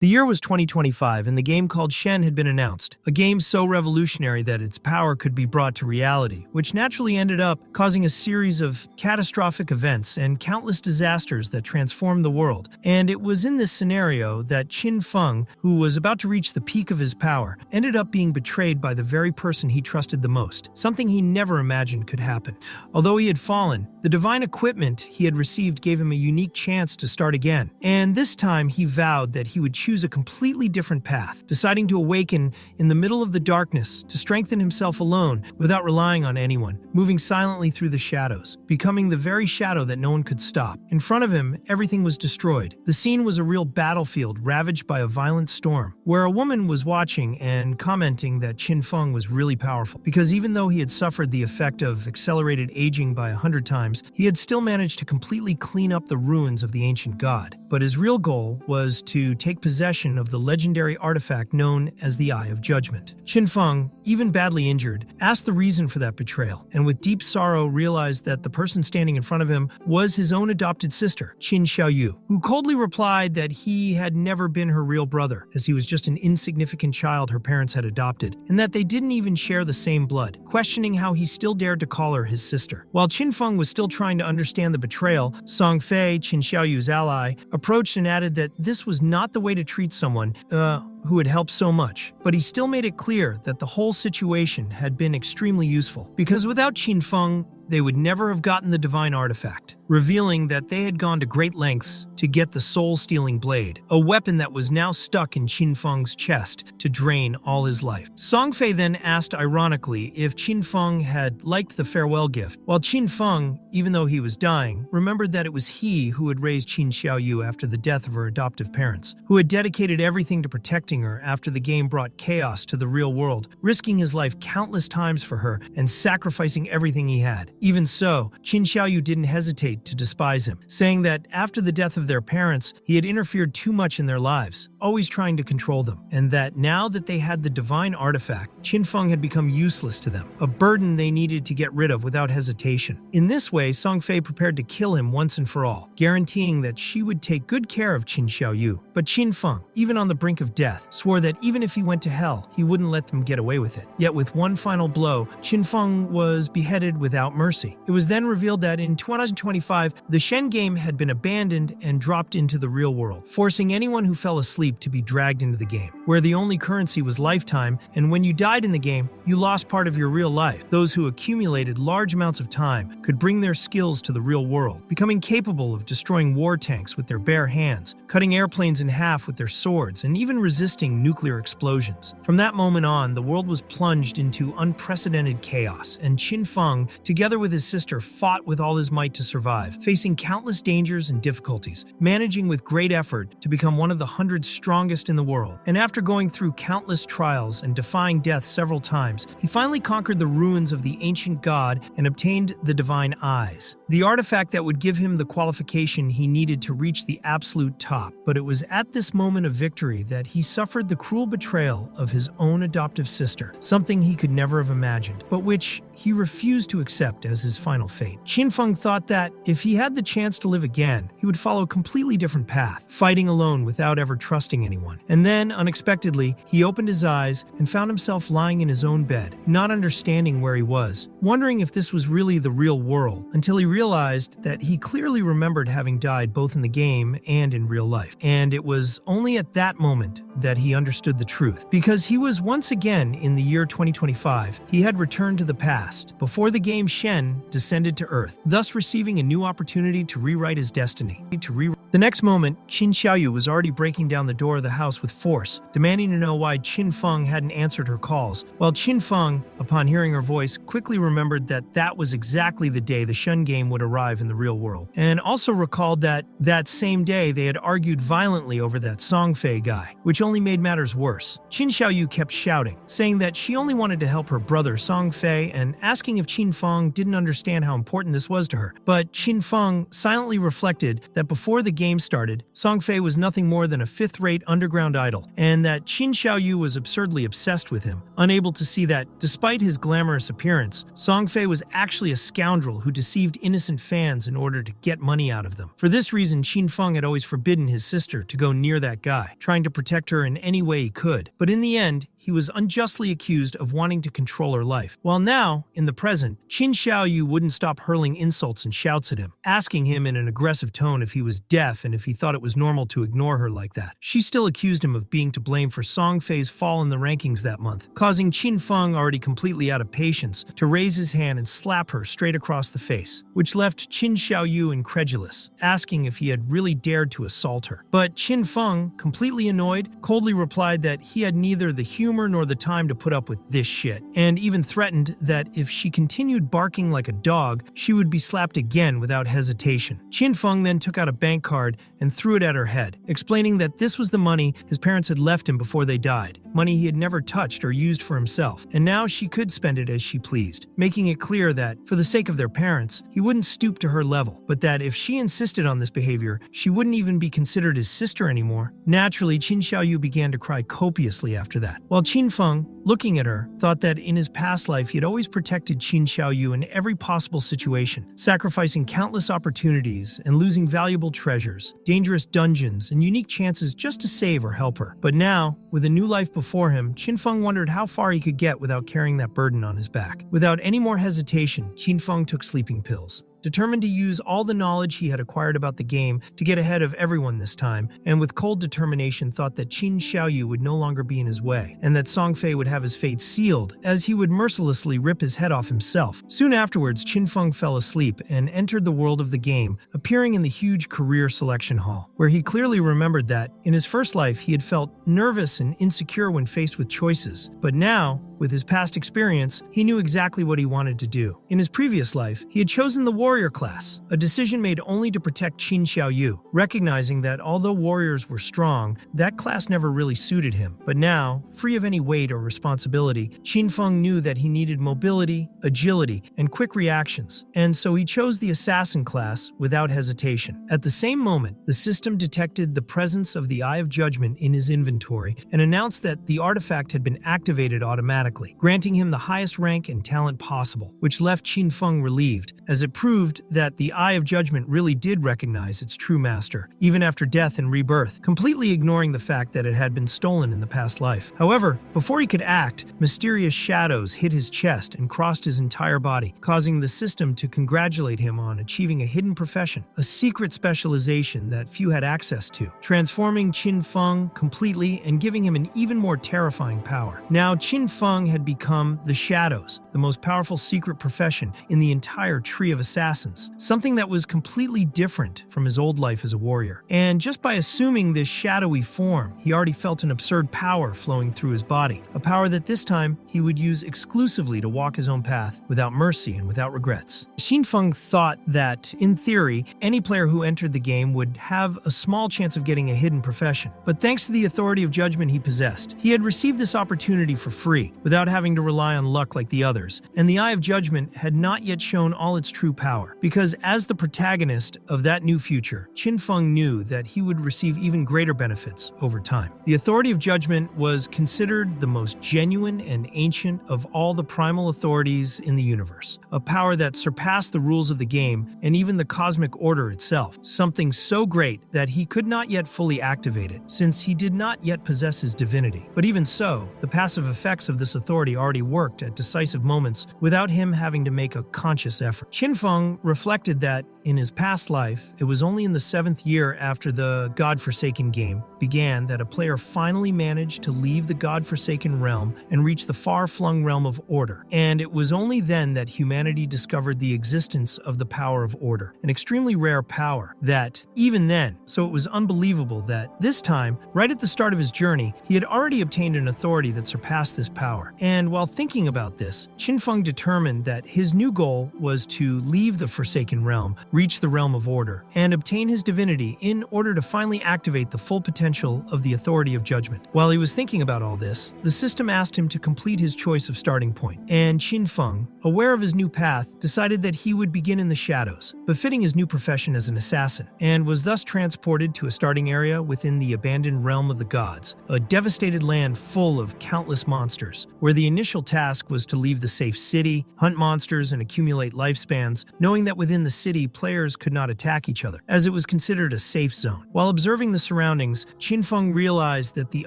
The year was 2025, and the game called Shen had been announced, a game so revolutionary that its power could be brought to reality, which naturally ended up causing a series of catastrophic events and countless disasters that transformed the world. And it was in this scenario that Qin Feng, who was about to reach the peak of his power, ended up being betrayed by the very person he trusted the most, something he never imagined could happen. Although he had fallen, the divine equipment he had received gave him a unique chance to start again. And this time he vowed that he would choose a completely different path, deciding to awaken in the middle of the darkness, to strengthen himself alone without relying on anyone, moving silently through the shadows, becoming the very shadow that no one could stop. In front of him, everything was destroyed. The scene was a real battlefield ravaged by a violent storm, where a woman was watching and commenting that Qin Feng was really powerful, because even though he had suffered the effect of accelerated aging by 100 times, he had still managed to completely clean up the ruins of the ancient god. But his real goal was to take possession of the legendary artifact known as the Eye of Judgment. Qin Feng, even badly injured, asked the reason for that betrayal, and with deep sorrow realized that the person standing in front of him was his own adopted sister, Qin Xiaoyu, who coldly replied that he had never been her real brother, as he was just an insignificant child her parents had adopted, and that they didn't even share the same blood, questioning how he still dared to call her his sister. While Qin Feng was still trying to understand the betrayal, Song Fei, Qin Xiaoyu's ally, approached and added that this was not the way to treat someone who had helped so much, but he still made it clear that the whole situation had been extremely useful, because without Qin Feng, they would never have gotten the divine artifact, revealing that they had gone to great lengths to get the soul-stealing blade, a weapon that was now stuck in Qin Feng's chest to drain all his life. Song Fei then asked ironically if Qin Feng had liked the farewell gift, while Qin Feng, even though he was dying, remembered that it was he who had raised Qin Xiaoyu after the death of her adoptive parents, who had dedicated everything to protecting her after the game brought chaos to the real world, risking his life countless times for her and sacrificing everything he had. Even so, Qin Xiaoyu didn't hesitate to despise him, saying that after the death of their parents, he had interfered too much in their lives, always trying to control them, and that now that they had the divine artifact, Qin Feng had become useless to them, a burden they needed to get rid of without hesitation. In this way, Song Fei prepared to kill him once and for all, guaranteeing that she would take good care of Qin Xiaoyu. But Qin Feng, even on the brink of death, swore that even if he went to hell, he wouldn't let them get away with it. Yet with one final blow, Qin Feng was beheaded without mercy. It was then revealed that in 2025, the Shen game had been abandoned and dropped into the real world, forcing anyone who fell asleep to be dragged into the game, where the only currency was lifetime, and when you died in the game, you lost part of your real life. Those who accumulated large amounts of time could bring their skills to the real world, becoming capable of destroying war tanks with their bare hands, cutting airplanes in half with their swords, and even resisting nuclear explosions. From that moment on, the world was plunged into unprecedented chaos, and Qin Feng, together with his sister, fought with all his might to survive, facing countless dangers and difficulties, managing with great effort to become one of the 100 strongest in the world. And after going through countless trials and defying death several times, he finally conquered the ruins of the ancient god and obtained the divine eyes, the artifact that would give him the qualification he needed to reach the absolute top. But it was at this moment of victory that he suffered the cruel betrayal of his own adoptive sister, something he could never have imagined, but which he refused to accept as his final fate. Qin Feng thought that if he had the chance to live again, he would follow a completely different path, fighting alone without ever trusting anyone. And then, unexpectedly, he opened his eyes and found himself lying in his own bed, not understanding where he was, wondering if this was really the real world, until he realized that he clearly remembered having died both in the game and in real life. And it was only at that moment that he understood the truth, because he was once again in the year 2025. He had returned to the past, before the game Shen descended to Earth, thus receiving a new opportunity to rewrite his destiny. The next moment, Qin Xiaoyu was already breaking down the door of the house with force, demanding to know why Qin Feng hadn't answered her calls, while Qin Feng, upon hearing her voice, quickly remembered that that was exactly the day the Shen game would arrive in the real world, and also recalled that that same day they had argued violently over that Song Fei guy, which only made matters worse. Qin Xiaoyu kept shouting, saying that she only wanted to help her brother Song Fei and asking if Qin Feng didn't understand how important this was to her. But Qin Feng silently reflected that before the game started, Songfei was nothing more than a fifth-rate underground idol, and that Qin Xiaoyu was absurdly obsessed with him, unable to see that, despite his glamorous appearance, Songfei was actually a scoundrel who deceived innocent fans in order to get money out of them. For this reason, Qin Feng had always forbidden his sister to go near that guy, trying to protect her in any way he could. But in the end, he was unjustly accused of wanting to control her life. While now, in the present, Qin Xiaoyu wouldn't stop hurling insults and shouts at him, asking him in an aggressive tone if he was deaf and if he thought it was normal to ignore her like that. She still accused him of being to blame for Songfei's fall in the rankings that month, causing Qin Feng, already completely out of patience, to raise his hand and slap her straight across the face, which left Qin Xiaoyu incredulous, asking if he had really dared to assault her. But Qin Feng, completely annoyed, coldly replied that he had neither the humor nor the time to put up with this shit, and even threatened that if she continued barking like a dog, she would be slapped again without hesitation. Qin Feng then took out a bank card and threw it at her head, explaining that this was the money his parents had left him before they died, money he had never touched or used for himself, and now she could spend it as she pleased, making it clear that, for the sake of their parents, he wouldn't stoop to her level, but that if she insisted on this behavior, she wouldn't even be considered his sister anymore. Naturally, Qin Xiaoyu began to cry copiously after that, while Qin Feng, looking at her, thought that in his past life he had always protected Qin Xiaoyu in every possible situation, sacrificing countless opportunities and losing valuable treasures, dangerous dungeons, and unique chances just to save or help her. But now, with a new life before him, Qin Feng wondered how far he could get without carrying that burden on his back. Without any more hesitation, Qin Feng took sleeping pills, determined to use all the knowledge he had acquired about the game to get ahead of everyone this time, and with cold determination thought that Qin Xiaoyu would no longer be in his way, and that Songfei would have his fate sealed, as he would mercilessly rip his head off himself. Soon afterwards, Qin Feng fell asleep and entered the world of the game, appearing in the huge career selection hall, where he clearly remembered that, in his first life, he had felt nervous and insecure when faced with choices, but now, with his past experience, he knew exactly what he wanted to do. In his previous life, he had chosen the warrior class, a decision made only to protect Qin Xiaoyu, recognizing that although warriors were strong, that class never really suited him. But now, free of any weight or responsibility, Qin Feng knew that he needed mobility, agility, and quick reactions, and so he chose the assassin class without hesitation. At the same moment, the system detected the presence of the Eye of Judgment in his inventory and announced that the artifact had been activated automatically, granting him the highest rank and talent possible, which left Qin Feng relieved, as it proved that the Eye of Judgment really did recognize its true master, even after death and rebirth, completely ignoring the fact that it had been stolen in the past life. However, before he could act, mysterious shadows hit his chest and crossed his entire body, causing the system to congratulate him on achieving a hidden profession, a secret specialization that few had access to, transforming Qin Feng completely and giving him an even more terrifying power. Now, Qin Feng had become the Shadows, the most powerful secret profession in the entire tree of assassins, something that was completely different from his old life as a warrior. And just by assuming this shadowy form, he already felt an absurd power flowing through his body, a power that this time he would use exclusively to walk his own path without mercy and without regrets. Qin Feng thought that, in theory, any player who entered the game would have a small chance of getting a hidden profession. But thanks to the authority of judgment he possessed, he had received this opportunity for free, without having to rely on luck like the others, and the Eye of Judgment had not yet shown all its true power, because as the protagonist of that new future, Qin Feng knew that he would receive even greater benefits over time. The authority of judgment was considered the most genuine and ancient of all the primal authorities in the universe, a power that surpassed the rules of the game and even the cosmic order itself, something so great that he could not yet fully activate it, since he did not yet possess his divinity. But even so, the passive effects of this authority already worked at decisive moments without him having to make a conscious effort. Qin Feng reflected that, in his past life, it was only in the 7th year after the God-Forsaken game began that a player finally managed to leave the God-Forsaken realm and reach the far-flung realm of order. And it was only then that humanity discovered the existence of the power of order, an extremely rare power that, even then, so it was unbelievable that, this time, right at the start of his journey, he had already obtained an authority that surpassed this power. And while thinking about this, Qin Feng determined that his new goal was to leave the Forsaken realm, reach the realm of order, and obtain his divinity in order to finally activate the full potential potential of the authority of judgment. While he was thinking about all this, the system asked him to complete his choice of starting point, and Qin Feng, aware of his new path, decided that he would begin in the shadows, befitting his new profession as an assassin, and was thus transported to a starting area within the abandoned realm of the gods, a devastated land full of countless monsters, where the initial task was to leave the safe city, hunt monsters, and accumulate lifespans, knowing that within the city players could not attack each other, as it was considered a safe zone. While observing the surroundings, Qin Feng realized that the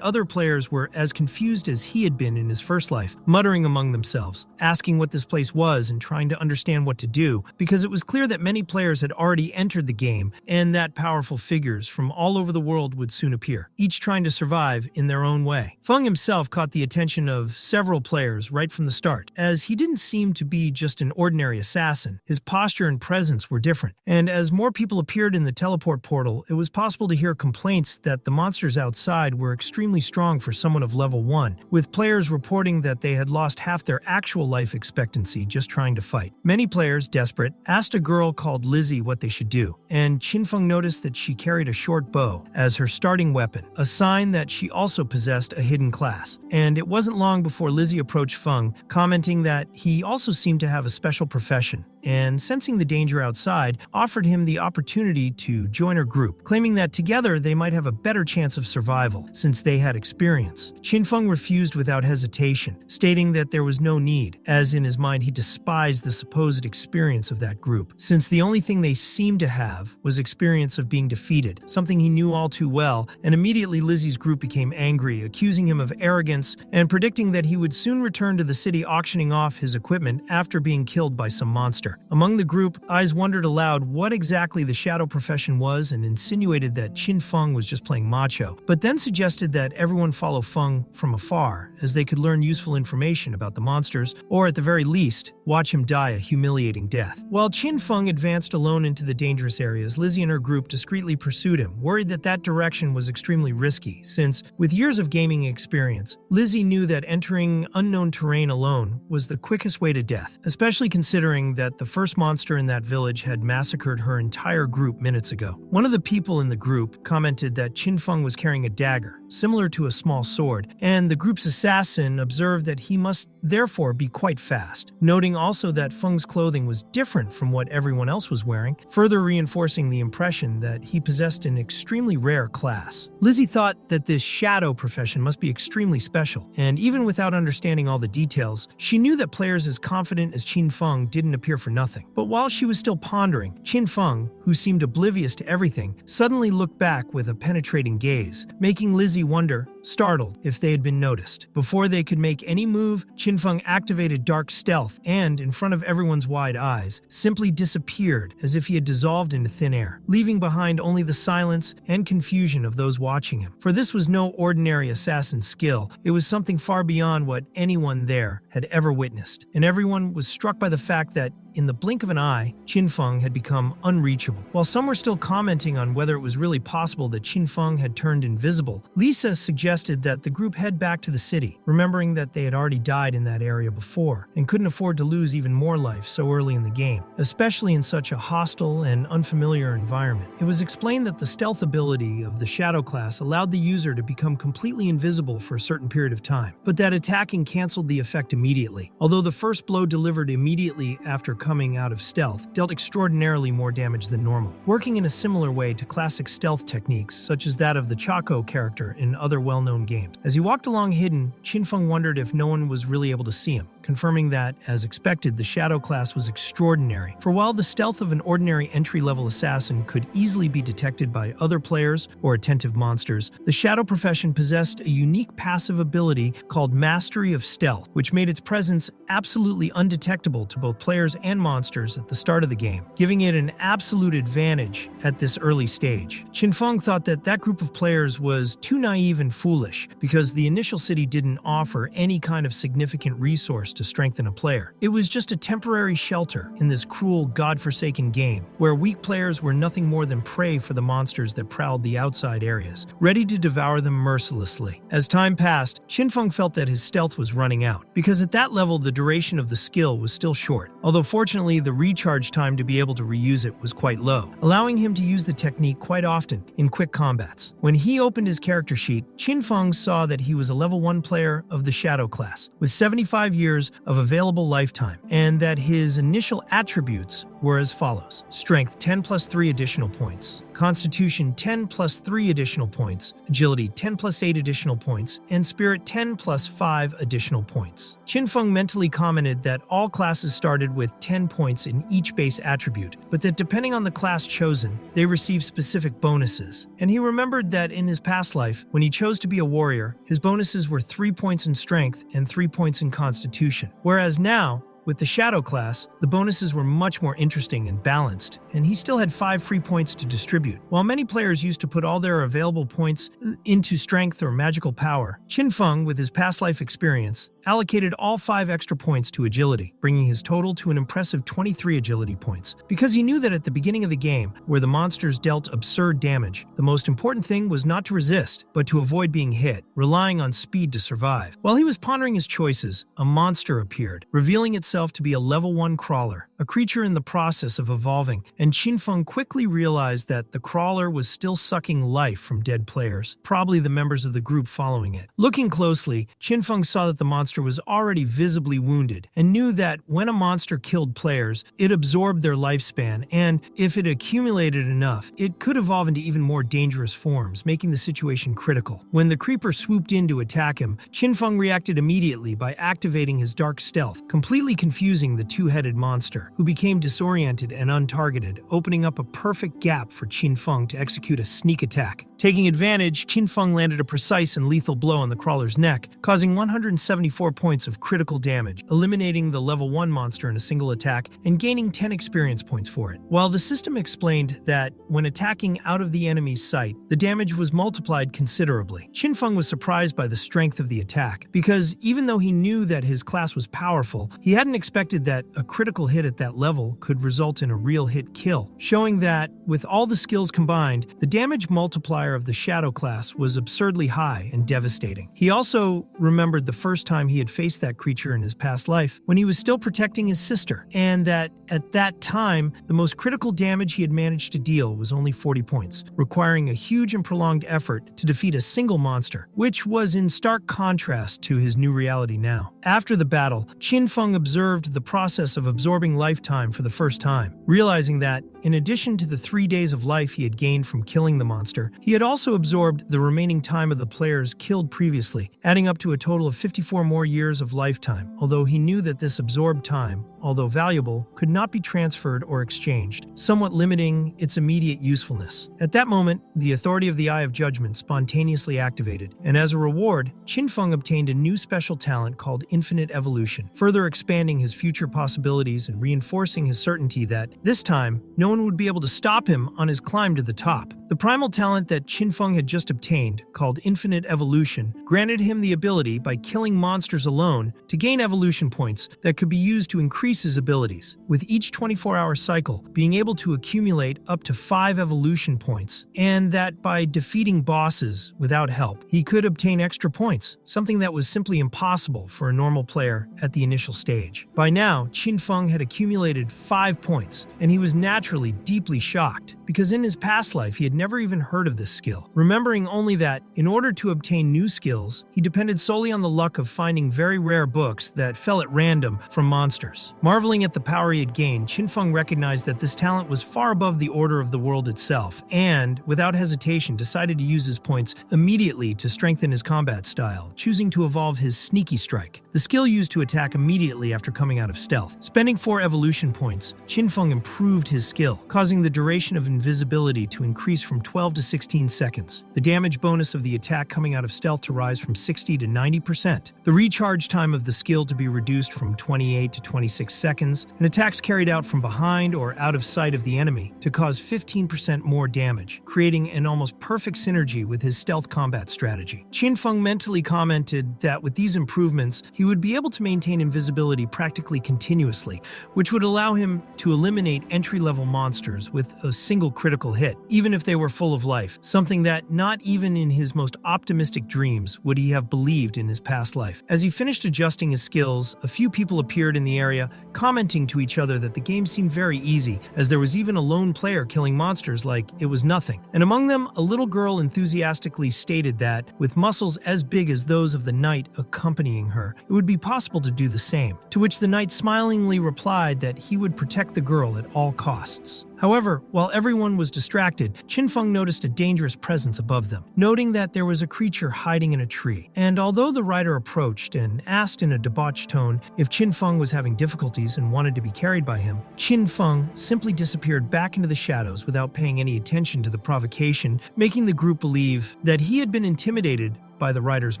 other players were as confused as he had been in his first life, muttering among themselves, asking what this place was and trying to understand what to do, because it was clear that many players had already entered the game and that powerful figures from all over the world would soon appear, each trying to survive in their own way. Feng himself caught the attention of several players right from the start, as he didn't seem to be just an ordinary assassin. His posture and presence were different, and as more people appeared in the teleport portal, it was possible to hear complaints that the monsters outside were extremely strong for someone of level 1, with players reporting that they had lost half their actual life expectancy just trying to fight. Many players, desperate, asked a girl called Lizzie what they should do, and Qin Feng noticed that she carried a short bow as her starting weapon, a sign that she also possessed a hidden class. And it wasn't long before Lizzie approached Feng, commenting that he also seemed to have a special profession, and sensing the danger outside, offered him the opportunity to join her group, claiming that together they might have a better chance of survival, since they had experience. Qin Feng refused without hesitation, stating that there was no need, as in his mind he despised the supposed experience of that group, since the only thing they seemed to have was experience of being defeated, something he knew all too well, and immediately Lizzie's group became angry, accusing him of arrogance and predicting that he would soon return to the city auctioning off his equipment after being killed by some monster. Among the group, eyes wondered aloud what exactly the shadow profession was and insinuated that Qin Feng was just playing macho, but then suggested that everyone follow Feng from afar, as they could learn useful information about the monsters, or at the very least, watch him die a humiliating death. While Qin Feng advanced alone into the dangerous areas, Lizzie and her group discreetly pursued him, worried that that direction was extremely risky, since, with years of gaming experience, Lizzie knew that entering unknown terrain alone was the quickest way to death, especially considering that the first monster in that village had massacred her entire group minutes ago. One of the people in the group commented that Qin Feng was carrying a dagger, similar to a small sword, and the group's assassin observed that he must therefore be quite fast, noting also that Feng's clothing was different from what everyone else was wearing, further reinforcing the impression that he possessed an extremely rare class. Lizzie thought that this shadow profession must be extremely special, and even without understanding all the details, she knew that players as confident as Qin Feng didn't appear for nothing. But while she was still pondering, Qin Feng, who seemed oblivious to everything, suddenly looked back with a penetrating gaze, making Lizzie wonder, startled, if they had been noticed. Before they could make any move, Qin Feng activated Dark Stealth and, in front of everyone's wide eyes, simply disappeared as if he had dissolved into thin air, leaving behind only the silence and confusion of those watching him. For this was no ordinary assassin's skill, it was something far beyond what anyone there had ever witnessed, and everyone was struck by the fact that, in the blink of an eye, Qin Feng had become unreachable. While some were still commenting on whether it was really possible that Qin Feng had turned invisible, Lisa suggested that the group head back to the city, remembering that they had already died in that area before and couldn't afford to lose even more life so early in the game, especially in such a hostile and unfamiliar environment. It was explained that the stealth ability of the Shadow class allowed the user to become completely invisible for a certain period of time, but that attacking canceled the effect immediately, although the first blow delivered immediately after coming out of stealth dealt extraordinarily more damage than normal, working in a similar way to classic stealth techniques such as that of the Chaco character in other well-known games. As he walked along hidden, Qin Feng wondered if no one was really able to see him, confirming that, as expected, the Shadow class was extraordinary, for while the stealth of an ordinary entry-level assassin could easily be detected by other players or attentive monsters, the Shadow profession possessed a unique passive ability called Mastery of Stealth, which made its presence absolutely undetectable to both players and monsters at the start of the game, giving it an absolute advantage at this early stage. Qin Feng thought that that group of players was too naive and foolish, because the initial city didn't offer any kind of significant resource to strengthen a player. It was just a temporary shelter in this cruel, godforsaken game, where weak players were nothing more than prey for the monsters that prowled the outside areas, ready to devour them mercilessly. As time passed, Qin Feng felt that his stealth was running out, because at that level the duration of the skill was still short, although fortunately Unfortunately, the recharge time to be able to reuse it was quite low, allowing him to use the technique quite often in quick combats. When he opened his character sheet, Qin Feng saw that he was a level 1 player of the Shadow class, with 75 years of available lifetime, and that his initial attributes were as follows: Strength 10 plus 3 additional points, Constitution 10 plus 3 additional points, Agility 10 plus 8 additional points, and Spirit 10 plus 5 additional points. Qin Feng mentally commented that all classes started with 10 points in each base attribute, but that depending on the class chosen, they received specific bonuses. And he remembered that in his past life, when he chose to be a warrior, his bonuses were 3 points in Strength and 3 points in Constitution, whereas now, with the Shadow class, the bonuses were much more interesting and balanced, and he still had 5 free points to distribute. While many players used to put all their available points into strength or magical power, Qin Feng, with his past life experience, allocated all 5 extra points to agility, bringing his total to an impressive 23 agility points. Because he knew that at the beginning of the game, where the monsters dealt absurd damage, the most important thing was not to resist, but to avoid being hit, relying on speed to survive. While he was pondering his choices, a monster appeared, revealing itself to be a level 1 crawler, a creature in the process of evolving, and Qin Feng quickly realized that the crawler was still sucking life from dead players, probably the members of the group following it. Looking closely, Qin Feng saw that the monster was already visibly wounded, and knew that when a monster killed players, it absorbed their lifespan, and if it accumulated enough, it could evolve into even more dangerous forms, making the situation critical. When the creeper swooped in to attack him, Qin Feng reacted immediately by activating his dark stealth, completely confusing the two-headed monster, who became disoriented and untargeted, opening up a perfect gap for Qin Feng to execute a sneak attack. Taking advantage, Qin Feng landed a precise and lethal blow on the crawler's neck, causing 174 points of critical damage, eliminating the level 1 monster in a single attack and gaining 10 experience points for it. While the system explained that when attacking out of the enemy's sight, the damage was multiplied considerably, Qin Feng was surprised by the strength of the attack, because even though he knew that his class was powerful, he hadn't expected that a critical hit at that level could result in a real hit kill, showing that, with all the skills combined, the damage multiplier of the Shadow class was absurdly high and devastating. He also remembered the first time he had faced that creature in his past life, when he was still protecting his sister, and that at that time, the most critical damage he had managed to deal was only 40 points, requiring a huge and prolonged effort to defeat a single monster, which was in stark contrast to his new reality now. After the battle, Qin Feng observed the process of absorbing lifetime for the first time, realizing that, in addition to the 3 days of life he had gained from killing the monster, he had also absorbed the remaining time of the players killed previously, adding up to a total of 54 more years of lifetime, although he knew that this absorbed time, although valuable, could not be transferred or exchanged, somewhat limiting its immediate usefulness. At that moment, the authority of the Eye of Judgment spontaneously activated, and as a reward, Qin Feng obtained a new special talent called Infinite Evolution, further expanding his future possibilities and reinforcing his certainty that, this time, no one would be able to stop him on his climb to the top. The primal talent that Qin Feng had just obtained, called Infinite Evolution, granted him the ability, by killing monsters alone, to gain evolution points that could be used to increase his abilities, with each 24-hour cycle being able to accumulate up to 5 evolution points, and that by defeating bosses without help, he could obtain extra points, something that was simply impossible for a normal player at the initial stage. By now, Qin Feng had accumulated 5 points, and he was naturally deeply shocked, because in his past life he had never even heard of this skill, remembering only that, in order to obtain new skills, he depended solely on the luck of finding very rare books that fell at random from monsters. Marveling at the power he had gained, Qin Feng recognized that this talent was far above the order of the world itself, and, without hesitation, decided to use his points immediately to strengthen his combat style, choosing to evolve his Sneaky Strike, the skill used to attack immediately after coming out of stealth. Spending 4 evolution points, Qin Feng improved his skill, causing the duration of invisibility to increase from 12 to 16 seconds, the damage bonus of the attack coming out of stealth to rise from 60 to 90%, the recharge time of the skill to be reduced from 28 to 26 seconds, and attacks carried out from behind or out of sight of the enemy to cause 15% more damage, creating an almost perfect synergy with his stealth combat strategy. Qin Feng mentally commented that with these improvements, he would be able to maintain invisibility practically continuously, which would allow him to eliminate entry-level monsters with a single critical hit, even if they were full of life, something that not even in his most optimistic dreams would he have believed in his past life. As he finished adjusting his skills, a few people appeared in the area, commenting to each other that the game seemed very easy, as there was even a lone player killing monsters like it was nothing. And among them, a little girl enthusiastically stated that, with muscles as big as those of the knight accompanying her, it would be possible to do the same, to which the knight smilingly replied that he would protect the girl at all costs. However, while everyone was distracted, Qinfeng noticed a dangerous presence above them, noting that there was a creature hiding in a tree. And although the writer approached and asked in a debauched tone if Qinfeng was having difficulties and wanted to be carried by him, Qinfeng simply disappeared back into the shadows without paying any attention to the provocation, making the group believe that he had been intimidated by the writer's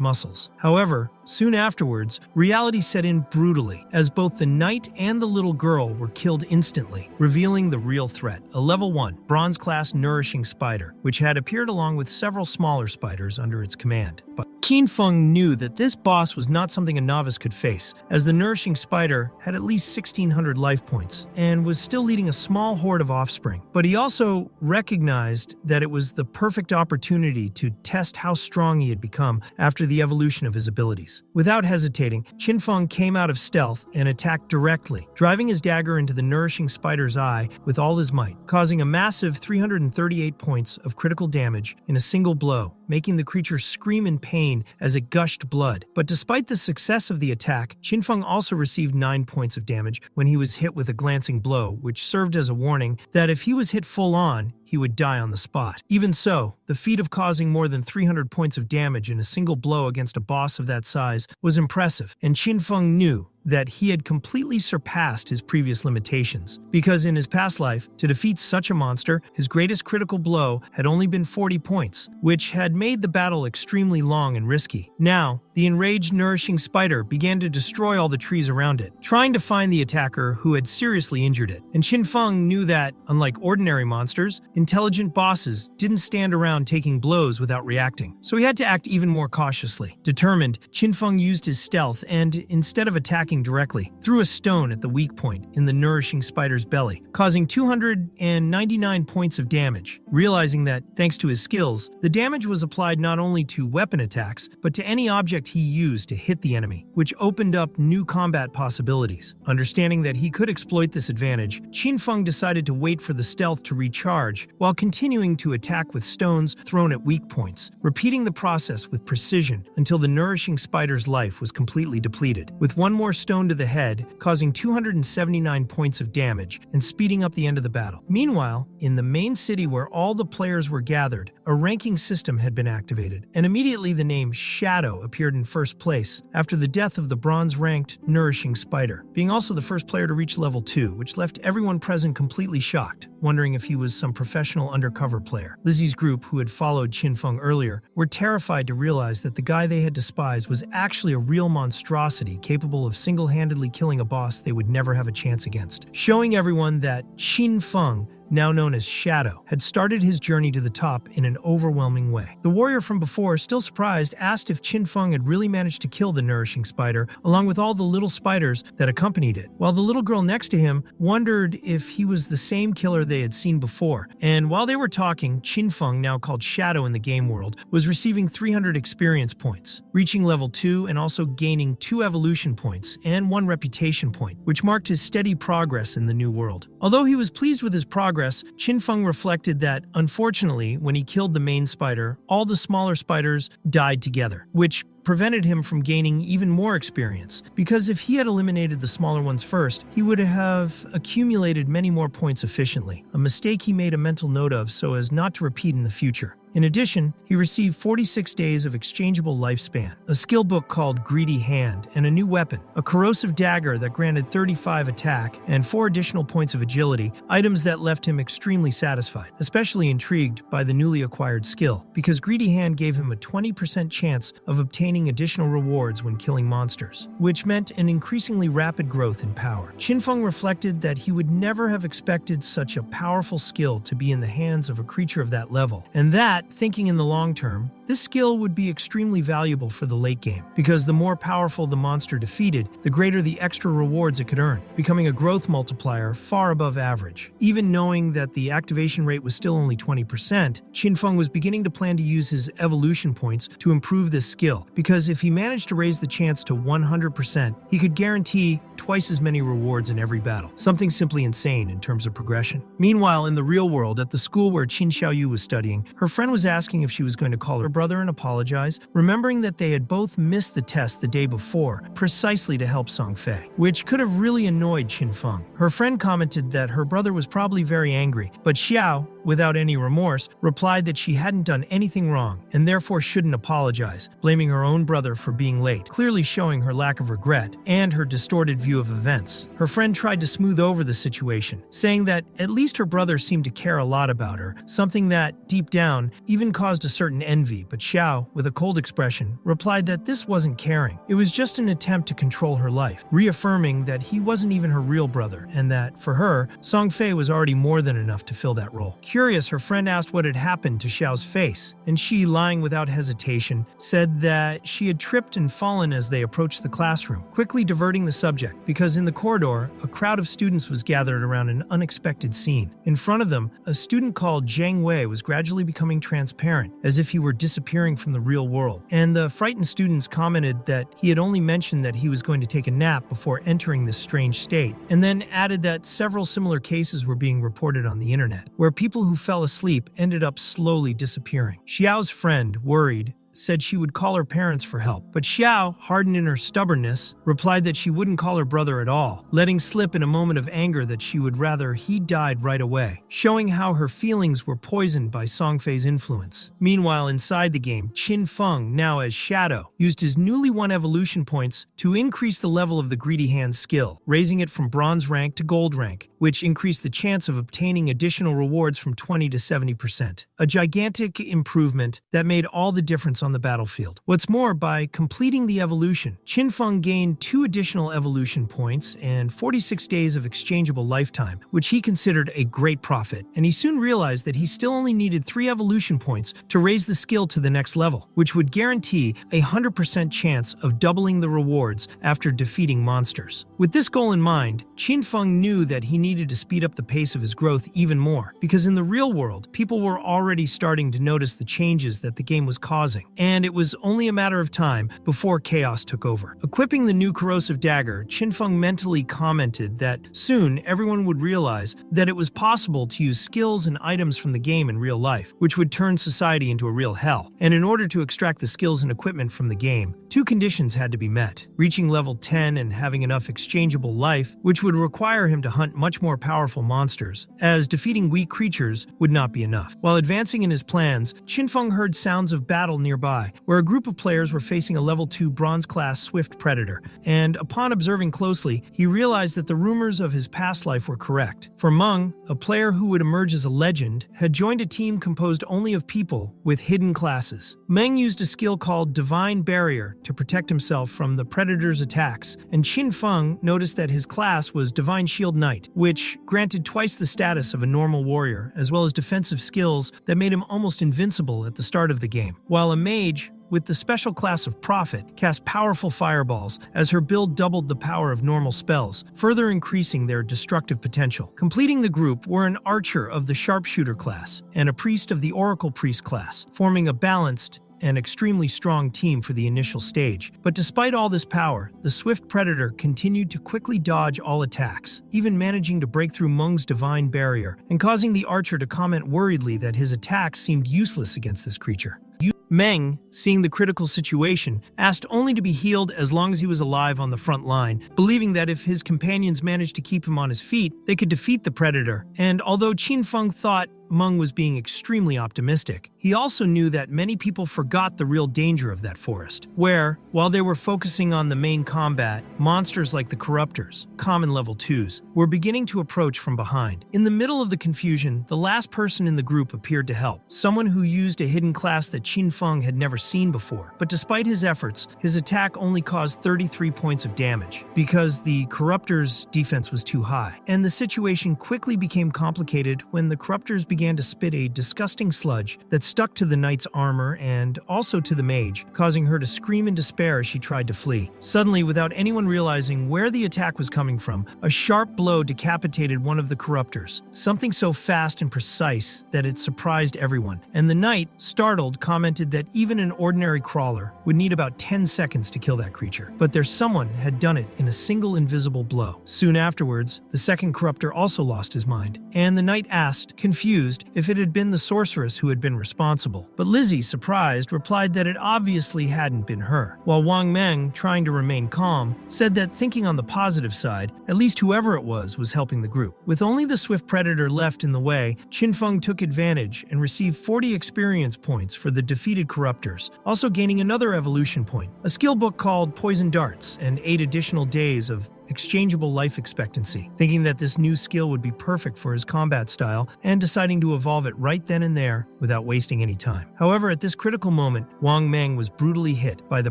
muscles. However, soon afterwards, reality set in brutally, as both the knight and the little girl were killed instantly, revealing the real threat, a level 1, bronze-class nourishing spider, which had appeared along with several smaller spiders under its command. But Qinfeng knew that this boss was not something a novice could face, as the nourishing spider had at least 1,600 life points, and was still leading a small horde of offspring. But he also recognized that it was the perfect opportunity to test how strong he had become after the evolution of his abilities. Without hesitating, Qinfeng came out of stealth and attacked directly, driving his dagger into the nourishing spider's eye with all his might, causing a massive 338 points of critical damage in a single blow, making the creature scream in pain as it gushed blood. But despite the success of the attack, Qinfeng also received 9 points of damage when he was hit with a glancing blow, which served as a warning that if he was hit full on, he would die on the spot. Even so, the feat of causing more than 300 points of damage in a single blow against a boss of that size was impressive, and Qinfeng knew that he had completely surpassed his previous limitations, because in his past life, to defeat such a monster, his greatest critical blow had only been 40 points, which had made the battle extremely long and risky. Now, the enraged nourishing spider began to destroy all the trees around it, trying to find the attacker who had seriously injured it. And Qinfeng knew that, unlike ordinary monsters, intelligent bosses didn't stand around taking blows without reacting, so he had to act even more cautiously. Determined, Qinfeng used his stealth and, instead of attacking directly, threw a stone at the weak point in the nourishing spider's belly, causing 299 points of damage. Realizing that, thanks to his skills, the damage was applied not only to weapon attacks, but to any object he used to hit the enemy, which opened up new combat possibilities. Understanding that he could exploit this advantage, Qinfeng decided to wait for the stealth to recharge while continuing to attack with stones thrown at weak points, repeating the process with precision until the nourishing spider's life was completely depleted. With one more stone to the head, causing 279 points of damage and speeding up the end of the battle. Meanwhile, in the main city where all the players were gathered, a ranking system had been activated, and immediately the name Shadow appeared in first place after the death of the bronze-ranked nourishing spider, being also the first player to reach level 2, which left everyone present completely shocked, wondering if he was some professional undercover player. Lizzie's group, who had followed Qinfeng earlier, were terrified to realize that the guy they had despised was actually a real monstrosity capable of single-handedly killing a boss they would never have a chance against, showing everyone that Qinfeng, now known as Shadow, had started his journey to the top in an overwhelming way. The warrior from before, still surprised, asked if Qinfeng had really managed to kill the nourishing spider, along with all the little spiders that accompanied it, while the little girl next to him wondered if he was the same killer they had seen before. And while they were talking, Qinfeng, now called Shadow in the game world, was receiving 300 experience points, reaching level 2 and also gaining 2 evolution points and 1 reputation point, which marked his steady progress in the new world. Although he was pleased with his progress, Qinfeng reflected that, unfortunately, when he killed the main spider, all the smaller spiders died together, which prevented him from gaining even more experience, because if he had eliminated the smaller ones first, he would have accumulated many more points efficiently, a mistake he made a mental note of so as not to repeat in the future. In addition, he received 46 days of exchangeable lifespan, a skill book called Greedy Hand, and a new weapon, a corrosive dagger that granted 35 attack and 4 additional points of agility, items that left him extremely satisfied, especially intrigued by the newly acquired skill, because Greedy Hand gave him a 20% chance of obtaining additional rewards when killing monsters, which meant an increasingly rapid growth in power. Qinfeng reflected that he would never have expected such a powerful skill to be in the hands of a creature of that level, and that, But, thinking in the long term, this skill would be extremely valuable for the late game, because the more powerful the monster defeated, the greater the extra rewards it could earn, becoming a growth multiplier far above average. Even knowing that the activation rate was still only 20%, Qinfeng was beginning to plan to use his evolution points to improve this skill, because if he managed to raise the chance to 100%, he could guarantee twice as many rewards in every battle. Something simply insane in terms of progression. Meanwhile, in the real world, at the school where Qin Xiaoyu was studying, her friend was asking if she was going to call her brother and apologize, remembering that they had both missed the test the day before, precisely to help Song Fei, which could have really annoyed Qinfeng. Her friend commented that her brother was probably very angry, but Xiao, without any remorse, replied that she hadn't done anything wrong and therefore shouldn't apologize, blaming her own brother for being late, clearly showing her lack of regret and her distorted view of events. Her friend tried to smooth over the situation, saying that at least her brother seemed to care a lot about her, something that, deep down, even caused a certain envy, but Xiao, with a cold expression, replied that this wasn't caring. It was just an attempt to control her life, reaffirming that he wasn't even her real brother, and that, for her, Song Fei was already more than enough to fill that role. Curious, her friend asked what had happened to Xiao's face, and she, lying without hesitation, said that she had tripped and fallen as they approached the classroom, quickly diverting the subject, because in the corridor, a crowd of students was gathered around an unexpected scene. In front of them, a student called Zhang Wei was gradually becoming transparent, as if he were disappearing from the real world, and the frightened students commented that he had only mentioned that he was going to take a nap before entering this strange state, and then added that several similar cases were being reported on the internet, where people who fell asleep ended up slowly disappearing. Xiao's friend, worried, said she would call her parents for help, but Xiao, hardened in her stubbornness, replied that she wouldn't call her brother at all, letting slip in a moment of anger that she would rather he died right away, showing how her feelings were poisoned by Song Fei's influence. Meanwhile, inside the game, Qin Feng, now as Shadow, used his newly won evolution points to increase the level of the Greedy Hand skill, raising it from bronze rank to gold rank, which increased the chance of obtaining additional rewards from 20 to 70%. A gigantic improvement that made all the difference on the battlefield. What's more, by completing the evolution, Qinfeng gained 2 additional evolution points and 46 days of exchangeable lifetime, which he considered a great profit, and he soon realized that he still only needed 3 evolution points to raise the skill to the next level, which would guarantee a 100% chance of doubling the rewards after defeating monsters. With this goal in mind, Qinfeng knew that he needed to speed up the pace of his growth even more, because in the real world, people were already starting to notice the changes that the game was causing, and it was only a matter of time before chaos took over. Equipping the new corrosive dagger, Qinfeng mentally commented that soon everyone would realize that it was possible to use skills and items from the game in real life, which would turn society into a real hell. And in order to extract the skills and equipment from the game, 2 conditions had to be met: reaching level 10 and having enough exchangeable life, which would require him to hunt much more powerful monsters, as defeating weak creatures would not be enough. While advancing in his plans, Qinfeng heard sounds of battle nearby, where a group of players were facing a level 2 bronze-class swift predator, and upon observing closely, he realized that the rumors of his past life were correct. For Meng, a player who would emerge as a legend, had joined a team composed only of people with hidden classes. Meng used a skill called Divine Barrier to protect himself from the predator's attacks, and Qinfeng noticed that his class was Divine Shield Knight, which granted twice the status of a normal warrior, as well as defensive skills that made him almost invincible at the start of the game, while a mage with the special class of Prophet cast powerful fireballs, as her build doubled the power of normal spells, further increasing their destructive potential. Completing the group were an archer of the Sharpshooter class and a priest of the Oracle Priest class, forming a balanced and extremely strong team for the initial stage. But despite all this power, the swift predator continued to quickly dodge all attacks, even managing to break through Meng's divine barrier and causing the archer to comment worriedly that his attacks seemed useless against this creature. Meng, seeing the critical situation, asked only to be healed as long as he was alive on the front line, believing that if his companions managed to keep him on his feet, they could defeat the predator. And although Qinfeng thought Meng was being extremely optimistic, he also knew that many people forgot the real danger of that forest, where, while they were focusing on the main combat, monsters like the Corruptors, common level 2s, were beginning to approach from behind. In the middle of the confusion, the last person in the group appeared to help, someone who used a hidden class that Qinfeng had never seen before. But despite his efforts, his attack only caused 33 points of damage, because the Corruptors' defense was too high. And the situation quickly became complicated when the Corruptors began began to spit a disgusting sludge that stuck to the knight's armor and also to the mage, causing her to scream in despair as she tried to flee. Suddenly, without anyone realizing where the attack was coming from, a sharp blow decapitated one of the corruptors, something so fast and precise that it surprised everyone, and the knight, startled, commented that even an ordinary crawler would need about 10 seconds to kill that creature, but their someone had done it in a single invisible blow. Soon afterwards, the second corruptor also lost his mind, and the knight asked, confused, if it had been the sorceress who had been responsible. But Lizzie, surprised, replied that it obviously hadn't been her, while Wang Meng, trying to remain calm, said that thinking on the positive side, at least whoever it was helping the group. With only the swift predator left in the way, Qinfeng took advantage and received 40 experience points for the defeated corruptors, also gaining another evolution point, a skill book called Poison Darts, and 8 additional days of exchangeable life expectancy, thinking that this new skill would be perfect for his combat style and deciding to evolve it right then and there without wasting any time. However, at this critical moment, Wang Meng was brutally hit by the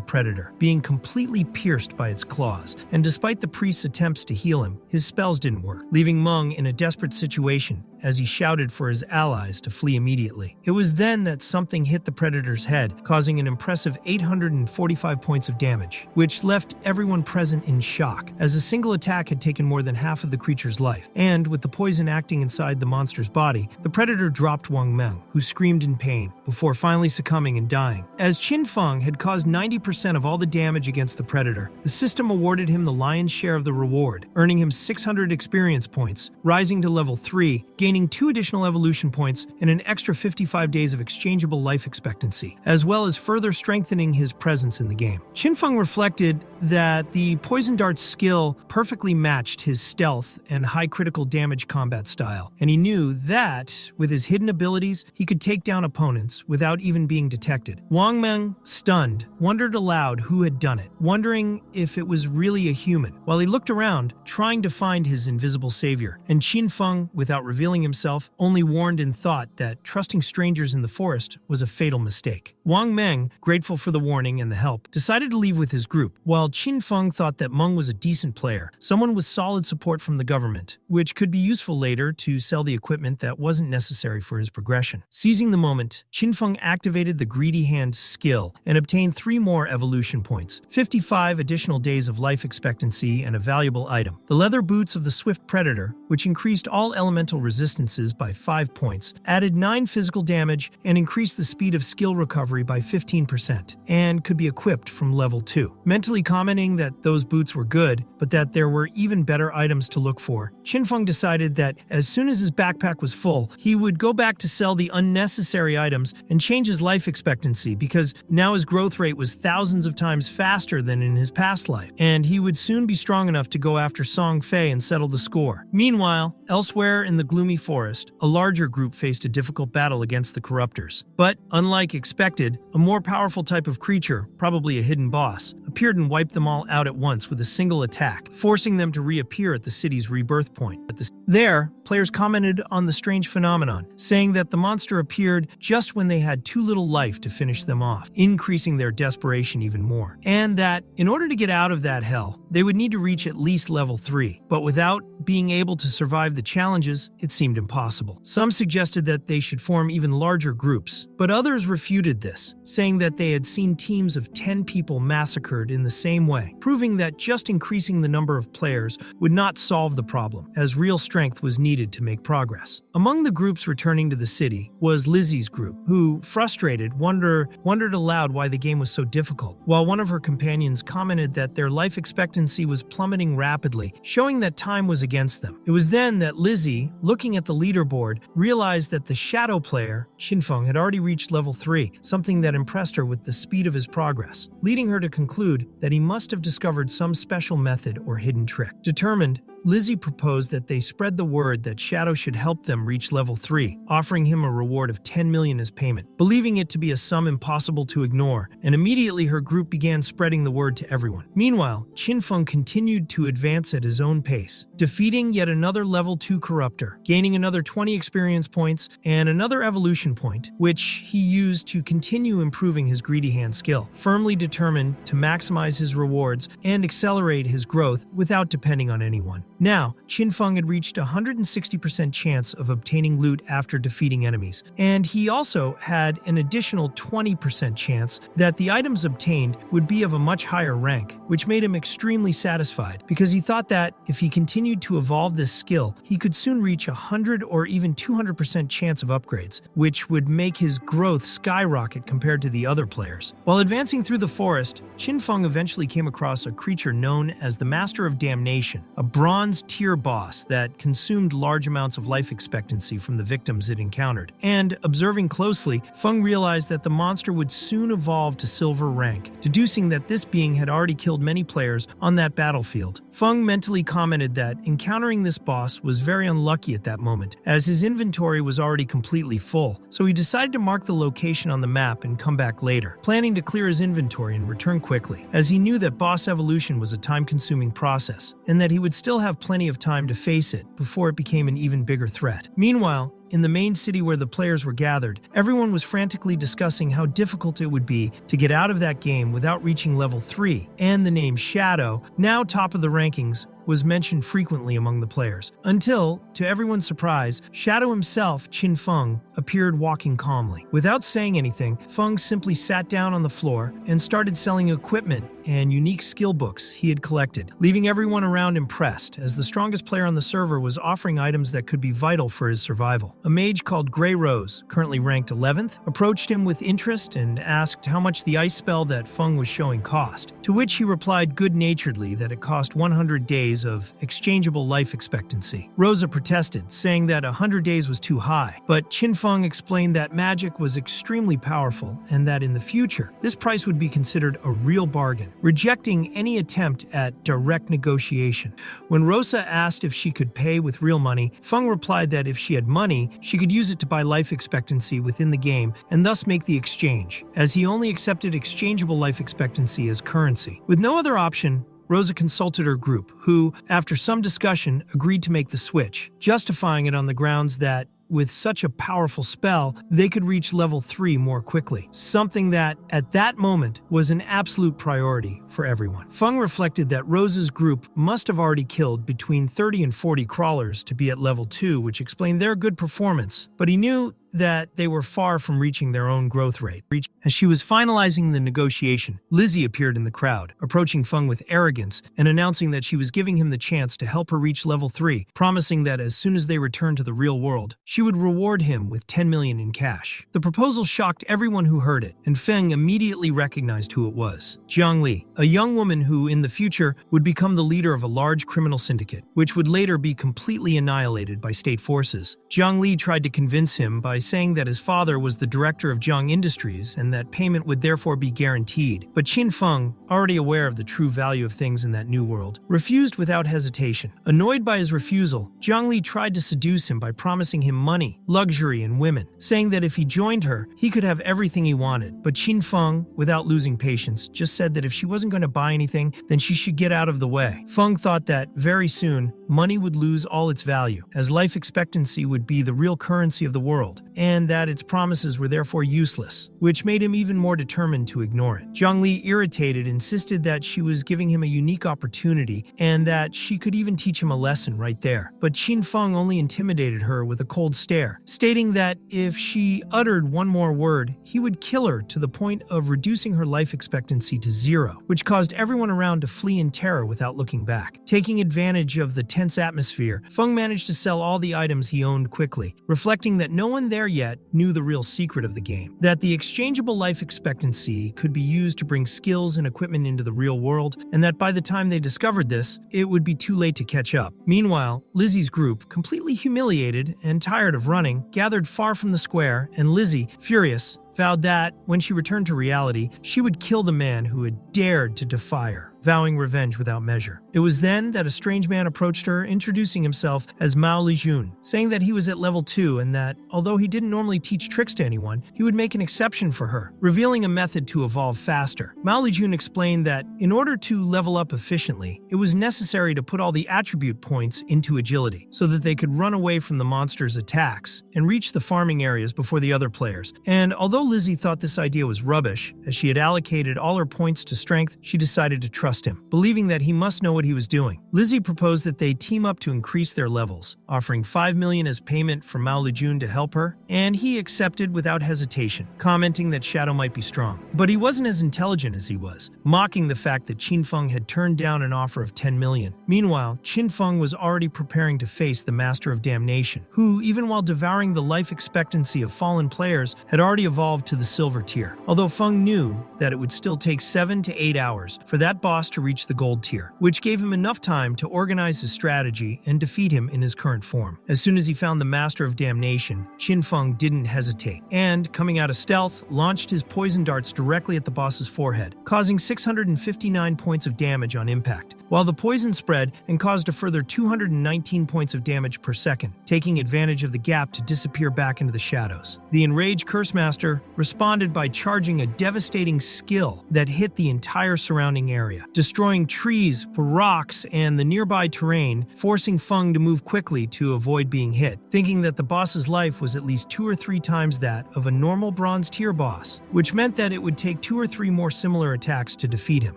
predator, being completely pierced by its claws, and despite the priest's attempts to heal him, his spells didn't work, leaving Meng in a desperate situation as he shouted for his allies to flee immediately. It was then that something hit the predator's head, causing an impressive 845 points of damage, which left everyone present in shock, as a single attack had taken more than half of the creature's life, and with the poison acting inside the monster's body, the predator dropped Wang Meng, who screamed in pain, before finally succumbing and dying. As Qinfeng had caused 90% of all the damage against the predator, the system awarded him the lion's share of the reward, earning him 600 experience points, rising to level 3, gaining 2 additional evolution points and an extra 55 days of exchangeable life expectancy, as well as further strengthening his presence in the game. Qinfeng reflected that the Poison Dart's skill perfectly matched his stealth and high critical damage combat style, and he knew that, with his hidden abilities, he could take down opponents without even being detected. Wang Meng, stunned, wondered aloud who had done it, wondering if it was really a human, while he looked around, trying to find his invisible savior, and Qinfeng, without revealing himself, only warned in thought that trusting strangers in the forest was a fatal mistake. Wang Meng, grateful for the warning and the help, decided to leave with his group, while Qinfeng thought that Meng was a decent player, someone with solid support from the government, which could be useful later to sell the equipment that wasn't necessary for his progression. Seizing the moment, Qinfeng activated the Greedy Hand skill and obtained 3 more evolution points, 55 additional days of life expectancy, and a valuable item, the leather boots of the Swift Predator, which increased all elemental resistances by 5 points, added 9 physical damage, and increased the speed of skill recovery by 15%, and could be equipped from level 2. Mentally commenting that those boots were good, but that there were even better items to look for, Qinfeng decided that as soon as his backpack was full, he would go back to sell the unnecessary items and change his life expectancy, because now his growth rate was thousands of times faster than in his past life, and he would soon be strong enough to go after Song Fei and settle the score. Meanwhile, elsewhere in the gloomy forest, a larger group faced a difficult battle against the corruptors. But, unlike expected, a more powerful type of creature, probably a hidden boss, appeared and wiped them all out at once with a single attack, forcing them to reappear at the city's rebirth point. There, players commented on the strange phenomenon, saying that the monster appeared just when they had too little life to finish them off, increasing their desperation even more, and that, in order to get out of that hell, they would need to reach at least level 3, but without being able to survive the challenges, it seemed impossible. Some suggested that they should form even larger groups, but others refuted this, saying that they had seen teams of 10 people massacred in the same way, proving that just increasing the number of players would not solve the problem, as real strength was needed to make progress. Among the groups returning to the city was Lizzie's group, who, frustrated, wondered aloud why the game was so difficult, while one of her companions commented that their life expectancy was plummeting rapidly, showing that time was against them. It was then that Lizzie, looking at the leaderboard, realized that the shadow player, Qinfeng, had already reached level 3, something that impressed her with the speed of his progress, leading her to conclude that he must have discovered some special method or hidden trick. Determined, Lizzie proposed that they spread the word that Shadow should help them reach level 3, offering him a reward of 10 million as payment, believing it to be a sum impossible to ignore, and immediately her group began spreading the word to everyone. Meanwhile, Qinfeng continued to advance at his own pace, defeating yet another level 2 corruptor, gaining another 20 experience points and another evolution point, which he used to continue improving his Greedy Hand skill, firmly determined to maximize his rewards and accelerate his growth without depending on anyone. Now, Qin Feng had reached a 160% chance of obtaining loot after defeating enemies, and he also had an additional 20% chance that the items obtained would be of a much higher rank, which made him extremely satisfied because he thought that if he continued to evolve this skill, he could soon reach a 100 or even 200% chance of upgrades, which would make his growth skyrocket compared to the other players. While advancing through the forest, Qin Feng eventually came across a creature known as the Master of Damnation, a bronze-tier boss that consumed large amounts of life expectancy from the victims it encountered. And, observing closely, Feng realized that the monster would soon evolve to silver rank, deducing that this being had already killed many players on that battlefield. Feng mentally commented that encountering this boss was very unlucky at that moment, as his inventory was already completely full, so he decided to mark the location on the map and come back later, planning to clear his inventory and return quickly, as he knew that boss evolution was a time-consuming process, and that he would still have plenty of time to face it before it became an even bigger threat. Meanwhile, in the main city where the players were gathered, everyone was frantically discussing how difficult it would be to get out of that game without reaching level 3, and the name Shadow, now top of the rankings, was mentioned frequently among the players. Until, to everyone's surprise, Shadow himself, Qin Feng, appeared walking calmly. Without saying anything, Feng simply sat down on the floor and started selling equipment and unique skill books he had collected, leaving everyone around impressed, as the strongest player on the server was offering items that could be vital for his survival. A mage called Grey Rose, currently ranked 11th, approached him with interest and asked how much the ice spell that Feng was showing cost, to which he replied good-naturedly that it cost 100 days of exchangeable life expectancy. Rosa protested, saying that 100 days was too high, but Qin Feng explained that magic was extremely powerful and that in the future, this price would be considered a real bargain, rejecting any attempt at direct negotiation. When Rosa asked if she could pay with real money, Feng replied that if she had money, she could use it to buy life expectancy within the game and thus make the exchange, as he only accepted exchangeable life expectancy as currency. With no other option, Rosa consulted her group, who, after some discussion, agreed to make the switch, justifying it on the grounds that with such a powerful spell, they could reach level 3 more quickly, something that, at that moment, was an absolute priority for everyone. Feng reflected that Rosa's group must have already killed between 30 and 40 crawlers to be at level 2, which explained their good performance, but he knew that they were far from reaching their own growth rate. As she was finalizing the negotiation, Lizzie appeared in the crowd, approaching Feng with arrogance and announcing that she was giving him the chance to help her reach level 3, promising that as soon as they returned to the real world, she would reward him with 10 million in cash. The proposal shocked everyone who heard it, and Feng immediately recognized who it was: Jiang Li, a young woman who, in the future, would become the leader of a large criminal syndicate, which would later be completely annihilated by state forces. Jiang Li tried to convince him by saying that his father was the director of Jiang Industries and that payment would therefore be guaranteed. But Qin Feng, already aware of the true value of things in that new world, refused without hesitation. Annoyed by his refusal, Jiang Li tried to seduce him by promising him money, luxury, and women, saying that if he joined her, he could have everything he wanted. But Qin Feng, without losing patience, just said that if she wasn't going to buy anything, then she should get out of the way. Feng thought that, very soon, money would lose all its value, as life expectancy would be the real currency of the world, and that its promises were therefore useless, which made him even more determined to ignore it. Jiang Li, irritated, insisted that she was giving him a unique opportunity and that she could even teach him a lesson right there. But Qin Feng only intimidated her with a cold stare, stating that if she uttered one more word, he would kill her to the point of reducing her life expectancy to 0, which caused everyone around to flee in terror without looking back. Taking advantage of the tense atmosphere, Feng managed to sell all the items he owned quickly, reflecting that no one there yet knew the real secret of the game, that the exchangeable life expectancy could be used to bring skills and equipment into the real world, and that by the time they discovered this, it would be too late to catch up. Meanwhile, Lizzie's group, completely humiliated and tired of running, gathered far from the square, and Lizzie, furious, vowed that, when she returned to reality, she would kill the man who had dared to defy her, vowing revenge without measure. It was then that a strange man approached her, introducing himself as Mao Lijun, saying that he was at level 2 and that, although he didn't normally teach tricks to anyone, he would make an exception for her, revealing a method to evolve faster. Mao Lijun explained that, in order to level up efficiently, it was necessary to put all the attribute points into agility, so that they could run away from the monster's attacks and reach the farming areas before the other players. And although Lizzie thought this idea was rubbish, as she had allocated all her points to strength, she decided to trust trust him, believing that he must know what he was doing. Lizzie proposed that they team up to increase their levels, offering 5 million as payment for Mao Lijun to help her, and he accepted without hesitation, commenting that Shadow might be strong. But he wasn't as intelligent as he was, mocking the fact that Qin Feng had turned down an offer of 10 million. Meanwhile, Qin Feng was already preparing to face the Master of Damnation, who, even while devouring the life expectancy of fallen players, had already evolved to the silver tier. Although Feng knew that it would still take 7 to 8 hours for that boss to reach the gold tier, which gave him enough time to organize his strategy and defeat him in his current form. As soon as he found the Master of Damnation, Qin Feng didn't hesitate, and, coming out of stealth, launched his poison darts directly at the boss's forehead, causing 659 points of damage on impact, while the poison spread and caused a further 219 points of damage per second, taking advantage of the gap to disappear back into the shadows. The enraged Curse Master responded by charging a devastating skill that hit the entire surrounding area, destroying trees, rocks, and the nearby terrain, forcing Feng to move quickly to avoid being hit, thinking that the boss's life was at least 2 or 3 times that of a normal bronze tier boss, which meant that it would take 2 or 3 more similar attacks to defeat him.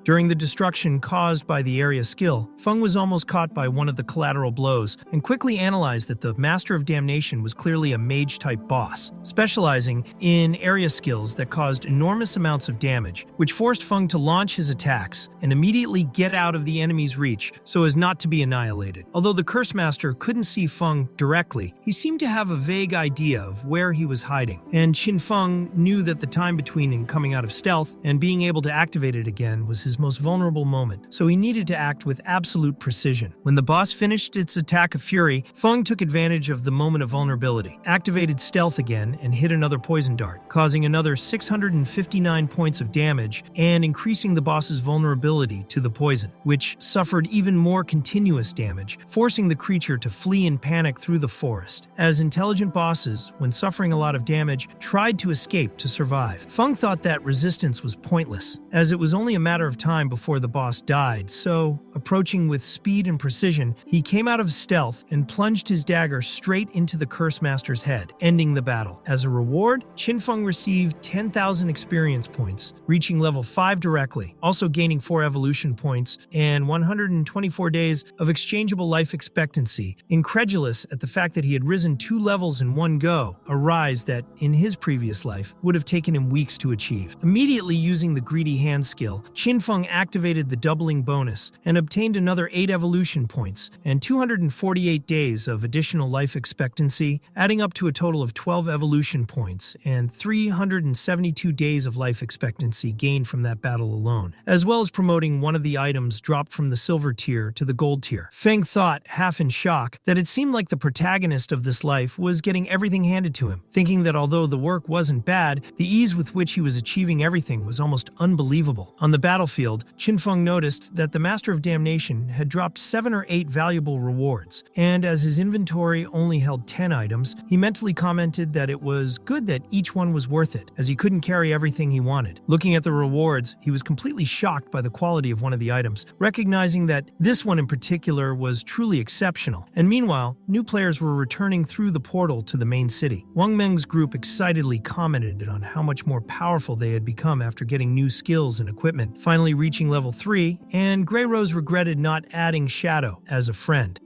During the destruction caused by the area skill, Feng was almost caught by one of the collateral blows and quickly analyzed that the Master of Damnation was clearly a mage-type boss, specializing in area skills that caused enormous amounts of damage, which forced Feng to launch his attacks and immediately get out of the enemy's reach so as not to be annihilated. Although the Curse Master couldn't see Feng directly, he seemed to have a vague idea of where he was hiding, and Qin Feng knew that the time between him coming out of stealth and being able to activate it again was his most vulnerable moment, so he needed to act with absolute precision. When the boss finished its attack of fury, Feng took advantage of the moment of vulnerability, activated stealth again, and hit another poison dart, causing another 659 points of damage and increasing the boss's vulnerability to the poison, which suffered even more continuous damage, forcing the creature to flee in panic through the forest. As intelligent bosses, when suffering a lot of damage, tried to escape to survive. Feng thought that resistance was pointless, as it was only a matter of time before the boss died, so, approaching with speed and precision, he came out of stealth and plunged his dagger straight into the Curse Master's head, ending the battle. As a reward, Qin Feng received 10,000 experience points, reaching level 5 directly, also gaining 4 evolution points and 124 days of exchangeable life expectancy, incredulous at the fact that he had risen 2 levels in one go, a rise that, in his previous life, would have taken him weeks to achieve. Immediately using the Greedy Hand skill, Qin Feng activated the doubling bonus and obtained another 8 evolution points and 248 days of additional life expectancy, adding up to a total of 12 evolution points and 372 days of life expectancy gained from that battle alone, as well as promoting one of the items dropped from the silver tier to the gold tier. Feng thought, half in shock, that it seemed like the protagonist of this life was getting everything handed to him, thinking that although the work wasn't bad, the ease with which he was achieving everything was almost unbelievable. On the battlefield, Qin Feng noticed that the Master of Damnation had dropped 7 or 8 valuable rewards, and as his inventory only held 10 items, he mentally commented that it was good that each one was worth it, as he couldn't carry everything he wanted. Looking at the rewards, he was completely shocked by the quality of one of the items, recognizing that this one in particular was truly exceptional. And meanwhile, new players were returning through the portal to the main city. Wang Meng's group excitedly commented on how much more powerful they had become after getting new skills and equipment, finally reaching level 3, and Grey Rose regretted not adding Shadow as a friend,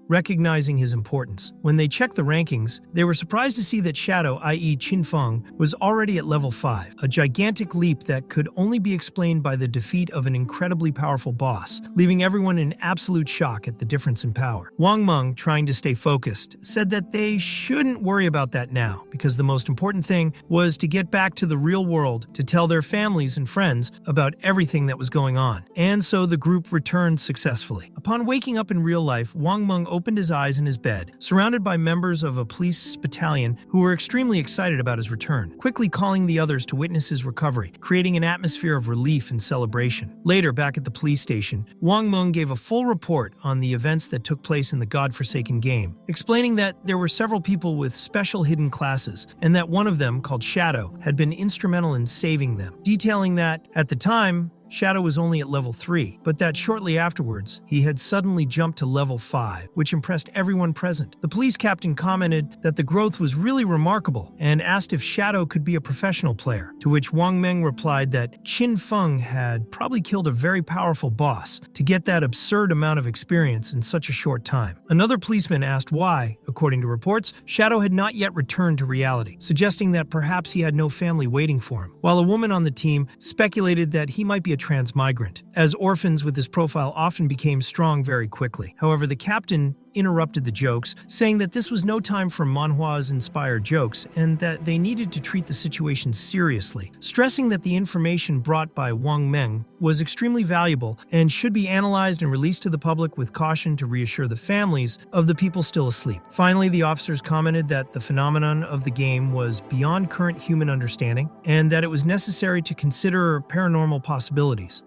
recognizing his importance. When they checked the rankings, they were surprised to see that Shadow, i.e. Qin Feng, was already at level 5, a gigantic leap that could only be explained by the defeat of an incredibly powerful boss, leaving everyone in absolute shock at the difference in power. Wang Meng, trying to stay focused, said that they shouldn't worry about that now, because the most important thing was to get back to the real world to tell their families and friends about everything that was going on. And so the group returned successfully. Upon waking up in real life, Wang Meng opened his eyes in his bed, surrounded by members of a police battalion who were extremely excited about his return, quickly calling the others to witness his recovery, creating an atmosphere of relief and celebration. Later, back at the police station, Wang Meng gave a full report on the events that took place in the godforsaken game, explaining that there were several people with special hidden classes, and that one of them, called Shadow, had been instrumental in saving them, detailing that, at the time, Shadow was only at level 3, but that shortly afterwards, he had suddenly jumped to level 5, which impressed everyone present. The police captain commented that the growth was really remarkable and asked if Shadow could be a professional player, to which Wang Meng replied that Qin Feng had probably killed a very powerful boss to get that absurd amount of experience in such a short time. Another policeman asked why, according to reports, Shadow had not yet returned to reality, suggesting that perhaps he had no family waiting for him, while a woman on the team speculated that he might be a transmigrant, as orphans with this profile often became strong very quickly. However, the captain interrupted the jokes, saying that this was no time for manhwa's inspired jokes and that they needed to treat the situation seriously, stressing that the information brought by Wang Meng was extremely valuable and should be analyzed and released to the public with caution to reassure the families of the people still asleep. Finally, the officers commented that the phenomenon of the game was beyond current human understanding and that it was necessary to consider paranormal possibilities.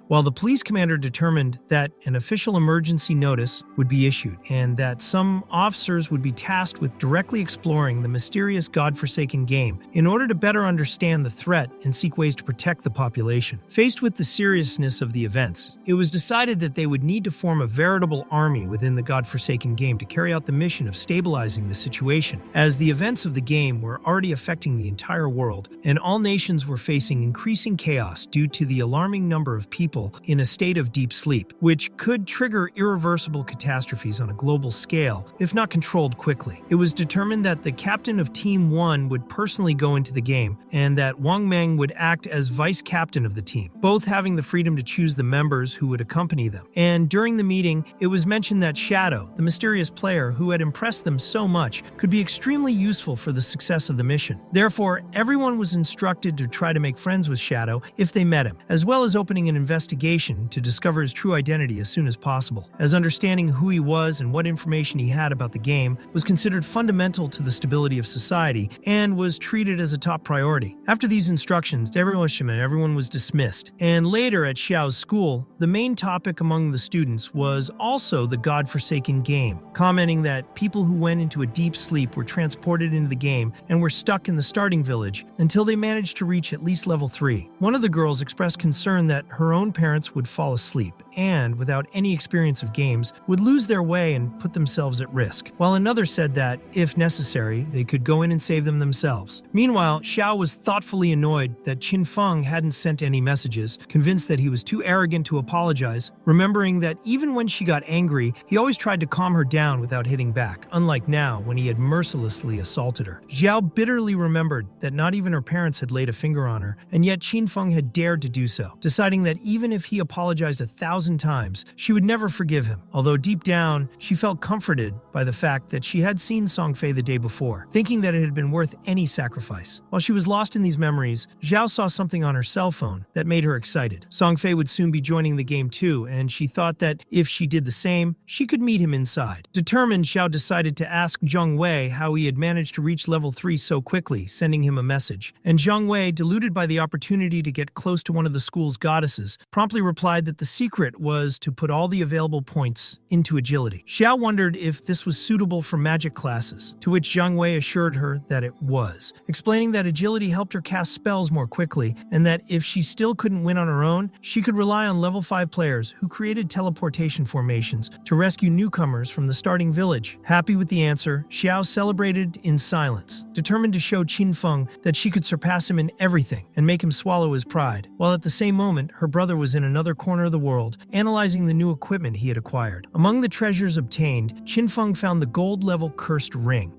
While the police commander determined that an official emergency notice would be issued and that some officers would be tasked with directly exploring the mysterious godforsaken game in order to better understand the threat and seek ways to protect the population. Faced with the seriousness of the events, it was decided that they would need to form a veritable army within the godforsaken game to carry out the mission of stabilizing the situation, as the events of the game were already affecting the entire world, and all nations were facing increasing chaos due to the alarming number of people in a state of deep sleep, which could trigger irreversible catastrophes on a global scale if not controlled quickly. It was determined that the captain of Team 1 would personally go into the game and that Wang Meng would act as vice captain of the team, both having the freedom to choose the members who would accompany them. And during the meeting, it was mentioned that Shadow, the mysterious player who had impressed them so much, could be extremely useful for the success of the mission. Therefore, everyone was instructed to try to make friends with Shadow if they met him, as well as opening an investigation to discover his true identity as soon as possible, as understanding who he was and what information he had about the game was considered fundamental to the stability of society and was treated as a top priority. After these instructions, everyone was dismissed, and later at Xiao's school, the main topic among the students was also the godforsaken game, commenting that people who went into a deep sleep were transported into the game and were stuck in the starting village until they managed to reach at least level 3. One of the girls expressed concern that her own parents would fall asleep and, without any experience of games, would lose their way and put themselves at risk, while another said that, if necessary, they could go in and save them themselves. Meanwhile, Xiao was thoughtfully annoyed that Qin Feng hadn't sent any messages, convinced that he was too arrogant to apologize, remembering that even when she got angry, he always tried to calm her down without hitting back, unlike now when he had mercilessly assaulted her. Xiao bitterly remembered that not even her parents had laid a finger on her, and yet Qin Feng had dared to do so, deciding that even if he apologized 1,000 times, she would never forgive him, although deep down, she felt comforted by the fact that she had seen Songfei the day before, thinking that it had been worth any sacrifice. While she was lost in these memories, Zhao saw something on her cell phone that made her excited. Songfei would soon be joining the game too, and she thought that if she did the same, she could meet him inside. Determined, Zhao decided to ask Zhang Wei how he had managed to reach level 3 so quickly, sending him a message. And Zhang Wei, deluded by the opportunity to get close to one of the school's goddesses, promptly replied that the secret was to put all the available points into agility. Xiao wondered if this was suitable for magic classes, to which Zhang Wei assured her that it was, explaining that agility helped her cast spells more quickly, and that if she still couldn't win on her own, she could rely on level 5 players who created teleportation formations to rescue newcomers from the starting village. Happy with the answer, Xiao celebrated in silence, determined to show Qin Feng that she could surpass him in everything and make him swallow his pride, while at the same moment, her brother was in another corner of the world, analyzing the new equipment he had acquired. Among the treasures obtained, Qin Feng found the gold-level cursed ring,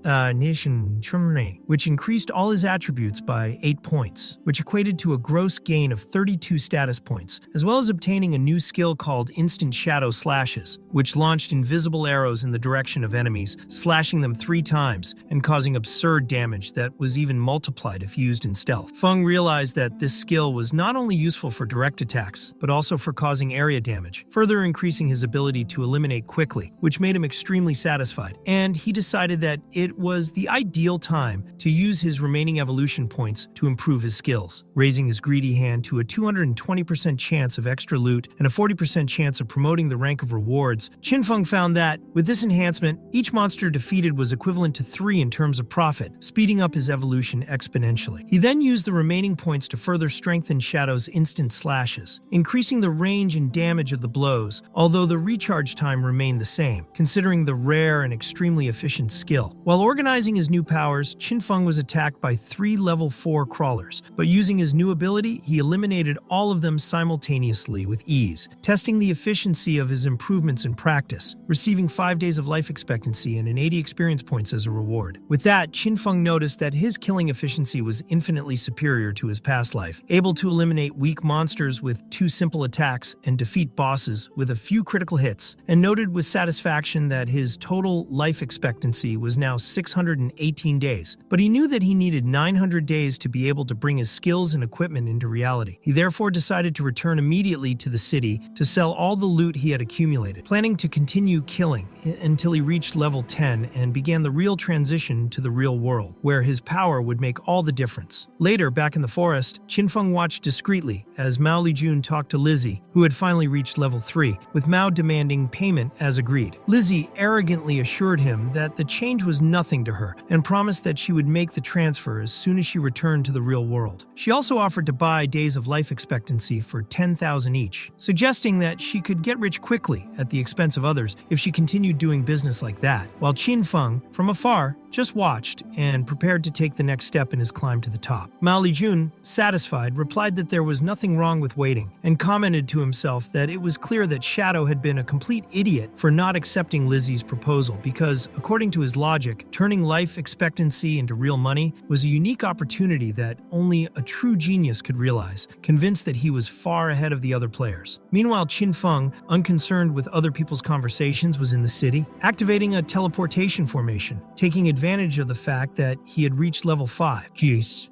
which increased all his attributes by 8 points, which equated to a gross gain of 32 status points, as well as obtaining a new skill called Instant Shadow Slashes, which launched invisible arrows in the direction of enemies, slashing them 3 times and causing absurd damage that was even multiplied if used in stealth. Feng realized that this skill was not only useful for direct attacks, but also for causing area damage, further increasing increasing his ability to eliminate quickly, which made him extremely satisfied. And he decided that it was the ideal time to use his remaining evolution points to improve his skills, raising his greedy hand to a 220% chance of extra loot and a 40% chance of promoting the rank of rewards. Qinfeng found that, with this enhancement, each monster defeated was equivalent to 3 in terms of profit, speeding up his evolution exponentially. He then used the remaining points to further strengthen Shadow's instant slashes, increasing the range and damage of the blows, although the recharge time remained the same, considering the rare and extremely efficient skill. While organizing his new powers, Qinfeng was attacked by 3 level 4 crawlers, but using his new ability, he eliminated all of them simultaneously with ease, testing the efficiency of his improvements in practice, receiving 5 days of life expectancy and an 80 experience points as a reward. With that, Qinfeng noticed that his killing efficiency was infinitely superior to his past life, able to eliminate weak monsters with 2 simple attacks and defeat bosses with a few critical hits, and noted with satisfaction that his total life expectancy was now 618 days. But he knew that he needed 900 days to be able to bring his skills and equipment into reality. He therefore decided to return immediately to the city to sell all the loot he had accumulated, planning to continue killing until he reached level 10 and began the real transition to the real world, where his power would make all the difference. Later, back in the forest, Qinfeng watched discreetly as Mao Lijun talked to Lizzie, who had finally reached level 3, with Mao demanding payment as agreed. Lizzie arrogantly assured him that the change was nothing to her and promised that she would make the transfer as soon as she returned to the real world. She also offered to buy days of life expectancy for 10,000 each, suggesting that she could get rich quickly at the expense of others if she continued doing business like that, while Qinfeng, from afar, just watched and prepared to take the next step in his climb to the top. Mao Lijun, satisfied, replied that there was nothing wrong with waiting, and commented to himself that it was clear that Shadow had been a complete idiot for not accepting Lizzie's proposal because, according to his logic, turning life expectancy into real money was a unique opportunity that only a true genius could realize, convinced that he was far ahead of the other players. Meanwhile, Qinfeng, unconcerned with other people's conversations, was in the city, activating a teleportation formation, taking advantage of the fact that he had reached level 5,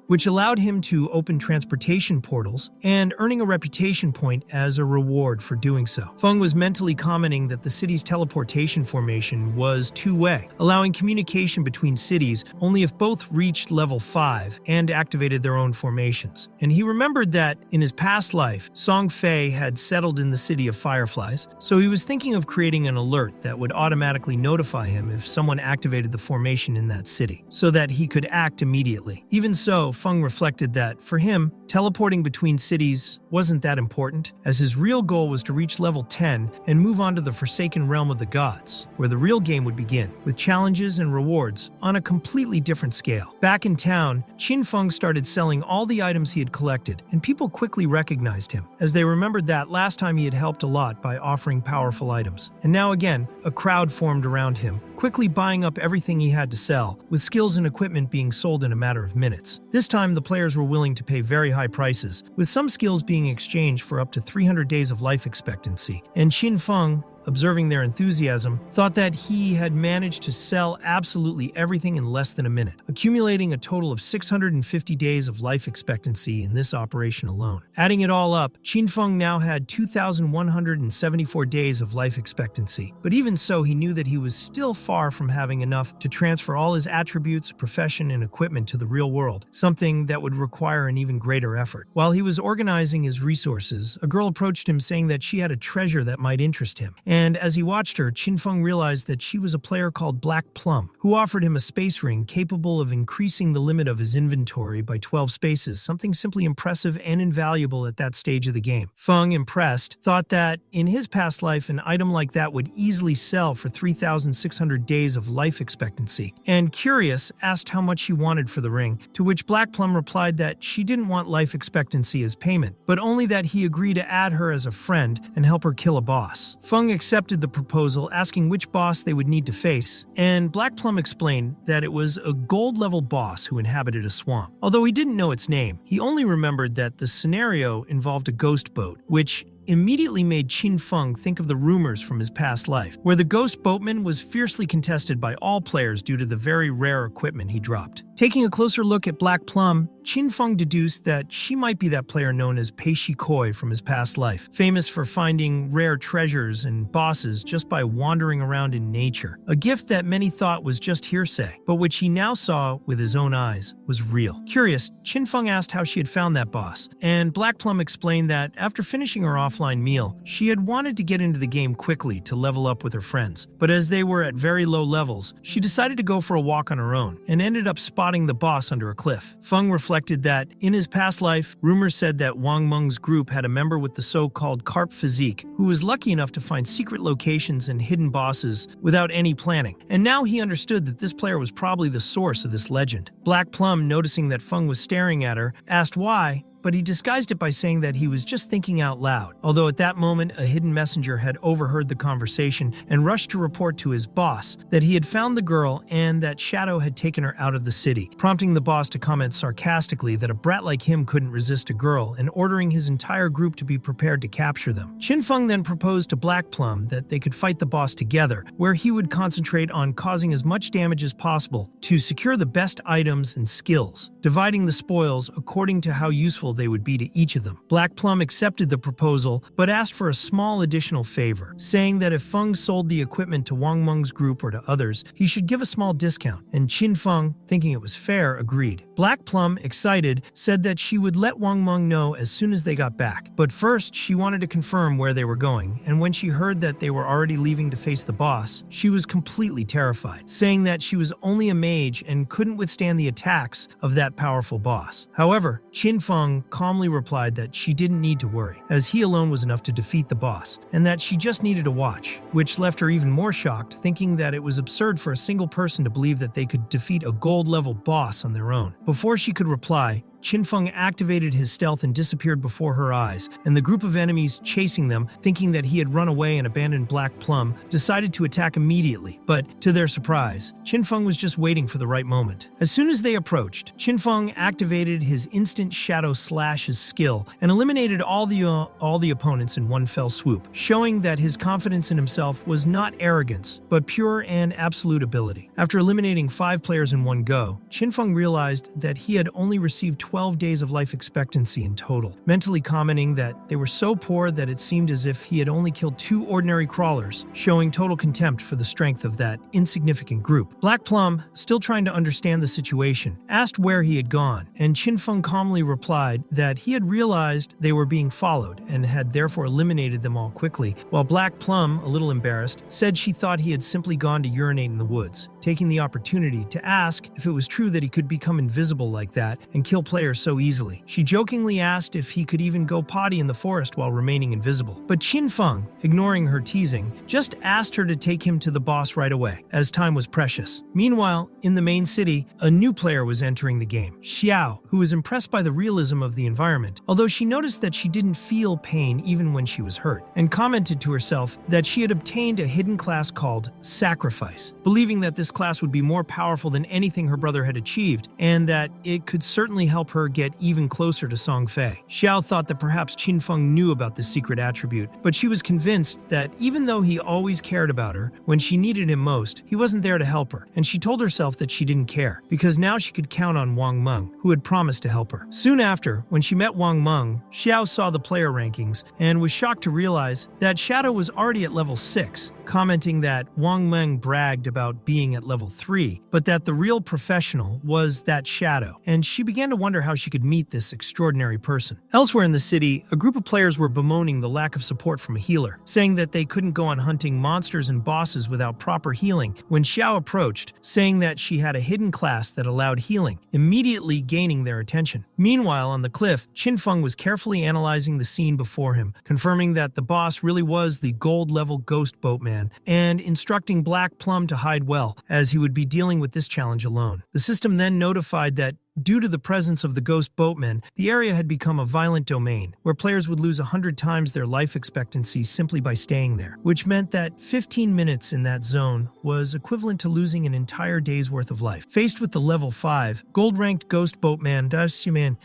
which allowed him to open transportation portals and earning a reputation point as a reward for doing so. Feng was mentally commenting that the city's teleportation formation was two-way, allowing communication between cities only if both reached level 5 and activated their own formations. And he remembered that in his past life, Song Fei had settled in the city of Fireflies, so he was thinking of creating an alert that would automatically notify him if someone activated the formation in that city, so that he could act immediately. Even so, Feng reflected that, for him, teleporting between cities wasn't that important, as his real goal was to reach level 10 and move on to the Forsaken Realm of the Gods, where the real game would begin, with challenges and rewards on a completely different scale. Back in town, Qinfeng started selling all the items he had collected, and people quickly recognized him, as they remembered that last time he had helped a lot by offering powerful items. And now again, a crowd formed around him, quickly buying up everything he had to sell, with skills and equipment being sold in a matter of minutes. This time, the players were willing to pay very high prices, with some skills being exchanged for up to 300 days of life expectancy, and Qinfeng, observing their enthusiasm, thought that he had managed to sell absolutely everything in less than a minute, accumulating a total of 650 days of life expectancy in this operation alone. Adding it all up, Qinfeng now had 2,174 days of life expectancy, but even so, he knew that he was still far from having enough to transfer all his attributes, profession, and equipment to the real world, something that would require an even greater effort. While he was organizing his resources, a girl approached him saying that she had a treasure that might interest him. And as he watched her, Qinfeng realized that she was a player called Black Plum, who offered him a space ring capable of increasing the limit of his inventory by 12 spaces, something simply impressive and invaluable at that stage of the game. Feng, impressed, thought that in his past life, an item like that would easily sell for 3,600 days of life expectancy, and curious, asked how much she wanted for the ring, to which Black Plum replied that she didn't want life expectancy as payment, but only that he agreed to add her as a friend and help her kill a boss. Feng accepted the proposal, asking which boss they would need to face, and Black Plum explained that it was a gold-level boss who inhabited a swamp. Although he didn't know its name, he only remembered that the scenario involved a ghost boat, which immediately made Qin Feng think of the rumors from his past life, where the ghost boatman was fiercely contested by all players due to the very rare equipment he dropped. Taking a closer look at Black Plum, Qin Feng deduced that she might be that player known as Pei Shi Koi from his past life, famous for finding rare treasures and bosses just by wandering around in nature, a gift that many thought was just hearsay, but which he now saw with his own eyes was real. Curious, Qin Feng asked how she had found that boss, and Black Plum explained that after finishing her offline meal, she had wanted to get into the game quickly to level up with her friends, but as they were at very low levels, she decided to go for a walk on her own and ended up spotting the boss under a cliff. Feng reflected that, in his past life, rumors said that Wang Meng's group had a member with the so-called carp physique who was lucky enough to find secret locations and hidden bosses without any planning, and now he understood that this player was probably the source of this legend. Black Plum, noticing that Feng was staring at her, asked why, but he disguised it by saying that he was just thinking out loud, although at that moment a hidden messenger had overheard the conversation and rushed to report to his boss that he had found the girl and that Shadow had taken her out of the city, prompting the boss to comment sarcastically that a brat like him couldn't resist a girl and ordering his entire group to be prepared to capture them. Qin Feng then proposed to Black Plum that they could fight the boss together, where he would concentrate on causing as much damage as possible to secure the best items and skills, dividing the spoils according to how useful they would be to each of them. Black Plum accepted the proposal, but asked for a small additional favor, saying that if Feng sold the equipment to Wang Meng's group or to others, he should give a small discount, and Qin Feng, thinking it was fair, agreed. Black Plum, excited, said that she would let Wang Meng know as soon as they got back, but first she wanted to confirm where they were going, and when she heard that they were already leaving to face the boss, she was completely terrified, saying that she was only a mage and couldn't withstand the attacks of that powerful boss. However, Qin Feng calmly replied that she didn't need to worry, as he alone was enough to defeat the boss, and that she just needed to watch, which left her even more shocked, thinking that it was absurd for a single person to believe that they could defeat a gold-level boss on their own. Before she could reply, Qin Feng activated his stealth and disappeared before her eyes, and the group of enemies chasing them, thinking that he had run away and abandoned Black Plum, decided to attack immediately, but to their surprise, Qin Feng was just waiting for the right moment. As soon as they approached, Qin Feng activated his instant shadow slash's skill and eliminated all the opponents in one fell swoop, showing that his confidence in himself was not arrogance, but pure and absolute ability. After eliminating 5 players in one go, Qin Feng realized that he had only received 12 days of life expectancy in total, mentally commenting that they were so poor that it seemed as if he had only killed 2 ordinary crawlers, showing total contempt for the strength of that insignificant group. Black Plum, still trying to understand the situation, asked where he had gone, and Qin Feng calmly replied that he had realized they were being followed and had therefore eliminated them all quickly, while Black Plum, a little embarrassed, said she thought he had simply gone to urinate in the woods, taking the opportunity to ask if it was true that he could become invisible like that and kill players so easily. She jokingly asked if he could even go potty in the forest while remaining invisible. But Qin Feng, ignoring her teasing, just asked her to take him to the boss right away, as time was precious. Meanwhile, in the main city, a new player was entering the game, Xiao, who was impressed by the realism of the environment, although she noticed that she didn't feel pain even when she was hurt, and commented to herself that she had obtained a hidden class called Sacrifice, believing that this class would be more powerful than anything her brother had achieved, and that it could certainly help her get even closer to Song Fei. Xiao thought that perhaps Qin Feng knew about this secret attribute, but she was convinced that even though he always cared about her, when she needed him most, he wasn't there to help her, and she told herself that she didn't care, because now she could count on Wang Meng, who had promised to help her. Soon after, when she met Wang Meng, Xiao saw the player rankings and was shocked to realize that Shadow was already at level 6, commenting that Wang Meng bragged about being at level 3, but that the real professional was that Shadow, and she began to wonder how she could meet this extraordinary person. Elsewhere in the city, a group of players were bemoaning the lack of support from a healer, saying that they couldn't go on hunting monsters and bosses without proper healing, when Xiao approached, saying that she had a hidden class that allowed healing, immediately gaining their attention. Meanwhile, on the cliff, Qin Feng was carefully analyzing the scene before him, confirming that the boss really was the gold-level ghost boatman, and instructing Black Plum to hide well, as he would be dealing with this challenge alone. The system then notified that Due to the presence of the ghost boatmen, the area had become a violent domain, where players would lose 100 times their life expectancy simply by staying there, which meant that 15 minutes in that zone was equivalent to losing an entire day's worth of life. Faced with the level 5, gold-ranked ghost boatman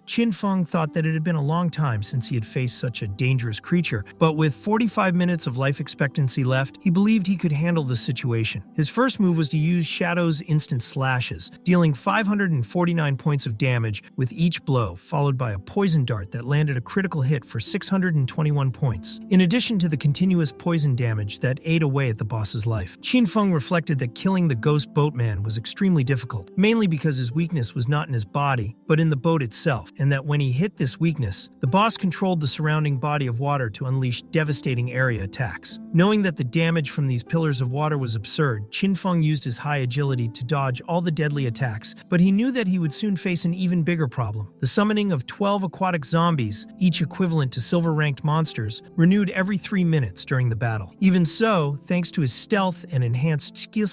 Chin Feng thought that it had been a long time since he had faced such a dangerous creature, but with 45 minutes of life expectancy left, he believed he could handle the situation. His first move was to use Shadow's instant slashes, dealing 549 points of damage with each blow, followed by a poison dart that landed a critical hit for 621 points. In addition to the continuous poison damage that ate away at the boss's life, Qin Feng reflected that killing the ghost boatman was extremely difficult, mainly because his weakness was not in his body, but in the boat itself, and that when he hit this weakness, the boss controlled the surrounding body of water to unleash devastating area attacks. Knowing that the damage from these pillars of water was absurd, Qin Feng used his high agility to dodge all the deadly attacks, but he knew that he would soon face an even bigger problem. The summoning of 12 aquatic zombies, each equivalent to silver-ranked monsters, renewed every 3 minutes during the battle. Even so, thanks to his stealth and enhanced skills,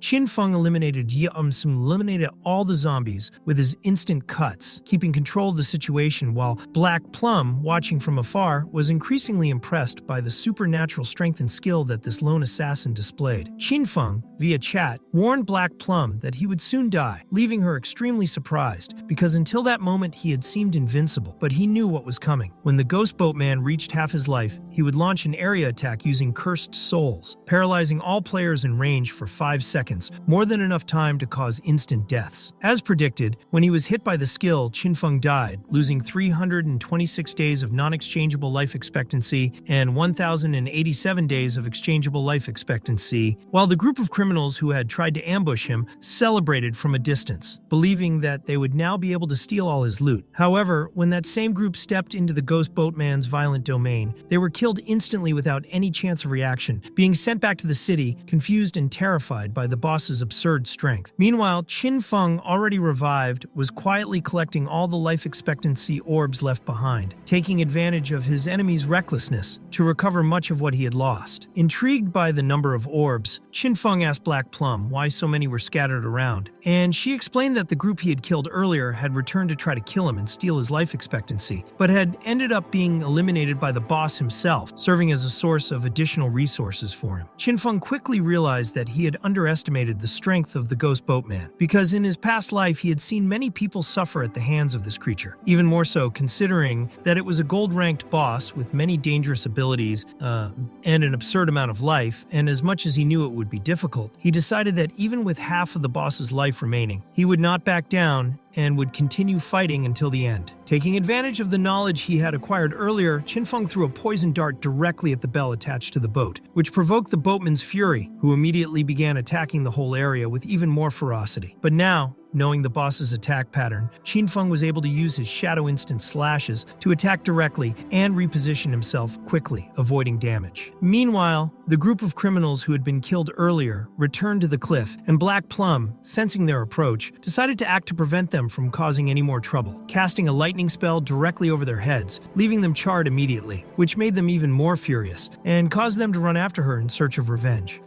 Qin Feng eliminated all the zombies with his instant cuts, keeping control of the situation while Black Plum, watching from afar, was increasingly impressed by the supernatural strength and skill that this lone assassin displayed. Qin Feng, via chat, warned Black Plum that he would soon die, leaving her extremely surprised, because until that moment he had seemed invincible, but he knew what was coming. When the ghost boatman reached half his life, he would launch an area attack using Cursed Souls, paralyzing all players in range for 5 seconds, more than enough time to cause instant deaths. As predicted, when he was hit by the skill, Qin Feng died, losing 326 days of non-exchangeable life expectancy and 1,087 days of exchangeable life expectancy, while the group of criminals who had tried to ambush him celebrated from a distance, believing that they would now be able to steal all his loot. However, when that same group stepped into the ghost boatman's violent domain, they were killed instantly without any chance of reaction, being sent back to the city, confused and terrified by the boss's absurd strength. Meanwhile, Qin Feng, already revived, was quietly collecting all the life expectancy orbs left behind, taking advantage of his enemy's recklessness to recover much of what he had lost. Intrigued by the number of orbs, Qin Feng asked Black Plum why so many were scattered around, and she explained that the group he had killed earlier had returned to try to kill him and steal his life expectancy, but had ended up being eliminated by the boss himself, serving as a source of additional resources for him. Qin Feng quickly realized that he had underestimated the strength of the ghost boatman, because in his past life he had seen many people suffer at the hands of this creature, even more so considering that it was a gold-ranked boss with many dangerous abilities and an absurd amount of life, and as much as he knew it would be difficult, he decided that even with half of the boss's life remaining, he would not back down and would continue fighting until the end. Taking advantage of the knowledge he had acquired earlier, Qin Feng threw a poison dart directly at the bell attached to the boat, which provoked the boatman's fury, who immediately began attacking the whole area with even more ferocity. But now, knowing the boss's attack pattern, Qin Feng was able to use his shadow instant slashes to attack directly and reposition himself quickly, avoiding damage. Meanwhile, the group of criminals who had been killed earlier returned to the cliff, and Black Plum, sensing their approach, decided to act to prevent them from causing any more trouble, casting a lightning spell directly over their heads, leaving them charred immediately, which made them even more furious, and caused them to run after her in search of revenge.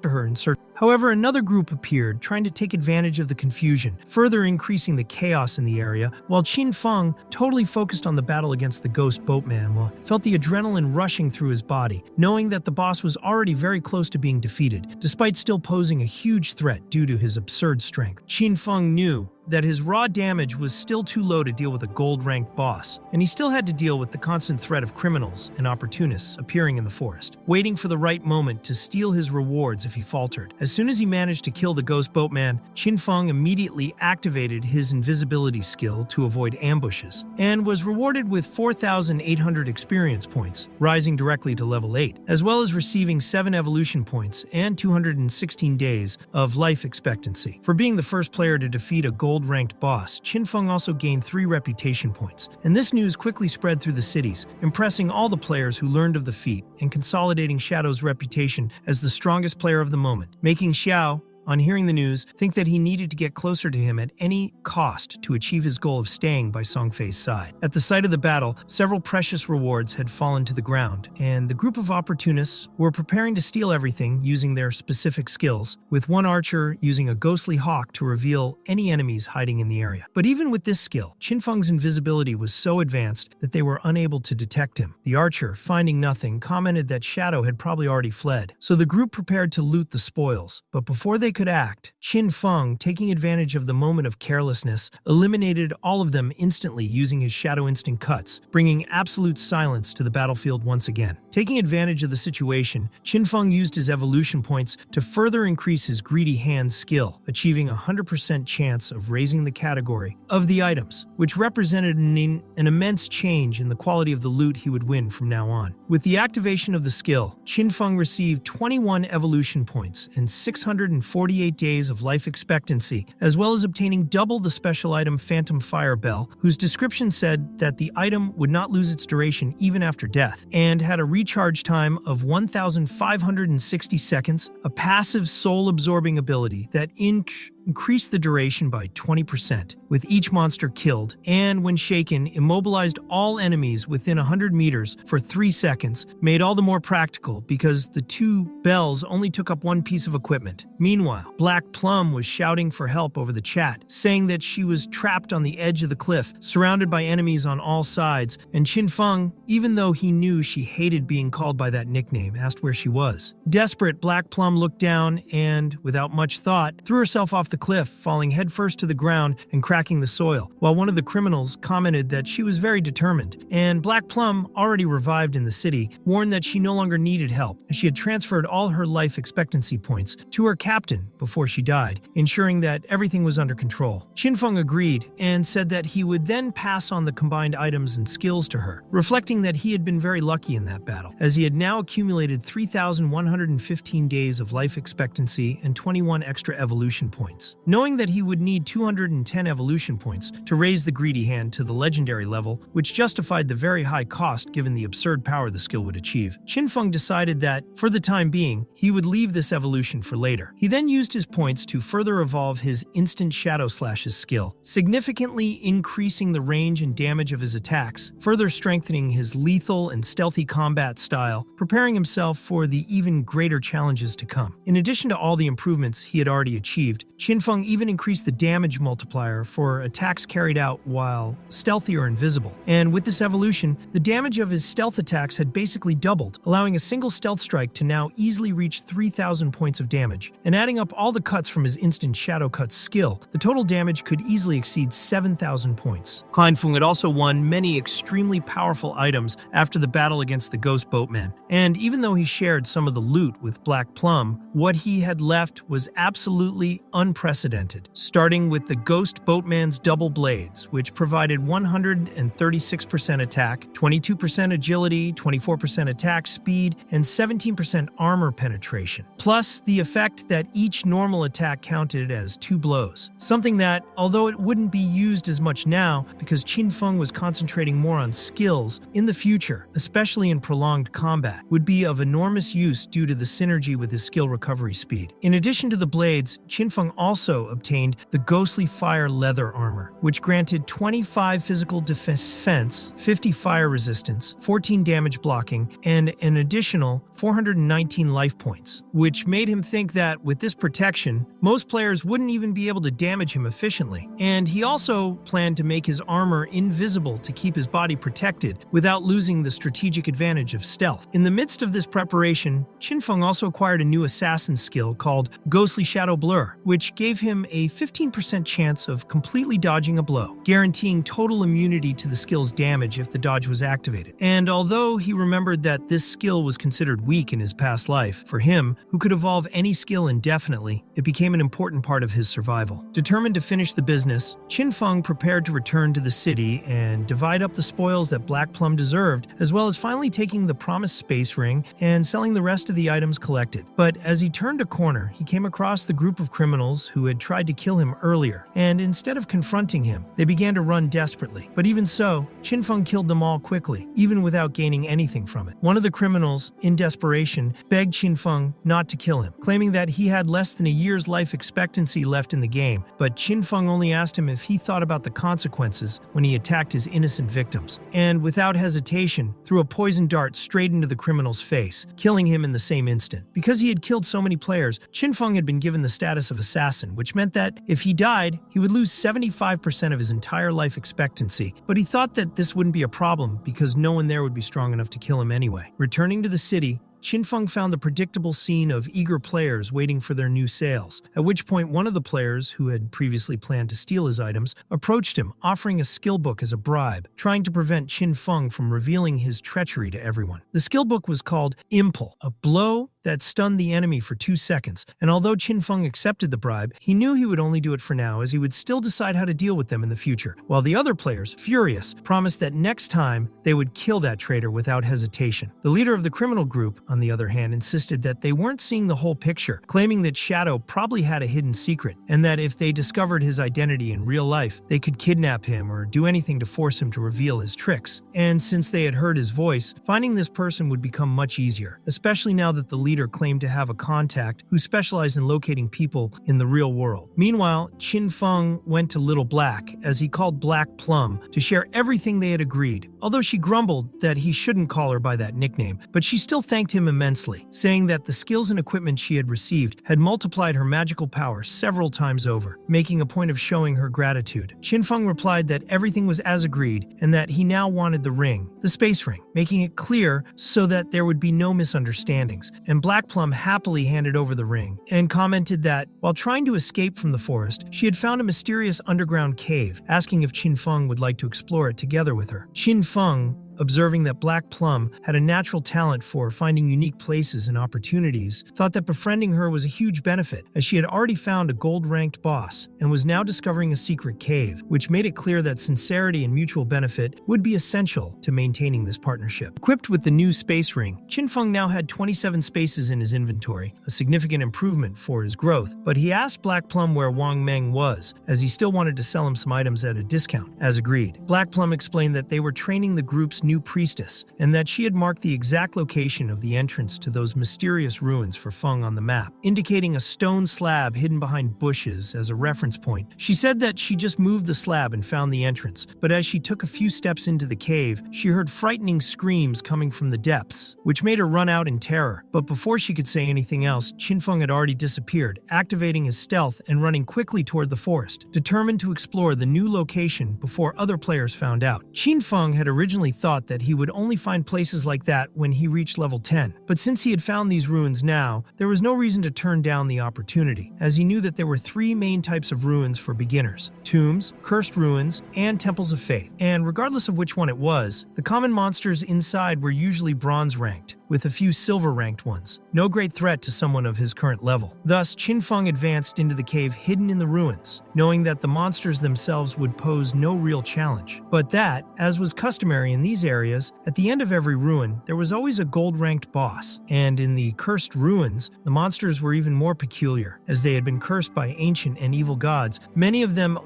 However, another group appeared, trying to take advantage of the confusion, further increasing the chaos in the area, while Qin Feng, totally focused on the battle against the ghost boatman, felt the adrenaline rushing through his body, knowing that the boss was already very close to being defeated, despite still posing a huge threat due to his absurd strength. Qin Feng knew that his raw damage was still too low to deal with a gold-ranked boss, and he still had to deal with the constant threat of criminals and opportunists appearing in the forest, waiting for the right moment to steal his rewards if he faltered. As soon as he managed to kill the ghost boatman, Qin Feng immediately activated his invisibility skill to avoid ambushes, and was rewarded with 4,800 experience points, rising directly to level 8, as well as receiving 7 evolution points and 216 days of life expectancy. For being the first player to defeat a gold-ranked boss, Qin Feng also gained 3 reputation points, and this news quickly spread through the cities, impressing all the players who learned of the feat and consolidating Shadow's reputation as the strongest player of the moment, making Xiao on hearing the news, think that he needed to get closer to him at any cost to achieve his goal of staying by Songfei's side. At the site of the battle, several precious rewards had fallen to the ground, and the group of opportunists were preparing to steal everything using their specific skills, with one archer using a ghostly hawk to reveal any enemies hiding in the area. But even with this skill, Qinfeng's invisibility was so advanced that they were unable to detect him. The archer, finding nothing, commented that Shadow had probably already fled, so the group prepared to loot the spoils. But before they could act, Qinfeng, taking advantage of the moment of carelessness, eliminated all of them instantly using his Shadow Instinct cuts, bringing absolute silence to the battlefield once again. Taking advantage of the situation, Qinfeng used his evolution points to further increase his greedy hand skill, achieving a 100% chance of raising the category of the items, which represented an immense change in the quality of the loot he would win from now on. With the activation of the skill, Qinfeng received 21 evolution points and 648 days of life expectancy, as well as obtaining double the special item Phantom Fire Bell, whose description said that the item would not lose its duration even after death, and had a recharge time of 1,560 seconds, a passive soul-absorbing ability that increased the duration by 20% with each monster killed, and when shaken, immobilized all enemies within 100 meters for 3 seconds, made all the more practical because the two bells only took up one piece of equipment. Meanwhile, Black Plum was shouting for help over the chat, saying that she was trapped on the edge of the cliff, surrounded by enemies on all sides, and Qinfeng, even though he knew she hated being called by that nickname, asked where she was. Desperate, Black Plum looked down and, without much thought, threw herself off the cliff, falling headfirst to the ground and cracking the soil, while one of the criminals commented that she was very determined, and Black Plum, already revived in the city, warned that she no longer needed help, as she had transferred all her life expectancy points to her captain before she died, ensuring that everything was under control. Qinfeng agreed and said that he would then pass on the combined items and skills to her, reflecting that he had been very lucky in that battle, as he had now accumulated 3,115 days of life expectancy and 21 extra evolution points. Knowing that he would need 210 evolution points to raise the greedy hand to the legendary level, which justified the very high cost given the absurd power the skill would achieve, Qinfeng decided that, for the time being, he would leave this evolution for later. He then used his points to further evolve his instant Shadow Slashes skill, significantly increasing the range and damage of his attacks, further strengthening his lethal and stealthy combat style, preparing himself for the even greater challenges to come. In addition to all the improvements he had already achieved, Qinfeng even increased the damage multiplier for attacks carried out while stealthy or invisible. And with this evolution, the damage of his stealth attacks had basically doubled, allowing a single stealth strike to now easily reach 3,000 points of damage. And adding up all the cuts from his instant Shadow Cuts skill, the total damage could easily exceed 7,000 points. Qinfeng had also won many extremely powerful items after the battle against the Ghost Boatman, and even though he shared some of the loot with Black Plum, what he had left was absolutely unprecedented, starting with the Ghost Boatman's double blades, which provided 136% attack, 22% agility, 24% attack speed, and 17% armor penetration, plus the effect that each normal attack counted as 2 blows. Something that, although it wouldn't be used as much now because Qinfeng was concentrating more on skills, in the future, especially in prolonged combat, would be of enormous use due to the synergy with his skill recovery speed. In addition to the blades, Qinfeng also obtained the Ghostly Fire Leather Armor, which granted 25 physical defense, 50 fire resistance, 14 damage blocking, and an additional 419 life points, which made him think that with this protection, most players wouldn't even be able to damage him efficiently. And he also planned to make his armor invisible to keep his body protected without losing the strategic advantage of stealth. In the midst of this preparation, Qinfeng also acquired a new assassin skill called Ghostly Shadow Blur, which gave him a 15% chance of completely dodging a blow, guaranteeing total immunity to the skill's damage if the dodge was activated. And although he remembered that this skill was considered weak in his past life, for him, who could evolve any skill indefinitely, it became an important part of his survival. Determined to finish the business, Qinfeng prepared to return to the city and divide up the spoils that Black Plum deserved, as well as finally taking the promised space ring and selling the rest of the items collected. But as he turned a corner, he came across the group of criminals criminals who had tried to kill him earlier, and instead of confronting him, they began to run desperately. But even so, Qinfeng killed them all quickly, even without gaining anything from it. One of the criminals, in desperation, begged Qinfeng not to kill him, claiming that he had less than a year's life expectancy left in the game, but Qinfeng only asked him if he thought about the consequences when he attacked his innocent victims, and without hesitation, threw a poison dart straight into the criminal's face, killing him in the same instant. Because he had killed so many players, Qinfeng had been given the status of assassin, which meant that if he died, he would lose 75% of his entire life expectancy, but he thought that this wouldn't be a problem because no one there would be strong enough to kill him anyway. Returning to the city, Qinfeng found the predictable scene of eager players waiting for their new sales, at which point one of the players, who had previously planned to steal his items, approached him, offering a skill book as a bribe, trying to prevent Qinfeng from revealing his treachery to everyone. The skill book was called Impulse, a blow that stunned the enemy for 2 seconds, and although Qinfeng accepted the bribe, he knew he would only do it for now as he would still decide how to deal with them in the future, while the other players, furious, promised that next time they would kill that traitor without hesitation. The leader of the criminal group, on the other hand, insisted that they weren't seeing the whole picture, claiming that Shadow probably had a hidden secret, and that if they discovered his identity in real life, they could kidnap him or do anything to force him to reveal his tricks. And since they had heard his voice, finding this person would become much easier, especially now that the leader claimed to have a contact who specialized in locating people in the real world. Meanwhile, Qinfeng went to Little Black, as he called Black Plum, to share everything they had agreed, although she grumbled that he shouldn't call her by that nickname, but she still thanked him immensely, saying that the skills and equipment she had received had multiplied her magical power several times over, making a point of showing her gratitude. Qinfeng replied that everything was as agreed and that he now wanted the ring, the space ring, making it clear so that there would be no misunderstandings, and Black Plum happily handed over the ring and commented that, while trying to escape from the forest, she had found a mysterious underground cave, asking if Qinfeng would like to explore it together with her. Qinfeng, observing that Black Plum had a natural talent for finding unique places and opportunities, thought that befriending her was a huge benefit, as she had already found a gold-ranked boss and was now discovering a secret cave, which made it clear that sincerity and mutual benefit would be essential to maintaining this partnership. Equipped with the new space ring, Qinfeng now had 27 spaces in his inventory, a significant improvement for his growth, but he asked Black Plum where Wang Meng was, as he still wanted to sell him some items at a discount, as agreed. Black Plum explained that they were training the group's new priestess, and that she had marked the exact location of the entrance to those mysterious ruins for Feng on the map, indicating a stone slab hidden behind bushes as a reference point. She said that she just moved the slab and found the entrance, but as she took a few steps into the cave, she heard frightening screams coming from the depths, which made her run out in terror. But before she could say anything else, Qinfeng had already disappeared, activating his stealth and running quickly toward the forest, determined to explore the new location before other players found out. Qinfeng had originally thought that he would only find places like that when he reached level 10, but since he had found these ruins now, there was no reason to turn down the opportunity, as he knew that there were 3 main types of ruins for beginners: tombs, cursed ruins, and temples of faith. And regardless of which one it was, the common monsters inside were usually bronze ranked, with a few silver-ranked ones, no great threat to someone of his current level. Thus, Qinfeng advanced into the cave hidden in the ruins, knowing that the monsters themselves would pose no real challenge, but that, as was customary in these areas, at the end of every ruin, there was always a gold-ranked boss, and in the cursed ruins, the monsters were even more peculiar, as they had been cursed by ancient and evil gods, many of them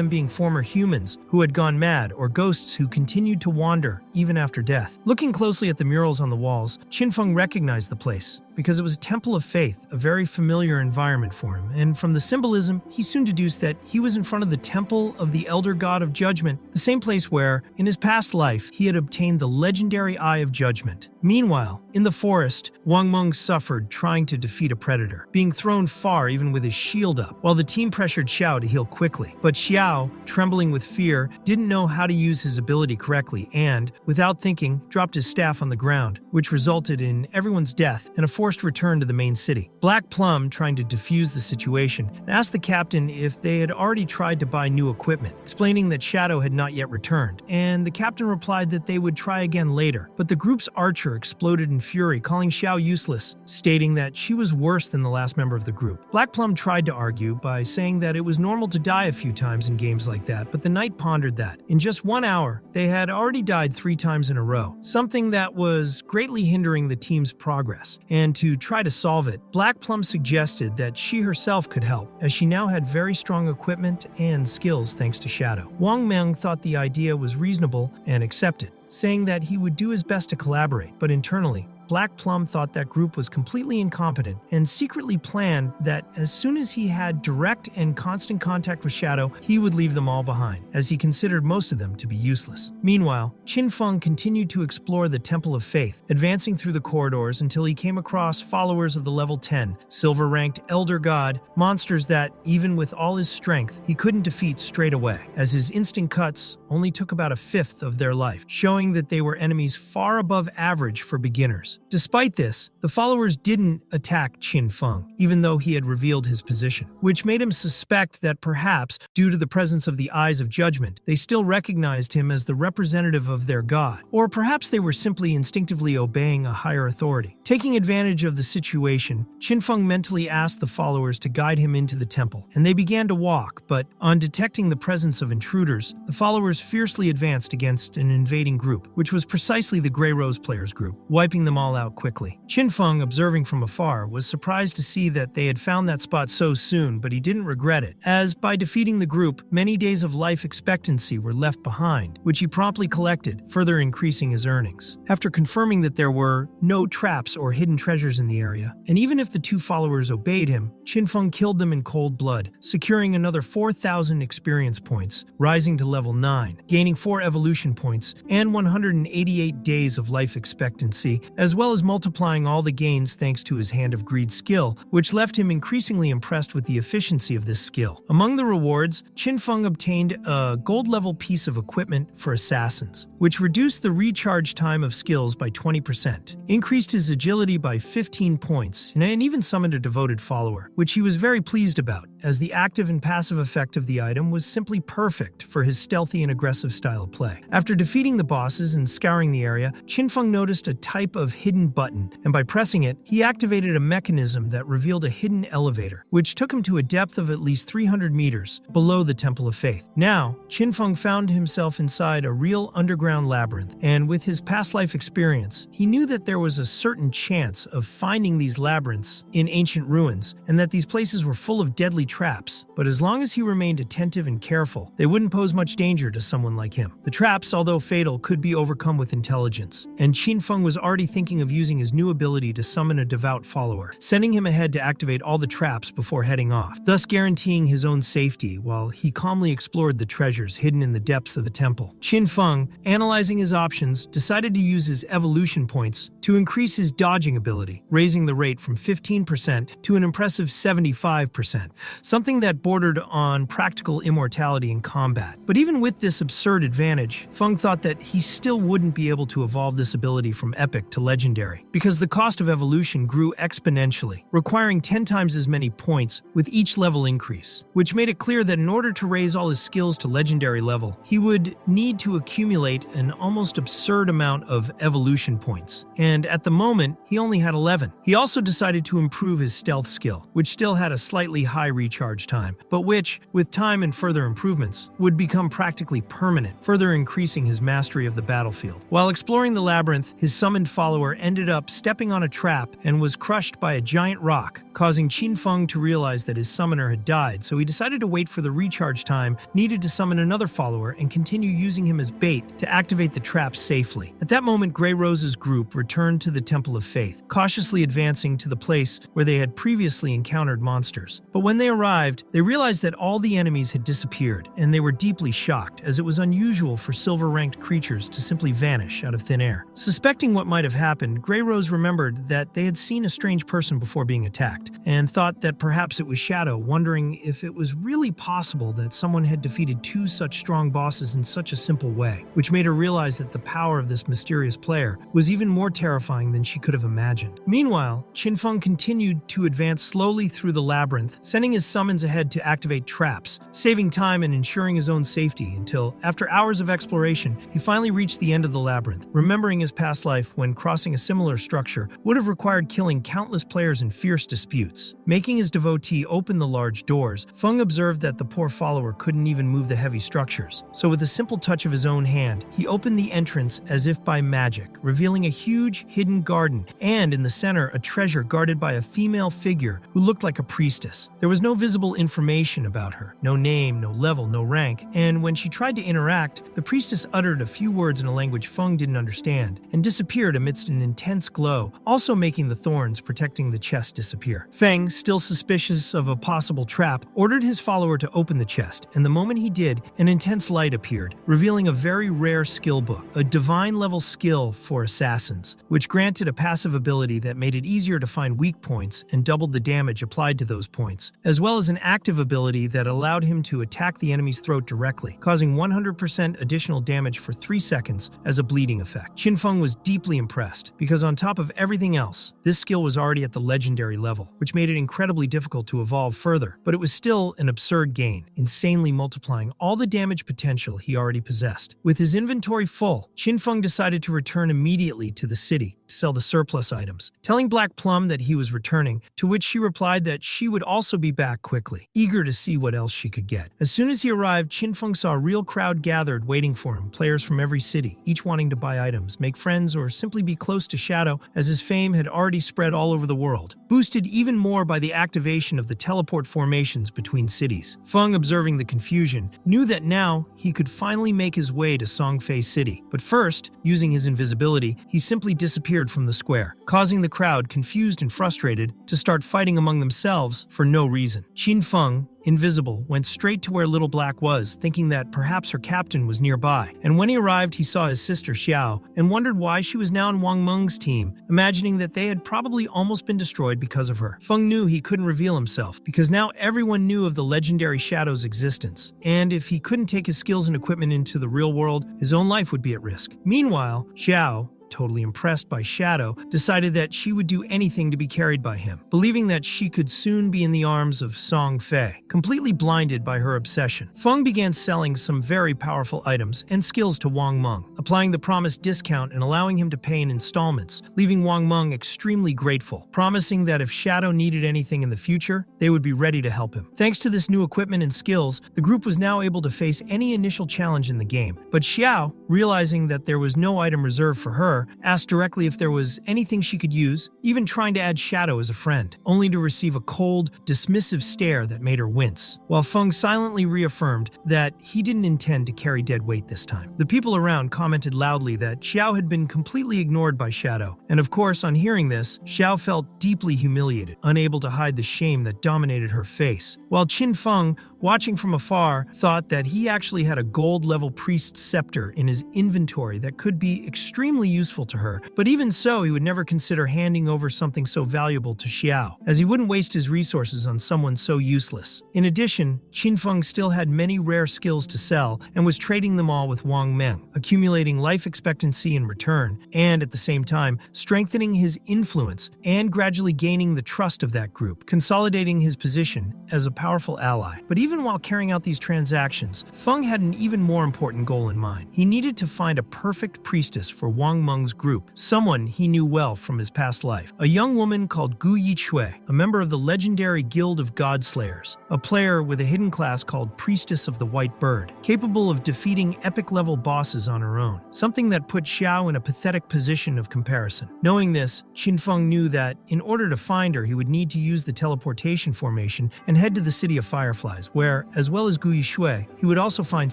being former humans who had gone mad, or ghosts who continued to wander even after death. Looking closely at the murals on the walls, Qinfeng recognized the place, because it was a temple of faith, a very familiar environment for him, and from the symbolism, he soon deduced that he was in front of the temple of the elder god of judgment, the same place where, in his past life, he had obtained the legendary Eye of Judgment. Meanwhile, in the forest, Wang Meng suffered trying to defeat a predator, being thrown far even with his shield up, while the team pressured Xiao to heal quickly. But Xiao, trembling with fear, didn't know how to use his ability correctly and, without thinking, dropped his staff on the ground, which resulted in everyone's death and a forced return to the main city. Black Plum, trying to defuse the situation, asked the captain if they had already tried to buy new equipment, explaining that Shadow had not yet returned, and the captain replied that they would try again later. But the group's archer exploded in fury, calling Xiao useless, stating that she was worse than the last member of the group. Black Plum tried to argue by saying that it was normal to die a few times in games like that, but the knight pondered that, in just 1 hour, they had already died 3 times in a row, something that was greatly hindering the team's progress. And and to try to solve it, Black Plum suggested that she herself could help, as she now had very strong equipment and skills thanks to Shadow. Wang Meng thought the idea was reasonable and accepted, saying that he would do his best to collaborate, but internally, Black Plum thought that group was completely incompetent and secretly planned that as soon as he had direct and constant contact with Shadow, he would leave them all behind, as he considered most of them to be useless. Meanwhile, Qin Feng continued to explore the Temple of Faith, advancing through the corridors until he came across followers of the level 10, silver-ranked Elder God, monsters that, even with all his strength, he couldn't defeat straight away, as his instant cuts only took about a fifth of their life, showing that they were enemies far above average for beginners. Despite this, the followers didn't attack Qin Feng, even though he had revealed his position, which made him suspect that perhaps, due to the presence of the Eyes of Judgment, they still recognized him as the representative of their god, or perhaps they were simply instinctively obeying a higher authority. Taking advantage of the situation, Qin Feng mentally asked the followers to guide him into the temple, and they began to walk, but on detecting the presence of intruders, the followers fiercely advanced against an invading group, which was precisely the Grey Rose players' group, wiping them all out quickly. Qin Feng, observing from afar, was surprised to see that they had found that spot so soon, but he didn't regret it, as by defeating the group, many days of life expectancy were left behind, which he promptly collected, further increasing his earnings. After confirming that there were no traps or hidden treasures in the area, and even if the two followers obeyed him, Qin Feng killed them in cold blood, securing another 4,000 experience points, rising to level 9, gaining 4 evolution points, and 188 days of life expectancy, as well as multiplying all the gains thanks to his Hand of Greed skill, which left him increasingly impressed with the efficiency of this skill. Among the rewards, Qin Feng obtained a gold-level piece of equipment for assassins, which reduced the recharge time of skills by 20%, increased his agility by 15 points, and even summoned a devoted follower, which he was very pleased about, as the active and passive effect of the item was simply perfect for his stealthy and aggressive style of play. After defeating the bosses and scouring the area, Qin Feng noticed a type of hidden button, and by pressing it, he activated a mechanism that revealed a hidden elevator, which took him to a depth of at least 300 meters below the Temple of Faith. Now, Qin Feng found himself inside a real underground labyrinth, and with his past life experience, he knew that there was a certain chance of finding these labyrinths in ancient ruins, and that these places were full of deadly traps, but as long as he remained attentive and careful, they wouldn't pose much danger to someone like him. The traps, although fatal, could be overcome with intelligence, and Qin Feng was already thinking of using his new ability to summon a devout follower, sending him ahead to activate all the traps before heading off, thus guaranteeing his own safety while he calmly explored the treasures hidden in the depths of the temple. Qin Feng, analyzing his options, decided to use his evolution points to increase his dodging ability, raising the rate from 15% to an impressive 75%, something that bordered on practical immortality in combat. But even with this absurd advantage, Feng thought that he still wouldn't be able to evolve this ability from epic to legendary, because the cost of evolution grew exponentially, requiring 10 times as many points with each level increase, which made it clear that in order to raise all his skills to legendary level, he would need to accumulate an almost absurd amount of evolution points, and at the moment, he only had 11. He also decided to improve his stealth skill, which still had a slightly high recharge time, but which, with time and further improvements, would become practically permanent, further increasing his mastery of the battlefield. While exploring the labyrinth, his summoned follower ended up stepping on a trap and was crushed by a giant rock, causing Qin Feng to realize that his summoner had died, so he decided to wait for the recharge time needed to summon another follower and continue using him as bait to activate the trap safely. At that moment, Grey Rose's group returned to the Temple of Faith, cautiously advancing to the place where they had previously encountered monsters. But when they arrived, they realized that all the enemies had disappeared, and they were deeply shocked, as it was unusual for silver-ranked creatures to simply vanish out of thin air. Suspecting what might have happened, Grey Rose remembered that they had seen a strange person before being attacked, and thought that perhaps it was Shadow, wondering if it was really possible that someone had defeated 2 such strong bosses in such a simple way, which made her realize that the power of this mysterious player was even more terrifying than she could have imagined. Meanwhile, Qin Feng continued to advance slowly through the labyrinth, sending his his summons ahead to activate traps, saving time and ensuring his own safety until, after hours of exploration, he finally reached the end of the labyrinth, remembering his past life when crossing a similar structure would have required killing countless players in fierce disputes. Making his devotee open the large doors, Feng observed that the poor follower couldn't even move the heavy structures. So with a simple touch of his own hand, he opened the entrance as if by magic, revealing a huge, hidden garden, and in the center, a treasure guarded by a female figure who looked like a priestess. There was no visible information about her, no name, no level, no rank, and when she tried to interact, the priestess uttered a few words in a language Feng didn't understand and disappeared amidst an intense glow, also making the thorns protecting the chest disappear. Feng, still suspicious of a possible trap, ordered his follower to open the chest, and the moment he did, an intense light appeared, revealing a very rare skill book, a divine-level skill for assassins, which granted a passive ability that made it easier to find weak points and doubled the damage applied to those points, as well as an active ability that allowed him to attack the enemy's throat directly, causing 100% additional damage for 3 seconds as a bleeding effect. Qin Feng was deeply impressed, because on top of everything else, this skill was already at the legendary level, which made it incredibly difficult to evolve further, but it was still an absurd gain, insanely multiplying all the damage potential he already possessed. With his inventory full, Qin Feng decided to return immediately to the city to sell the surplus items, telling Black Plum that he was returning, to which she replied that she would also be back quickly, eager to see what else she could get. As soon as he arrived, Qin Feng saw a real crowd gathered waiting for him, players from every city, each wanting to buy items, make friends, or simply be close to Shadow, as his fame had already spread all over the world, boosted even more by the activation of the teleport formations between cities. Feng, observing the confusion, knew that now he could finally make his way to Songfei City. But first, using his invisibility, he simply disappeared from the square, causing the crowd, confused and frustrated, to start fighting among themselves for no reason. Qin Feng, invisible, went straight to where Little Black was, thinking that perhaps her captain was nearby. And when he arrived, he saw his sister Xiao and wondered why she was now on Wang Meng's team, imagining that they had probably almost been destroyed because of her. Feng knew he couldn't reveal himself, because now everyone knew of the legendary Shadow's existence, and if he couldn't take his skills and equipment into the real world, his own life would be at risk. Meanwhile, Xiao, totally impressed by Shadow, decided that she would do anything to be carried by him, believing that she could soon be in the arms of Song Fei. Completely blinded by her obsession, Feng began selling some very powerful items and skills to Wang Meng, applying the promised discount and allowing him to pay in installments, leaving Wang Meng extremely grateful, promising that if Shadow needed anything in the future, they would be ready to help him. Thanks to this new equipment and skills, the group was now able to face any initial challenge in the game, but Xiao, realizing that there was no item reserved for her, asked directly if there was anything she could use, even trying to add Shadow as a friend, only to receive a cold, dismissive stare that made her wince, while Feng silently reaffirmed that he didn't intend to carry dead weight this time. The people around commented loudly that Xiao had been completely ignored by Shadow, and of course, on hearing this, Xiao felt deeply humiliated, unable to hide the shame that dominated her face, while Qin Feng, watching from afar, thought that he actually had a gold-level priest scepter in his inventory that could be extremely useful to her, but even so, he would never consider handing over something so valuable to Xiao, as he wouldn't waste his resources on someone so useless. In addition, Qin Feng still had many rare skills to sell and was trading them all with Wang Meng, accumulating life expectancy in return, and at the same time, strengthening his influence and gradually gaining the trust of that group, consolidating his position as a powerful ally. But even while carrying out these transactions, Feng had an even more important goal in mind. He needed to find a perfect priestess for Wang Meng's group, someone he knew well from his past life. A young woman called Gu Yichui, a member of the legendary Guild of Godslayers, a player with a hidden class called Priestess of the White Bird, capable of defeating epic-level bosses on her own, something that put Xiao in a pathetic position of comparison. Knowing this, Qin Feng knew that in order to find her, he would need to use the teleportation formation and head to the City of Fireflies, where, as well as Gu Yichui, he would also find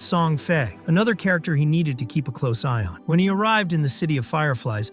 Song Fei, another character he needed to keep a close eye on. When he arrived in the City of Fireflies,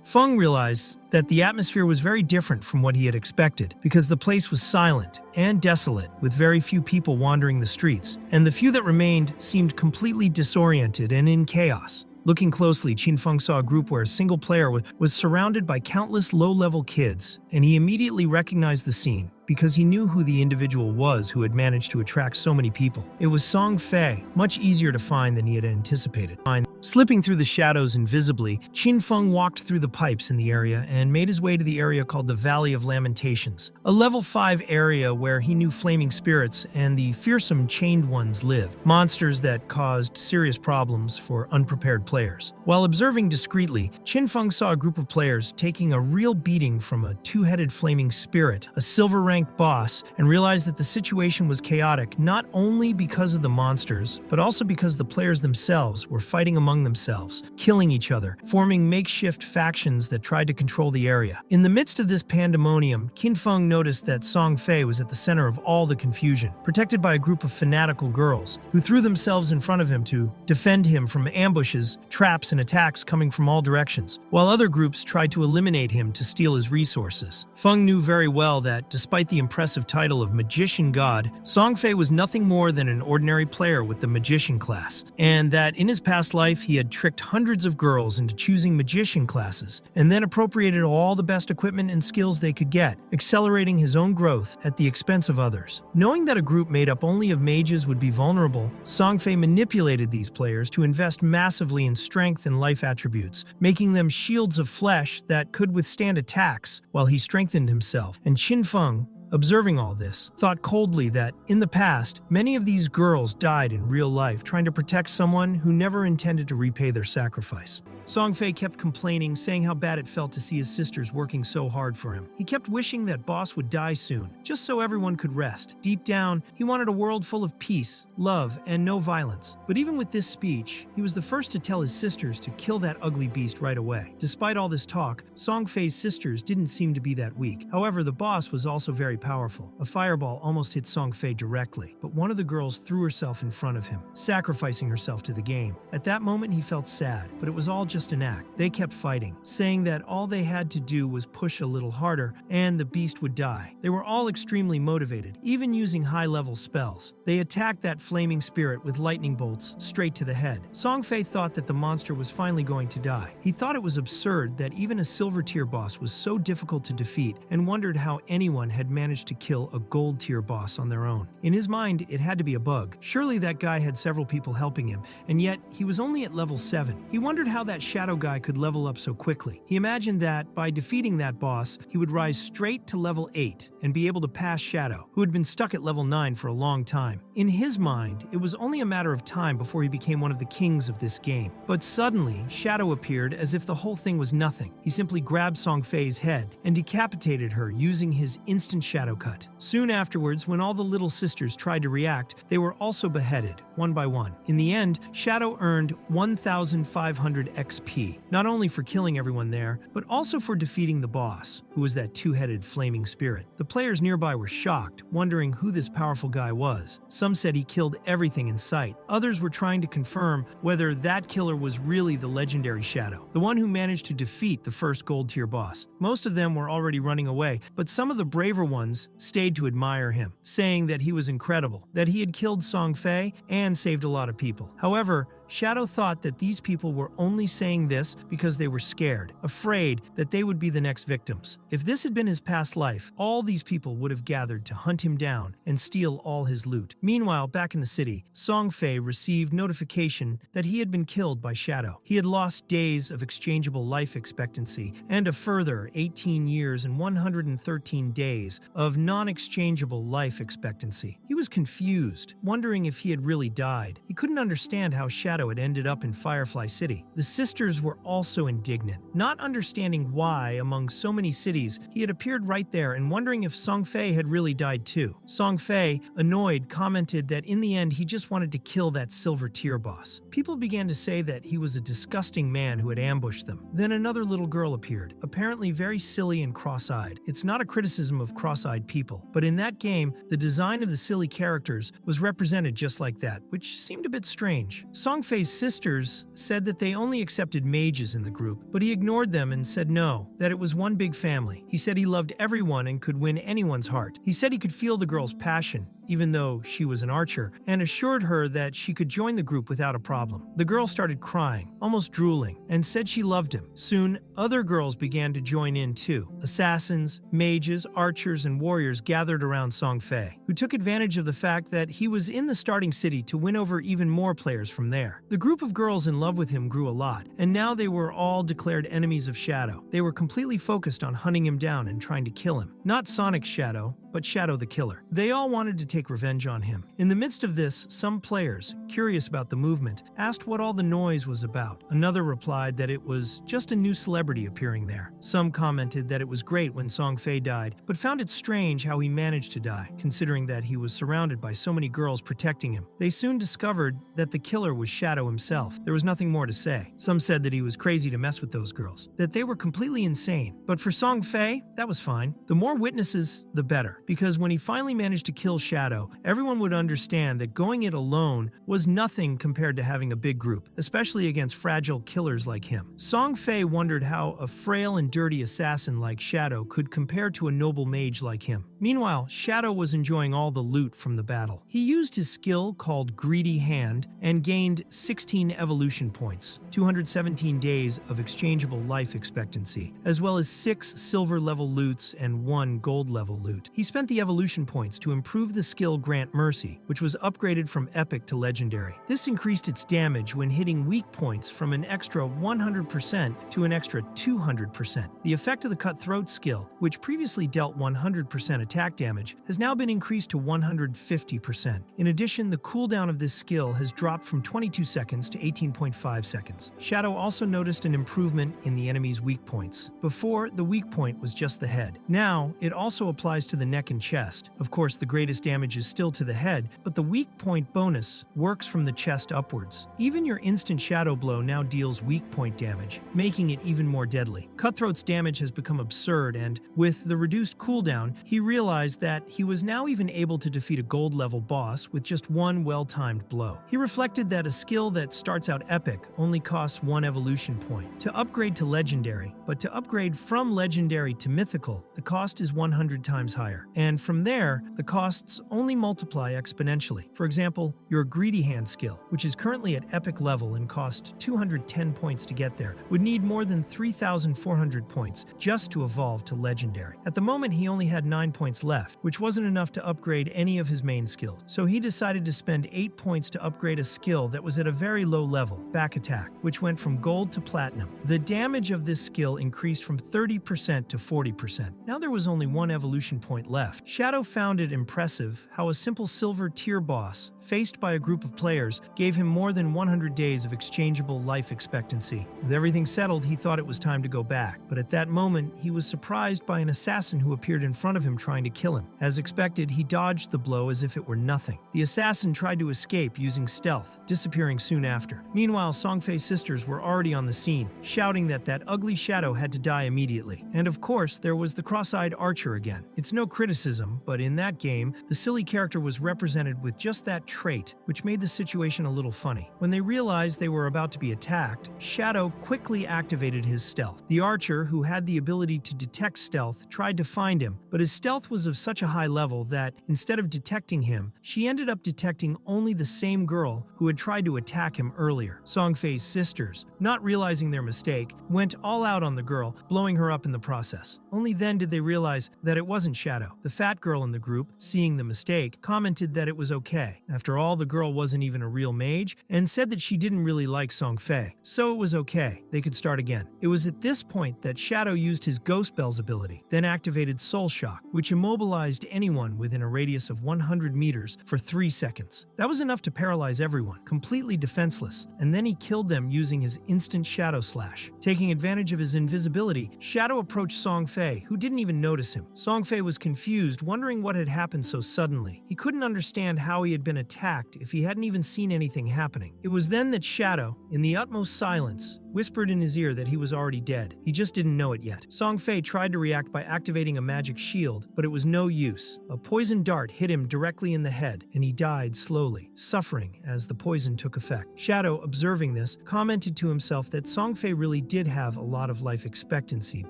Feng realized that the atmosphere was very different from what he had expected, because the place was silent and desolate, with very few people wandering the streets, and the few that remained seemed completely disoriented and in chaos. Looking closely, Qin Feng saw a group where a single player was surrounded by countless low-level kids, and he immediately recognized the scene, because he knew who the individual was who had managed to attract so many people. It was Song Fei, much easier to find than he had anticipated. Slipping through the shadows invisibly, Qin Feng walked through the pipes in the area and made his way to the area called the Valley of Lamentations, a level 5 area where he knew flaming spirits and the fearsome chained ones lived, monsters that caused serious problems for unprepared players. While observing discreetly, Qin Feng saw a group of players taking a real beating from a two-headed flaming spirit, a silver-ranked boss, and realized that the situation was chaotic not only because of the monsters, but also because the players themselves were fighting among themselves, killing each other, forming makeshift factions that tried to control the area. In the midst of this pandemonium, Qin Feng noticed that Song Fei was at the center of all the confusion, protected by a group of fanatical girls who threw themselves in front of him to defend him from ambushes, traps, and attacks coming from all directions, while other groups tried to eliminate him to steal his resources. Feng knew very well that, despite the impressive title of Magician God, Song Fei was nothing more than an ordinary player with the Magician class, and that in his past life he had tricked hundreds of girls into choosing Magician classes, and then appropriated all the best equipment and skills they could get, accelerating his own growth at the expense of others. Knowing that a group made up only of mages would be vulnerable, Song Fei manipulated these players to invest massively in strength and life attributes, making them shields of flesh that could withstand attacks while he strengthened himself. And Qin Feng, observing all this, thought coldly that, in the past, many of these girls died in real life trying to protect someone who never intended to repay their sacrifice. Song Fei kept complaining, saying how bad it felt to see his sisters working so hard for him. He kept wishing that Boss would die soon, just so everyone could rest. Deep down, he wanted a world full of peace, love, and no violence. But even with this speech, he was the first to tell his sisters to kill that ugly beast right away. Despite all this talk, Song Fei's sisters didn't seem to be that weak. However, the boss was also very powerful. A fireball almost hit Song Fei directly, but one of the girls threw herself in front of him, sacrificing herself to the game. At that moment, he felt sad, but it was all just an act. They kept fighting, saying that all they had to do was push a little harder and the beast would die. They were all extremely motivated, even using high-level spells. They attacked that flaming spirit with lightning bolts straight to the head. Song Fei thought that the monster was finally going to die. He thought it was absurd that even a silver tier boss was so difficult to defeat and wondered how anyone had managed to kill a gold tier boss on their own. In his mind, it had to be a bug. Surely that guy had several people helping him, and yet he was only at level 7. He wondered how that shadow guy could level up so quickly. He imagined that, by defeating that boss, he would rise straight to level 8 and be able to pass Shadow, who had been stuck at level 9 for a long time. In his mind, it was only a matter of time before he became one of the kings of this game. But suddenly, Shadow appeared as if the whole thing was nothing. He simply grabbed Song Fei's head and decapitated her using his instant shadow cut. Soon afterwards, when all the little sisters tried to react, they were also beheaded, one by one. In the end, Shadow earned 1,500 XP, not only for killing everyone there, but also for defeating the boss, who was that two-headed flaming spirit. The players nearby were shocked, wondering who this powerful guy was. Some said he killed everything in sight. Others were trying to confirm whether that killer was really the legendary Shadow, the one who managed to defeat the first gold-tier boss. Most of them were already running away, but some of the braver ones stayed to admire him, saying that he was incredible, that he had killed Song Fei and saved a lot of people. However, Shadow thought that these people were only saying this because they were scared, afraid that they would be the next victims. If this had been his past life, all these people would have gathered to hunt him down and steal all his loot. Meanwhile, back in the city, Song Fei received notification that he had been killed by Shadow. He had lost days of exchangeable life expectancy and a further 18 years and 113 days of non-exchangeable life expectancy. He was confused, wondering if he had really died. He couldn't understand how Shadow had ended up in Firefly City. The sisters were also indignant, not understanding why, among so many cities, he had appeared right there and wondering if Song Fei had really died too. Song Fei, annoyed, commented that in the end he just wanted to kill that silver tier boss. People began to say that he was a disgusting man who had ambushed them. Then another little girl appeared, apparently very silly and cross-eyed. It's not a criticism of cross-eyed people, but in that game, the design of the silly characters was represented just like that, which seemed a bit strange. Song Fei's sisters said that they only accepted mages in the group, but he ignored them and said no, that it was one big family. He said he loved everyone and could win anyone's heart. He said he could feel the girl's passion, even though she was an archer, and assured her that she could join the group without a problem. The girl started crying, almost drooling, and said she loved him. Soon, other girls began to join in too. Assassins, mages, archers, and warriors gathered around Song Fei, who took advantage of the fact that he was in the starting city to win over even more players from there. The group of girls in love with him grew a lot, and now they were all declared enemies of Shadow. They were completely focused on hunting him down and trying to kill him. Not Sonic's Shadow, but Shadow the Killer. They all wanted to take revenge on him. In the midst of this, some players, curious about the movement, asked what all the noise was about. Another replied that it was just a new celebrity appearing there. Some commented that it was great when Song Fei died, but found it strange how he managed to die, considering that he was surrounded by so many girls protecting him. They soon discovered that the killer was Shadow himself. There was nothing more to say. Some said that he was crazy to mess with those girls, that they were completely insane. But for Song Fei, that was fine. The more witnesses, the better, because when he finally managed to kill Shadow, everyone would understand that going it alone was nothing compared to having a big group, especially against fragile killers like him. Song Fei wondered how a frail and dirty assassin like Shadow could compare to a noble mage like him. Meanwhile, Shadow was enjoying all the loot from the battle. He used his skill called Greedy Hand and gained 16 evolution points, 217 days of exchangeable life expectancy, as well as 6 silver level loots and 1 gold level loot. He spent the evolution points to improve the skill Grant Mercy, which was upgraded from epic to legendary. This increased its damage when hitting weak points from an extra 100% to an extra 200%. The effect of the Cutthroat skill, which previously dealt 100% attack damage, has now been increased to 150%. In addition, the cooldown of this skill has dropped from 22 seconds to 18.5 seconds. Shadow also noticed an improvement in the enemy's weak points. Before, the weak point was just the head. Now, it also applies to the neck and chest. Of course, the greatest damage is still to the head, but the weak point bonus works from the chest upwards. Even your instant shadow blow now deals weak point damage, making it even more deadly. Cutthroat's damage has become absurd, and with the reduced cooldown, he realized that he was now even able to defeat a gold level boss with just one well-timed blow. He reflected that a skill that starts out epic only costs 1 evolution point to upgrade to legendary, but to upgrade from legendary to mythical, the cost is 100 times higher. And from there, the costs only multiply exponentially. For example, your Greedy Hand skill, which is currently at epic level and cost 210 points to get there, would need more than 3,400 points just to evolve to legendary. At the moment, he only had 9 points left, which wasn't enough to upgrade any of his main skills. So he decided to spend 8 points to upgrade a skill that was at a very low level, back attack, which went from gold to platinum. The damage of this skill increased from 30% to 40%. Now there was only 1 evolution point left. Shadow found it impressive how a simple silver tier boss, faced by a group of players, gave him more than 100 days of exchangeable life expectancy. With everything settled, he thought it was time to go back. But at that moment, he was surprised by an assassin who appeared in front of him trying to kill him. As expected, he dodged the blow as if it were nothing. The assassin tried to escape using stealth, disappearing soon after. Meanwhile, Song Fei's sisters were already on the scene, shouting that ugly Shadow had to die immediately. And of course, there was the cross-eyed archer again. It's no criticism, but in that game, the silly character was represented with just that trait, which made the situation a little funny. When they realized they were about to be attacked, Shadow quickly activated his stealth. The archer, who had the ability to detect stealth, tried to find him, but his stealth was of such a high level that, instead of detecting him, she ended up detecting only the same girl who had tried to attack him earlier. Song Fei's sisters, not realizing their mistake, went all out on the girl, blowing her up in the process. Only then did they realize that it wasn't Shadow. The fat girl in the group, seeing the mistake, commented that it was okay. After all, the girl wasn't even a real mage, and said that she didn't really like Song Fei, so it was okay. They could start again. It was at this point that Shadow used his Ghost Bells ability, then activated Soul Shock, which immobilized anyone within a radius of 100 meters for 3 seconds. That was enough to paralyze everyone, completely defenseless, and then he killed them using his instant Shadow Slash. Taking advantage of his invisibility, Shadow approached Song Fei, who didn't even notice him. Song Fei was confused, wondering what had happened so suddenly. He couldn't understand how he had been attacked if he hadn't even seen anything happening. It was then that Shadow, in the utmost silence, whispered in his ear that he was already dead. He just didn't know it yet. Song Fei tried to react by activating a magic shield, but it was no use. A poison dart hit him directly in the head, and he died slowly, suffering as the poison took effect. Shadow, observing this, commented to himself that Song Fei really did have a lot of life expectancy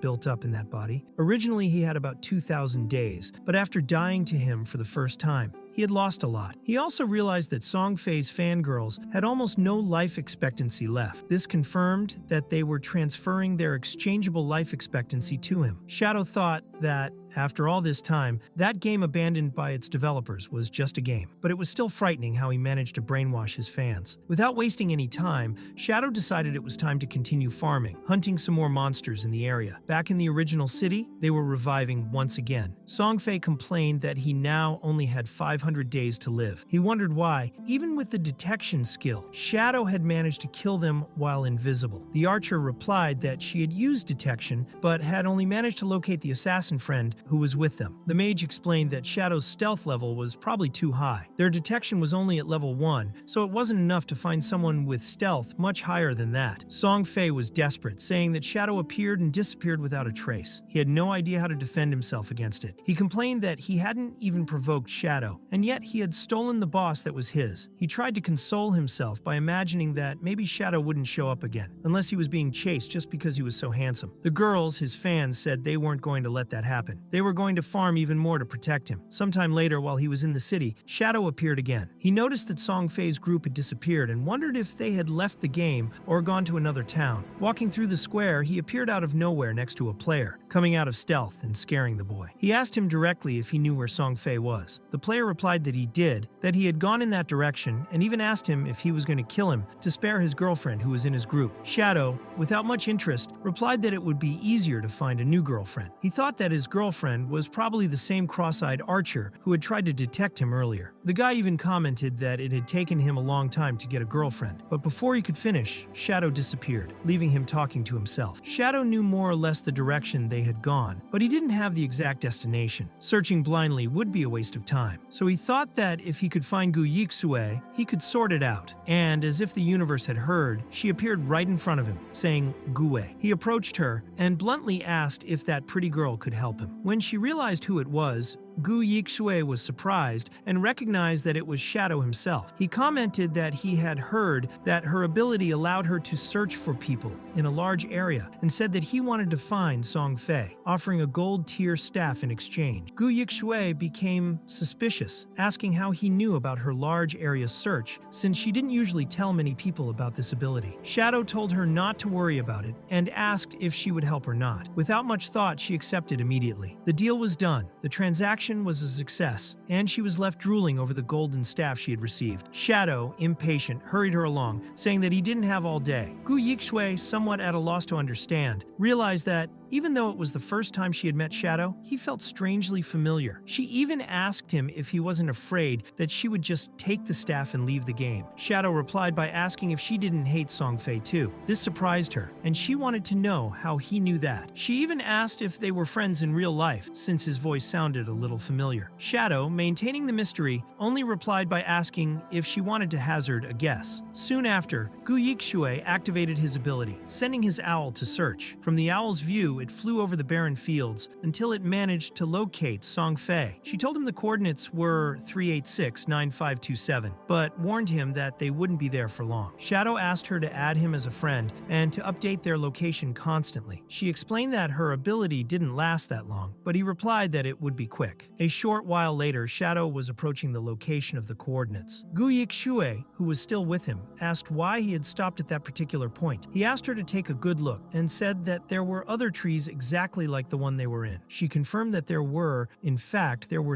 built up in that body. Originally, he had about 2,000 days, but after dying to him for the first time, he had lost a lot. He also realized that Song Fei's fangirls had almost no life expectancy left. This confirmed that they were transferring their exchangeable life expectancy to him. Shadow thought that, after all this time, that game abandoned by its developers was just a game, but it was still frightening how he managed to brainwash his fans. Without wasting any time, Shadow decided it was time to continue farming, hunting some more monsters in the area. Back in the original city, they were reviving once again. Song Fei complained that he now only had 500 days to live. He wondered why, even with the detection skill, Shadow had managed to kill them while invisible. The archer replied that she had used detection, but had only managed to locate the assassin friend who was with them. The mage explained that Shadow's stealth level was probably too high. Their detection was only at level 1, so it wasn't enough to find someone with stealth much higher than that. Song Fei was desperate, saying that Shadow appeared and disappeared without a trace. He had no idea how to defend himself against it. He complained that he hadn't even provoked Shadow, and yet he had stolen the boss that was his. He tried to console himself by imagining that maybe Shadow wouldn't show up again, unless he was being chased just because he was so handsome. The girls, his fans, said they weren't going to let that happen. They were going to farm even more to protect him. Sometime later, while he was in the city, Shadow appeared again. He noticed that Song Fei's group had disappeared and wondered if they had left the game or gone to another town. Walking through the square, he appeared out of nowhere next to a player, coming out of stealth and scaring the boy. He asked him directly if he knew where Song Fei was. The player replied that he did, that he had gone in that direction, and even asked him if he was going to kill him to spare his girlfriend who was in his group. Shadow, without much interest, replied that it would be easier to find a new girlfriend. He thought that his girlfriend was probably the same cross-eyed archer who had tried to detect him earlier. The guy even commented that it had taken him a long time to get a girlfriend, but before he could finish, Shadow disappeared, leaving him talking to himself. Shadow knew more or less the direction they had gone, but he didn't have the exact destination. Searching blindly would be a waste of time, so he thought that if he could find Gu Yixue, he could sort it out. And as if the universe had heard, she appeared right in front of him, saying Gue. He approached her and bluntly asked if that pretty girl could help him. When she realized who it was, Gu Yixue was surprised and recognized that it was Shadow himself. He commented that he had heard that her ability allowed her to search for people in a large area and said that he wanted to find Song Fei, offering a gold tier staff in exchange. Gu Yixue became suspicious, asking how he knew about her large area search since she didn't usually tell many people about this ability. Shadow told her not to worry about it and asked if she would help or not. Without much thought, she accepted immediately. The deal was done. The transaction was a success, and she was left drooling over the golden staff she had received. Shadow, impatient, hurried her along, saying that he didn't have all day. Gu Yixue, somewhat at a loss to understand, realized that even though it was the first time she had met Shadow, he felt strangely familiar. She even asked him if he wasn't afraid that she would just take the staff and leave the game. Shadow replied by asking if she didn't hate Song Fei too. This surprised her, and she wanted to know how he knew that. She even asked if they were friends in real life, since his voice sounded a little familiar. Shadow, maintaining the mystery, only replied by asking if she wanted to hazard a guess. Soon after, Gu Yixue activated his ability, sending his owl to search. From the owl's view, it flew over the barren fields until it managed to locate Song Fei. She told him the coordinates were 386-9527, but warned him that they wouldn't be there for long. Shadow asked her to add him as a friend and to update their location constantly. She explained that her ability didn't last that long, but he replied that it would be quick. A short while later, Shadow was approaching the location of the coordinates. Gu Yixue, who was still with him, asked why he had stopped at that particular point. He asked her to take a good look and said that there were other trees exactly like the one they were in. She confirmed that there were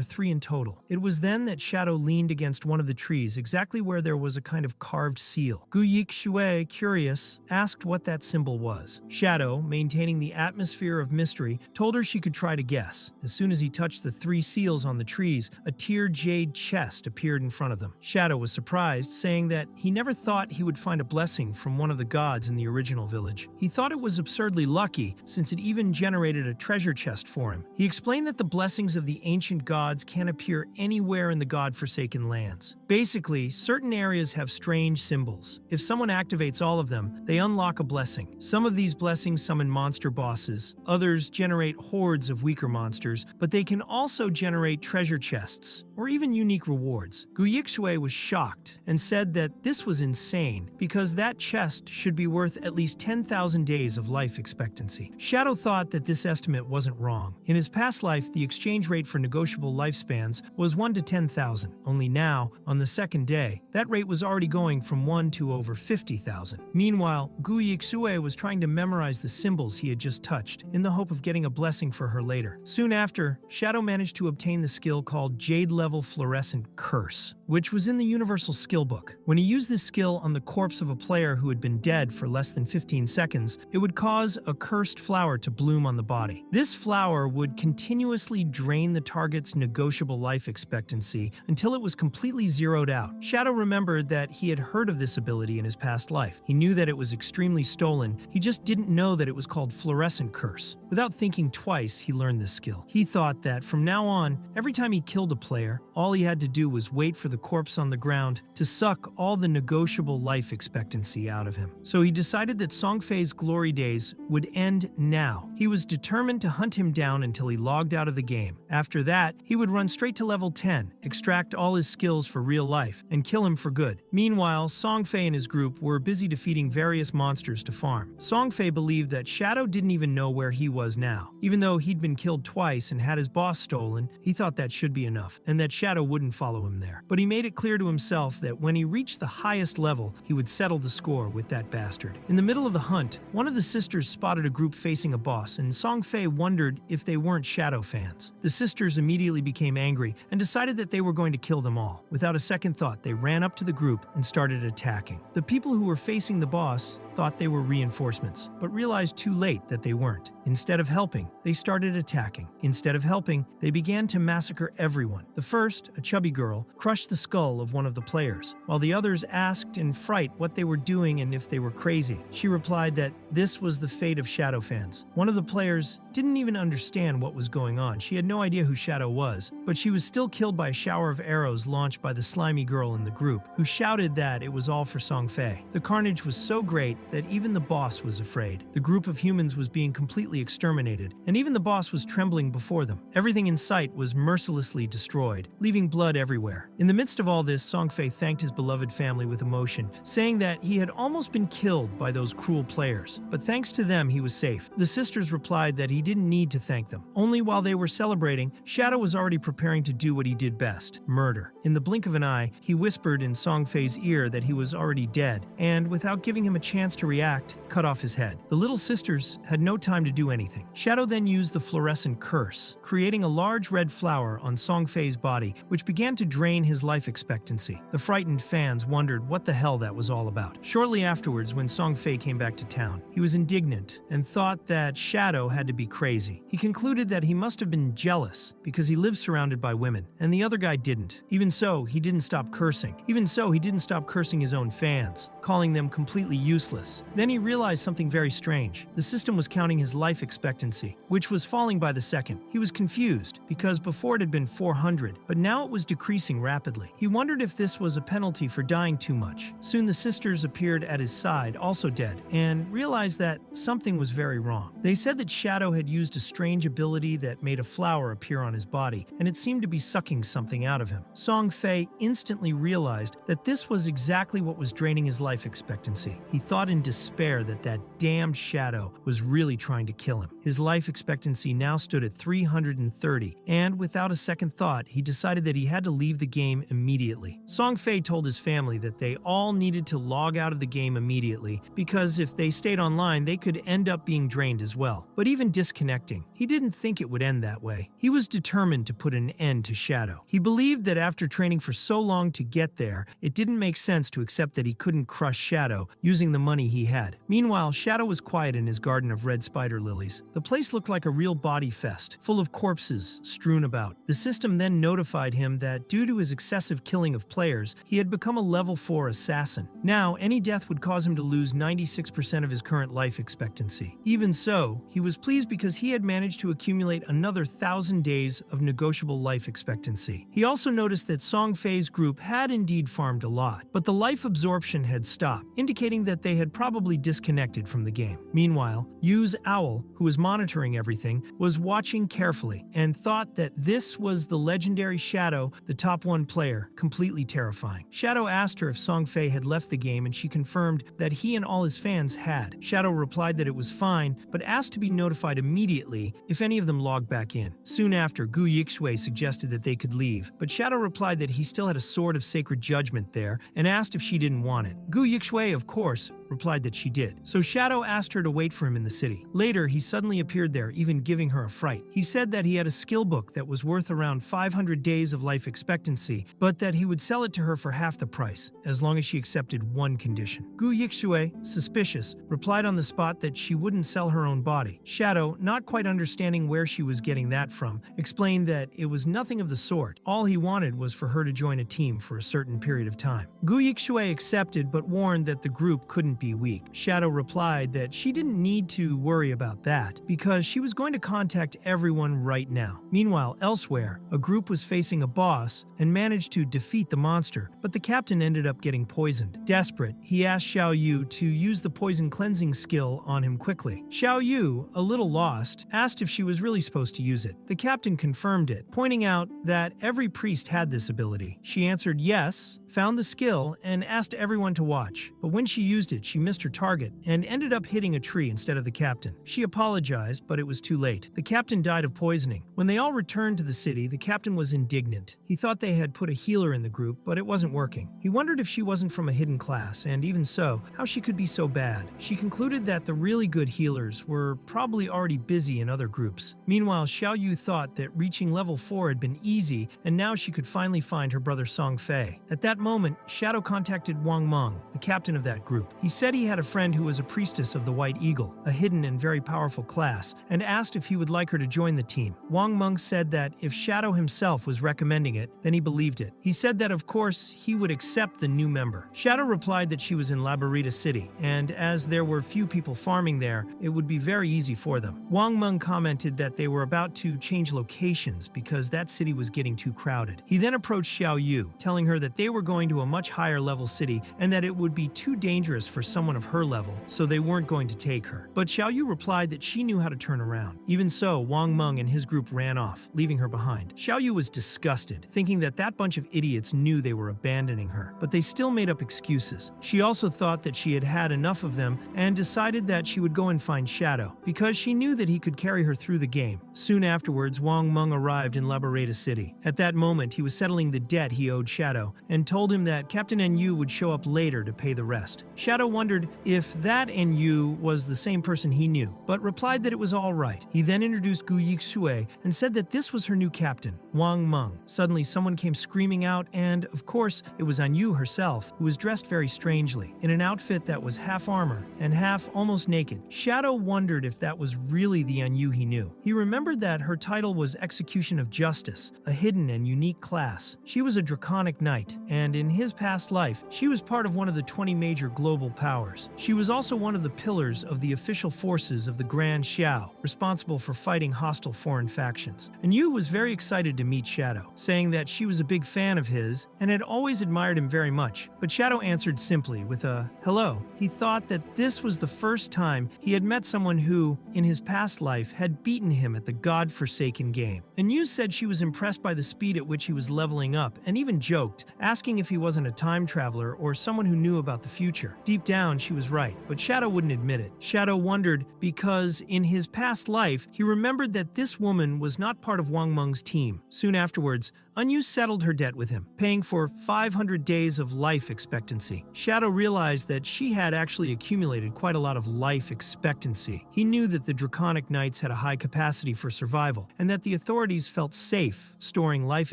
3 in total. It was then that Shadow leaned against one of the trees, exactly where there was a kind of carved seal. Gu Yixue, curious, asked what that symbol was. Shadow, maintaining the atmosphere of mystery, told her she could try to guess. As soon as he touched the 3 three seals on the trees, a tiered jade chest appeared in front of them. Shadow was surprised, saying that he never thought he would find a blessing from one of the gods in the original village. He thought it was absurdly lucky, since it even generated a treasure chest for him. He explained that the blessings of the ancient gods can appear anywhere in the god-forsaken lands. Basically, certain areas have strange symbols. If someone activates all of them, they unlock a blessing. Some of these blessings summon monster bosses, others generate hordes of weaker monsters, but they can also generate treasure chests, or even unique rewards. Guyixue was shocked and said that this was insane, because that chest should be worth at least 10,000 days of life expectancy. Shadow thought that this estimate wasn't wrong. In his past life, the exchange rate for negotiable lifespans was 1 to 10,000. Only now, on the second day, that rate was already going from 1 to over 50,000. Meanwhile, Guyixue was trying to memorize the symbols he had just touched, in the hope of getting a blessing for her later. Soon after, Shadow managed to obtain the skill called Jade-level Fluorescent Curse, which was in the Universal Skill Book. When he used this skill on the corpse of a player who had been dead for less than 15 seconds, it would cause a cursed flower to bloom on the body. This flower would continuously drain the target's negotiable life expectancy until it was completely zeroed out. Shadow remembered that he had heard of this ability in his past life. He knew that it was extremely stolen, he just didn't know that it was called Fluorescent Curse. Without thinking twice, he learned this skill. He thought that from now on, every time he killed a player, all he had to do was wait for the corpse on the ground to suck all the negotiable life expectancy out of him. So he decided that Songfei's glory days would end now. He was determined to hunt him down until he logged out of the game. After that, he would run straight to level 10, extract all his skills for real life, and kill him for good. Meanwhile, Songfei and his group were busy defeating various monsters to farm. Songfei believed that Shadow didn't even know where he was now. Even though he'd been killed twice and had his boss stolen, he thought that should be enough, and that Shadow wouldn't follow him there. But he made it clear to himself that when he reached the highest level, he would settle the score with that bastard. In the middle of the hunt, one of the sisters spotted a group facing a boss, and Songfei wondered if they weren't Shadow fans. The sisters immediately became angry and decided that they were going to kill them all. Without a second thought, they ran up to the group and started attacking. The people who were facing the boss thought they were reinforcements, but realized too late that they weren't. Instead of helping, they started attacking. Instead of helping, they began to massacre everyone. The first, a chubby girl, crushed the skull of one of the players, while the others asked in fright what they were doing and if they were crazy. She replied that this was the fate of Shadow fans. One of the players didn't even understand what was going on. She had no idea who Shadow was, but she was still killed by a shower of arrows launched by the slimy girl in the group, who shouted that it was all for Songfei. The carnage was so great that even the boss was afraid. The group of humans was being completely exterminated, and even the boss was trembling before them. Everything in sight was mercilessly destroyed, leaving blood everywhere. In the midst of all this, Songfei thanked his beloved family with emotion, saying that he had almost been killed by those cruel players, but thanks to them he was safe. The sisters replied that he didn't need to thank them. Only while they were celebrating, Shadow was already preparing to do what he did best: murder. In the blink of an eye, he whispered in Songfei's ear that he was already dead, and without giving him a chance to react, cut off his head. The little sisters had no time to do anything. Shadow then used the Fluorescent Curse, creating a large red flower on Songfei's body, which began to drain his life expectancy. The frightened fans wondered what the hell that was all about. Shortly afterwards, when Songfei came back to town, he was indignant and thought that Shadow had to be crazy. He concluded that he must have been jealous because he lived surrounded by women, and the other guy didn't. Even so, he didn't stop cursing. Even so, he didn't stop cursing his own fans, calling them completely useless. Then he realized something very strange. The system was counting his life expectancy, which was falling by the second. He was confused, because before it had been 400, but now it was decreasing rapidly. He wondered if this was a penalty for dying too much. Soon the sisters appeared at his side, also dead, and realized that something was very wrong. They said that Shadow had used a strange ability that made a flower appear on his body, and it seemed to be sucking something out of him. Songfei instantly realized that this was exactly what was draining his life expectancy. He thought in despair that that damned Shadow was really trying to kill him. His life expectancy now stood at 330, and without a second thought, he decided that he had to leave the game immediately. Songfei told his family that they all needed to log out of the game immediately, because if they stayed online, they could end up being drained as well. But even disconnecting, he didn't think it would end that way. He was determined to put an end to Shadow. He believed that after training for so long to get there, it didn't make sense to accept that he couldn't crush Shadow using the money he had. Meanwhile, Shadow was quiet in his garden of red spider lilies. The place looked like a real body fest, full of corpses strewn about. The system then notified him that due to his excessive killing of players, he had become a level 4 assassin. Now, any death would cause him to lose 96% of his current life expectancy. Even so, he was pleased because he had managed to accumulate another 1,000 days of negotiable life expectancy. He also noticed that Song Fei's group had indeed farmed a lot, but the life absorption had stopped, indicating that they had probably disconnected from the game. Meanwhile, Yu's owl, who was monitoring everything, was watching carefully and thought that this was the legendary Shadow, the top 1 player, completely terrifying. Shadow asked her if Song Fei had left the game, and she confirmed that he and all his fans had. Shadow replied that it was fine, but asked to be notified immediately if any of them logged back in. Soon after, Gu Yixue suggested that they could leave, but Shadow replied that he still had a sword of sacred judgment there and asked if she didn't want it. Gu Yixue, of course, replied that she did. So Shadow asked her to wait for him in the city. Later, he suddenly appeared there, even giving her a fright. He said that he had a skill book that was worth around 500 days of life expectancy, but that he would sell it to her for half the price, as long as she accepted one condition. Gu Yixue, suspicious, replied on the spot that she wouldn't sell her own body. Shadow, not quite understanding where she was getting that from, explained that it was nothing of the sort. All he wanted was for her to join a team for a certain period of time. Gu Yixue accepted, but warned that the group couldn't be weak. Shadow replied that she didn't need to worry about that because she was going to contact everyone right now. Meanwhile, elsewhere, a group was facing a boss and managed to defeat the monster, but the captain ended up getting poisoned. Desperate, he asked Xiao Yu to use the poison cleansing skill on him quickly. Xiao Yu, a little lost, asked if she was really supposed to use it. The captain confirmed it, pointing out that every priest had this ability. She answered yes, found the skill, and asked everyone to watch. But when she used it, she missed her target and ended up hitting a tree instead of the captain. She apologized, but it was too late. The captain died of poisoning. When they all returned to the city, the captain was indignant. He thought they had put a healer in the group, but it wasn't working. He wondered if she wasn't from a hidden class, and even so, how she could be so bad. She concluded that the really good healers were probably already busy in other groups. Meanwhile, Xiao Yu thought that reaching level 4 had been easy, and now she could finally find her brother Song Fei. At that moment, Shadow contacted Wang Meng, the captain of that group. He said he had a friend who was a priestess of the White Eagle, a hidden and very powerful class, and asked if he would like her to join the team. Wang Meng said that if Shadow himself was recommending it, then he believed it. He said that of course he would accept the new member. Shadow replied that she was in Labarita City, and as there were few people farming there, it would be very easy for them. Wang Meng commented that they were about to change locations because that city was getting too crowded. He then approached Xiao Yu, telling her that they were going to a much higher level city and that it would be too dangerous for someone of her level, so they weren't going to take her. But Xiao Yu replied that she knew how to turn around. Even so, Wang Meng and his group ran off, leaving her behind. Xiao Yu was disgusted, thinking that that bunch of idiots knew they were abandoning her, but they still made up excuses. She also thought that she had had enough of them and decided that she would go and find Shadow, because she knew that he could carry her through the game. Soon afterwards, Wang Meng arrived in Labareda City. At that moment, he was settling the debt he owed Shadow and told him that Captain Enyu would show up later to pay the rest. Shadow wondered if that Enyu was the same person he knew, but replied that it was all right. He then introduced Gu Yixue and said that this was her new captain, Wang Meng. Suddenly, someone came screaming out, and of course, it was Enyu herself, who was dressed very strangely, in an outfit that was half armor and half almost naked. Shadow wondered if that was really the Enyu he knew. He remembered that her title was Execution of Justice, a hidden and unique class. She was a draconic knight, and in his past life, she was part of one of the 20 major global powers. She was also one of the pillars of the official forces of the Grand Xiao, responsible for fighting hostile foreign factions. And Yu was very excited to meet Shadow, saying that she was a big fan of his and had always admired him very much. But Shadow answered simply with a hello. He thought that this was the first time he had met someone who, in his past life, had beaten him at the god-forsaken game. And Yu said she was impressed by the speed at which he was leveling up, and even joked, asking if he wasn't a time traveler or someone who knew about the future. Deep down, she was right, but Shadow wouldn't admit it. Shadow wondered because in his past life, he remembered that this woman was not part of Wang Meng's team. Soon afterwards, Enyu settled her debt with him, paying for 500 days of life expectancy. Shadow realized that she had actually accumulated quite a lot of life expectancy. He knew that the Draconic Knights had a high capacity for survival, and that the authorities felt safe storing life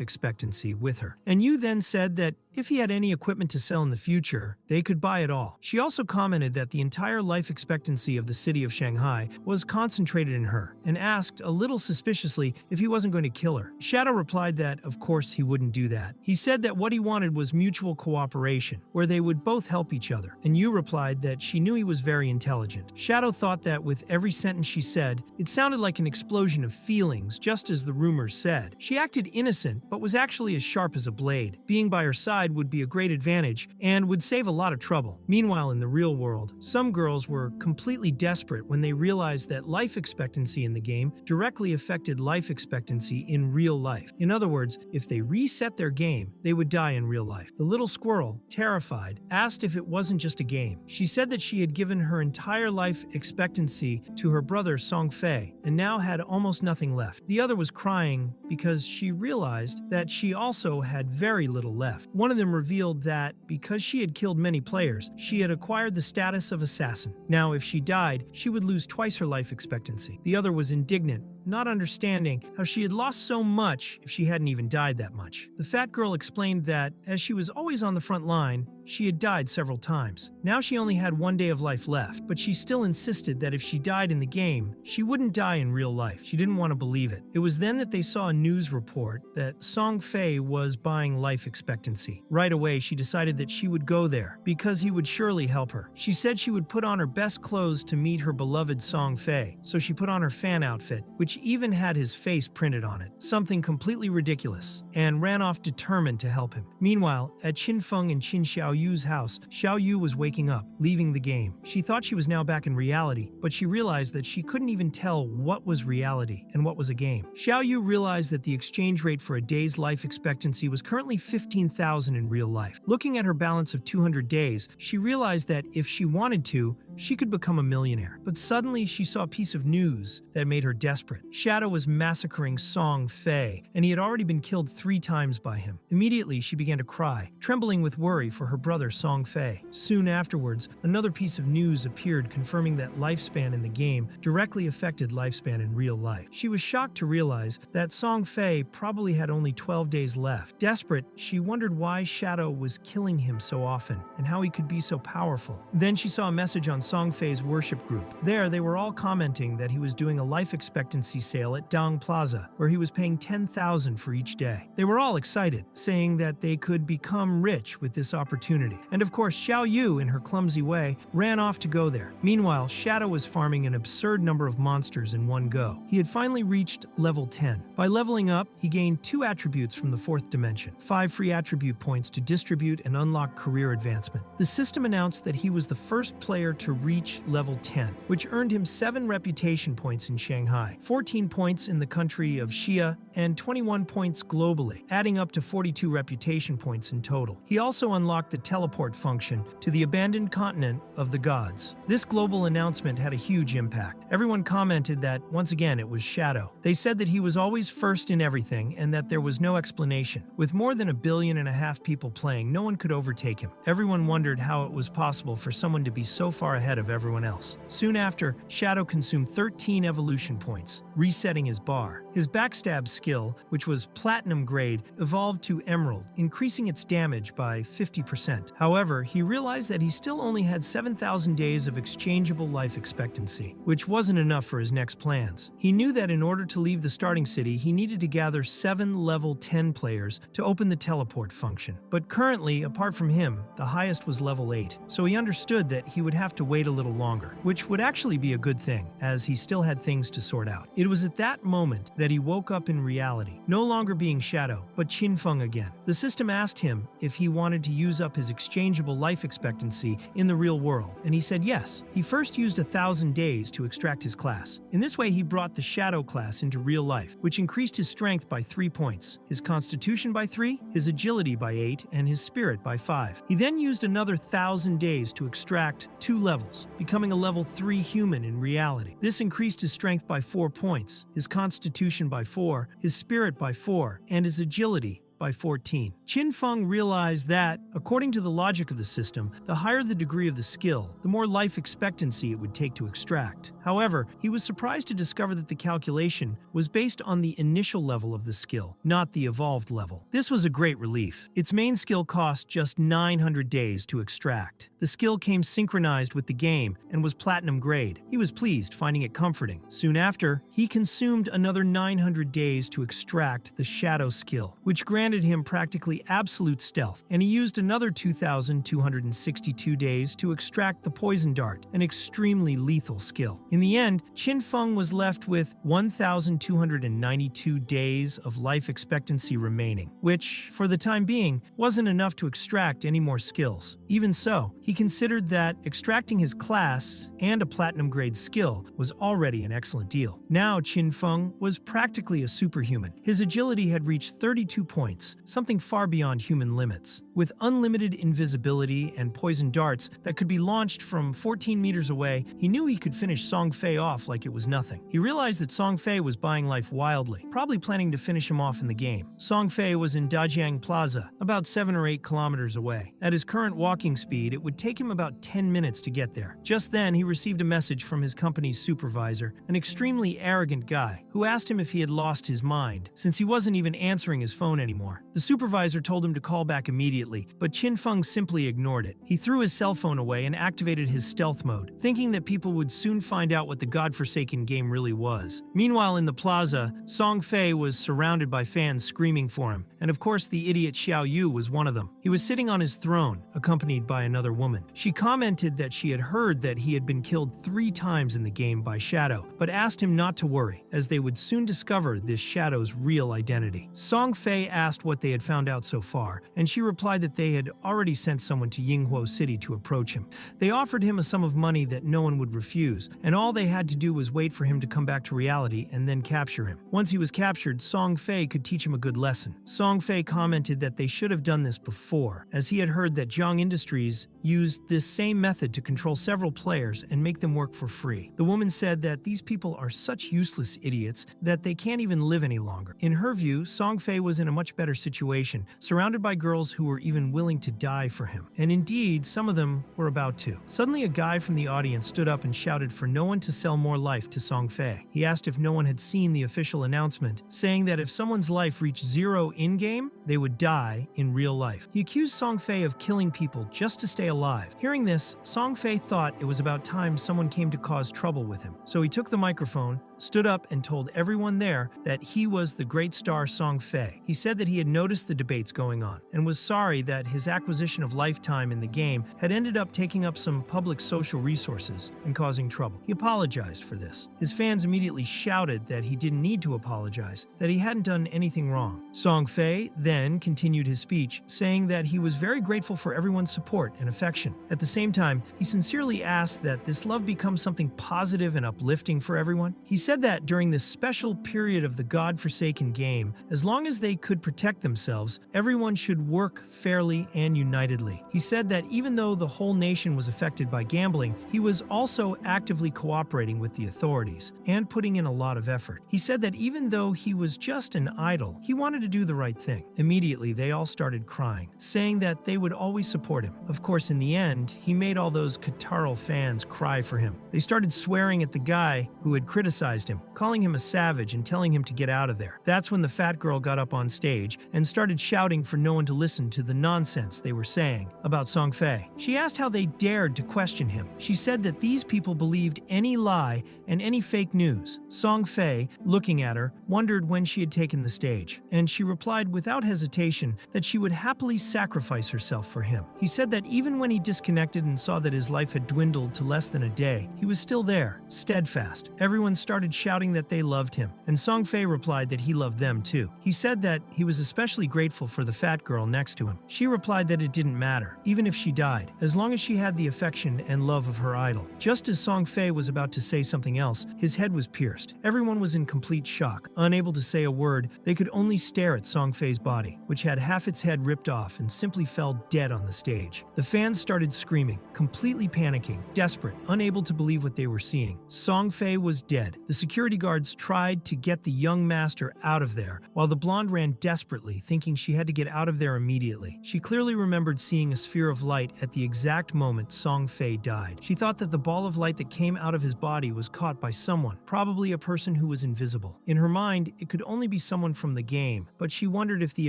expectancy with her. Enyu then said that if he had any equipment to sell in the future, they could buy it all. She also commented that the entire life expectancy of the city of Shanghai was concentrated in her, and asked, a little suspiciously, if he wasn't going to kill her. Shadow replied that, of course, he wouldn't do that. He said that what he wanted was mutual cooperation, where they would both help each other, and Yu replied that she knew he was very intelligent. Shadow thought that with every sentence she said, it sounded like an explosion of feelings, just as the rumors said. She acted innocent, but was actually as sharp as a blade. Being by her side would be a great advantage, and would save a lot of trouble. Meanwhile, in the real world, some girls were completely desperate when they realized that life expectancy in the game directly affected life expectancy in real life. In other words, if they reset their game, they would die in real life. The little squirrel, terrified, asked if it wasn't just a game. She said that she had given her entire life expectancy to her brother Song Fei, and now had almost nothing left. The other was crying because she realized that she also had very little left. One of them revealed that because she had killed many players, she had acquired the status of assassin. Now, if she died, she would lose twice her life expectancy. The other was indignant, not understanding how she had lost so much if she hadn't even died that much. The fat girl explained that, as she was always on the front line, she had died several times. Now she only had 1 day of life left, but she still insisted that if she died in the game, she wouldn't die in real life. She didn't want to believe it. It was then that they saw a news report that Song Fei was buying life expectancy. Right away, she decided that she would go there, because he would surely help her. She said she would put on her best clothes to meet her beloved Song Fei, so she put on her fan outfit, which even had his face printed on it, something completely ridiculous, and ran off determined to help him. Meanwhile, at Qin Feng and Qin Xiaoyu's house, Xiaoyu was waking up, leaving the game. She thought she was now back in reality, but she realized that she couldn't even tell what was reality and what was a game. Xiaoyu realized that the exchange rate for a day's life expectancy was currently 15,000 in real life. Looking at her balance of 200 days, she realized that if she wanted to, she could become a millionaire. But suddenly she saw a piece of news that made her desperate. Shadow was massacring Song Fei, and he had already been killed 3 times by him. Immediately, she began to cry, trembling with worry for her brother Song Fei. Soon afterwards, another piece of news appeared confirming that lifespan in the game directly affected lifespan in real life. She was shocked to realize that Song Fei probably had only 12 days left. Desperate, she wondered why Shadow was killing him so often, and how he could be so powerful. Then she saw a message on Song Fei's worship group. There, they were all commenting that he was doing a life expectancy sale at Dong Plaza, where he was paying 10,000 for each day. They were all excited, saying that they could become rich with this opportunity. And of course, Xiao Yu, in her clumsy way, ran off to go there. Meanwhile, Shadow was farming an absurd number of monsters in one go. He had finally reached level 10. By leveling up, he gained 2 attributes from the 4th dimension, 5 free attribute points to distribute and unlock career advancement. The system announced that he was the first player to reach level 10, which earned him 7 reputation points in Shanghai, 14 points in the country of Xia, and 21 points globally, adding up to 42 reputation points in total. He also unlocked the teleport function to the abandoned continent of the gods. This global announcement had a huge impact. Everyone commented that, once again, it was Shadow. They said that he was always first in everything and that there was no explanation. With more than 1.5 billion people playing, no one could overtake him. Everyone wondered how it was possible for someone to be so far ahead of everyone else. Soon after, Shadow consumed 13 evolution points, resetting his bar. His backstab skill, which was platinum grade, evolved to emerald, increasing its damage by 50%. However, he realized that he still only had 7,000 days of exchangeable life expectancy, which wasn't enough for his next plans. He knew that in order to leave the starting city, he needed to gather 7 level 10 players to open the teleport function. But currently, apart from him, the highest was level 8, so he understood that he would have to wait a little longer, which would actually be a good thing, as he still had things to sort out. It was at that moment that he woke up in reality, no longer being Shadow, but Qin Feng again. The system asked him if he wanted to use up his exchangeable life expectancy in the real world, and he said yes. He first used 1,000 days to extract his class. In this way, he brought the Shadow class into real life, which increased his strength by 3 points, his constitution by 3, his agility by 8, and his spirit by 5. He then used another 1,000 days to extract 2 levels, becoming a level 3 human in reality. This increased his strength by 4 points, his constitution by 4, his spirit by 4, and his agility by 14. Qin Feng realized that, according to the logic of the system, the higher the degree of the skill, the more life expectancy it would take to extract. However, he was surprised to discover that the calculation was based on the initial level of the skill, not the evolved level. This was a great relief. Its main skill cost just 900 days to extract. The skill came synchronized with the game and was platinum grade. He was pleased, finding it comforting. Soon after, he consumed another 900 days to extract the shadow skill, which granted him practically absolute stealth, and he used another 2,262 days to extract the poison dart, an extremely lethal skill. In the end, Qin Feng was left with 1,292 days of life expectancy remaining, which, for the time being, wasn't enough to extract any more skills. Even so, he considered that extracting his class and a platinum grade skill was already an excellent deal. Now Qin Feng was practically a superhuman. His agility had reached 32 points, something far beyond human limits. With unlimited invisibility and poison darts that could be launched from 14 meters away, he knew he could finish Song Fei off like it was nothing. He realized that Song Fei was buying life wildly, probably planning to finish him off in the game. Song Fei was in Dajiang Plaza, about 7 or 8 kilometers away. At his current walking speed, it would take him about 10 minutes to get there. Just then, he received a message from his company's supervisor, an extremely arrogant guy, who asked him if he had lost his mind, since he wasn't even answering his phone anymore. The supervisor told him to call back immediately, but Qin Feng simply ignored it. He threw his cell phone away and activated his stealth mode, thinking that people would soon find out what the godforsaken game really was. Meanwhile, in the plaza, Song Fei was surrounded by fans screaming for him, and of course the idiot Xiao Yu was one of them. He was sitting on his throne, accompanied by another woman. She commented that she had heard that he had been killed 3 times in the game by Shadow, but asked him not to worry, as they would soon discover this Shadow's real identity. Song Fei asked what they had found out so far, and she replied that they had already sent someone to Yinghuo City to approach him. They offered him a sum of money that no one would refuse, and all they had to do was wait for him to come back to reality and then capture him. Once he was captured, Song Fei could teach him a good lesson. Song Fei commented that they should have done this before, as he had heard that Zhang Industries used this same method to control several players and make them work for free. The woman said that these people are such useless idiots that they can't even live any longer. In her view, Song Fei was in a much better situation, surrounded by girls who were even willing to die for him. And indeed, some of them were about to. Suddenly, a guy from the audience stood up and shouted for no one to sell more life to Song Fei. He asked if no one had seen the official announcement, saying that if someone's life reached 0 in-game, they would die in real life. He accused Song Fei of killing people just to stay alive. Hearing this, Song Fei thought it was about time someone came to cause trouble with him. So he took the microphone, stood up, and told everyone there that he was the great star Song Fei. He said that he had noticed the debates going on and was sorry that his acquisition of lifetime in the game had ended up taking up some public social resources and causing trouble. He apologized for this. His fans immediately shouted that he didn't need to apologize, that he hadn't done anything wrong. Song Fei then continued his speech, saying that he was very grateful for everyone's support and affection. At the same time, he sincerely asked that this love become something positive and uplifting for everyone. He said that during this special period of the godforsaken game, as long as they could protect themselves, everyone should work fairly and unitedly. He said that even though the whole nation was affected by gambling, he was also actively cooperating with the authorities and putting in a lot of effort. He said that even though he was just an idol, he wanted to do the right thing. Immediately, they all started crying, saying that they would always support him. Of course, in the end, he made all those Catarl fans cry for him. They started swearing at the guy who had criticized him, calling him a savage and telling him to get out of there. That's when the fat girl got up on stage and started shouting for no one to listen to the nonsense they were saying about Song Fei. She asked how they dared to question him. She said that these people believed any lie and any fake news. Song Fei, looking at her, wondered when she had taken the stage, and she replied without hesitation that she would happily sacrifice herself for him. He said that even when he disconnected and saw that his life had dwindled to less than a day, he was still there, steadfast. Everyone started shouting that they loved him, and Song Fei replied that he loved them too. He said that he was especially grateful for the fat girl next to him. She replied that it didn't matter, even if she died, as long as she had the affection and love of her idol. Just as Song Fei was about to say something else, his head was pierced. Everyone was in complete shock. Unable to say a word, they could only stare at Song Fei's body, which had half its head ripped off and simply fell dead on the stage. The fans started screaming, completely panicking, desperate, unable to believe what they were seeing. Song Fei was dead. The security security guards tried to get the young master out of there, while the blonde ran desperately, thinking she had to get out of there immediately. She clearly remembered seeing a sphere of light at the exact moment Song Fei died. She thought that the ball of light that came out of his body was caught by someone, probably a person who was invisible. In her mind, it could only be someone from the game, but she wondered if the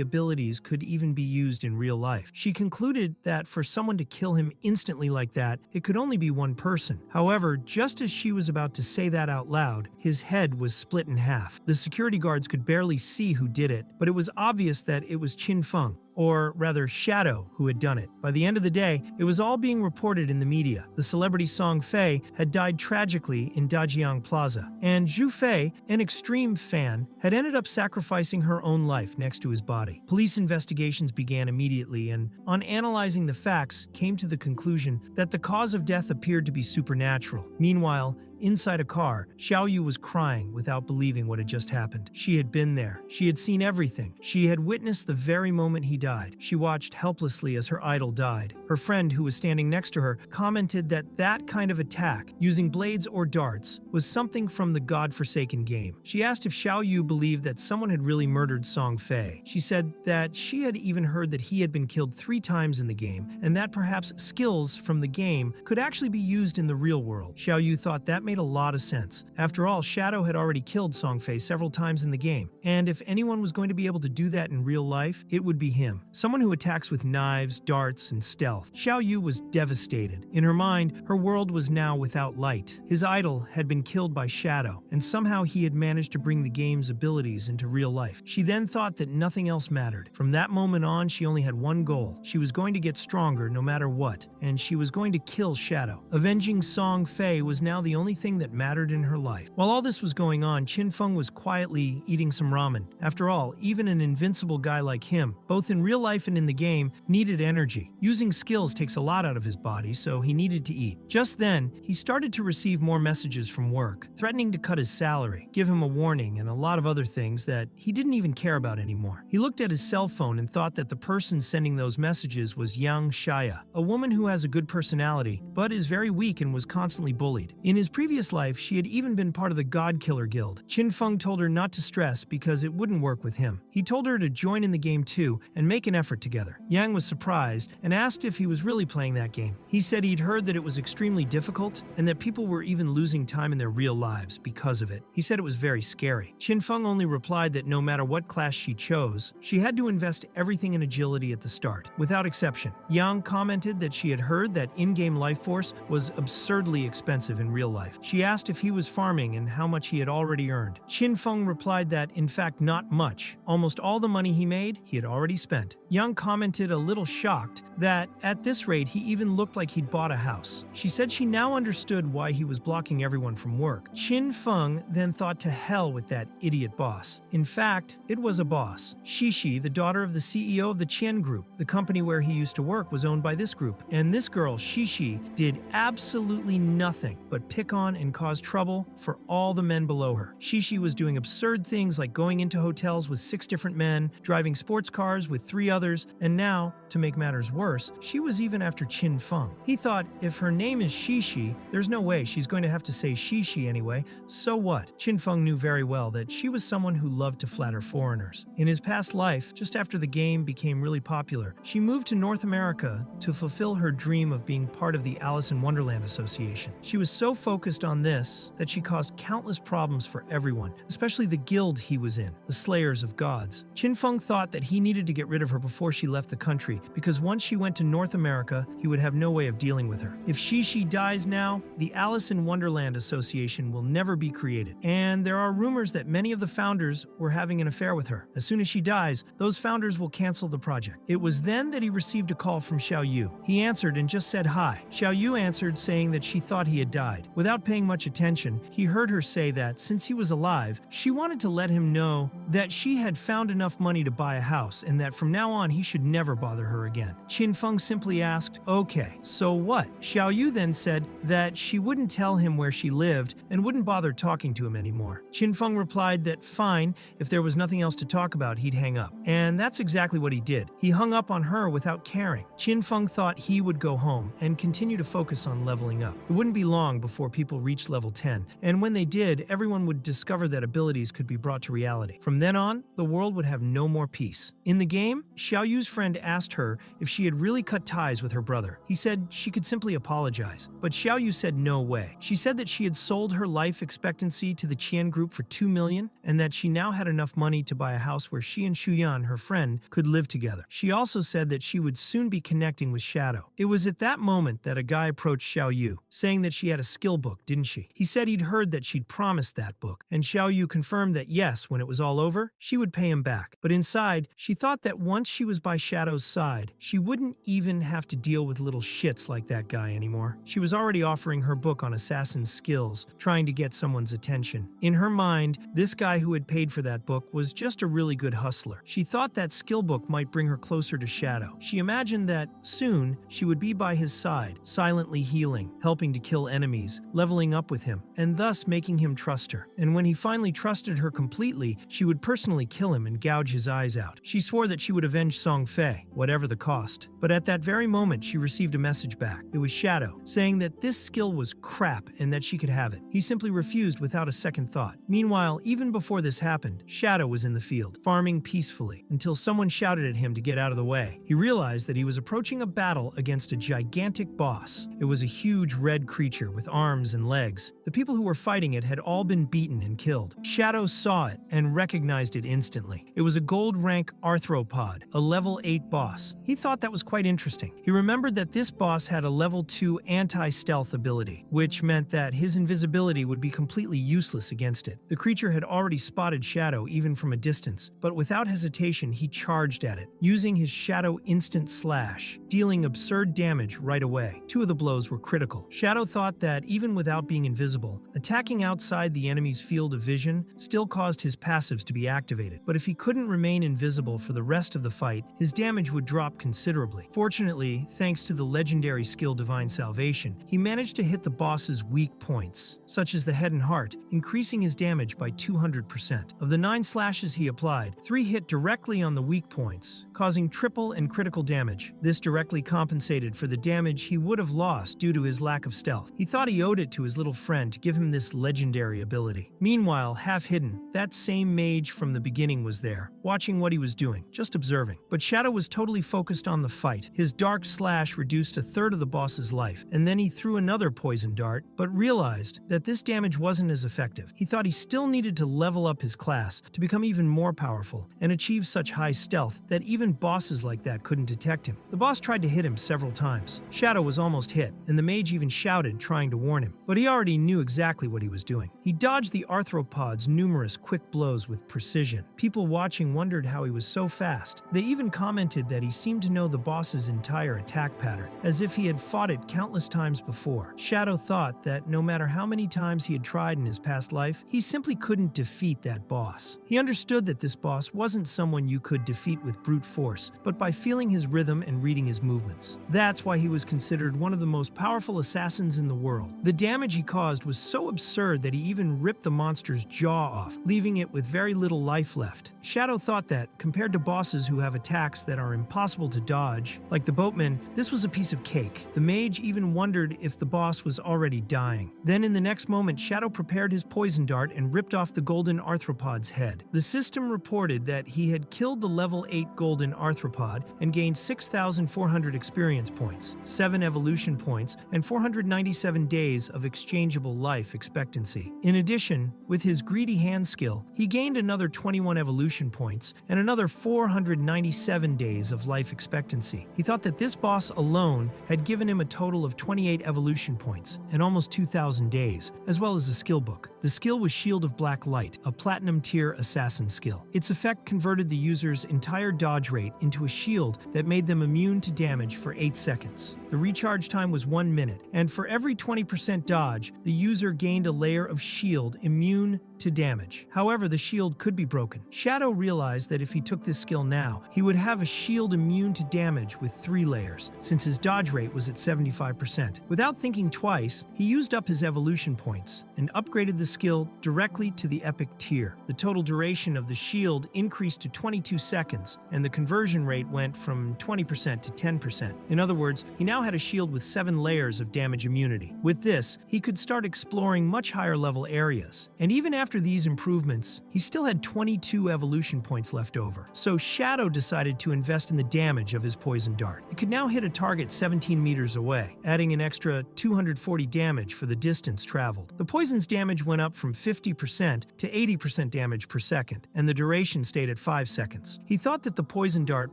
abilities could even be used in real life. She concluded that for someone to kill him instantly like that, it could only be one person. However, just as she was about to say that out loud, his head was split in half. The security guards could barely see who did it, but it was obvious that it was Qin Feng, or rather Shadow, who had done it. By the end of the day, it was all being reported in the media. The celebrity Song Fei had died tragically in Dajiang Plaza, and Zhu Fei, an extreme fan, had ended up sacrificing her own life next to his body. Police investigations began immediately, and on analyzing the facts, came to the conclusion that the cause of death appeared to be supernatural. Meanwhile, inside a car, Xiaoyu was crying without believing what had just happened. She had been there. She had seen everything. She had witnessed the very moment he died. She watched helplessly as her idol died. Her friend, who was standing next to her, commented that that kind of attack, using blades or darts, was something from the god-forsaken game. She asked if Xiaoyu believed that someone had really murdered Song Fei. She said that she had even heard that he had been killed 3 times in the game, and that perhaps skills from the game could actually be used in the real world. Xiaoyu thought that made a lot of sense. After all, Shadow had already killed Song Fei several times in the game, and if anyone was going to be able to do that in real life, it would be him. Someone who attacks with knives, darts, and stealth. Xiaoyu was devastated. In her mind, her world was now without light. His idol had been killed by Shadow, and somehow he had managed to bring the game's abilities into real life. She then thought that nothing else mattered. From that moment on, she only had one goal. She was going to get stronger no matter what, and she was going to kill Shadow. Avenging Song Fei was now the only thing that mattered in her life. While all this was going on, Qin Feng was quietly eating some ramen. After all, even an invincible guy like him, both in real life and in the game, needed energy. Using skills takes a lot out of his body, so he needed to eat. Just then, he started to receive more messages from work, threatening to cut his salary, give him a warning, and a lot of other things that he didn't even care about anymore. He looked at his cell phone and thought that the person sending those messages was Yang Shaya, a woman who has a good personality, but is very weak and was constantly bullied. In his previous life, she had even been part of the God Killer Guild. Qin Feng told her not to stress because it wouldn't work with him. He told her to join in the game too and make an effort together. Yang was surprised and asked if he was really playing that game. He said he'd heard that it was extremely difficult and that people were even losing time in their real lives because of it. He said it was very scary. Qin Feng only replied that no matter what class she chose, she had to invest everything in agility at the start, without exception. Yang commented that she had heard that in-game life force was absurdly expensive in real life. She asked if he was farming and how much he had already earned. Qin Feng replied that, in fact, not much. Almost all the money he made, he had already spent. Yang commented, a little shocked, that at this rate he even looked like he'd bought a house. She said she now understood why he was blocking everyone from work. Qin Feng then thought to hell with that idiot boss. In fact, it was a boss. Shishi, the daughter of the CEO of the Qian Group, the company where he used to work, was owned by this group. And this girl, Shishi, did absolutely nothing but pick on and cause trouble for all the men below her. Shishi was doing absurd things like going into hotels with 6 different men, driving sports cars with 3 others, and now, to make matters worse, she was even after Qin Feng. He thought, if her name is Shishi, there's no way she's going to have to say Shishi anyway, so what? Qin Feng knew very well that she was someone who loved to flatter foreigners. In his past life, just after the game became really popular, she moved to North America to fulfill her dream of being part of the Alice in Wonderland Association. She was so focused on this that she caused countless problems for everyone, especially the guild he was in, the Slayers of Gods. Qin Feng thought that he needed to get rid of her before she left the country, because once she went to North America, he would have no way of dealing with her. If Shishi dies now, the Alice in Wonderland Association will never be created, and there are rumors that many of the founders were having an affair with her. As soon as she dies, those founders will cancel the project. It was then that he received a call from Xiaoyu. He answered and just said hi. Xiaoyu answered saying that she thought he had died. Without paying much attention, he heard her say that since he was alive, she wanted to let him know that she had found enough money to buy a house and that from now on he should never bother her again. Qin Feng simply asked, "Okay, so what?" Xiaoyu then said that she wouldn't tell him where she lived and wouldn't bother talking to him anymore. Qin Feng replied that fine, if there was nothing else to talk about, he'd hang up. And that's exactly what he did. He hung up on her without caring. Qin Feng thought he would go home and continue to focus on leveling up. It wouldn't be long before people people reached level 10, and when they did, everyone would discover that abilities could be brought to reality. From then on, the world would have no more peace. In the game, Xiaoyu's friend asked her if she had really cut ties with her brother. He said she could simply apologize, but Xiaoyu said no way. She said that she had sold her life expectancy to the Qian group for 2 million, and that she now had enough money to buy a house where she and Shuyan, her friend, could live together. She also said that she would soon be connecting with Shadow. It was at that moment that a guy approached Xiaoyu, saying that she had a skill book, didn't she? He said he'd heard that she'd promised that book, and Xiaoyu confirmed that yes, when it was all over, she would pay him back. But inside, she thought that once she was by Shadow's side, she wouldn't even have to deal with little shits like that guy anymore. She was already offering her book on assassin's skills, trying to get someone's attention. In her mind, this guy who had paid for that book was just a really good hustler. She thought that skill book might bring her closer to Shadow. She imagined that soon she would be by his side, silently healing, helping to kill enemies, leveling up with him, and thus making him trust her. And when he finally trusted her completely, she would personally kill him and gouge his eyes out. She swore that she would avenge Song Fei, whatever the cost. But at that very moment, she received a message back. It was Shadow, saying that this skill was crap and that she could have it. He simply refused without a second thought. Meanwhile, even before this happened, Shadow was in the field, farming peacefully, until someone shouted at him to get out of the way. He realized that he was approaching a battle against a gigantic boss. It was a huge red creature with arms and legs. The people who were fighting it had all been beaten and killed. Shadow saw it and recognized it instantly. It was a gold rank arthropod, a level 8 boss. He thought that was quite interesting. He remembered that this boss had a level 2 anti-stealth ability, which meant that his invisibility would be completely useless against it. The creature had already spotted Shadow even from a distance, but without hesitation he charged at it, using his Shadow instant slash, dealing absurd damage right away. 2 of the blows were critical. Shadow thought that even without being invisible, attacking outside the enemy's field of vision still caused his passives to be activated. But if he couldn't remain invisible for the rest of the fight, his damage would drop considerably. Fortunately, thanks to the legendary skill Divine Salvation, he managed to hit the boss's weak points, such as the head and heart, increasing his damage by 200%. Of the 9 slashes he applied, 3 hit directly on the weak points, causing triple and critical damage. This directly compensated for the damage he would have lost due to his lack of stealth. He thought he owed it to his little friend to give him this legendary ability. Meanwhile, half hidden, that same mage from the beginning was there, watching what he was doing, just observing. But Shadow was totally focused on the fight. His dark slash reduced a third of the boss's life, and then he threw another poison dart, but realized that this damage wasn't as effective. He thought he still needed to level up his class to become even more powerful and achieve such high stealth that even bosses like that couldn't detect him. The boss tried to hit him several times. Shadow was almost hit, and the mage even shouted, trying to warn him. But he already knew exactly what he was doing. He dodged the arthropod's numerous quick blows with precision. People watching wondered how he was so fast. They even commented that he seemed to know the boss's entire attack pattern, as if he had fought it countless times before. Shadow thought that no matter how many times he had tried in his past life, he simply couldn't defeat that boss. He understood that this boss wasn't someone you could defeat with brute force, but by feeling his rhythm and reading his movements. That's why he was considered one of the most powerful assassins in the world. The damage he caused was so absurd that he even ripped the monster's jaw off, leaving it with very little life left. Shadow thought that, compared to bosses who have attacks that are impossible to dodge, like the boatman, this was a piece of cake. The mage even wondered if the boss was already dying. Then in the next moment, Shadow prepared his poison dart and ripped off the golden arthropod's head. The system reported that he had killed the level 8 golden arthropod and gained 6,400 experience points, 7 evolution points, and 497 days of exchangeable life expectancy. In addition, with his greedy hand skill, he gained another 21 evolution points and another 497 days of life expectancy. He thought that this boss alone had given him a total of 28 evolution points and almost 2,000 days, as well as a skill book. The skill was Shield of Black Light, a platinum tier assassin skill. Its effect converted the user's entire dodge rate into a shield that made them immune to damage for 8 seconds. The recharge time was 1 minute, and for every 20% dodge, the user gained a layer of shield immune to damage. However, the shield could be broken. Shadow realized that if he took this skill now, he would have a shield immune to damage with 3 layers, since his dodge rate was at 75%. Without thinking twice, he used up his evolution points and upgraded the skill directly to the epic tier. The total duration of the shield increased to 22 seconds, and the conversion rate went from 20% to 10%. In other words, he now had a shield with 7 layers of damage immunity. With this, he could start exploring much higher level areas. And even after these improvements, he still had 22 evolution points left over. So Shadow decided to invest in the damage of his poison dart. It could now hit a target 17 meters away, adding an extra 240 damage for the distance traveled. The poison's damage went up from 50% to 80% damage per second, and the duration stayed at 5 seconds. He thought that the poison dart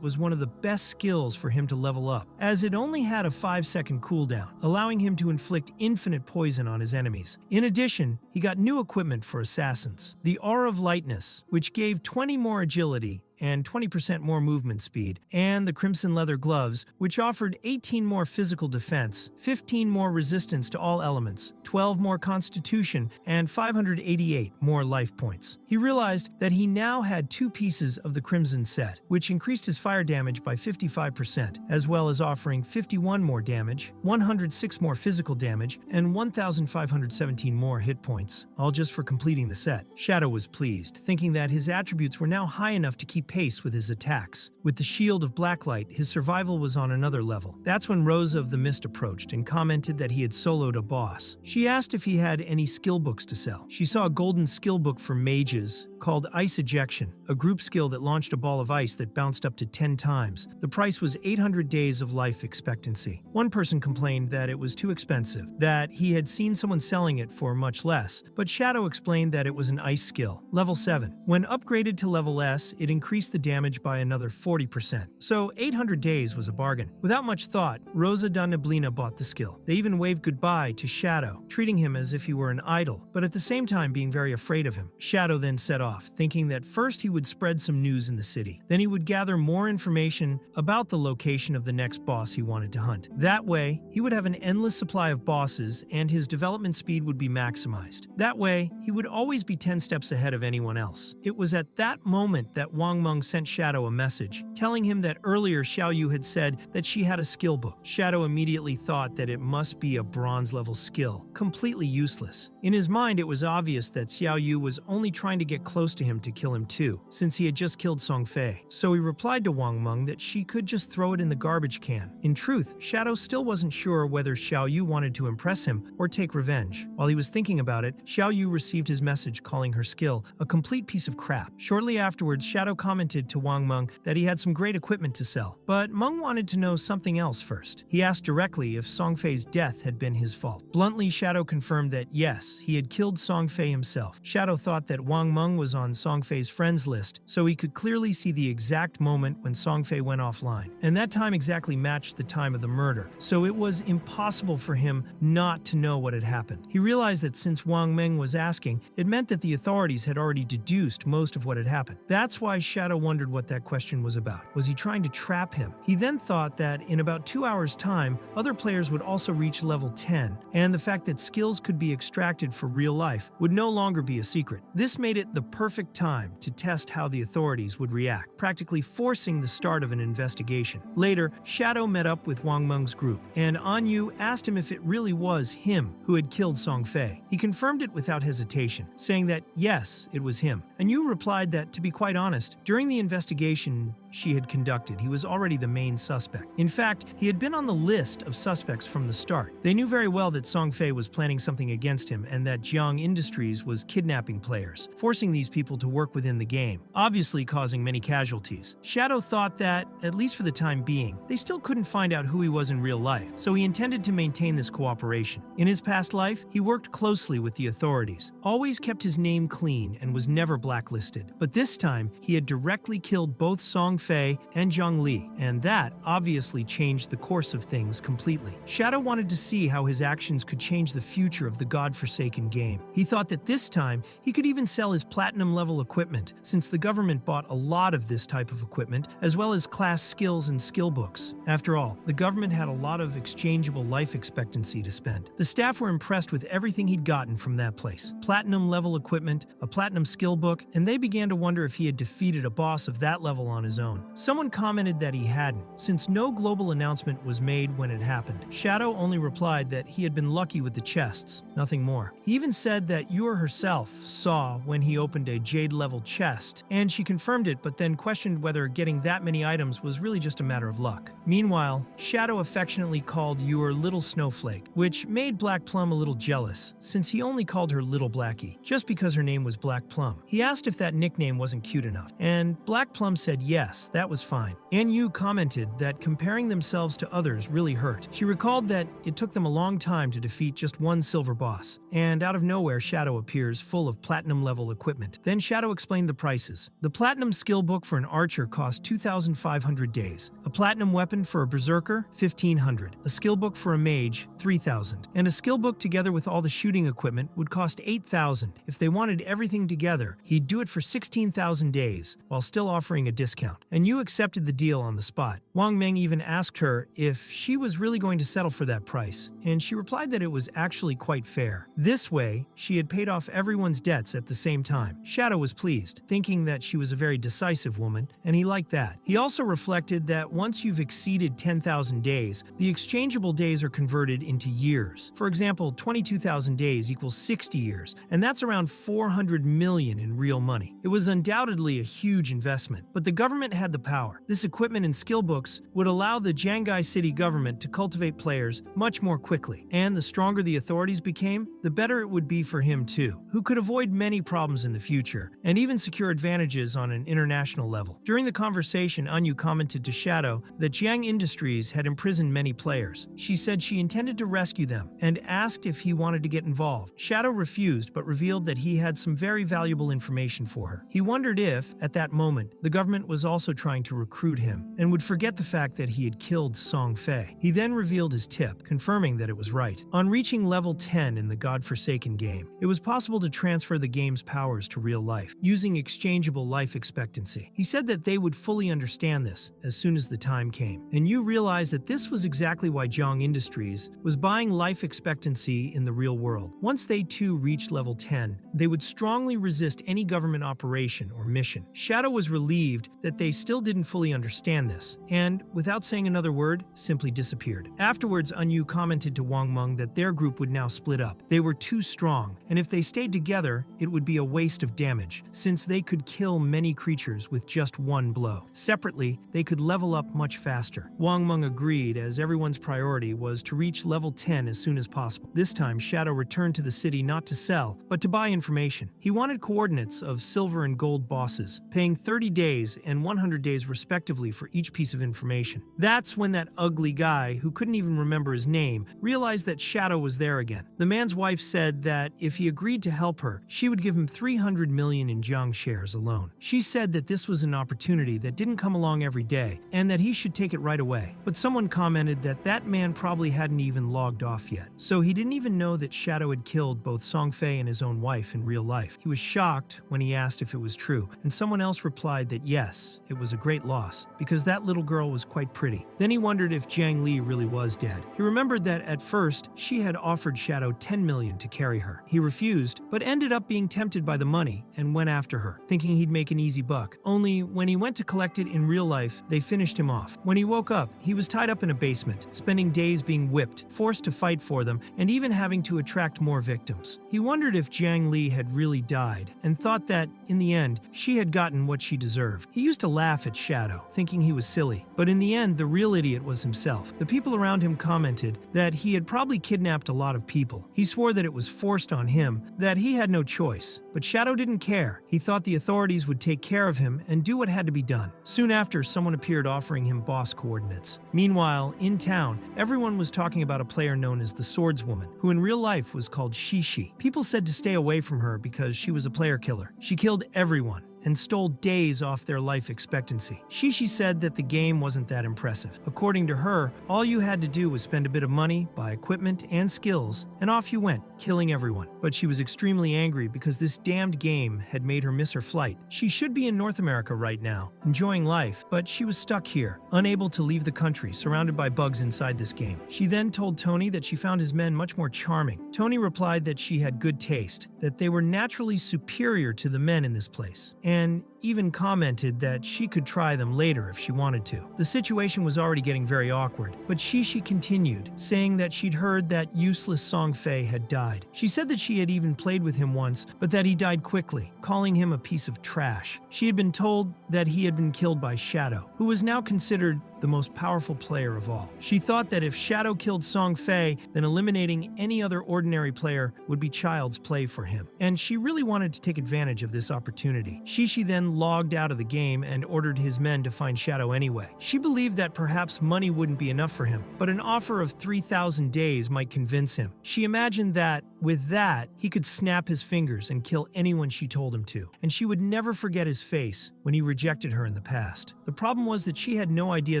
was one of the best skills for him to level up, as it only had a 5-second cooldown, allowing him to inflict infinite poison on his enemies. In addition, he got new equipment for assassins: the Aura of Lightness, which gave 20 more agility and 20% more movement speed, and the Crimson Leather Gloves, which offered 18 more physical defense, 15 more resistance to all elements, 12 more constitution, and 588 more life points. He realized that he now had 2 pieces of the Crimson set, which increased his fire damage by 55%, as well as offering 51 more damage, 106 more physical damage, and 1,517 more hit points, all just for completing the set. Shadow was pleased, thinking that his attributes were now high enough to keep pace with his attacks. With the Shield of Blacklight, his survival was on another level. That's when Rosa of the Mist approached and commented that he had soloed a boss. She asked if he had any skill books to sell. She saw a golden skill book for mages called Ice Ejection, a group skill that launched a ball of ice that bounced up to 10 times. The price was 800 days of life expectancy. One person complained that it was too expensive, that he had seen someone selling it for much less, but Shadow explained that it was an ice skill, level 7. When upgraded to level S, it increased the damage by another 40%. So 800 days was a bargain. Without much thought, Rosa da Neblina bought the skill. They even waved goodbye to Shadow, treating him as if he were an idol, but at the same time being very afraid of him. Shadow then set off, thinking that first he would spread some news in the city. Then he would gather more information about the location of the next boss he wanted to hunt. That way, he would have an endless supply of bosses and his development speed would be maximized. That way, he would always be 10 steps ahead of anyone else. It was at that moment that Wang Meng sent Shadow a message, telling him that earlier Xiao Yu had said that she had a skill book. Shadow immediately thought that it must be a bronze level skill, completely useless. In his mind, it was obvious that Xiao Yu was only trying to get close to him to kill him too, since he had just killed Song Fei. So he replied to Wang Meng that she could just throw it in the garbage can. In truth, Shadow still wasn't sure whether Xiao Yu wanted to impress him or take revenge. While he was thinking about it, Xiao Yu received his message calling her skill a complete piece of crap. Shortly afterwards, Shadow commented to Wang Meng that he had some great equipment to sell, but Meng wanted to know something else first. He asked directly if Song Fei's death had been his fault. Bluntly, Shadow confirmed that yes, he had killed Song Fei himself. Shadow thought that Wang Meng was on Song Fei's friends list, so he could clearly see the exact moment when Song Fei went offline. And that time exactly matched the time of the murder, so it was impossible for him not to know what had happened. He realized that since Wang Meng was asking, it meant that the authorities had already deduced most of what had happened. That's why Shadow wondered what that question was about. Was he trying to trap him? He then thought that in about 2 hours' time, other players would also reach level 10, and the fact that skills could be extracted for real life would no longer be a secret. This made it the perfect time to test how the authorities would react, practically forcing the start of an investigation. Later, Shadow met up with Wang Meng's group, and Anyu asked him if it really was him who had killed Song Fei. He confirmed it without hesitation, saying that yes, it was him. Anyu replied that, to be quite honest, during the investigation she had conducted, he was already the main suspect. In fact, he had been on the list of suspects from the start. They knew very well that Song Fei was planning something against him and that Jiang Industries was kidnapping players, forcing these people to work within the game, obviously causing many casualties. Shadow thought that, at least for the time being, they still couldn't find out who he was in real life, so he intended to maintain this cooperation. In his past life, he worked closely with the authorities, always kept his name clean and was never blacklisted. But this time, he had directly killed both Song Fei and Zhongli, and that obviously changed the course of things completely. Shadow wanted to see how his actions could change the future of the godforsaken game. He thought that this time he could even sell his platinum-level equipment, since the government bought a lot of this type of equipment, as well as class skills and skill books. After all, the government had a lot of exchangeable life expectancy to spend. The staff were impressed with everything he'd gotten from that place. Platinum-level equipment, a platinum skill book, and they began to wonder if he had defeated a boss of that level on his own. Someone commented that he hadn't, since no global announcement was made when it happened. Shadow only replied that he had been lucky with the chests, nothing more. He even said that Yur herself saw when he opened a jade-level chest, and she confirmed it, but then questioned whether getting that many items was really just a matter of luck. Meanwhile, Shadow affectionately called Yur Little Snowflake, which made Black Plum a little jealous, since he only called her Little Blackie, just because her name was Black Plum. He asked if that nickname wasn't cute enough, and Black Plum said yes, that was fine. Yu commented that comparing themselves to others really hurt. She recalled that it took them a long time to defeat just one silver boss, and out of nowhere Shadow appears full of platinum-level equipment. Then Shadow explained the prices. The platinum skill book for an archer cost 2,500 days, a platinum weapon for a berserker 1,500, a skill book for a mage 3,000, and a skill book together with all the shooting equipment would cost 8,000. If they wanted everything together, he'd do it for 16,000 days, while still offering a discount. And Yu accepted the deal on the spot. Wang Meng even asked her if she was really going to settle for that price, and she replied that it was actually quite fair. This way, she had paid off everyone's debts at the same time. Shadow was pleased, thinking that she was a very decisive woman, and he liked that. He also reflected that once you've exceeded 10,000 days, the exchangeable days are converted into years. For example, 22,000 days equals 60 years, and that's around 400 million in real money. It was undoubtedly a huge investment, but the government had the power. This equipment and skill books would allow the Jiangai city government to cultivate players much more quickly, and the stronger the authorities became, the better it would be for him too, who could avoid many problems in the future, and even secure advantages on an international level. During the conversation, Yu commented to Shadow that Jiang Industries had imprisoned many players. She said she intended to rescue them, and asked if he wanted to get involved. Shadow refused, but revealed that he had some very valuable information for her. He wondered if, at that moment, the government was also trying to recruit him, and would forget the fact that he had killed Song Fei. He then revealed his tip, confirming that it was right. On reaching level 10 in the godforsaken game, it was possible to transfer the game's powers to real life, using exchangeable life expectancy. He said that they would fully understand this as soon as the time came, and Yu realized that this was exactly why Jiang Industries was buying life expectancy in the real world. Once they too reached level 10, they would strongly resist any government operation or mission. Shadow was relieved that they still didn't fully understand this, and, without saying another word, simply disappeared. Afterwards, Yu commented to Wang Meng that their group would now split up. They were too strong, and if they stayed together, it would be a waste of damage, since they could kill many creatures with just one blow. Separately, they could level up much faster. Wang Meng agreed, as everyone's priority was to reach level 10 as soon as possible. This time, Shadow returned to the city not to sell, but to buy information. He wanted coordinates of silver and gold bosses, paying 30 days and 100 days respectively for each piece of information. That's when that ugly guy, who couldn't even remember his name, realized that Shadow was there again. The man's wife said that if he agreed to help her, she would give him 300 million in Jiang shares alone. She said that this was an opportunity that didn't come along every day, and that he should take it right away. But someone commented that that man probably hadn't even logged off yet, so he didn't even know that Shadow had killed both Song Fei and his own wife in real life. He was shocked when he asked if it was true, and someone else replied that yes, it was a great loss, because that little girl was quite pretty. Then he wondered if Jiang Li really was dead. He remembered that at first, she had offered Shadow 10 million to carry her. He refused, but ended up being tempted by the money and went after her, thinking he'd make an easy buck. Only when he went to collect it in real life, they finished him off. When he woke up, he was tied up in a basement, spending days being whipped, forced to fight for them, and even having to attract more victims. He wondered if Jiang Li had really died, and thought that, in the end, she had gotten what she deserved. He used to laugh at Shadow, thinking he was silly, but in the end, the real idiot was himself. The people around him commented that he had probably kidnapped a lot of people. He swore that it was forced on him, that he had no choice. But Shadow didn't care. He thought the authorities would take care of him and do what had to be done. Soon after, someone appeared offering him boss coordinates. Meanwhile, in town, everyone was talking about a player known as the Swordswoman, who in real life was called Shishi. People said to stay away from her because she was a player killer. She killed everyone, and stole days off their life expectancy. Shishi said that the game wasn't that impressive. According to her, all you had to do was spend a bit of money, buy equipment and skills, and off you went, killing everyone. But she was extremely angry because this damned game had made her miss her flight. She should be in North America right now, enjoying life, but she was stuck here, unable to leave the country, surrounded by bugs inside this game. She then told Tony that she found his men much more charming. Tony replied that she had good taste, that they were naturally superior to the men in this place, and even commented that she could try them later if she wanted to. The situation was already getting very awkward, but Shishi continued, saying that she'd heard that useless Song Fei had died. She said that she had even played with him once, but that he died quickly, calling him a piece of trash. She had been told that he had been killed by Shadow, who was now considered the most powerful player of all. She thought that if Shadow killed Song Fei, then eliminating any other ordinary player would be child's play for him, and she really wanted to take advantage of this opportunity. Shishi then logged out of the game and ordered his men to find Shadow anyway. She believed that perhaps money wouldn't be enough for him, but an offer of 3,000 days might convince him. She imagined that, with that, he could snap his fingers and kill anyone she told him to, and she would never forget his face when he rejected her in the past. The problem was that she had no idea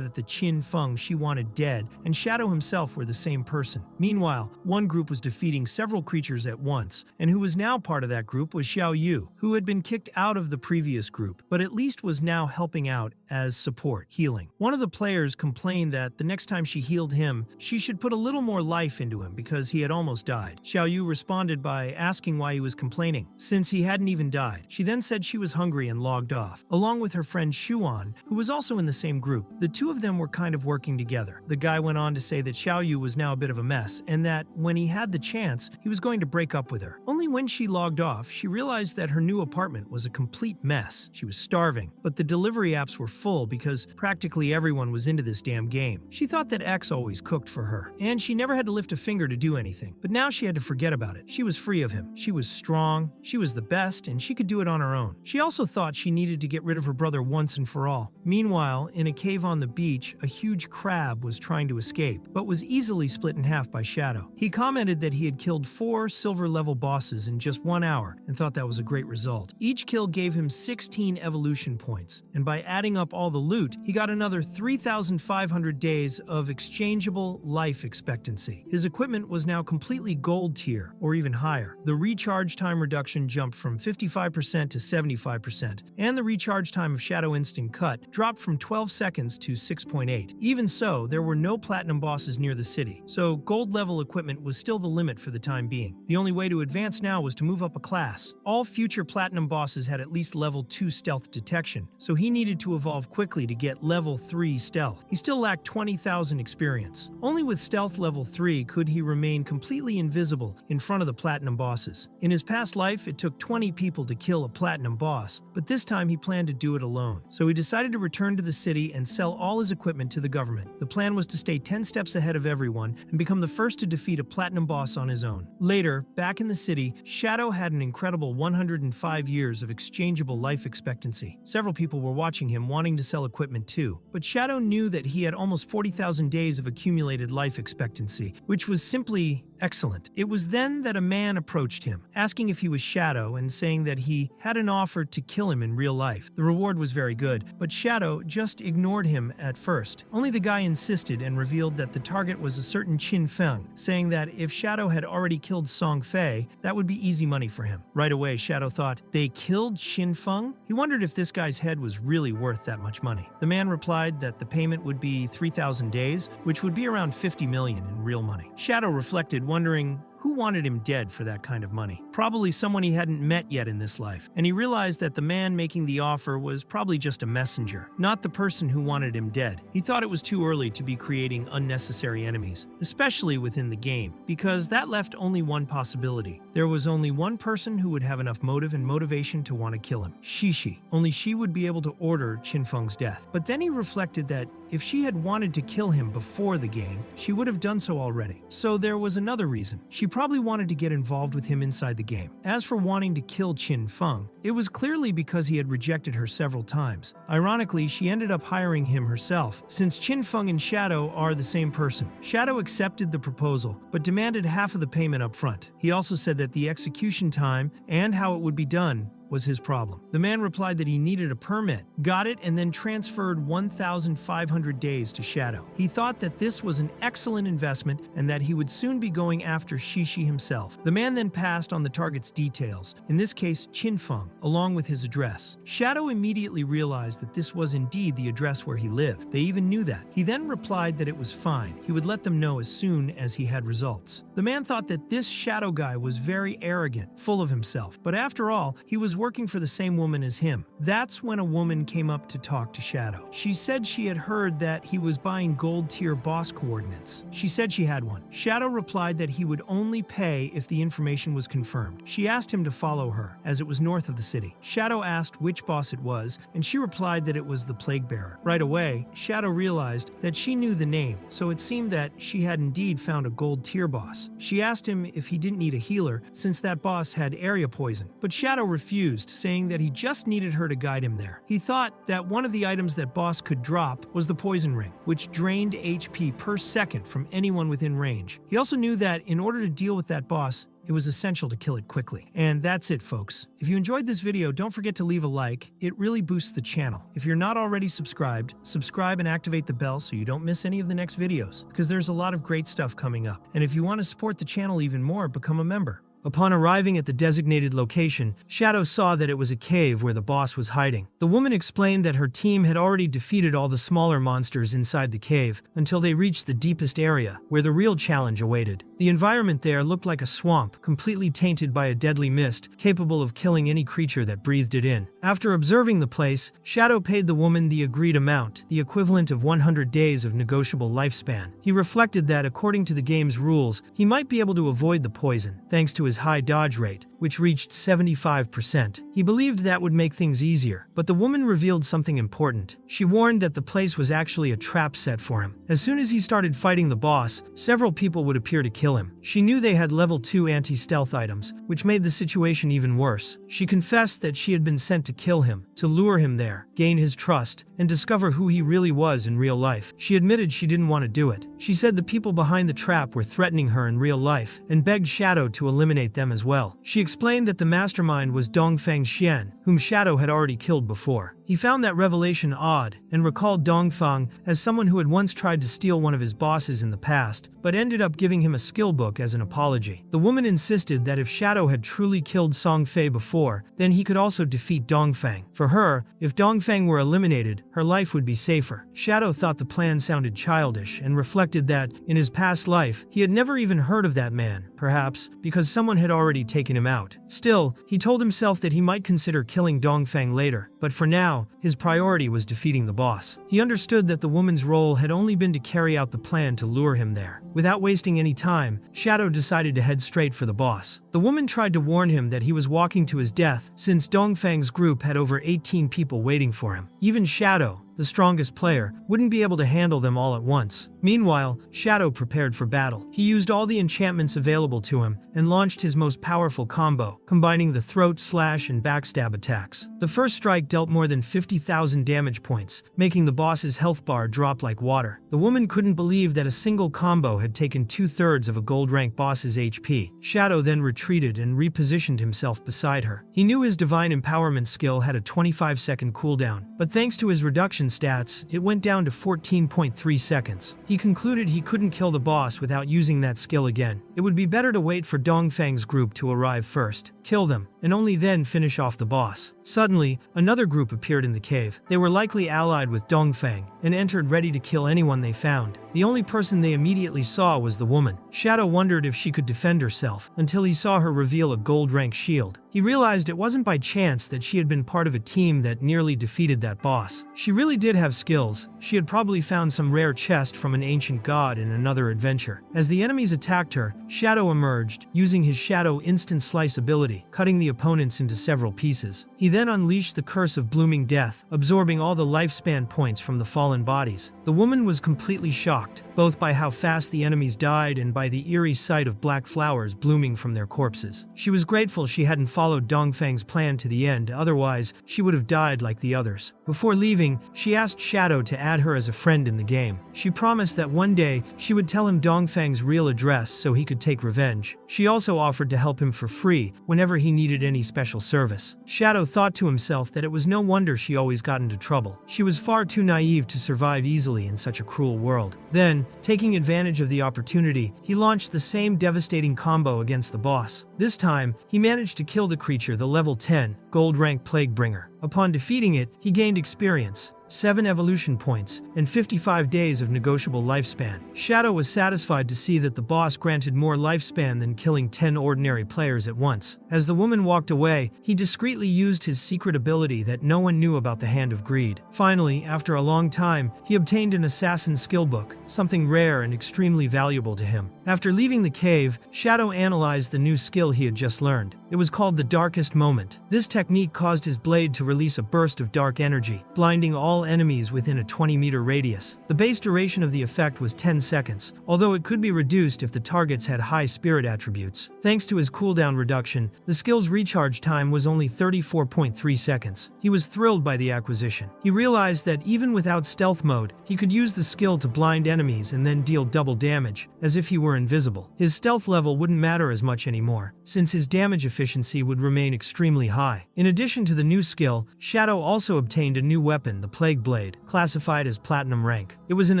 that the Qin Feng she wanted dead and Shadow himself were the same person. Meanwhile, one group was defeating several creatures at once, and who was now part of that group was Xiao Yu, who had been kicked out of the previous group, but at least was now helping out as support, healing. One of the players complained that the next time she healed him, she should put a little more life into him because he had almost died. Xiao Yu responded by asking why he was complaining, since he hadn't even died. She then said she was hungry and logged off, along with her friend Xuan, who was also in the same group. The two of them were kind of working together. The guy went on to say that Xiao Yu was now a bit of a mess, and that when he had the chance, he was going to break up with her. Only when she logged off, she realized that her new apartment was a complete mess. She was starving, but the delivery apps were full because practically everyone was into this damn game. She thought that X always cooked for her, and she never had to lift a finger to do anything. But now she had to forget about it. She was free of him. She was strong, she was the best, and she could do it on her own. She also thought she needed to get rid of her brother once and for all. Meanwhile, in a cave on the beach, a huge crab was trying to escape, but was easily split in half by Shadow. He commented that he had killed 4 silver-level bosses in just 1 hour and thought that was a great result. Each kill gave him 16 evolution points, and by adding up all the loot, he got another 3,500 days of exchangeable life expectancy. His equipment was now completely gold tier, or even higher. The recharge time reduction jumped from 55% to 75%, and the recharge time of Shadow Instant Cut dropped from 12 seconds to 6.8. Even so, there were no platinum bosses near the city, so gold-level equipment was still the limit for the time being. The only way to advance now was to move up a class. All future platinum bosses had at least level 2 stealth detection, so he needed to evolve quickly to get level 3 stealth. He still lacked 20,000 experience. Only with stealth level 3 could he remain completely invisible in front of the platinum bosses. In his past life, it took 20 people to kill a platinum boss, but this time he planned to do it alone. So he decided to return to the city and sell all his equipment to the government. The plan was to stay 10 steps ahead of everyone and become the first to defeat a platinum boss on his own. Later, back in the city, Shadow had an incredible 105 years of exchangeable life expectancy. Several people were watching him wanting to sell equipment too, but Shadow knew that he had almost 40,000 days of accumulated life expectancy, which was simply excellent. It was then that a man approached him, asking if he was Shadow and saying that he had an offer to kill him in real life. The reward was very good, but Shadow just ignored him at first. Only the guy insisted and revealed that the target was a certain Qin Feng, saying that if Shadow had already killed Song Fei, that would be easy money for him. Right away, Shadow thought, they killed Qin Feng? He wondered if this guy's head was really worth that much money. The man replied that the payment would be 3,000 days, which would be around 50 million in real money. Shadow reflected, wondering who wanted him dead for that kind of money. Probably someone he hadn't met yet in this life, and he realized that the man making the offer was probably just a messenger, not the person who wanted him dead. He thought it was too early to be creating unnecessary enemies, especially within the game, because that left only one possibility. There was only one person who would have enough motive and motivation to want to kill him, Shishi. Only she would be able to order Qin Feng's death. But then he reflected that if she had wanted to kill him before the game, she would have done so already. So there was another reason. She probably wanted to get involved with him inside the game. As for wanting to kill Qin Feng, it was clearly because he had rejected her several times. Ironically, she ended up hiring him herself, since Qin Feng and Shadow are the same person. Shadow accepted the proposal, but demanded half of the payment up front. He also said that the execution time and how it would be done was his problem. The man replied that he needed a permit, got it, and then transferred 1,500 days to Shadow. He thought that this was an excellent investment and that he would soon be going after Shishi himself. The man then passed on the target's details, in this case Qinfeng, along with his address. Shadow immediately realized that this was indeed the address where he lived. They even knew that. He then replied that it was fine. He would let them know as soon as he had results. The man thought that this Shadow guy was very arrogant, full of himself, but after all, he was working for the same woman as him. That's when a woman came up to talk to Shadow. She said she had heard that he was buying gold tier boss coordinates. She said she had one. Shadow replied that he would only pay if the information was confirmed. She asked him to follow her, as it was north of the city. Shadow asked which boss it was, and she replied that it was the Plague Bearer. Right away, Shadow realized that she knew the name, so it seemed that she had indeed found a gold tier boss. She asked him if he didn't need a healer, since that boss had area poison, but Shadow refused, saying that he just needed her to guide him there. He thought that one of the items that boss could drop was the poison ring, which drained HP per second from anyone within range. He also knew that in order to deal with that boss, it was essential to kill it quickly. And that's it, folks. If you enjoyed this video, don't forget to leave a like. It really boosts the channel. If you're not already subscribed, subscribe and activate the bell so you don't miss any of the next videos, because there's a lot of great stuff coming up. And if you want to support the channel even more, become a member. Upon arriving at the designated location, Shadow saw that it was a cave where the boss was hiding. The woman explained that her team had already defeated all the smaller monsters inside the cave until they reached the deepest area, where the real challenge awaited. The environment there looked like a swamp, completely tainted by a deadly mist, capable of killing any creature that breathed it in. After observing the place, Shadow paid the woman the agreed amount, the equivalent of 100 days of negotiable lifespan. He reflected that, according to the game's rules, he might be able to avoid the poison, thanks to his high dodge rate, which reached 75%. He believed that would make things easier, but the woman revealed something important. She warned that the place was actually a trap set for him. As soon as he started fighting the boss, several people would appear to kill him. She knew they had level 2 anti-stealth items, which made the situation even worse. She confessed that she had been sent to kill him, to lure him there, gain his trust, and discover who he really was in real life. She admitted she didn't want to do it. She said the people behind the trap were threatening her in real life, and begged Shadow to eliminate them as well. She explained that the mastermind was Dongfang Xian, whom Shadow had already killed before. He found that revelation odd, and recalled Dongfang as someone who had once tried to steal one of his bosses in the past, but ended up giving him a skill book as an apology. The woman insisted that if Shadow had truly killed Song Fei before, then he could also defeat Dongfang. For her, if Dongfang were eliminated, her life would be safer. Shadow thought the plan sounded childish, and reflected that, in his past life, he had never even heard of that man, perhaps because someone had already taken him out. Still, he told himself that he might consider killing Dongfang later, but for now, his priority was defeating the boss. He understood that the woman's role had only been to carry out the plan to lure him there. Without wasting any time, Shadow decided to head straight for the boss. The woman tried to warn him that he was walking to his death, since Dongfang's group had over 18 people waiting for him. Even Shadow, the strongest player, wouldn't be able to handle them all at once. Meanwhile, Shadow prepared for battle. He used all the enchantments available to him and launched his most powerful combo, combining the throat slash and backstab attacks. The first strike dealt more than 50,000 damage points, making the boss's health bar drop like water. The woman couldn't believe that a single combo had taken 2/3 of a gold rank boss's HP. Shadow then retreated and repositioned himself beside her. He knew his divine empowerment skill had a 25-second cooldown, but thanks to his reduction stats, it went down to 14.3 seconds. He concluded he couldn't kill the boss without using that skill again. It would be better to wait for Dongfang's group to arrive first, kill them, and only then finish off the boss. Suddenly, another group appeared in the cave. They were likely allied with Dongfang, and entered ready to kill anyone they found. The only person they immediately saw was the woman. Shadow wondered if she could defend herself, until he saw her reveal a gold-rank shield. He realized it wasn't by chance that she had been part of a team that nearly defeated that boss. She really did have skills. She had probably found some rare chest from an ancient god in another adventure. As the enemies attacked her, Shadow emerged, using his Shadow Instant Slice ability, cutting the opponents into several pieces. He then unleashed the Curse of Blooming Death, absorbing all the lifespan points from the fallen bodies. The woman was completely shocked, both by how fast the enemies died and by the eerie sight of black flowers blooming from their corpses. She was grateful she hadn't followed followed Dongfang's plan to the end, otherwise she would have died like the others. Before leaving, she asked Shadow to add her as a friend in the game. She promised that one day she would tell him Dongfang's real address so he could take revenge. She also offered to help him for free whenever he needed any special service. Shadow thought to himself that it was no wonder she always got into trouble. She was far too naive to survive easily in such a cruel world. Then, taking advantage of the opportunity, he launched the same devastating combo against the boss. This time, he managed to kill the creature, the level 10, gold rank Plaguebringer. Upon defeating it, he gained experience, 7 evolution points, and 55 days of negotiable lifespan. Shadow was satisfied to see that the boss granted more lifespan than killing 10 ordinary players at once. As the woman walked away, he discreetly used his secret ability that no one knew about, the Hand of Greed. Finally, after a long time, he obtained an assassin skill book, something rare and extremely valuable to him. After leaving the cave, Shadow analyzed the new skill he had just learned. It was called the Darkest Moment. This technique caused his blade to release a burst of dark energy, blinding all enemies within a 20-meter radius. The base duration of the effect was 10 seconds, although it could be reduced if the targets had high spirit attributes. Thanks to his cooldown reduction, the skill's recharge time was only 34.3 seconds. He was thrilled by the acquisition. He realized that even without stealth mode, he could use the skill to blind enemies and then deal double damage, as if he were invisible. His stealth level wouldn't matter as much anymore, since his damage efficiency would remain extremely high. In addition to the new skill, Shadow also obtained a new weapon, the Plague Blade, classified as Platinum rank. It was an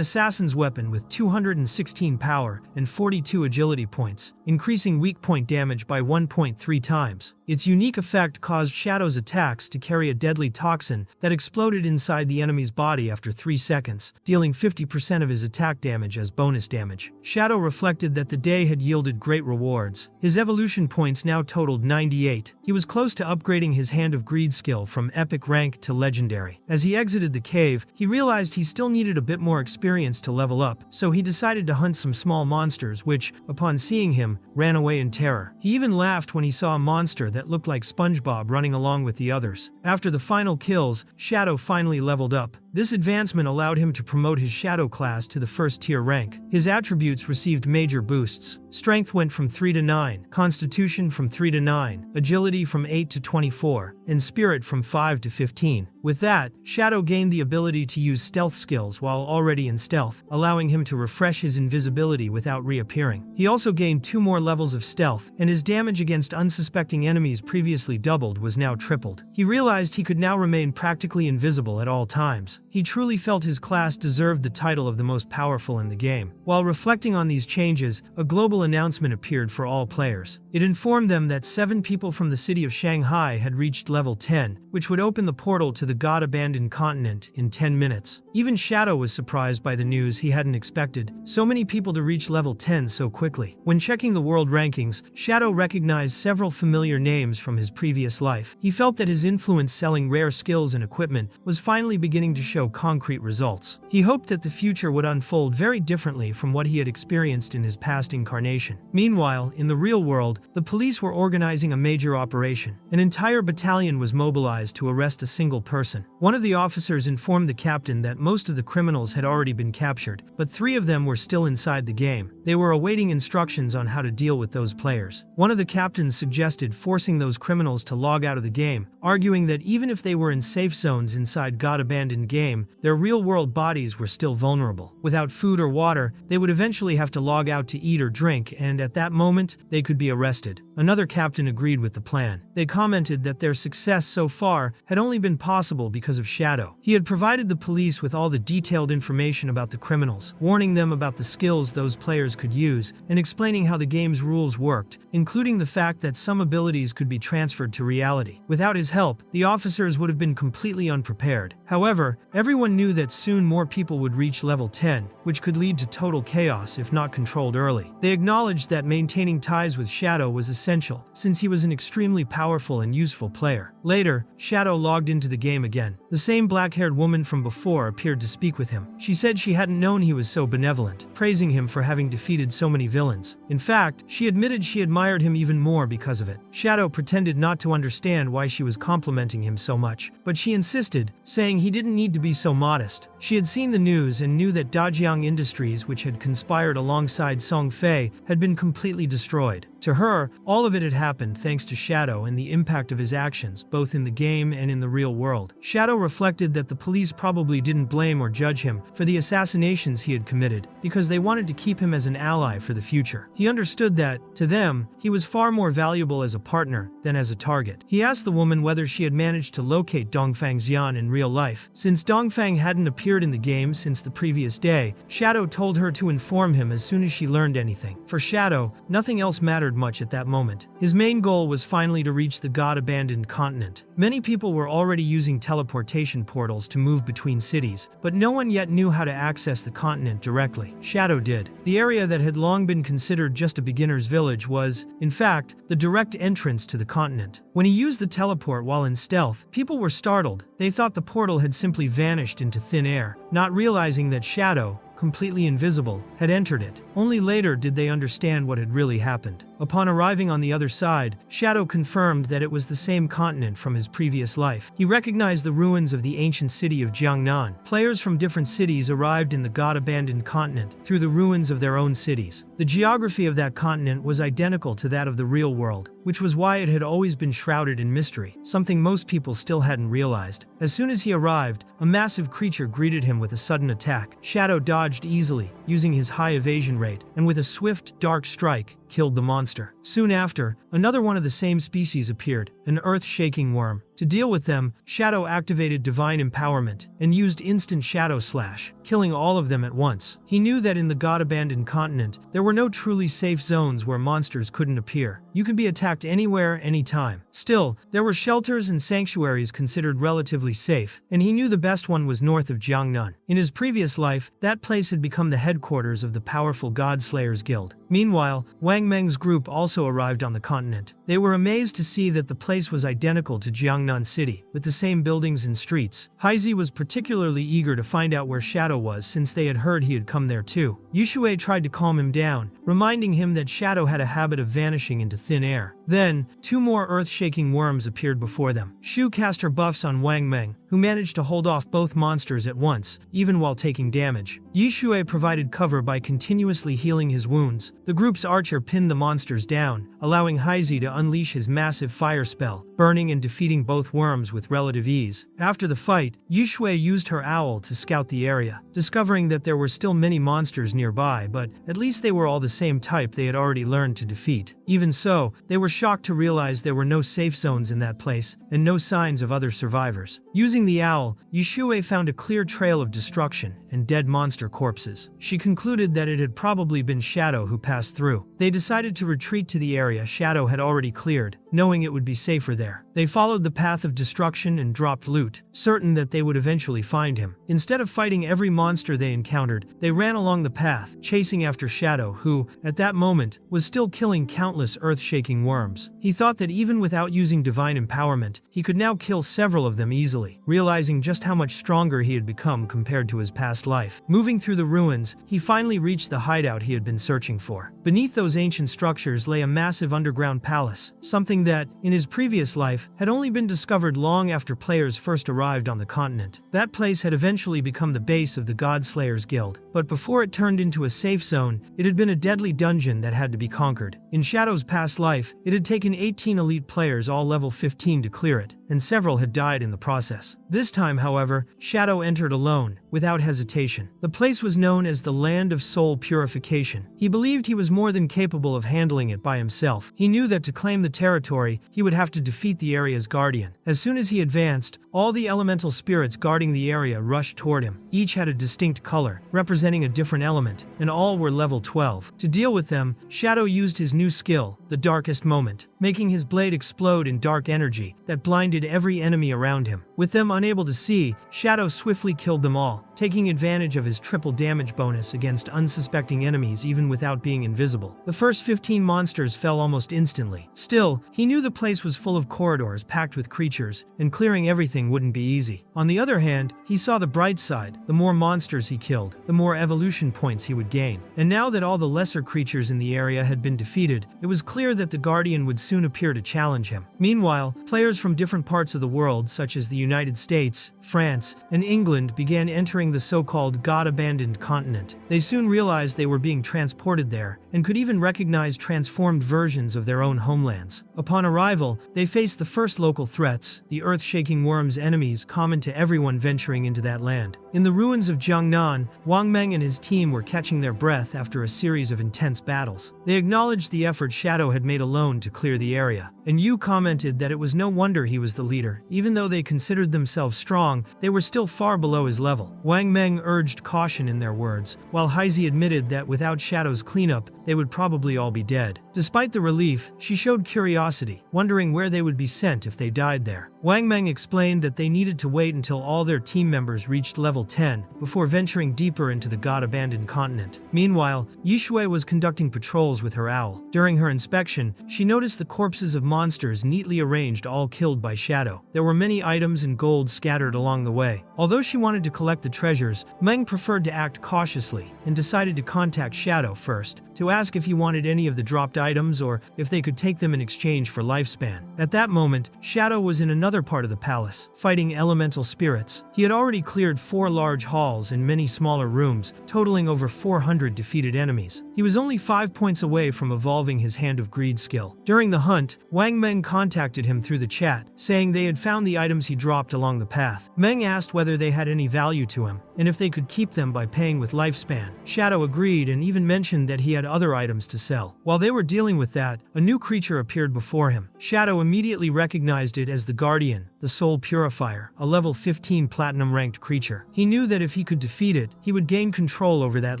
assassin's weapon with 216 power and 42 agility points, increasing weak point damage by 1.3 times. Its unique effect caused Shadow's attacks to carry a deadly toxin that exploded inside the enemy's body after 3 seconds, dealing 50% of his attack damage as bonus damage. Shadow reflected that the day had yielded great rewards. His evolution points now totaled 98. He was close to upgrading his Hand of Greed skill from epic rank to legendary. As he exited the cave, he realized he still needed a bit more experience to level up, so he decided to hunt some small monsters which, upon seeing him, ran away in terror. He even laughed when he saw a monster that looked like SpongeBob running along with the others. After the final kills, Shadow finally leveled up. This advancement allowed him to promote his Shadow class to the first tier rank. His attributes received major boosts. Strength went from 3 to 9, Constitution from 3 to 9, Agility from 8 to 24, and Spirit from 5 to 15. With that, Shadow gained the ability to use stealth skills while already in stealth, allowing him to refresh his invisibility without reappearing. He also gained 2 more levels of stealth, and his damage against unsuspecting enemies previously doubled was now tripled. He realized he could now remain practically invisible at all times. He truly felt his class deserved the title of the most powerful in the game. While reflecting on these changes, a global announcement appeared for all players. It informed them that 7 people from the city of Shanghai had reached level 10, which would open the portal to the god-abandoned continent in 10 minutes. Even Shadow was surprised by the news. He hadn't expected so many people to reach level 10 so quickly. When checking the world rankings, Shadow recognized several familiar names from his previous life. He felt that his influence selling rare skills and equipment was finally beginning to show concrete results. He hoped that the future would unfold very differently from what he had experienced in his past incarnation. Meanwhile, in the real world, the police were organizing a major operation. An entire battalion was mobilized to arrest a single person. One of the officers informed the captain that most of the criminals had already been captured, but 3 of them were still inside the game. They were awaiting instructions on how to deal with those players. One of the captains suggested forcing those criminals to log out of the game, arguing that even if they were in safe zones inside God-abandoned game, their real-world bodies were still vulnerable. Without food or water, they would eventually have to log out to eat or drink, and at that moment, they could be arrested. Another captain agreed with the plan. They commented that their success so far had only been possible because of Shadow. He had provided the police with all the detailed information about the criminals, warning them about the skills those players could use, and explaining how the game's rules worked, including the fact that some abilities could be transferred to reality. Without his help, the officers would have been completely unprepared. However, everyone knew that soon more people would reach level 10, which could lead to total chaos if not controlled early. They acknowledged that maintaining ties with Shadow was essential, since he was an extremely powerful and useful player. Later, Shadow logged into the game again. The same black-haired woman from before appeared to speak with him. She said she hadn't known he was so benevolent, praising him for having defeated so many villains. In fact, she admitted she admired him even more because of it. Shadow pretended not to understand why she was complimenting him so much, but she insisted, saying he didn't need to be so modest. She had seen the news and knew that Dajiang Industries, which had conspired alongside Song Fei, had been completely destroyed. To her, all All of it had happened thanks to Shadow and the impact of his actions, both in the game and in the real world. Shadow reflected that the police probably didn't blame or judge him for the assassinations he had committed, because they wanted to keep him as an ally for the future. He understood that, to them, he was far more valuable as a partner than as a target. He asked the woman whether she had managed to locate Dongfang Xian in real life. Since Dongfang hadn't appeared in the game since the previous day, Shadow told her to inform him as soon as she learned anything. For Shadow, nothing else mattered much at that moment. His main goal was finally to reach the god-abandoned continent. Many people were already using teleportation portals to move between cities, but no one yet knew how to access the continent directly. Shadow did. The area that had long been considered just a beginner's village was, in fact, the direct entrance to the continent. When he used the teleport while in stealth, people were startled. They thought the portal had simply vanished into thin air, not realizing that Shadow, completely invisible, had entered it. Only later did they understand what had really happened. Upon arriving on the other side, Shadow confirmed that it was the same continent from his previous life. He recognized the ruins of the ancient city of Jiangnan. Players from different cities arrived in the god-abandoned continent through the ruins of their own cities. The geography of that continent was identical to that of the real world, which was why it had always been shrouded in mystery, something most people still hadn't realized. As soon as he arrived, a massive creature greeted him with a sudden attack. Shadow dodged easily, using his high evasion rate, and with a swift, dark strike, killed the monster. Soon after, another one of the same species appeared, an earth-shaking worm. To deal with them, Shadow activated Divine Empowerment and used Instant Shadow Slash, killing all of them at once. He knew that in the god-abandoned continent, there were no truly safe zones where monsters couldn't appear. You could be attacked anywhere, anytime. Still, there were shelters and sanctuaries considered relatively safe, and he knew the best one was north of Jiangnan. In his previous life, that place had become the headquarters of the powerful God-Slayers Guild. Meanwhile, Wang Meng's group also arrived on the continent. They were amazed to see that the place was identical to Jiangnan City, with the same buildings and streets. Haizi was particularly eager to find out where Shadow was since they had heard he had come there too. Yushui tried to calm him down, reminding him that Shadow had a habit of vanishing into thin air. Then, two more earth-shaking worms appeared before them. Shu cast her buffs on Wang Meng, who managed to hold off both monsters at once, even while taking damage. Yushui provided cover by continuously healing his wounds. The group's archer pinned the monsters down, allowing Haizi to unleash his massive fire spell, burning and defeating both worms with relative ease. After the fight, Yushui used her owl to scout the area, discovering that there were still many monsters nearby, but at least they were all the same type they had already learned to defeat. Even so, they were shocked to realize there were no safe zones in that place, and no signs of other survivors. Using the owl, Yushui found a clear trail of destruction and dead monster corpses. She concluded that it had probably been Shadow who passed through. They decided to retreat to the area Shadow had already cleared, knowing it would be safer there. They followed the path of destruction and dropped loot, certain that they would eventually find him. Instead of fighting every monster they encountered, they ran along the path, chasing after Shadow, who, at that moment, was still killing countless earth-shaking worms. He thought that even without using Divine Empowerment, he could now kill several of them easily, realizing just how much stronger he had become compared to his past life. Moving through the ruins, he finally reached the hideout he had been searching for. Beneath those ancient structures lay a massive underground palace, something that, in his previous life, had only been discovered long after players first arrived on the continent. That place had eventually become the base of the God-Slayers Guild, but before it turned into a safe zone, it had been a deadly dungeon that had to be conquered. In Shadow's past life, it had taken 18 elite players all level 15 to clear it, and several had died in the process. This time, however, Shadow entered alone, without hesitation. The place was known as the Land of Soul Purification. He believed he was more than capable of handling it by himself. He knew that to claim the territory, he would have to defeat the area's guardian. As soon as he advanced, all the elemental spirits guarding the area rushed toward him. Each had a distinct color, representing a different element, and all were level 12. To deal with them, Shadow used his new skill, the Darkest Moment, making his blade explode in dark energy that blinded every enemy around him. With them unable to see, Shadow swiftly killed them all, taking advantage of his triple damage bonus against unsuspecting enemies even without being invisible. The first 15 monsters fell almost instantly. Still, he knew the place was full of corridors packed with creatures, and clearing everything wouldn't be easy. On the other hand, he saw the bright side. The more monsters he killed, the more evolution points he would gain. And now that all the lesser creatures in the area had been defeated, it was clear that the Guardian would soon appear to challenge him. Meanwhile, players from different parts of the world, such as the United States, France, and England, began entering entering the so-called God-abandoned continent. They soon realized they were being transported there, and could even recognize transformed versions of their own homelands. Upon arrival, they faced the first local threats, the earth-shaking worms enemies common to everyone venturing into that land. In the ruins of Jiangnan, Wang Meng and his team were catching their breath after a series of intense battles. They acknowledged the effort Shadow had made alone to clear the area, and Yu commented that it was no wonder he was the leader. Even though they considered themselves strong, they were still far below his level. Wang Meng urged caution in their words, while Heisei admitted that without Shadow's cleanup, they would probably all be dead. Despite the relief, she showed curiosity, wondering where they would be sent if they died there. Wang Meng explained that they needed to wait until all their team members reached level 10 before venturing deeper into the God-abandoned continent. Meanwhile, Yishui was conducting patrols with her owl. During her inspection, she noticed the corpses of monsters neatly arranged, all killed by Shadow. There were many items and gold scattered along the way. Although she wanted to collect the treasures, Meng preferred to act cautiously and decided to contact Shadow first to ask if he wanted any of the dropped items or if they could take them in exchange for lifespan. At that moment, Shadow was in another part of the palace, fighting elemental spirits. He had already cleared 4 large halls and many smaller rooms, totaling over 400 defeated enemies. He was only 5 points away from evolving his Hand of Greed skill. During the hunt, Wang Meng contacted him through the chat, saying they had found the items he dropped along the path. Meng asked whether they had any value to him, and if they could keep them by paying with lifespan. Shadow agreed and even mentioned that he had other items to sell. While they were dealing with that, a new creature appeared before him. Shadow immediately recognized it as the Guardian, the Soul Purifier, a level 15 platinum-ranked creature. He knew that if he could defeat it, he would gain control over that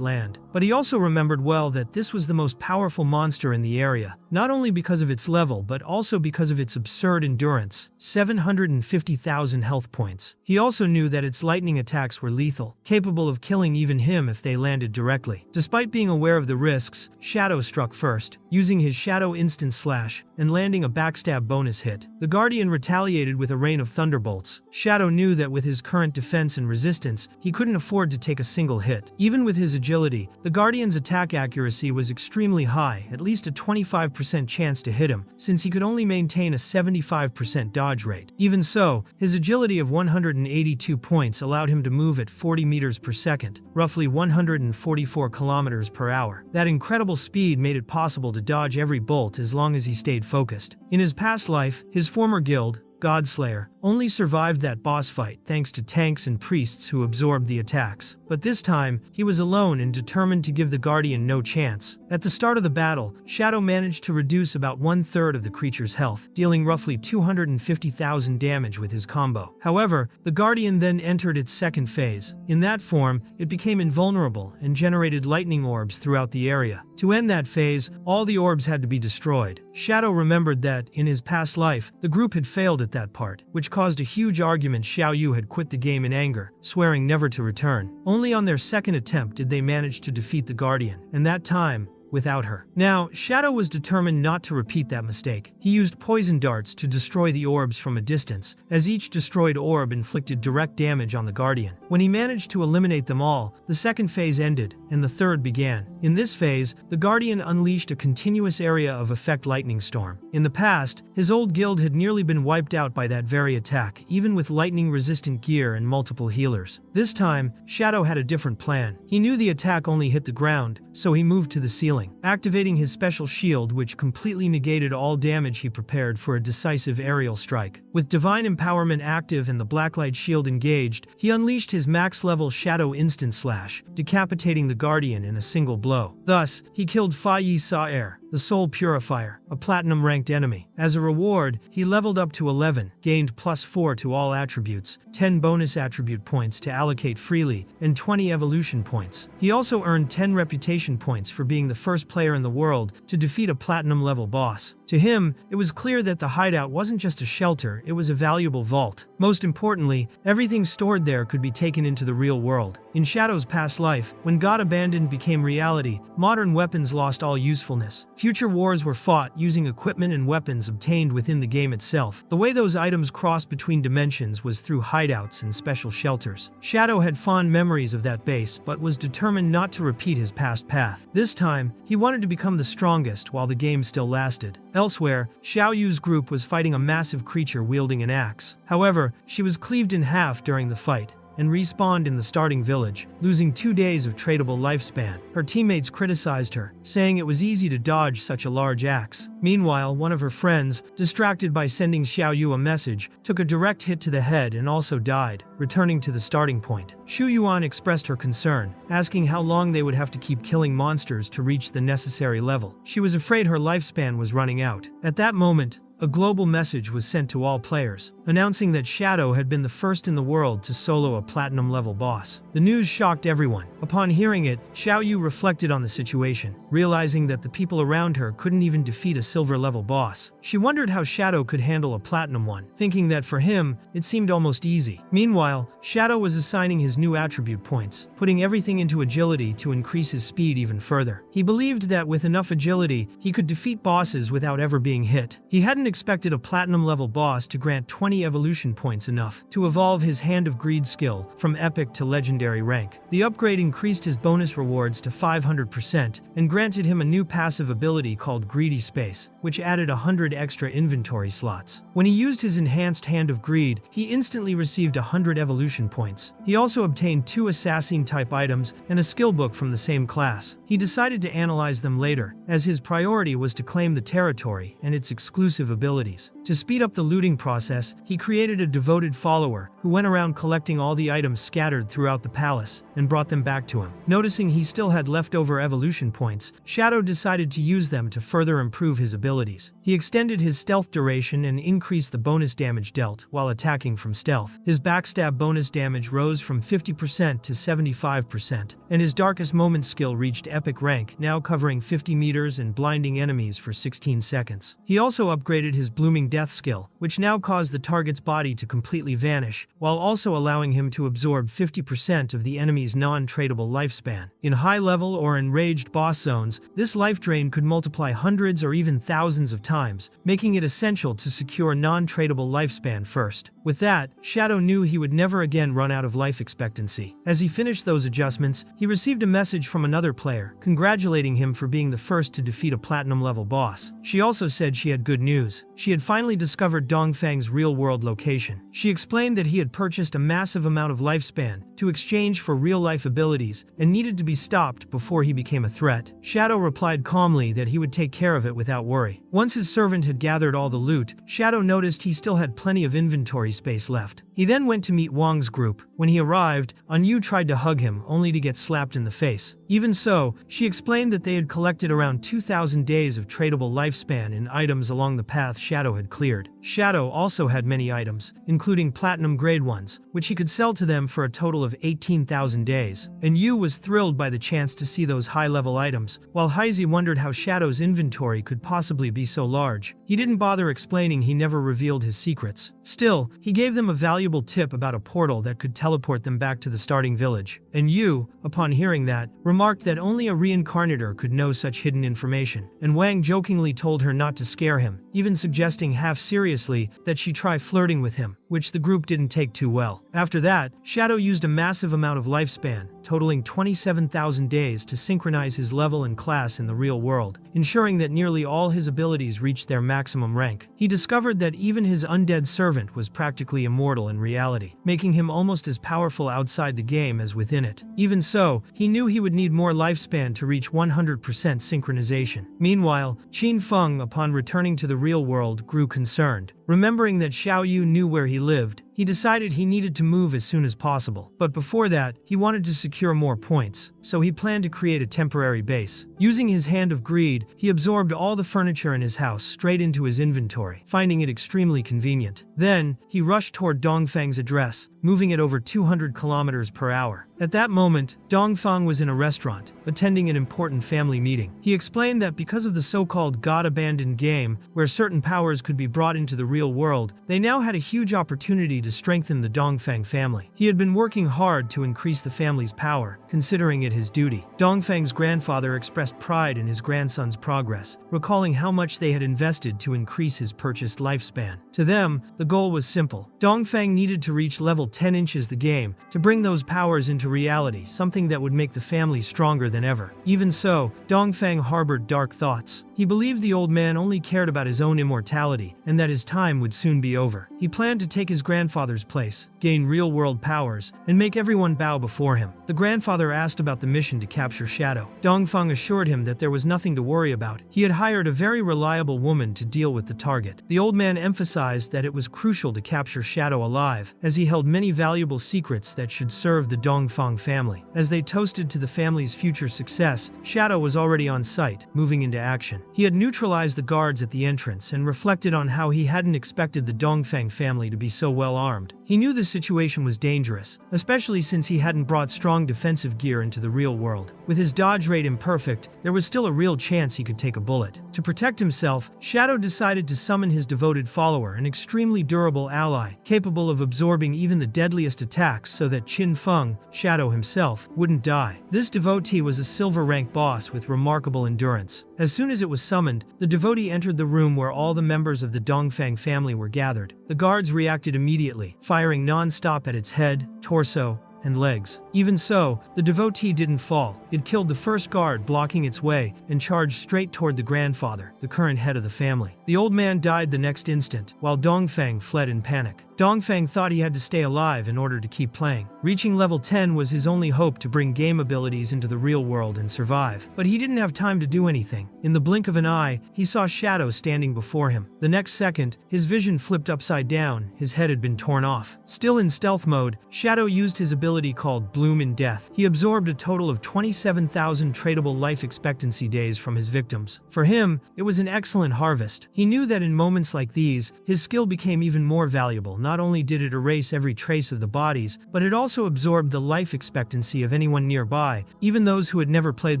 land. But he also remembered well that this was the most powerful monster in the area, not only because of its level but also because of its absurd endurance, 750,000 health points. He also knew that its lightning attacks were lethal, capable of killing even him if they landed directly. Despite being aware of the risks, Shadow struck first, using his Shadow Instant Slash and landing a backstab bonus hit. The Guardian retaliated with a rain of thunderbolts. Shadow knew that with his current defense and resistance, he couldn't afford to take a single hit. Even with his agility, the Guardian's attack accuracy was extremely high, at least a 25% chance to hit him, since he could only maintain a 75% dodge rate. Even so, his agility of 182 points allowed him to move at 40 meters per second, roughly 144 kilometers per hour. That incredible speed made it possible to dodge every bolt as long as he stayed focused. In his past life, his former guild, Godslayer, only survived that boss fight thanks to tanks and priests who absorbed the attacks. But this time, he was alone and determined to give the Guardian no chance. At the start of the battle, Shadow managed to reduce about 1/3 of the creature's health, dealing roughly 250,000 damage with his combo. However, the Guardian then entered its second phase. In that form, it became invulnerable and generated lightning orbs throughout the area. To end that phase, all the orbs had to be destroyed. Shadow remembered that, in his past life, the group had failed at that part, which caused a huge argument. Xiao Yu had quit the game in anger, swearing never to return. Only on their second attempt did they manage to defeat the Guardian, and that time, without her. Now, Shadow was determined not to repeat that mistake. He used poison darts to destroy the orbs from a distance, as each destroyed orb inflicted direct damage on the Guardian. When he managed to eliminate them all, the second phase ended, and the third began. In this phase, the Guardian unleashed a continuous area of effect lightning storm. In the past, his old guild had nearly been wiped out by that very attack, even with lightning-resistant gear and multiple healers. This time, Shadow had a different plan. He knew the attack only hit the ground, so he moved to the ceiling, activating his special shield which completely negated all damage. He prepared for a decisive aerial strike. With Divine Empowerment active and the Blacklight shield engaged, he unleashed his max-level Shadow Instant Slash, decapitating the Guardian in a single blow. Thus, he killed Fa Yi Sa-Er, the Soul Purifier, a platinum-ranked enemy. As a reward, he leveled up to 11, gained +4 to all attributes, 10 bonus attribute points to allocate freely, and 20 evolution points. He also earned 10 reputation points for being the first player in the world to defeat a platinum-level boss. To him, it was clear that the hideout wasn't just a shelter, it was a valuable vault. Most importantly, everything stored there could be taken into the real world. In Shadow's past life, when God Abandoned became reality, modern weapons lost all usefulness. Future wars were fought using equipment and weapons obtained within the game itself. The way those items crossed between dimensions was through hideouts and special shelters. Shadow had fond memories of that base, but was determined not to repeat his past path. This time, he wanted to become the strongest while the game still lasted. Elsewhere, Xiao Yu's group was fighting a massive creature wielding an axe. However, she was cleaved in half during the fight. and respawned in the starting village, losing 2 days of tradable lifespan. Her teammates criticized her, saying it was easy to dodge such a large axe. Meanwhile, one of her friends, distracted by sending Xiaoyu a message, took a direct hit to the head and also died, returning to the starting point. Xu Yuan expressed her concern, asking how long they would have to keep killing monsters to reach the necessary level. She was afraid her lifespan was running out. At that moment, a global message was sent to all players, announcing that Shadow had been the first in the world to solo a platinum-level boss. The news shocked everyone. Upon hearing it, Xiaoyu reflected on the situation, realizing that the people around her couldn't even defeat a silver-level boss. She wondered how Shadow could handle a platinum one, thinking that for him, it seemed almost easy. Meanwhile, Shadow was assigning his new attribute points, putting everything into agility to increase his speed even further. He believed that with enough agility, he could defeat bosses without ever being hit. He hadn't expected a platinum-level boss to grant 20 evolution points, enough to evolve his Hand of Greed skill from epic to legendary rank. The upgrade increased his bonus rewards to 500% and granted him a new passive ability called Greedy Space, which added 100 extra inventory slots. When he used his enhanced Hand of Greed, he instantly received 100 evolution points. He also obtained 2 assassin-type items and a skill book from the same class. He decided to analyze them later, as his priority was to claim the territory and its exclusive abilities. To speed up the looting process, he created a devoted follower who went around collecting all the items scattered throughout the palace and brought them back to him. Noticing he still had leftover evolution points, Shadow decided to use them to further improve his abilities. He extended his stealth duration and increased the bonus damage dealt while attacking from stealth. His backstab bonus damage rose from 50% to 75%, and his Darkest Moment skill reached epic rank, now covering 50 meters and blinding enemies for 16 seconds. He also upgraded his Blooming Death skill, which now caused the target's body to completely vanish, while also allowing him to absorb 50% of the enemy's non-tradable lifespan. In high-level or enraged boss zones, this life drain could multiply hundreds or even thousands of times, making it essential to secure non-tradable lifespan first. With that, Shadow knew he would never again run out of life expectancy. As he finished those adjustments, he received a message from another player, congratulating him for being the first to defeat a platinum-level boss. She also said she had good news. She had finally discovered Dongfang's real-world location. She explained that he had purchased a massive amount of lifespan to exchange for real-life abilities and needed to be stopped before he became a threat. Shadow replied calmly that he would take care of it without worry. Once his servant had gathered all the loot, Shadow noticed he still had plenty of inventory space left. He then went to meet Wang's group. When he arrived, Anyu tried to hug him, only to get slapped in the face. Even so, she explained that they had collected around 2,000 days of tradable lifespan in items along the path Shadow had cleared. Shadow also had many items, including platinum grade ones, which he could sell to them for a total of 18,000 days. And Yu was thrilled by the chance to see those high-level items, while Heizi wondered how Shadow's inventory could possibly be so large. He didn't bother explaining he never revealed his secrets. Still, he gave them a valuable tip about a portal that could teleport them back to the starting village. And Yu, upon hearing that, remarked that only a reincarnator could know such hidden information. And Wang jokingly told her not to scare him, even suggesting half-seriously that she try flirting with him, which the group didn't take too well. After that, Shadow used a massive amount of lifespan, totaling 27,000 days, to synchronize his level and class in the real world, ensuring that nearly all his abilities reached their maximum rank. He discovered that even his undead servant was practically immortal in reality, making him almost as powerful outside the game as within it. Even so, he knew he would need more lifespan to reach 100% synchronization. Meanwhile, Qin Feng, upon returning to the real world, grew concerned. Remembering that Xiaoyu knew where he lived, he decided he needed to move as soon as possible. But before that, he wanted to secure more points, so he planned to create a temporary base. Using his Hand of Greed, he absorbed all the furniture in his house straight into his inventory, finding it extremely convenient. Then, he rushed toward Dongfang's address, moving at over 200 kilometers per hour. At that moment, Dongfang was in a restaurant, attending an important family meeting. He explained that because of the so-called God-abandoned game, where certain powers could be brought into the real world, they now had a huge opportunity to strengthen the Dongfang family. He had been working hard to increase the family's power, considering it his duty. Dongfang's grandfather expressed pride in his grandson's progress, recalling how much they had invested to increase his purchased lifespan. To them, the goal was simple. Dongfang needed to reach level 10 inches the game to bring those powers into reality, something that would make the family stronger than ever. Even so, Dongfang harbored dark thoughts. He believed the old man only cared about his own immortality and that his time would soon be over. He planned to take his grandfather's place, gain real-world powers, and make everyone bow before him. The grandfather asked about the mission to capture Shadow. Dongfeng assured him that there was nothing to worry about. He had hired a very reliable woman to deal with the target. The old man emphasized that it was crucial to capture Shadow alive, as he held many valuable secrets that should serve the Dongfeng family. As they toasted to the family's future success, Shadow was already on site, moving into action. He had neutralized the guards at the entrance and reflected on how he hadn't expected the Dongfeng family to be so well armed. He knew the situation was dangerous, especially since he hadn't brought strong defensive gear into the real world. With his dodge rate imperfect, there was still a real chance he could take a bullet. To protect himself, Shadow decided to summon his devoted follower, an extremely durable ally, capable of absorbing even the deadliest attacks so that Qin Feng, Shadow himself, wouldn't die. This devotee was a silver-rank boss with remarkable endurance. As soon as it was summoned, the devotee entered the room where all the members of the Dongfeng family were gathered. The guards reacted immediately, firing non-stop at its head, torso, and legs. Even so, the devotee didn't fall. It killed the first guard blocking its way and charged straight toward the grandfather, the current head of the family. The old man died the next instant, while Dongfeng fled in panic. Dongfeng thought he had to stay alive in order to keep playing. Reaching level 10 was his only hope to bring game abilities into the real world and survive. But he didn't have time to do anything. In the blink of an eye, he saw Shadow standing before him. The next second, his vision flipped upside down, his head had been torn off. Still in stealth mode, Shadow used his ability called Bloom in Death. He absorbed a total of 27,000 tradable life expectancy days from his victims. For him, it was an excellent harvest. He knew that in moments like these, his skill became even more valuable. Not only did it erase every trace of the bodies, but it also absorbed the life expectancy of anyone nearby, even those who had never played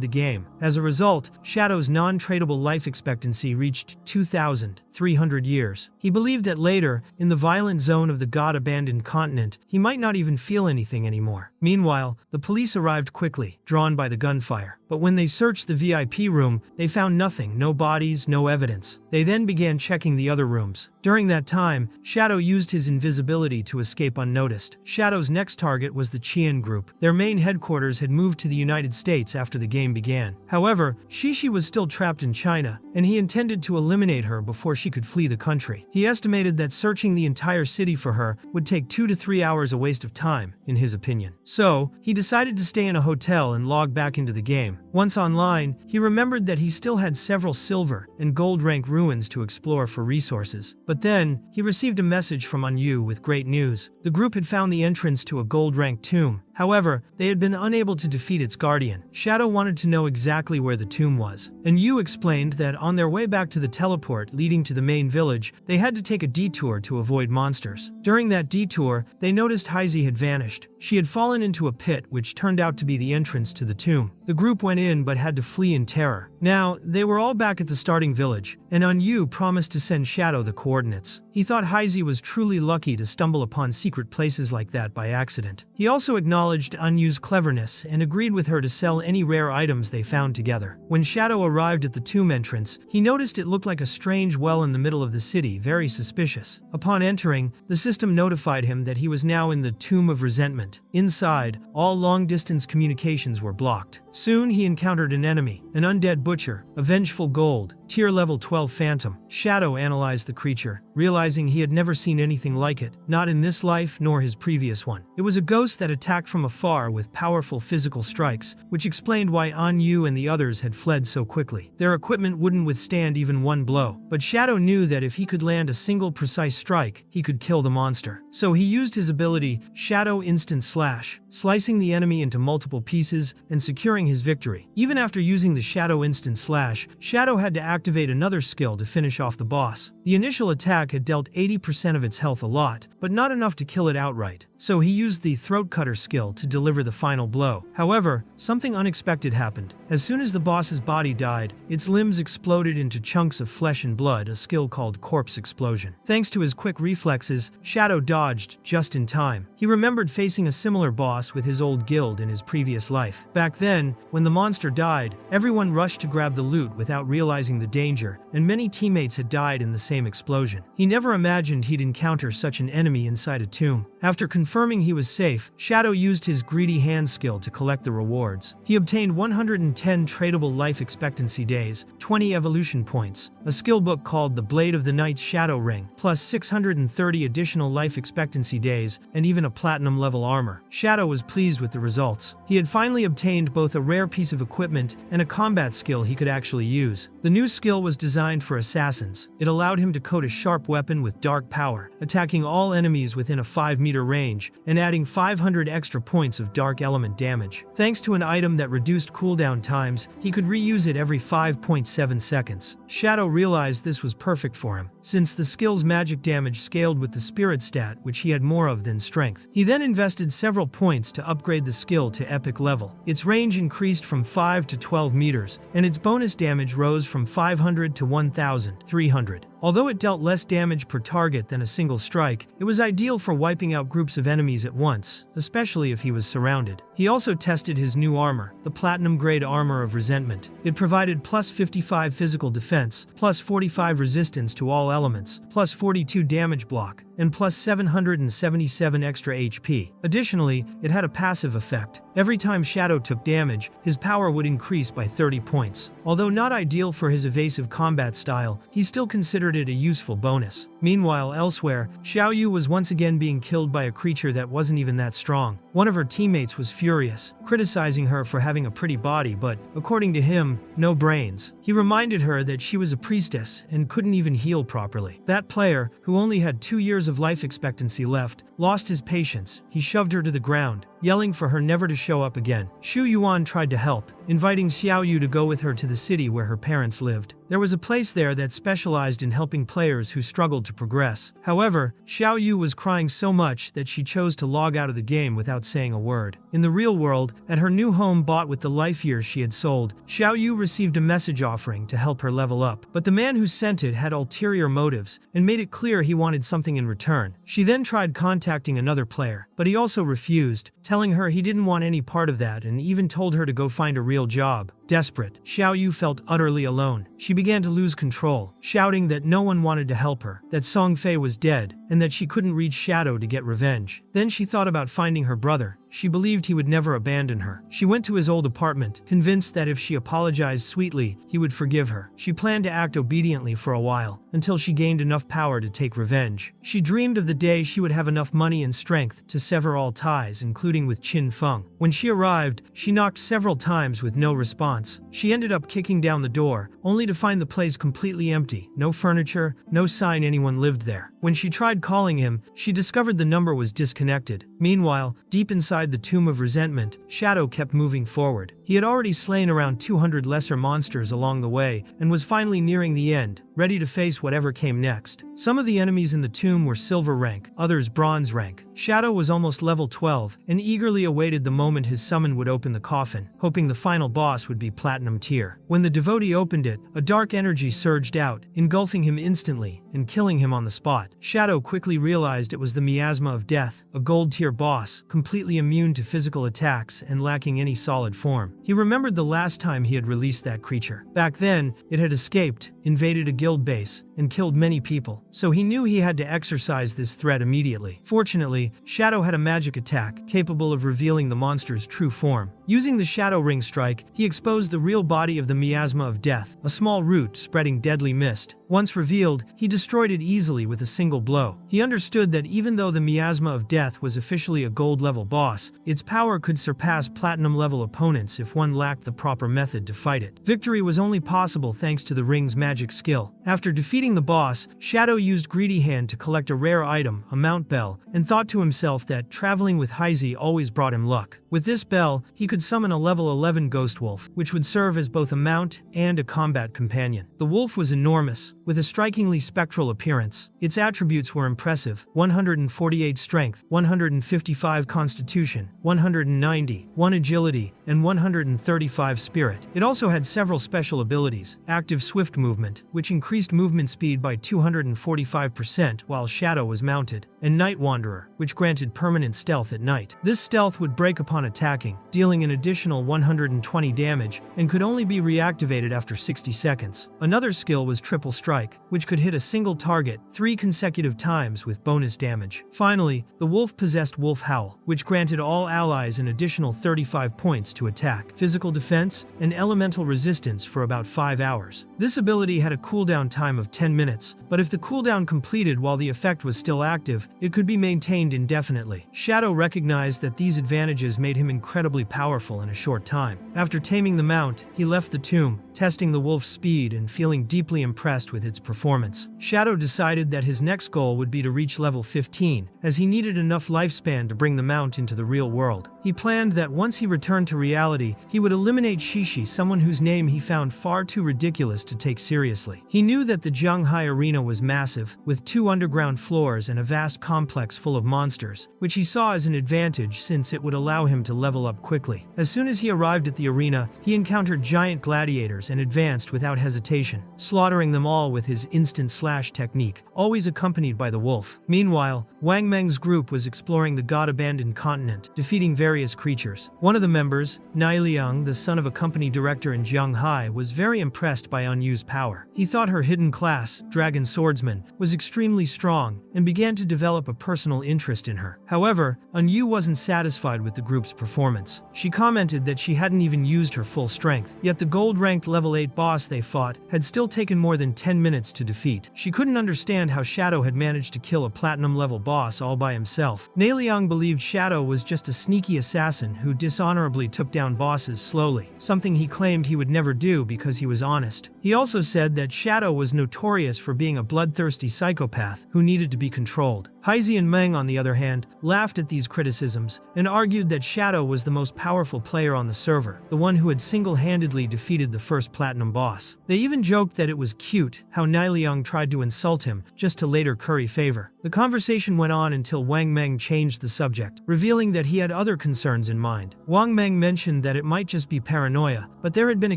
the game. As a result, Shadow's non-tradable life expectancy reached 2,300 years. He believed that later, in the violent zone of the god-abandoned continent, he might not even feel anything anymore. Meanwhile, the police arrived quickly, drawn by the gunfire. But when they searched the VIP room, they found nothing, no bodies, no evidence. They then began checking the other rooms. During that time, Shadow used his invisibility to escape unnoticed. Shadow's next target was the Qian group. Their main headquarters had moved to the United States after the game began. However, Shishi was still trapped in China, and he intended to eliminate her before she could flee the country. He estimated that searching the entire city for her would take 2 to 3 hours, a waste of time, in his opinion. So, he decided to stay in a hotel and log back into the game. Once online, he remembered that he still had several silver and gold rank ruins to explore for resources. But then, he received a message from Anyu with great news. The group had found the entrance to a gold rank tomb. However, they had been unable to defeat its guardian. Shadow wanted to know exactly where the tomb was, and Yu explained that on their way back to the teleport leading to the main village, they had to take a detour to avoid monsters. During that detour, they noticed Heizi had vanished. She had fallen into a pit which turned out to be the entrance to the tomb. The group went in but had to flee in terror. Now, they were all back at the starting village, and Anyu promised to send Shadow the coordinates. He thought Heizi was truly lucky to stumble upon secret places like that by accident. He also acknowledged Anyu's cleverness and agreed with her to sell any rare items they found together. When Shadow arrived at the tomb entrance, he noticed it looked like a strange well in the middle of the city, very suspicious. Upon entering, the system notified him that he was now in the Tomb of Resentment. Inside, all long-distance communications were blocked. Soon he encountered an enemy, an undead butcher, a vengeful gold, tier level 12 phantom. Shadow analyzed the creature, realizing he had never seen anything like it, not in this life nor his previous one. It was a ghost that attacked from afar with powerful physical strikes, which explained why Anyu and the others had fled so quickly. Their equipment wouldn't withstand even one blow, but Shadow knew that if he could land a single precise strike, he could kill the monster. So he used his ability, Shadow Instant Slash, slicing the enemy into multiple pieces and securing his victory. Even after using the Shadow Instant Slash, Shadow had to activate another skill to finish off the boss. The initial attack had dealt 80% of its health a lot, but not enough to kill it outright. So he used the Throat Cutter skill to deliver the final blow. However, something unexpected happened. As soon as the boss's body died, its limbs exploded into chunks of flesh and blood, a skill called Corpse Explosion. Thanks to his quick reflexes, Shadow dodged just in time. He remembered facing a similar boss with his old guild in his previous life. Back then, when the monster died, everyone rushed to grab the loot without realizing the danger, and many teammates had died in the same explosion. He never imagined he'd encounter such an enemy inside a tomb. After confirming he was safe, Shadow used his greedy hand skill to collect the rewards. He obtained 110 tradable life expectancy days, 20 evolution points, a skill book called The Blade of the Knight's Shadow Ring, plus 630 additional life expectancy days, and even a platinum level armor. Shadow was pleased with the results. He had finally obtained both a rare piece of equipment and a combat skill he could actually use. The new skill was designed for assassins. It allowed him to coat a sharp weapon with dark power, attacking all enemies within a 5-meter range, and adding 500 extra points of dark element damage. Thanks to an item that reduced cooldown times, he could reuse it every 5.7 seconds. Shadow realized this was perfect for him, since the skill's magic damage scaled with the spirit stat, which he had more of than strength. He then invested several points to upgrade the skill to epic level. Its range increased from 5 to 12 meters, and its bonus damage rose from 500 to 1,300. Although it dealt less damage per target than a single strike, it was ideal for wiping out groups of enemies at once, especially if he was surrounded. He also tested his new armor, the Platinum Grade Armor of Resentment. It provided plus 55 physical defense, plus 45 resistance to all elements, plus 42 damage block, and plus 777 extra HP. Additionally, it had a passive effect. Every time Shadow took damage, his power would increase by 30 points. Although not ideal for his evasive combat style, he still considered it a useful bonus. Meanwhile, elsewhere, Xiaoyu was once again being killed by a creature that wasn't even that strong. One of her teammates was furious, criticizing her for having a pretty body but, according to him, no brains. He reminded her that she was a priestess and couldn't even heal properly. That player, who only had 2 years of life expectancy left, lost his patience. He shoved her to the ground, yelling for her never to show up again. Shu Yuan tried to help, inviting Xiaoyu to go with her to the city where her parents lived. There was a place there that specialized in helping players who struggled to progress. However, Xiaoyu was crying so much that she chose to log out of the game without saying a word. In the real world, at her new home bought with the life years she had sold, Xiaoyu received a message offering to help her level up. But the man who sent it had ulterior motives and made it clear he wanted something in return. She then tried contacting another player, but he also refused, telling her he didn't want any part of that and even told her to go find a real job. Desperate, Xiaoyu felt utterly alone. She began to lose control, shouting that no one wanted to help her, that Song Fei was dead, and that she couldn't reach Shadow to get revenge. Then she thought about finding her brother. She believed he would never abandon her. She went to his old apartment, convinced that if she apologized sweetly, he would forgive her. She planned to act obediently for a while, until she gained enough power to take revenge. She dreamed of the day she would have enough money and strength to sever all ties, including with Qin Feng. When she arrived, she knocked several times with no response. She ended up kicking down the door, only to find the place completely empty. No furniture, no sign anyone lived there. When she tried calling him, she discovered the number was disconnected. Meanwhile, deep inside the Tomb of Resentment, Shadow kept moving forward. He had already slain around 200 lesser monsters along the way, and was finally nearing the end, ready to face whatever came next. Some of the enemies in the tomb were silver rank, others bronze rank. Shadow was almost level 12, and eagerly awaited the moment his summon would open the coffin, hoping the final boss would be platinum tier. When the devotee opened it, a dark energy surged out, engulfing him instantly, and killing him on the spot. Shadow quickly realized it was the Miasma of Death, a gold tier boss, completely immune to physical attacks and lacking any solid form. He remembered the last time he had released that creature. Back then, it had escaped, invaded a guild base, and killed many people, so he knew he had to exercise this threat immediately. Fortunately, Shadow had a magic attack capable of revealing the monster's true form. Using the Shadow Ring Strike, he exposed the real body of the Miasma of Death, a small root spreading deadly mist. Once revealed, he destroyed it easily with a single blow. He understood that even though the Miasma of Death was officially a gold-level boss, its power could surpass platinum-level opponents if one lacked the proper method to fight it. Victory was only possible thanks to the ring's magic skill. After defeating the boss, Shadow used Greedy Hand to collect a rare item, a mount bell, and thought to himself that traveling with Heizi always brought him luck. With this bell, he could summon a level 11 ghost wolf, which would serve as both a mount and a combat companion. The wolf was enormous, with a strikingly spectral appearance. Its attributes were impressive: 148 strength, 155 constitution, 190, 1 agility, and 135 spirit. It also had several special abilities: active swift movement, which increased movement speed by 245% while Shadow was mounted, and Night Wanderer, which granted permanent stealth at night. This stealth would break upon attacking, dealing an additional 120 damage, and could only be reactivated after 60 seconds. Another skill was Triple Strike, which could hit a single target 3 consecutive times with bonus damage. Finally, the wolf possessed Wolf Howl, which granted all allies an additional 35 points to attack, physical defense, and elemental resistance for about 5 hours. This ability had a cooldown time of 10 minutes, but if the cooldown completed while the effect was still active, it could be maintained indefinitely. Shadow recognized that these advantages made him incredibly powerful in a short time. After taming the mount, he left the tomb, testing the wolf's speed and feeling deeply impressed with its performance. Shadow decided that his next goal would be to reach level 15, as he needed enough lifespan to bring the mount into the real world. He planned that once he returned to reality, he would eliminate Shishi, someone whose name he found far too ridiculous to take seriously. He knew that the Zhanghai Arena was massive, with 2 underground floors and a vast complex full of monsters, which he saw as an advantage since it would allow him to level up quickly. As soon as he arrived at the arena, he encountered giant gladiators and advanced without hesitation, slaughtering them all with his instant slash technique, always accompanied by the wolf. Meanwhile, Wang Meng's group was exploring the god-abandoned continent, defeating various creatures. One of the members, Nai Liang, the son of a company director in Zhanghai, was very impressed by Anyu's power. He thought her hidden class, Dragon Swordsman, was extremely strong and began to develop a personal interest in her. However, Anyu wasn't satisfied with the group's performance. She commented that she hadn't even used her full strength, yet the gold-ranked level 8 boss they fought had still taken more than 10 minutes to defeat. She couldn't understand how Shadow had managed to kill a platinum-level boss all by himself. Nai Liang believed Shadow was just a sneaky assassin who dishonorably took down bosses slowly, something he claimed he would never do because he was honest. He also said that Shadow was notorious for being a bloodthirsty psychopath who needed to be controlled. Heizi and Meng, on the other hand, laughed at these criticisms and argued that Shadow was the most powerful player on the server, the one who had single-handedly defeated the first platinum boss. They even joked that it was cute how Nai Liang tried to insult him just to later curry favor. The conversation went on until Wang Meng changed the subject, revealing that he had other concerns in mind. Wang Meng mentioned that it might just be paranoia, but there had been a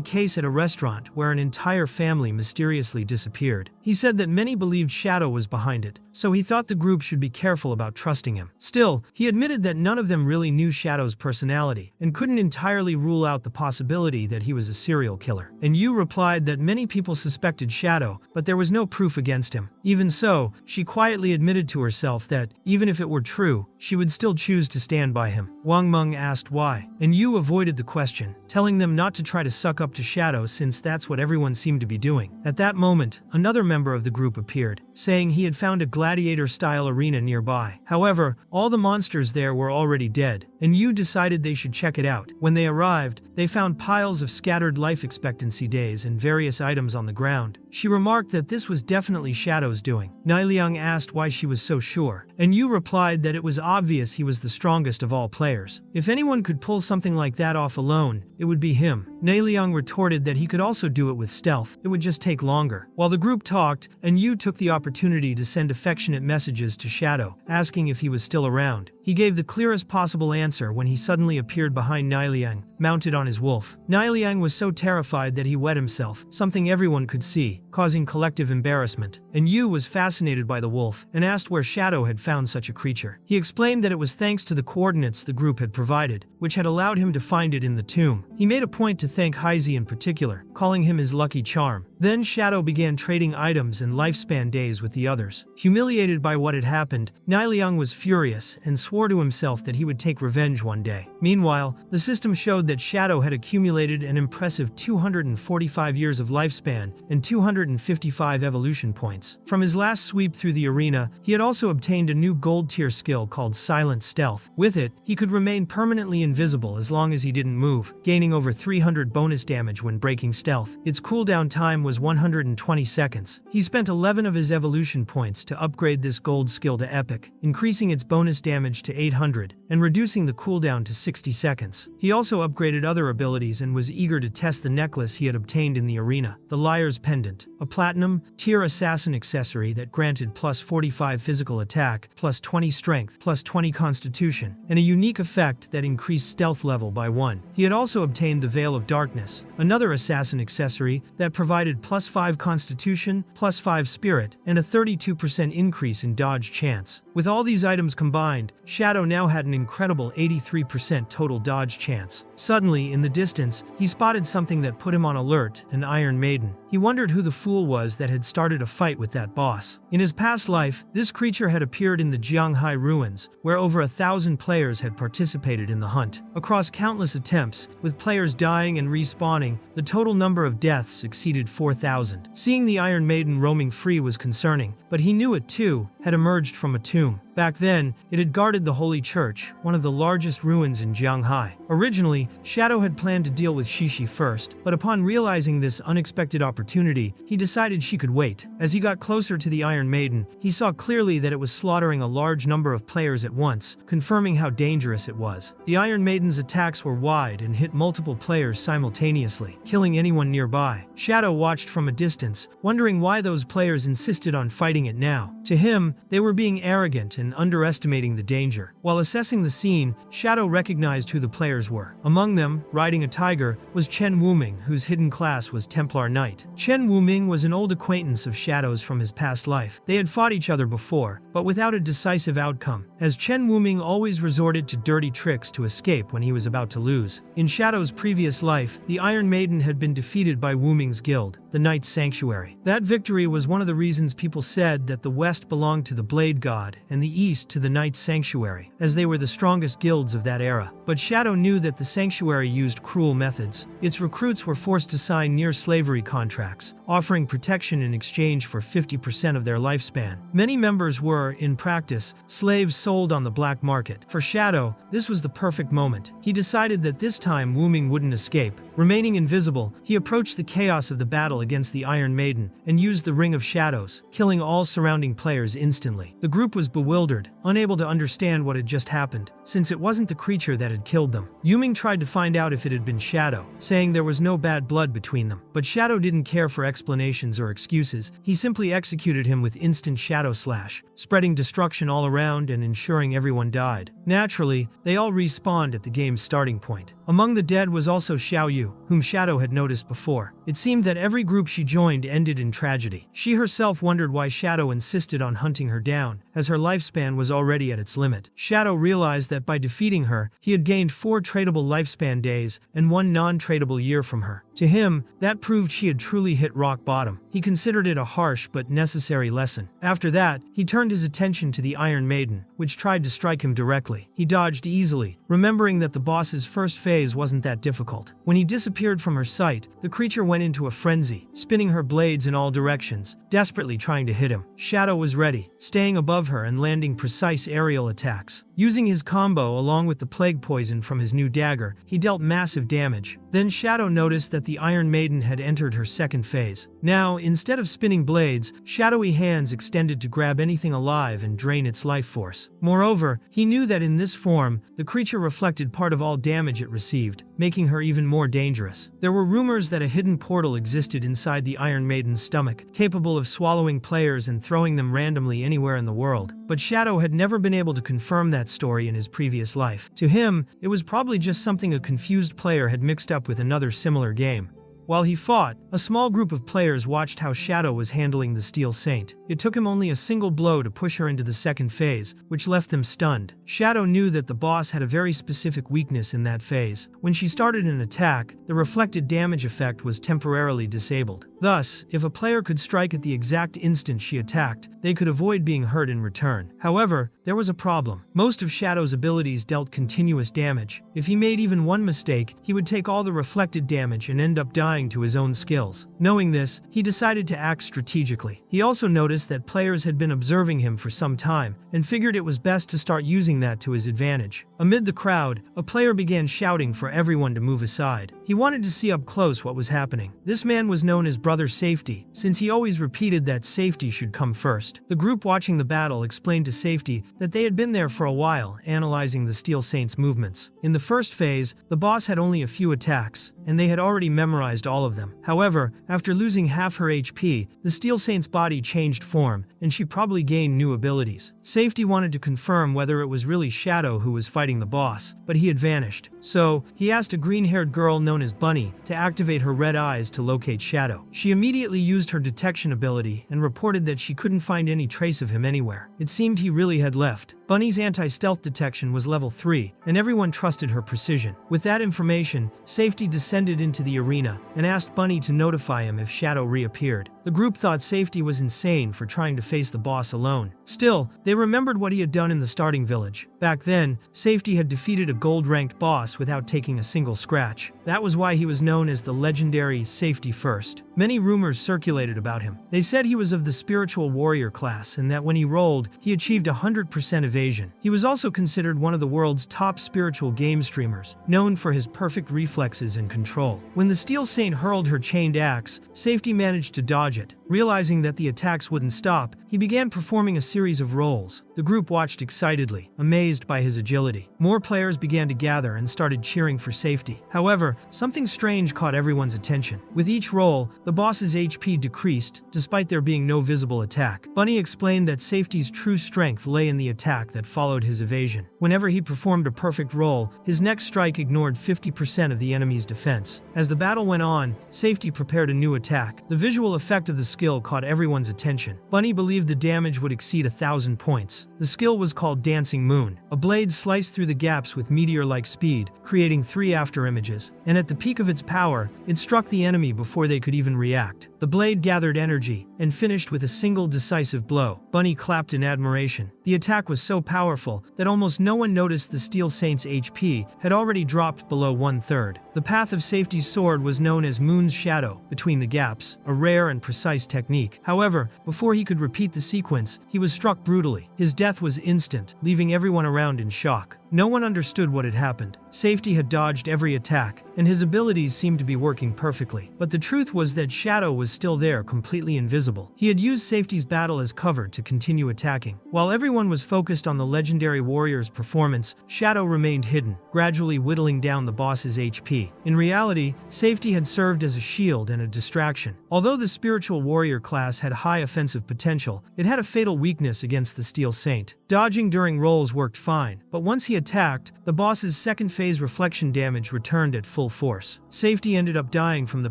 case at a restaurant where an entire family mysteriously disappeared. He said that many believed Shadow was behind it, so he thought the group should be careful about trusting him. Still, he admitted that none of them really knew Shadow's personality and couldn't entirely rule out the possibility that he was a serial killer. And Yu replied that many people suspected Shadow, but there was no proof against him. Even so, she quietly admitted to herself that, even if it were true, she would still choose to stand by him. Wang Meng asked why, and Yu avoided the question, telling them not to try to suck up to Shadow since that's what everyone seemed to be doing. At that moment, another member of the group appeared, saying he had found a gladiator-style arena nearby. However, all the monsters there were already dead, and Yu decided they should check it out. When they arrived, they found piles of scattered life expectancy days and various items on the ground. She remarked that this was definitely Shadow's doing. Nai Liang asked why she was so sure, and Yu replied that it was obvious he was the strongest of all players. If anyone could pull something like that off alone, it would be him. Nai Liang retorted that he could also do it with stealth. It would just take longer. While the group talked, and Yu took the opportunity to send affectionate messages to Shadow, asking if he was still around. He gave the clearest possible answer when he suddenly appeared behind Nai Liang, mounted on his wolf. Nai Liang was so terrified that he wet himself, something everyone could see, causing collective embarrassment. And Yu was fascinated by the wolf and asked where Shadow had found such a creature. He explained that it was thanks to the coordinates the group had provided, which had allowed him to find it in the tomb. He made a point to thank Heizi in particular, calling him his lucky charm. Then Shadow began trading items and lifespan days with the others. Humiliated by what had happened, Nai Liang was furious and swore to himself that he would take revenge one day. Meanwhile, the system showed that Shadow had accumulated an impressive 245 years of lifespan and 255 evolution points. From his last sweep through the arena, he had also obtained a new gold-tier skill called Silent Stealth. With it, he could remain permanently invisible as long as he didn't move, gaining over 300 bonus damage when breaking stealth. Its cooldown time was 120 seconds. He spent 11 of his evolution points to upgrade this gold skill to Epic, increasing its bonus damage to 800 and reducing the cooldown to 60 seconds. He also upgraded other abilities and was eager to test the necklace he had obtained in the arena, the Liar's Pendant, a platinum tier assassin accessory that granted plus 45 physical attack, plus 20 strength, plus 20 constitution, and a unique effect that increased increase stealth level by 1. He had also obtained the Veil of Darkness, another assassin accessory that provided +5 Constitution, +5 Spirit, and a 32% increase in dodge chance. With all these items combined, Shadow now had an incredible 83% total dodge chance. Suddenly, in the distance, he spotted something that put him on alert, an Iron Maiden. He wondered who the fool was that had started a fight with that boss. In his past life, this creature had appeared in the Jianghai ruins, where over 1,000 players had participated in the hunt. Across countless attempts, with players dying and respawning, the total number of deaths exceeded 4,000. Seeing the Iron Maiden roaming free was concerning, but he knew it too had emerged from a tomb. Back then, it had guarded the Holy Church, one of the largest ruins in Jianghai. Originally, Shadow had planned to deal with Shishi first, but upon realizing this unexpected opportunity, he decided she could wait. As he got closer to the Iron Maiden, he saw clearly that it was slaughtering a large number of players at once, confirming how dangerous it was. The Iron Maiden's attacks were wide and hit multiple players simultaneously, killing anyone nearby. Shadow watched from a distance, wondering why those players insisted on fighting it now. To him, they were being arrogant and underestimating the danger. While assessing the scene, Shadow recognized who the players were. Among them, riding a tiger, was Chen Wuming, whose hidden class was Templar Knight. Chen Wuming was an old acquaintance of Shadow's from his past life. They had fought each other before, but without a decisive outcome, as Chen Wuming always resorted to dirty tricks to escape when he was about to lose. In Shadow's previous life, the Iron Maiden had been defeated by Wuming's guild, the Knight's Sanctuary. That victory was one of the reasons people said that the West belonged to the Blade God and the East to the Knight's Sanctuary, as they were the strongest guilds of that era. But Shadow knew that the Sanctuary used cruel methods. Its recruits were forced to sign near-slavery contracts, offering protection in exchange for 50% of their lifespan. Many members were, in practice, slaves sold on the black market. For Shadow, this was the perfect moment. He decided that this time Wuming wouldn't escape. Remaining invisible, he approached the chaos of the battle against the Iron Maiden and used the Ring of Shadows, killing all surrounding players instantly. The group was bewildered, unable to understand what had just happened, since it wasn't the creature that had killed them. Wuming tried to find out if it had been Shadow, saying there was no bad blood between them. But Shadow didn't care for explanations or excuses. He simply executed him with instant Shadow Slash, spreading destruction all around and ensuring everyone died. Naturally, they all respawned at the game's starting point. Among the dead was also Xiao Yu, whom Shadow had noticed before. It seemed that every group she joined ended in tragedy. She herself wondered why Shadow insisted on hunting her down, as her lifespan was already at its limit. Shadow realized that by defeating her, he had gained 4 tradable lifespan days and 1 non-tradable year from her. To him, that proved she had truly hit rock bottom. He considered it a harsh but necessary lesson. After that, he turned his attention to the Iron Maiden, which tried to strike him directly. He dodged easily, remembering that the boss's first phase wasn't that difficult. When he disappeared from her sight, the creature went into a frenzy, spinning her blades in all directions, desperately trying to hit him. Shadow was ready, staying above her and landing precise aerial attacks. Using his combo along with the plague poison from his new dagger, he dealt massive damage. Then Shadow noticed that the Iron Maiden had entered her second phase. Now, instead of spinning blades, shadowy hands extended to grab anything alive and drain its life force. Moreover, he knew that in this form, the creature reflected part of all damage it received, making her even more dangerous. There were rumors that a hidden portal existed inside the Iron Maiden's stomach, capable of swallowing players and throwing them randomly anywhere in the world. But Shadow had never been able to confirm that story in his previous life. To him, it was probably just something a confused player had mixed up with another similar game. While he fought, a small group of players watched how Shadow was handling the Steel Saint. It took him only a single blow to push her into the second phase, which left them stunned. Shadow knew that the boss had a very specific weakness in that phase. When she started an attack, the reflected damage effect was temporarily disabled. Thus, if a player could strike at the exact instant she attacked, they could avoid being hurt in return. However, there was a problem. Most of Shadow's abilities dealt continuous damage. If he made even one mistake, he would take all the reflected damage and end up dying to his own skills. Knowing this, he decided to act strategically. He also noticed that players had been observing him for some time, and figured it was best to start using that to his advantage. Amid the crowd, a player began shouting for everyone to move aside. He wanted to see up close what was happening. This man was known as Brother Safety, since he always repeated that safety should come first. The group watching the battle explained to Safety that they had been there for a while, analyzing the Steel Saint's movements. In the first phase, the boss had only a few attacks, and they had already memorized all of them. However, after losing half her HP, the Steel Saint's body changed form, and she probably gained new abilities. Safety wanted to confirm whether it was really Shadow who was fighting the boss, but he had vanished. So, he asked a green-haired girl known as Bunny to activate her red eyes to locate Shadow. She immediately used her detection ability and reported that she couldn't find any trace of him anywhere. It seemed he really had left. Bunny's anti-stealth detection was level 3, and everyone trusted her precision. With that information, Safety descended into the arena and asked Bunny to notify him if Shadow reappeared. The group thought Safety was insane for trying to face the boss alone. Still, they remembered what he had done in the starting village. Back then, Safety had defeated a gold-ranked boss without taking a single scratch. That was why he was known as the legendary Safety First. Many rumors circulated about him. They said he was of the spiritual warrior class and that when he rolled, he achieved 100% evasion. He was also considered one of the world's top spiritual game streamers, known for his perfect reflexes and control. When the Steel Saint hurled her chained axe, Safety managed to dodge it. Realizing that the attacks wouldn't stop, he began performing a series of rolls. The group watched excitedly, amazed by his agility. More players began to gather and started cheering for Safety. However, something strange caught everyone's attention. With each roll, the boss's HP decreased, despite there being no visible attack. Bunny explained that Safety's true strength lay in the attack that followed his evasion. Whenever he performed a perfect roll, his next strike ignored 50% of the enemy's defense. As the battle went on, Safety prepared a new attack. The visual effect of the skill caught everyone's attention. Bunny believed the damage would exceed 1,000 points. The skill was called Dancing Moon. A blade sliced through the gaps with meteor-like speed, creating 3 afterimages, and at the peak of its power, it struck the enemy before they could even react. The blade gathered energy and finished with a single decisive blow. Bunny clapped in admiration. The attack was so powerful that almost no one noticed the Steel Saint's HP had already dropped below 1/3. The path of Safety's sword was known as Moon's Shadow, between the gaps, a rare and precise technique. However, before he could repeat the sequence, he was struck brutally. His death was instant, leaving everyone around in shock. No one understood what had happened. Safety had dodged every attack, and his abilities seemed to be working perfectly. But the truth was that Shadow was still there, completely invisible. He had used Safety's battle as cover to continue attacking. While everyone was focused on the legendary warrior's performance, Shadow remained hidden, gradually whittling down the boss's HP. In reality, Safety had served as a shield and a distraction. Although the spiritual warrior class had high offensive potential, it had a fatal weakness against the Steel Saint. Dodging during rolls worked fine, but once he attacked, the boss's second phase reflection damage returned at full force. Safety ended up dying from the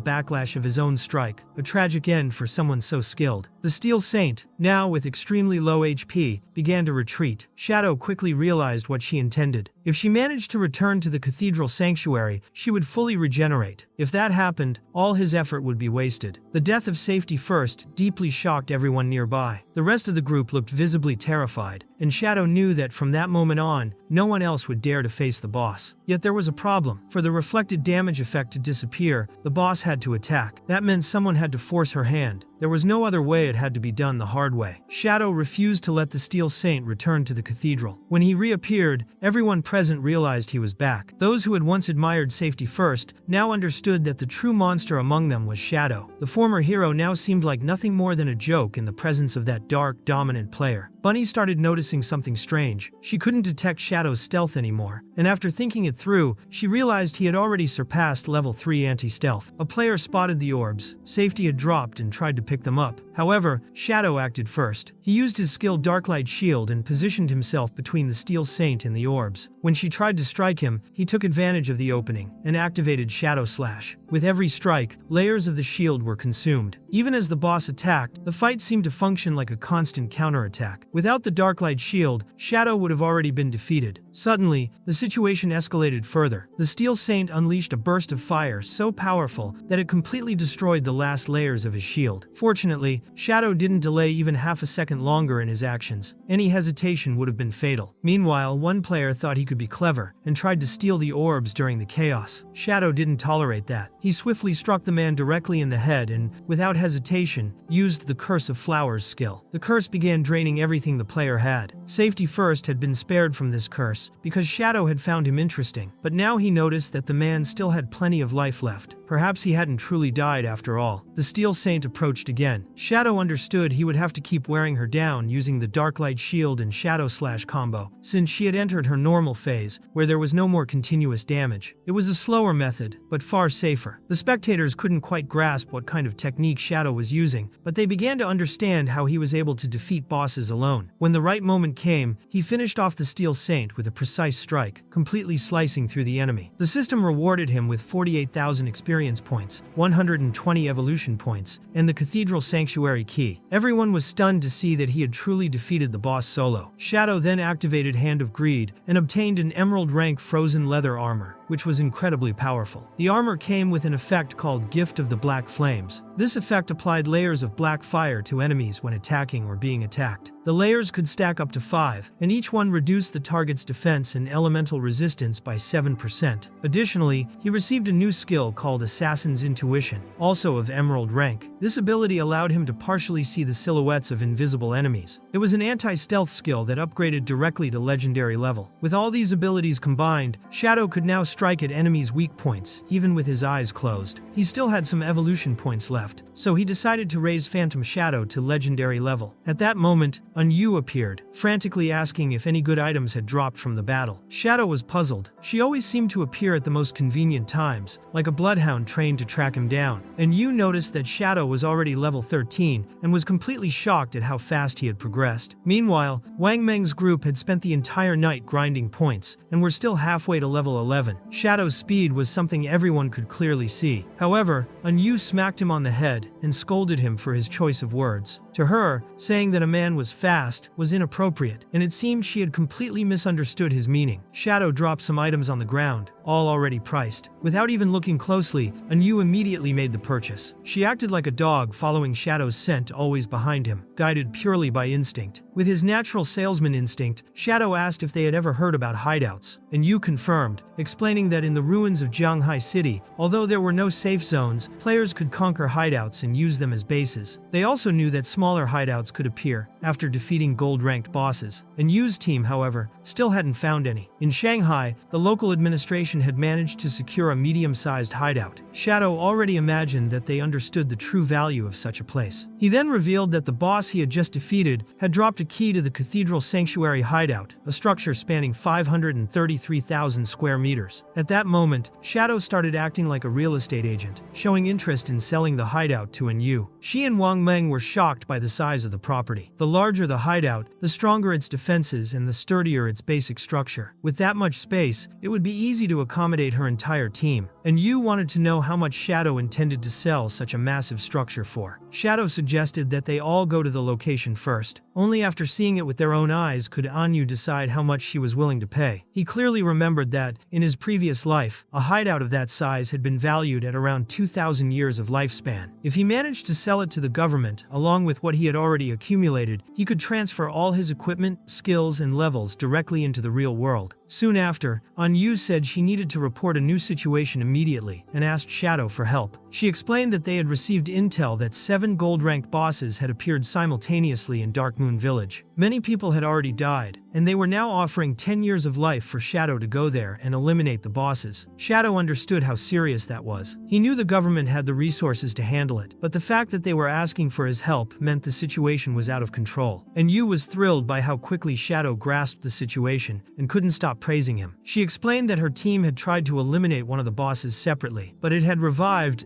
backlash of his own strike, a tragic end for someone so skilled. The Steel Saint, now with extremely low HP, began to retreat. Shadow quickly realized what she intended. If she managed to return to the cathedral sanctuary, she would fully regenerate. If that happened, all his effort would be wasted. The death of Safety First deeply shocked everyone nearby. The rest of the group looked visibly terrified, and Shadow knew that from that moment on, no one else would dare to face the boss. Yet there was a problem. For the reflected damage effect to disappear, the boss had to attack. That meant someone had to force her hand. There was no other way, it had to be done the hard way. Shadow refused to let the Steel Saint return to the cathedral. When he reappeared, everyone present realized he was back. Those who had once admired Safety First now understood that the true monster among them was Shadow. The former hero now seemed like nothing more than a joke in the presence of that dark, dominant player. Bunny started noticing something strange. She couldn't detect Shadow's stealth anymore, and after thinking it through, she realized he had already surpassed level 3 anti-stealth. A player spotted the orbs. Safety had dropped and tried to pick them up. However, Shadow acted first. He used his skill Darklight Shield and positioned himself between the Steel Saint and the orbs. When she tried to strike him, he took advantage of the opening and activated Shadow Slash. With every strike, layers of the shield were consumed. Even as the boss attacked, the fight seemed to function like a constant counterattack. Without the Darklight Shield, Shadow would have already been defeated. Suddenly, the situation escalated further. The Steel Saint unleashed a burst of fire so powerful that it completely destroyed the last layers of his shield. Fortunately, Shadow didn't delay even half a second longer in his actions. Any hesitation would have been fatal. Meanwhile, one player thought he could be clever and tried to steal the orbs during the chaos. Shadow didn't tolerate that. He swiftly struck the man directly in the head and, without hesitation, used the Curse of Flowers skill. The curse began draining everything the player had. Safety First had been spared from this curse curse because Shadow had found him interesting, but now he noticed that the man still had plenty of life left. Perhaps he hadn't truly died after all. The Steel Saint approached again. Shadow understood he would have to keep wearing her down using the Dark Light Shield and Shadow Slash combo, since she had entered her normal phase, where there was no more continuous damage. It was a slower method, but far safer. The spectators couldn't quite grasp what kind of technique Shadow was using, but they began to understand how he was able to defeat bosses alone. When the right moment came, he finished off the Steel Saint with a precise strike, completely slicing through the enemy. The system rewarded him with 48,000 experience points, 120 evolution points, and the Cathedral Sanctuary key. Everyone was stunned to see that he had truly defeated the boss solo. Shadow then activated Hand of Greed and obtained an emerald rank frozen leather armor, which was incredibly powerful. The armor came with an effect called Gift of the Black Flames. This effect applied layers of black fire to enemies when attacking or being attacked. The layers could stack up to 5, and each one reduced the target's defense and elemental resistance by 7%. Additionally, he received a new skill called Assassin's Intuition, also of emerald rank. This ability allowed him to partially see the silhouettes of invisible enemies. It was an anti-stealth skill that upgraded directly to legendary level. With all these abilities combined, Shadow could now strike at enemies' weak points, even with his eyes closed. He still had some evolution points left, so he decided to raise Phantom Shadow to legendary level. At that moment, Yu appeared, frantically asking if any good items had dropped from the battle. Shadow was puzzled. She always seemed to appear at the most convenient times, like a bloodhound trained to track him down. And Yu noticed that Shadow was already level 13 and was completely shocked at how fast he had progressed. Meanwhile, Wang Meng's group had spent the entire night grinding points and were still halfway to level 11. Shadow's speed was something everyone could clearly see. However, Yu smacked him on the head and scolded him for his choice of words. To her, saying that a man was fast was inappropriate, and it seemed she had completely misunderstood his meaning. Shadow dropped some items on the ground, all already priced. Without even looking closely, Yu immediately made the purchase. She acted like a dog following Shadow's scent always behind him, guided purely by instinct. With his natural salesman instinct, Shadow asked if they had ever heard about hideouts, and Yu confirmed, explaining that in the ruins of Jianghai City, although there were no safe zones, players could conquer hideouts and use them as bases. They also knew that smaller hideouts could appear after defeating gold-ranked bosses, and Yu's team, however, still hadn't found any. In Shanghai, the local administration had managed to secure a medium-sized hideout. Shadow already imagined that they understood the true value of such a place. He then revealed that the boss he had just defeated had dropped a key to the Cathedral Sanctuary hideout, a structure spanning 533,000 square meters. At that moment, Shadow started acting like a real estate agent, showing interest in selling the hideout to Yu. She and Wang Meng were shocked by the size of the property. The larger the hideout, the stronger its defenses and the sturdier its basic structure. With that much space, it would be easy to accommodate her entire team. And Yu wanted to know how much Shadow intended to sell such a massive structure for. Shadow suggested that they all go to the location first. Only after seeing it with their own eyes could Yu decide how much she was willing to pay. He clearly remembered that, in his previous life, a hideout of that size had been valued at around 2,000 years of lifespan. If he managed to sell it to the government, along with what he had already accumulated, he could transfer all his equipment, skills, and levels directly into the real world. Soon after, Yu said she needed to report a new situation immediately and asked Shadow for help. She explained that they had received intel that 7 gold-ranked bosses had appeared simultaneously in Dark Moon Village. Many people had already died, and they were now offering 10 years of life for Shadow to go there and eliminate the bosses. Shadow understood how serious that was. He knew the government had the resources to handle it, but the fact that they were asking for his help meant the situation was out of control. And Yu was thrilled by how quickly Shadow grasped the situation and couldn't stop praising him. She explained that her team had tried to eliminate one of the bosses separately, but it had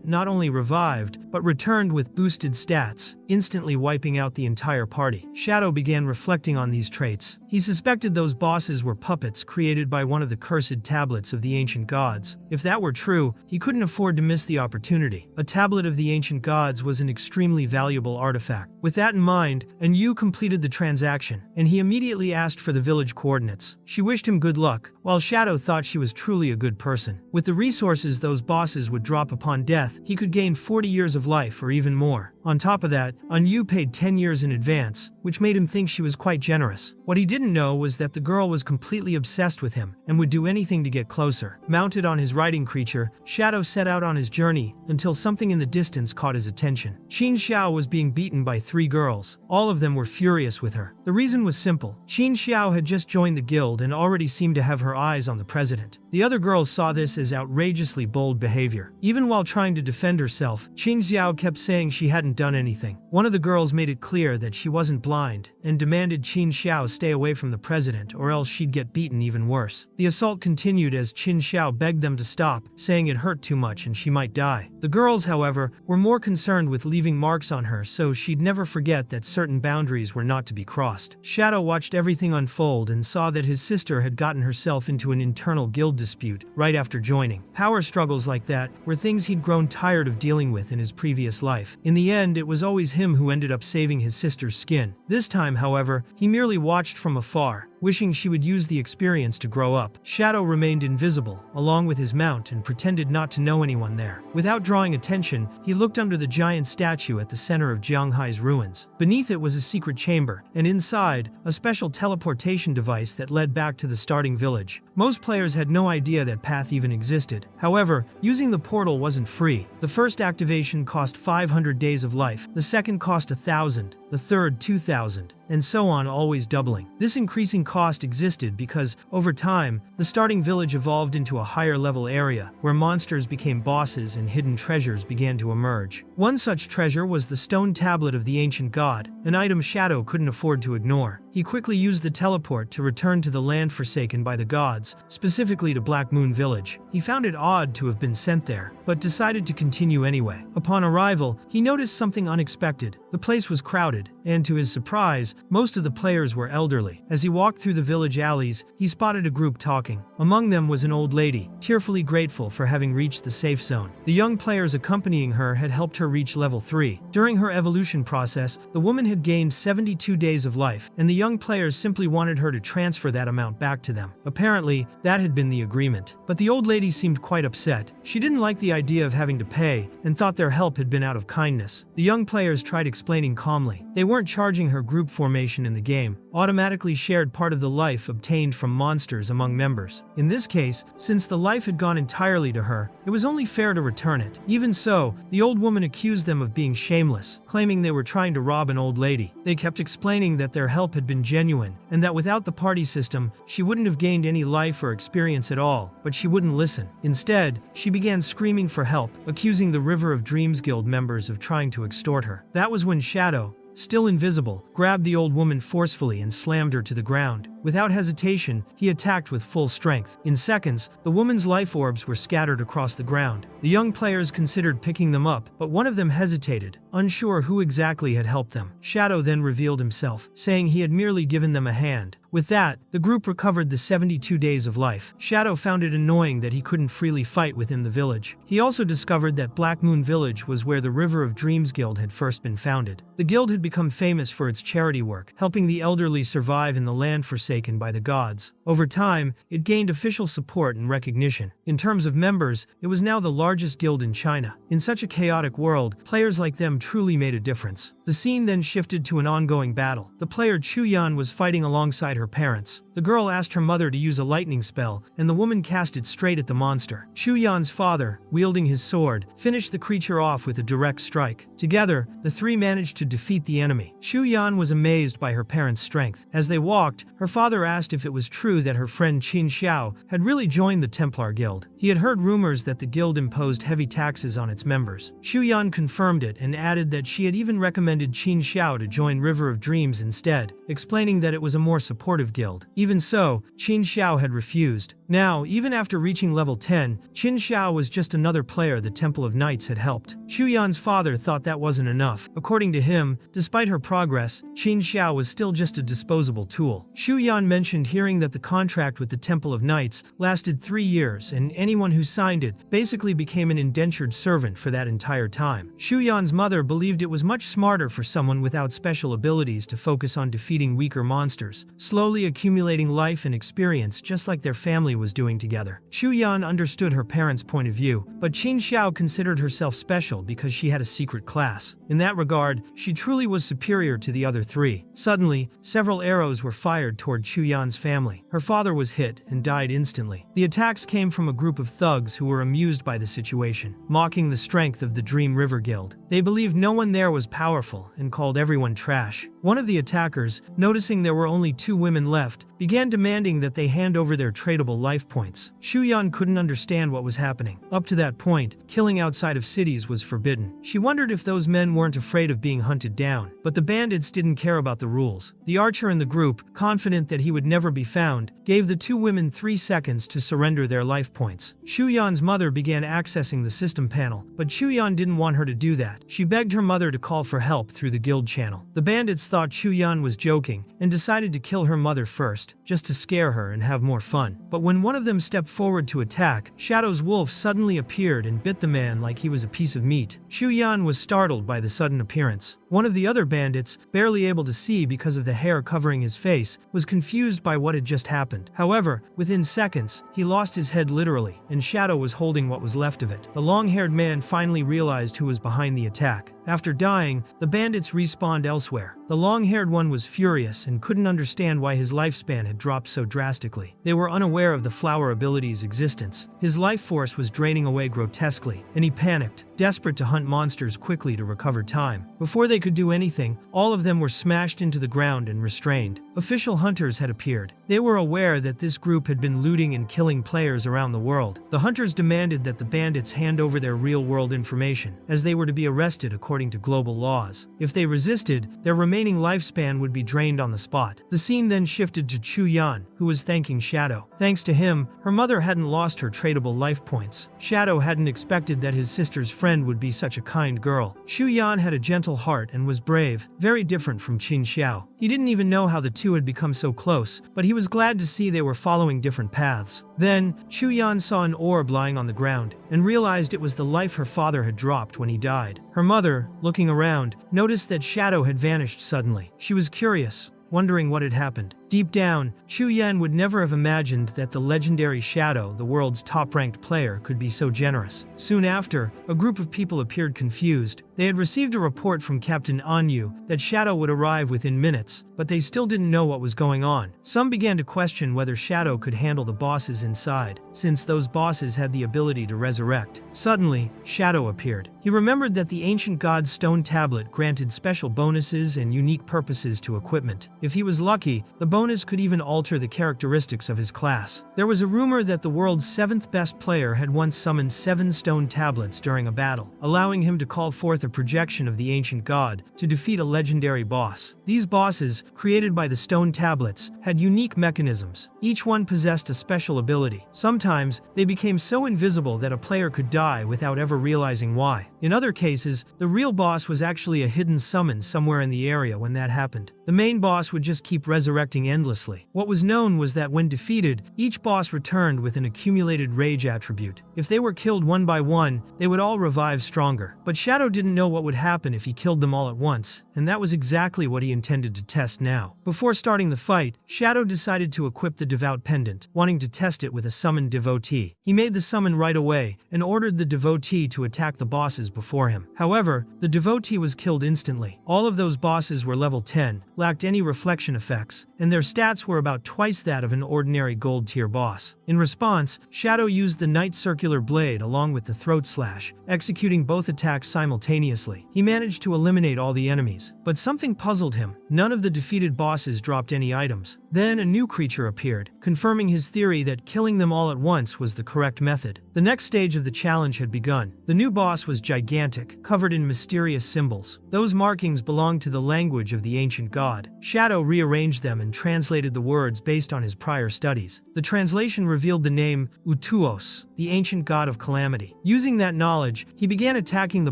not only revived, but returned with boosted stats, instantly wiping out the entire party. Shadow began reflecting on these traits. He suspected those bosses were puppets created by one of the cursed tablets of the ancient gods. If that were true, he couldn't afford to miss the opportunity. A tablet of the ancient gods was an extremely valuable artifact. With that in mind, Yu completed the transaction, and he immediately asked for the village coordinates. She wished him good luck, while Shadow thought she was truly a good person. With the resources those bosses would drop upon death, he could gain 40 years of life or even more. On top of that, Yu paid 10 years in advance, which made him think she was quite generous. What he didn't know was that the girl was completely obsessed with him and would do anything to get closer. Mounted on his riding creature, Shadow set out on his journey until something in the distance caught his attention. Qin Xiao was being beaten by 3 girls. All of them were furious with her. The reason was simple. Qin Xiao had just joined the guild and already seemed to have her eyes on the president. The other girls saw this as outrageously bold behavior. Even while trying to defend herself, Qin Xiao kept saying she hadn't done anything. One of the girls made it clear that she wasn't blind and demanded Qin Xiao stay away from the president or else she'd get beaten even worse. The assault continued as Qin Xiao begged them to stop, saying it hurt too much and she might die. The girls, however, were more concerned with leaving marks on her so she'd never forget that certain boundaries were not to be crossed. Shadow watched everything unfold and saw that his sister had gotten herself into an internal guild dispute right after joining. Power struggles like that were things he'd grown tired of dealing with in his previous life. In the end, it was always him who ended up saving his sister's skin. This time, however, he merely watched from afar, wishing she would use the experience to grow up. Shadow remained invisible, along with his mount, and pretended not to know anyone there. Without drawing attention, he looked under the giant statue at the center of Jianghai's ruins. Beneath it was a secret chamber, and inside, a special teleportation device that led back to the starting village. Most players had no idea that path even existed. However, using the portal wasn't free. The first activation cost 500 days of life, the second cost 1,000, the third 2,000, and so on, always doubling. This increasing cost existed because, over time, the starting village evolved into a higher level area, where monsters became bosses and hidden treasures began to emerge. One such treasure was the stone tablet of the ancient god, an item Shadow couldn't afford to ignore. He quickly used the teleport to return to the land forsaken by the gods, specifically to Black Moon Village. He found it odd to have been sent there, but decided to continue anyway. Upon arrival, he noticed something unexpected. The place was crowded, and to his surprise, most of the players were elderly. As he walked through the village alleys, he spotted a group talking. Among them was an old lady, tearfully grateful for having reached the safe zone. The young players accompanying her had helped her reach level 3. During her evolution process, the woman had gained 72 days of life, and the young players simply wanted her to transfer that amount back to them. Apparently, that had been the agreement. But the old lady seemed quite upset. She didn't like the idea of having to pay, and thought their help had been out of kindness. The young players tried explaining calmly. They weren't charging her group formation in the game, automatically shared part of the life obtained from monsters among members. In this case, since the life had gone entirely to her, it was only fair to return it. Even so, the old woman accused them of being shameless, claiming they were trying to rob an old lady. They kept explaining that their help had been genuine, and that without the party system, she wouldn't have gained any life or experience at all, but she wouldn't listen. Instead, she began screaming for help, accusing the River of Dreams Guild members of trying to extort her. That was when Shadow, still invisible, grabbed the old woman forcefully and slammed her to the ground. Without hesitation, he attacked with full strength. In seconds, the woman's life orbs were scattered across the ground. The young players considered picking them up, but one of them hesitated, unsure who exactly had helped them. Shadow then revealed himself, saying he had merely given them a hand. With that, the group recovered the 72 days of life. Shadow found it annoying that he couldn't freely fight within the village. He also discovered that Black Moon Village was where the River of Dreams Guild had first been founded. The guild had become famous for its charity work, helping the elderly survive in the land forsaken by the gods. Over time, it gained official support and recognition. In terms of members, it was now the largest guild in China. In such a chaotic world, players like them truly made a difference. The scene then shifted to an ongoing battle. The player Chu Yan was fighting alongside her parents. The girl asked her mother to use a lightning spell, and the woman cast it straight at the monster. Chu Yan's father, wielding his sword, finished the creature off with a direct strike. Together, the three managed to defeat the enemy. Chu Yan was amazed by her parents' strength. As they walked, her father asked if it was true that her friend Qin Xiao had really joined the Templar Guild. He had heard rumors that the guild imposed heavy taxes on its members. Chu Yan confirmed it and added that she had even recommended Qin Xiao to join River of Dreams instead, explaining that it was a more supportive guild. Even so, Qin Xiao had refused. Now, even after reaching level 10, Qin Xiao was just another player the Temple of Knights had helped. Chu Yan's father thought that wasn't enough. According to him, despite her progress, Qin Xiao was still just a disposable tool. Chu Yan mentioned hearing that the contract with the Temple of Knights lasted 3 years, and anyone anyone who signed it basically became an indentured servant for that entire time. Shuyan's mother believed it was much smarter for someone without special abilities to focus on defeating weaker monsters, slowly accumulating life and experience just like their family was doing together. Shuyan understood her parents' point of view, but Qin Xiao considered herself special because she had a secret class. In that regard, she truly was superior to the other three. Suddenly, several arrows were fired toward Shuyan's family. Her father was hit and died instantly. The attacks came from a group of thugs who were amused by the situation, mocking the strength of the Dream River Guild. They believed no one there was powerful and called everyone trash. One of the attackers, noticing there were only 2 women left, began demanding that they hand over their tradable life points. Shuyan couldn't understand what was happening. Up to that point, killing outside of cities was forbidden. She wondered if those men weren't afraid of being hunted down, but the bandits didn't care about the rules. The archer in the group, confident that he would never be found, gave the 2 women 3 seconds to surrender their life points. Shuyan's mother began accessing the system panel, but Shuyan didn't want her to do that. She begged her mother to call for help through the guild channel. The bandits thought Shuyan was joking and decided to kill her mother first, just to scare her and have more fun. But when one of them stepped forward to attack, Shadow's wolf suddenly appeared and bit the man like he was a piece of meat. Shuyan was startled by the sudden appearance. One of the other bandits, barely able to see because of the hair covering his face, was confused by what had just happened. However, within seconds, he lost his head literally, and Shadow was holding what was left of it. The long-haired man finally realized who was behind the attack. After dying, the bandits respawned elsewhere. The long-haired one was furious and couldn't understand why his lifespan had dropped so drastically. They were unaware of the flower ability's existence. His life force was draining away grotesquely, and he panicked, desperate to hunt monsters quickly to recover time. Before they could do anything, all of them were smashed into the ground and restrained. Official hunters had appeared. They were aware that this group had been looting and killing players around the world. The hunters demanded that the bandits hand over their real-world information, as they were to be arrested according to global laws. If they resisted, their remaining lifespan would be drained on the spot. The scene then shifted to Chu Yan, who was thanking Shadow. Thanks to him, her mother hadn't lost her tradable life points. Shadow hadn't expected that his sister's friend would be such a kind girl. Chu Yan had a gentle heart and was brave, very different from Qin Xiao. He didn't even know how the two had become so close, but he was glad to see they were following different paths. Then, Chu Yan saw an orb lying on the ground, and realized it was the life her father had dropped when he died. Her mother, looking around, noticed that Shadow had vanished suddenly. She was curious, wondering what had happened. Deep down, Chu Yan would never have imagined that the legendary Shadow, the world's top-ranked player, could be so generous. Soon after, a group of people appeared confused. They had received a report from Captain Anyu that Shadow would arrive within minutes, but they still didn't know what was going on. Some began to question whether Shadow could handle the bosses inside, since those bosses had the ability to resurrect. Suddenly, Shadow appeared. He remembered that the ancient god's stone tablet granted special bonuses and unique purposes to equipment. If he was lucky, the bonus could even alter the characteristics of his class. There was a rumor that the world's 7th best player had once summoned 7 stone tablets during a battle, allowing him to call forth a projection of the ancient god to defeat a legendary boss. These bosses, created by the stone tablets, had unique mechanisms. Each one possessed a special ability. Sometimes, they became so invisible that a player could die without ever realizing why. In other cases, the real boss was actually a hidden summon somewhere in the area when that happened. The main boss would just keep resurrecting endlessly. What was known was that when defeated, each boss returned with an accumulated rage attribute. If they were killed one by one, they would all revive stronger. But Shadow didn't know what would happen if he killed them all at once, and that was exactly what he intended to test now. Before starting the fight, Shadow decided to equip the Devout Pendant, wanting to test it with a summoned devotee. He made the summon right away, and ordered the devotee to attack the bosses before him. However, the devotee was killed instantly. All of those bosses were level 10, lacked any reflection effects, and their stats were about twice that of an ordinary gold tier boss. In response, Shadow used the Night Circular Blade along with the Throat Slash, executing both attacks simultaneously. He managed to eliminate all the enemies, but something puzzled him. None of the defeated bosses dropped any items. Then a new creature appeared, confirming his theory that killing them all at once was the correct method. The next stage of the challenge had begun. The new boss was gigantic, covered in mysterious symbols. Those markings belonged to the language of the ancient god. Shadow rearranged them and translated the words based on his prior studies. The translation revealed the name Utuos, the ancient god of calamity. Using that knowledge, he began attacking the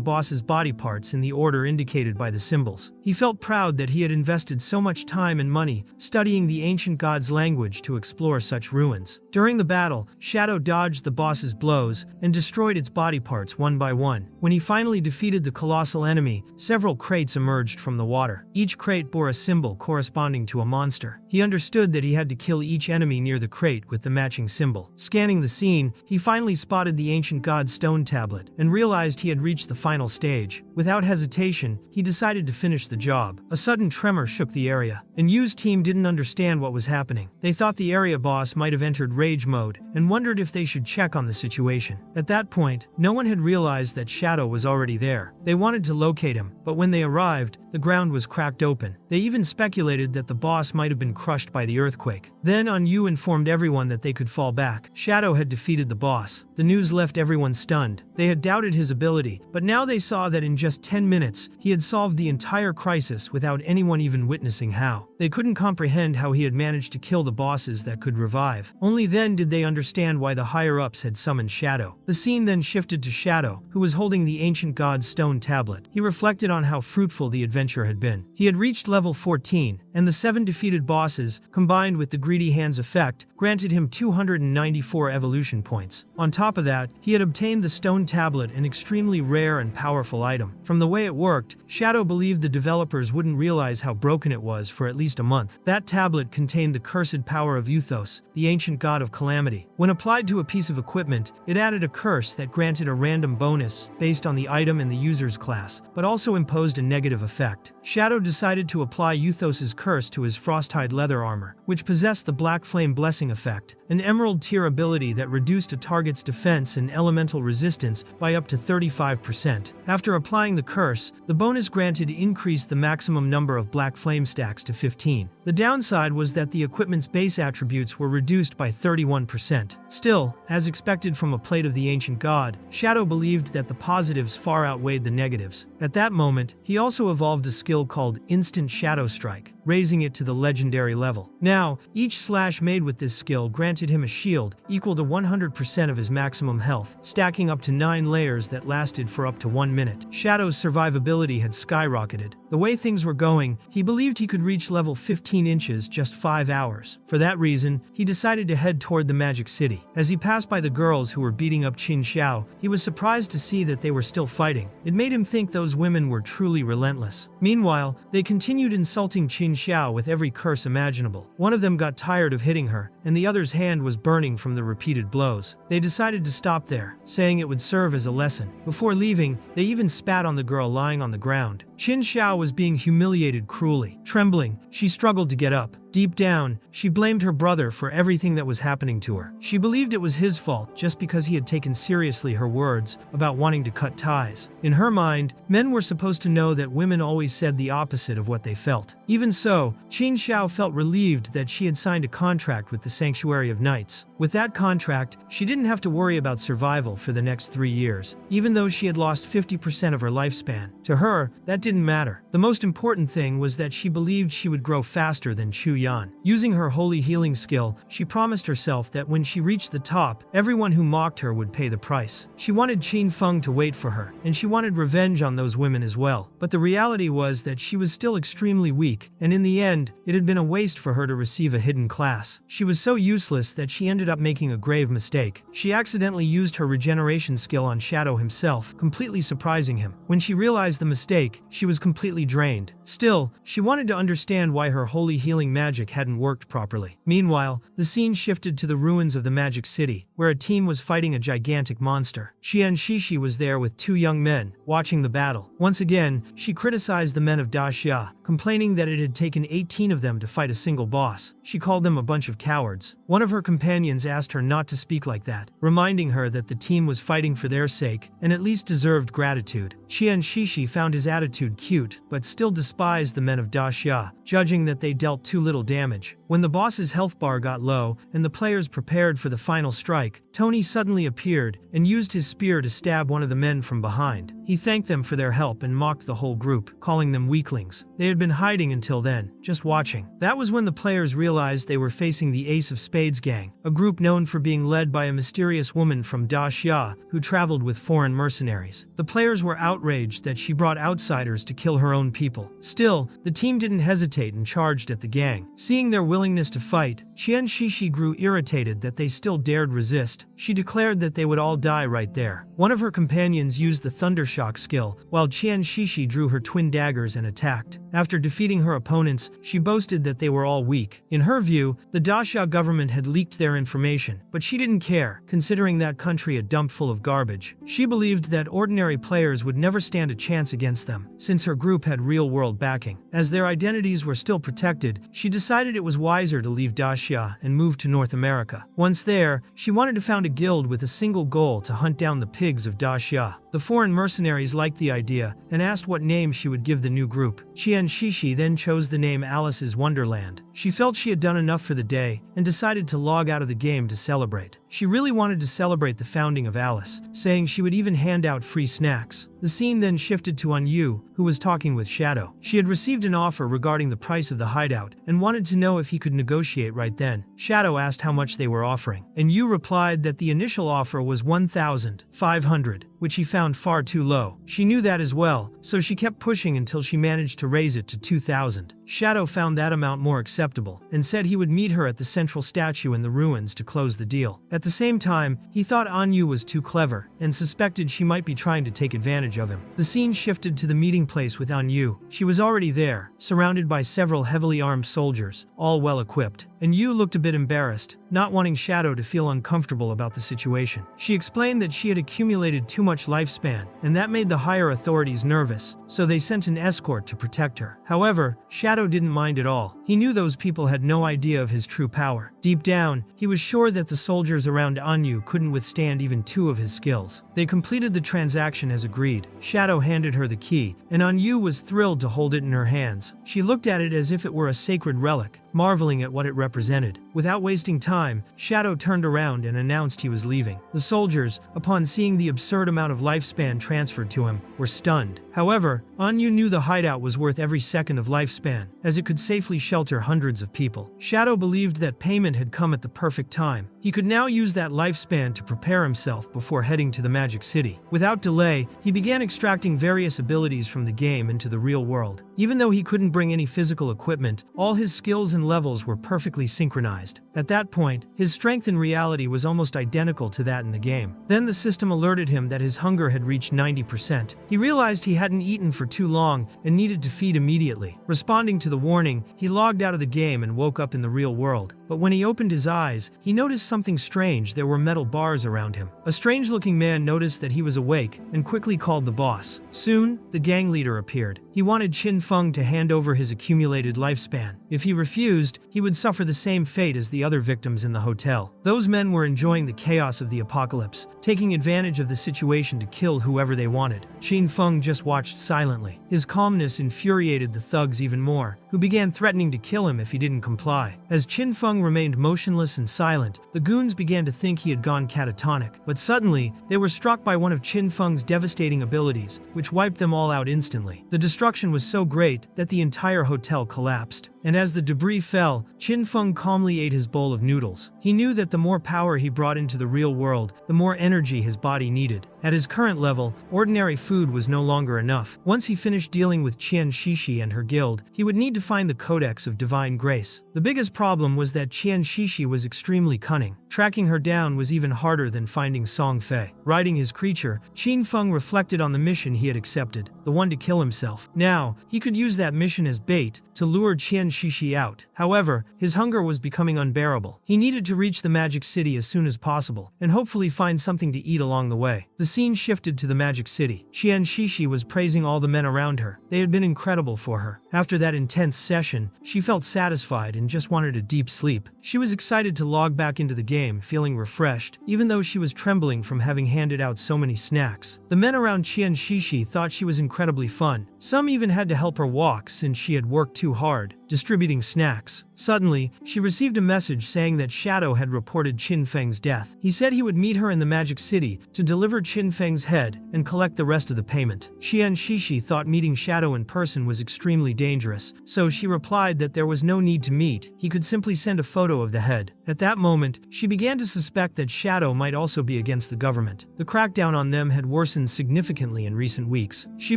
boss's body parts in the order indicated by the symbols. He felt proud that he had invested so much time and money studying the ancient god's language to explore such ruins. During the battle, Shadow dodged the boss's blows blows and destroyed its body parts one by one. When he finally defeated the colossal enemy, several crates emerged from the water. Each crate bore a symbol corresponding to a monster. He understood that he had to kill each enemy near the crate with the matching symbol. Scanning the scene, he finally spotted the ancient god's stone tablet and realized he had reached the final stage. Without hesitation, he decided to finish the job. A sudden tremor shook the area, and Yu's team didn't understand what was happening. They thought the area boss might have entered rage mode and wondered if they should check on the situation. At that point, no one had realized that Shadow was already there. They wanted to locate him, but when they arrived, the ground was cracked open. They even speculated that the boss might have been crushed by the earthquake. Then Yu informed everyone that they could fall back. Shadow had defeated the boss. The news left everyone stunned. They had doubted his ability, but now they saw that in just 10 minutes, he had solved the entire crisis without anyone even witnessing how. They couldn't comprehend how he had managed to kill the bosses that could revive. Only then did they understand why the higher-ups had summoned Shadow. The scene then shifted to Shadow, who was holding the ancient god's stone tablet. He reflected on how fruitful the adventure had been. He had reached level 14, and the 7 defeated bosses, combined with the Greedy Hands effect, granted him 294 evolution points. On top of that, he had obtained the stone tablet, an extremely rare and powerful item. From the way it worked, Shadow believed the developers wouldn't realize how broken it was for at least a month. That tablet contained the cursed power of Euthos, the ancient god of calamity. When applied to a piece of equipment, it added a curse that granted a random bonus based on the item and the user's class, but also imposed a negative effect. Shadow decided to apply Euthos's curse to his Frosthide leather armor, which possessed the Black Flame Blessing effect, an emerald tier ability that reduced a target's defense and elemental resistance by up to 35%. After applying the curse, the bonus granted increased the maximum number of Black Flame stacks to 15. The downside was that the equipment's base attributes were reduced by 31%. Still, as expected from a plate of the ancient god, Shadow believed that the positives far outweighed the negatives. At that moment, he also evolved a skill called Instant Shadow Strike, raising it to the legendary level. Now, each slash made with this skill granted him a shield equal to 100% of his maximum health, stacking up to 9 layers that lasted for up to 1 minute. Shadow's survivability had skyrocketed. The way things were going, he believed he could reach level 15 inches just 5 hours. For that reason, he decided to head toward the Magic City. As he passed by the girls who were beating up Qin Xiao, he was surprised to see that they were still fighting. It made him think those women were truly relentless. Meanwhile, they continued insulting Qin Xiao with every curse imaginable. One of them got tired of hitting her, and the other's hand was burning from the repeated blows. They decided to stop there, saying it would serve as a lesson. Before leaving, they even spat on the girl lying on the ground. Qin Xiao was being humiliated cruelly. Trembling, she struggled to get up. Deep down, she blamed her brother for everything that was happening to her. She believed it was his fault just because he had taken seriously her words about wanting to cut ties. In her mind, men were supposed to know that women always said the opposite of what they felt. Even so, Qin Xiao felt relieved that she had signed a contract with the Sanctuary of Knights. With that contract, she didn't have to worry about survival for the next 3 years, even though she had lost 50% of her lifespan. To her, that didn't matter. The most important thing was that she believed she would grow faster than Chu Yan. Using her holy healing skill, she promised herself that when she reached the top, everyone who mocked her would pay the price. She wanted Qin Feng to wait for her, and she wanted revenge on those women as well. But the reality was that she was still extremely weak, and in the end, it had been a waste for her to receive a hidden class. She was so useless that she ended up making a grave mistake. She accidentally used her regeneration skill on Shadow himself, completely surprising him. When she realized the mistake, she was completely drained. Still, she wanted to understand why her holy healing magic hadn't worked properly. Meanwhile, the scene shifted to the ruins of the Magic City, where a team was fighting a gigantic monster. Xian Shishi was there with 2 young men, watching the battle. Once again, she criticized the men of Daxia, complaining that it had taken 18 of them to fight a single boss. She called them a bunch of cowards. One of her companions asked her not to speak like that, reminding her that the team was fighting for their sake and at least deserved gratitude. Xian Shishi found his attitude cute, but still despised the men of Daxia, judging that they dealt too little damage. When the boss's health bar got low and the players prepared for the final strike, Tony suddenly appeared and used his spear to stab one of the men from behind. He thanked them for their help and mocked the whole group, calling them weaklings. They had been hiding until then, just watching. That was when the players realized they were facing the Ace of Spades gang, a group known for being led by a mysterious woman from Daxia who traveled with foreign mercenaries. The players were outraged outraged that she brought outsiders to kill her own people. Still, the team didn't hesitate and charged at the gang. Seeing their willingness to fight, Qian Shishi grew irritated that they still dared resist. She declared that they would all die right there. One of her companions used the Thundershock skill, while Qian Shishi drew her twin daggers and attacked. After defeating her opponents, she boasted that they were all weak. In her view, the Daxia government had leaked their information, but she didn't care, considering that country a dump full of garbage. She believed that ordinary players would never stand a chance against them, since her group had real-world backing. As their identities were still protected, she decided it was wiser to leave Daxia and move to North America. Once there, she wanted to found a guild with a single goal to hunt down the pigs of Daxia. The foreign mercenaries liked the idea and asked what name she would give the new group. Qian Shishi then chose the name Alice's Wonderland. She felt she had done enough for the day and decided to log out of the game to celebrate. She really wanted to celebrate the founding of Alice, saying she would even hand out free snacks. The scene then shifted to Anyu, who was talking with Shadow. She had received an offer regarding the price of the hideout and wanted to know if he could negotiate right then. Shadow asked how much they were offering, and Yu replied that the initial offer was 1,500, which he found far too low. She knew that as well, so she kept pushing until she managed to raise it to 2,000. Shadow found that amount more acceptable and said he would meet her at the central statue in the ruins to close the deal. At the same time, he thought Anyu was too clever and suspected she might be trying to take advantage of him. The scene shifted to the meeting place with Anyu. She was already there, surrounded by several heavily armed soldiers, all well equipped. And Yu looked a bit embarrassed, not wanting Shadow to feel uncomfortable about the situation. She explained that she had accumulated too much lifespan, and that made the higher authorities nervous, so they sent an escort to protect her. However, Shadow didn't mind at all. He knew those people had no idea of his true power. Deep down, he was sure that the soldiers around Anyu couldn't withstand even two of his skills. They completed the transaction as agreed. Shadow handed her the key, and Anyu was thrilled to hold it in her hands. She looked at it as if it were a sacred relic, marveling at what it represented. Without wasting time, Shadow turned around and announced he was leaving. The soldiers, upon seeing the absurd amount of lifespan transferred to him, were stunned. However, Anyu knew the hideout was worth every second of lifespan, as it could safely shelter hundreds of people. Shadow believed that payment had come at the perfect time. He could now use that lifespan to prepare himself before heading to the Magic City. Without delay, he began extracting various abilities from the game into the real world. Even though he couldn't bring any physical equipment, all his skills and levels were perfectly synchronized. At that point, his strength in reality was almost identical to that in the game. Then the system alerted him that his hunger had reached 90%. He realized he hadn't eaten for too long and needed to feed immediately. Responding to the warning, he logged out of the game and woke up in the real world. But when he opened his eyes, he noticed something strange. There were metal bars around him. A strange-looking man noticed that he was awake and quickly called the boss. Soon, the gang leader appeared. He wanted Qin Feng to hand over his accumulated lifespan. If he refused, he would suffer the same fate as the other victims in the hotel. Those men were enjoying the chaos of the apocalypse, taking advantage of the situation to kill whoever they wanted. Qin Feng just watched silently. His calmness infuriated the thugs even more, who began threatening to kill him if he didn't comply. As Qin Feng remained motionless and silent, the goons began to think he had gone catatonic. But suddenly, they were struck by one of Qin Feng's devastating abilities, which wiped them all out instantly. The destruction was so great that the entire hotel collapsed. And as the debris fell, Qin Feng calmly ate his bowl of noodles. He knew that the more power he brought into the real world, the more energy his body needed. At his current level, ordinary food was no longer enough. Once he finished dealing with Qian Shishi and her guild, he would need to find the Codex of Divine Grace. The biggest problem was that Qian Shishi was extremely cunning. Tracking her down was even harder than finding Song Fei. Riding his creature, Qin Feng reflected on the mission he had accepted, the one to kill himself. Now, he could use that mission as bait to lure Qian Shishi out. However, his hunger was becoming unbearable. He needed to reach the Magic City as soon as possible, and hopefully find something to eat along the way. The scene shifted to the Magic City. Qian Shishi was praising all the men around her. They had been incredible for her. After that intense session, she felt satisfied and just wanted a deep sleep. She was excited to log back into the game, feeling refreshed, even though she was trembling from having handed out so many snacks. The men around Qian Shishi thought she was incredibly fun. Some even had to help her walk since she had worked too hard. distributing snacks. Suddenly, she received a message saying that Shadow had reported Qin Feng's death. He said he would meet her in the Magic City to deliver Qin Feng's head and collect the rest of the payment. Qian Shishi thought meeting Shadow in person was extremely dangerous, so she replied that there was no need to meet, he could simply send a photo of the head. At that moment, she began to suspect that Shadow might also be against the government. The crackdown on them had worsened significantly in recent weeks. She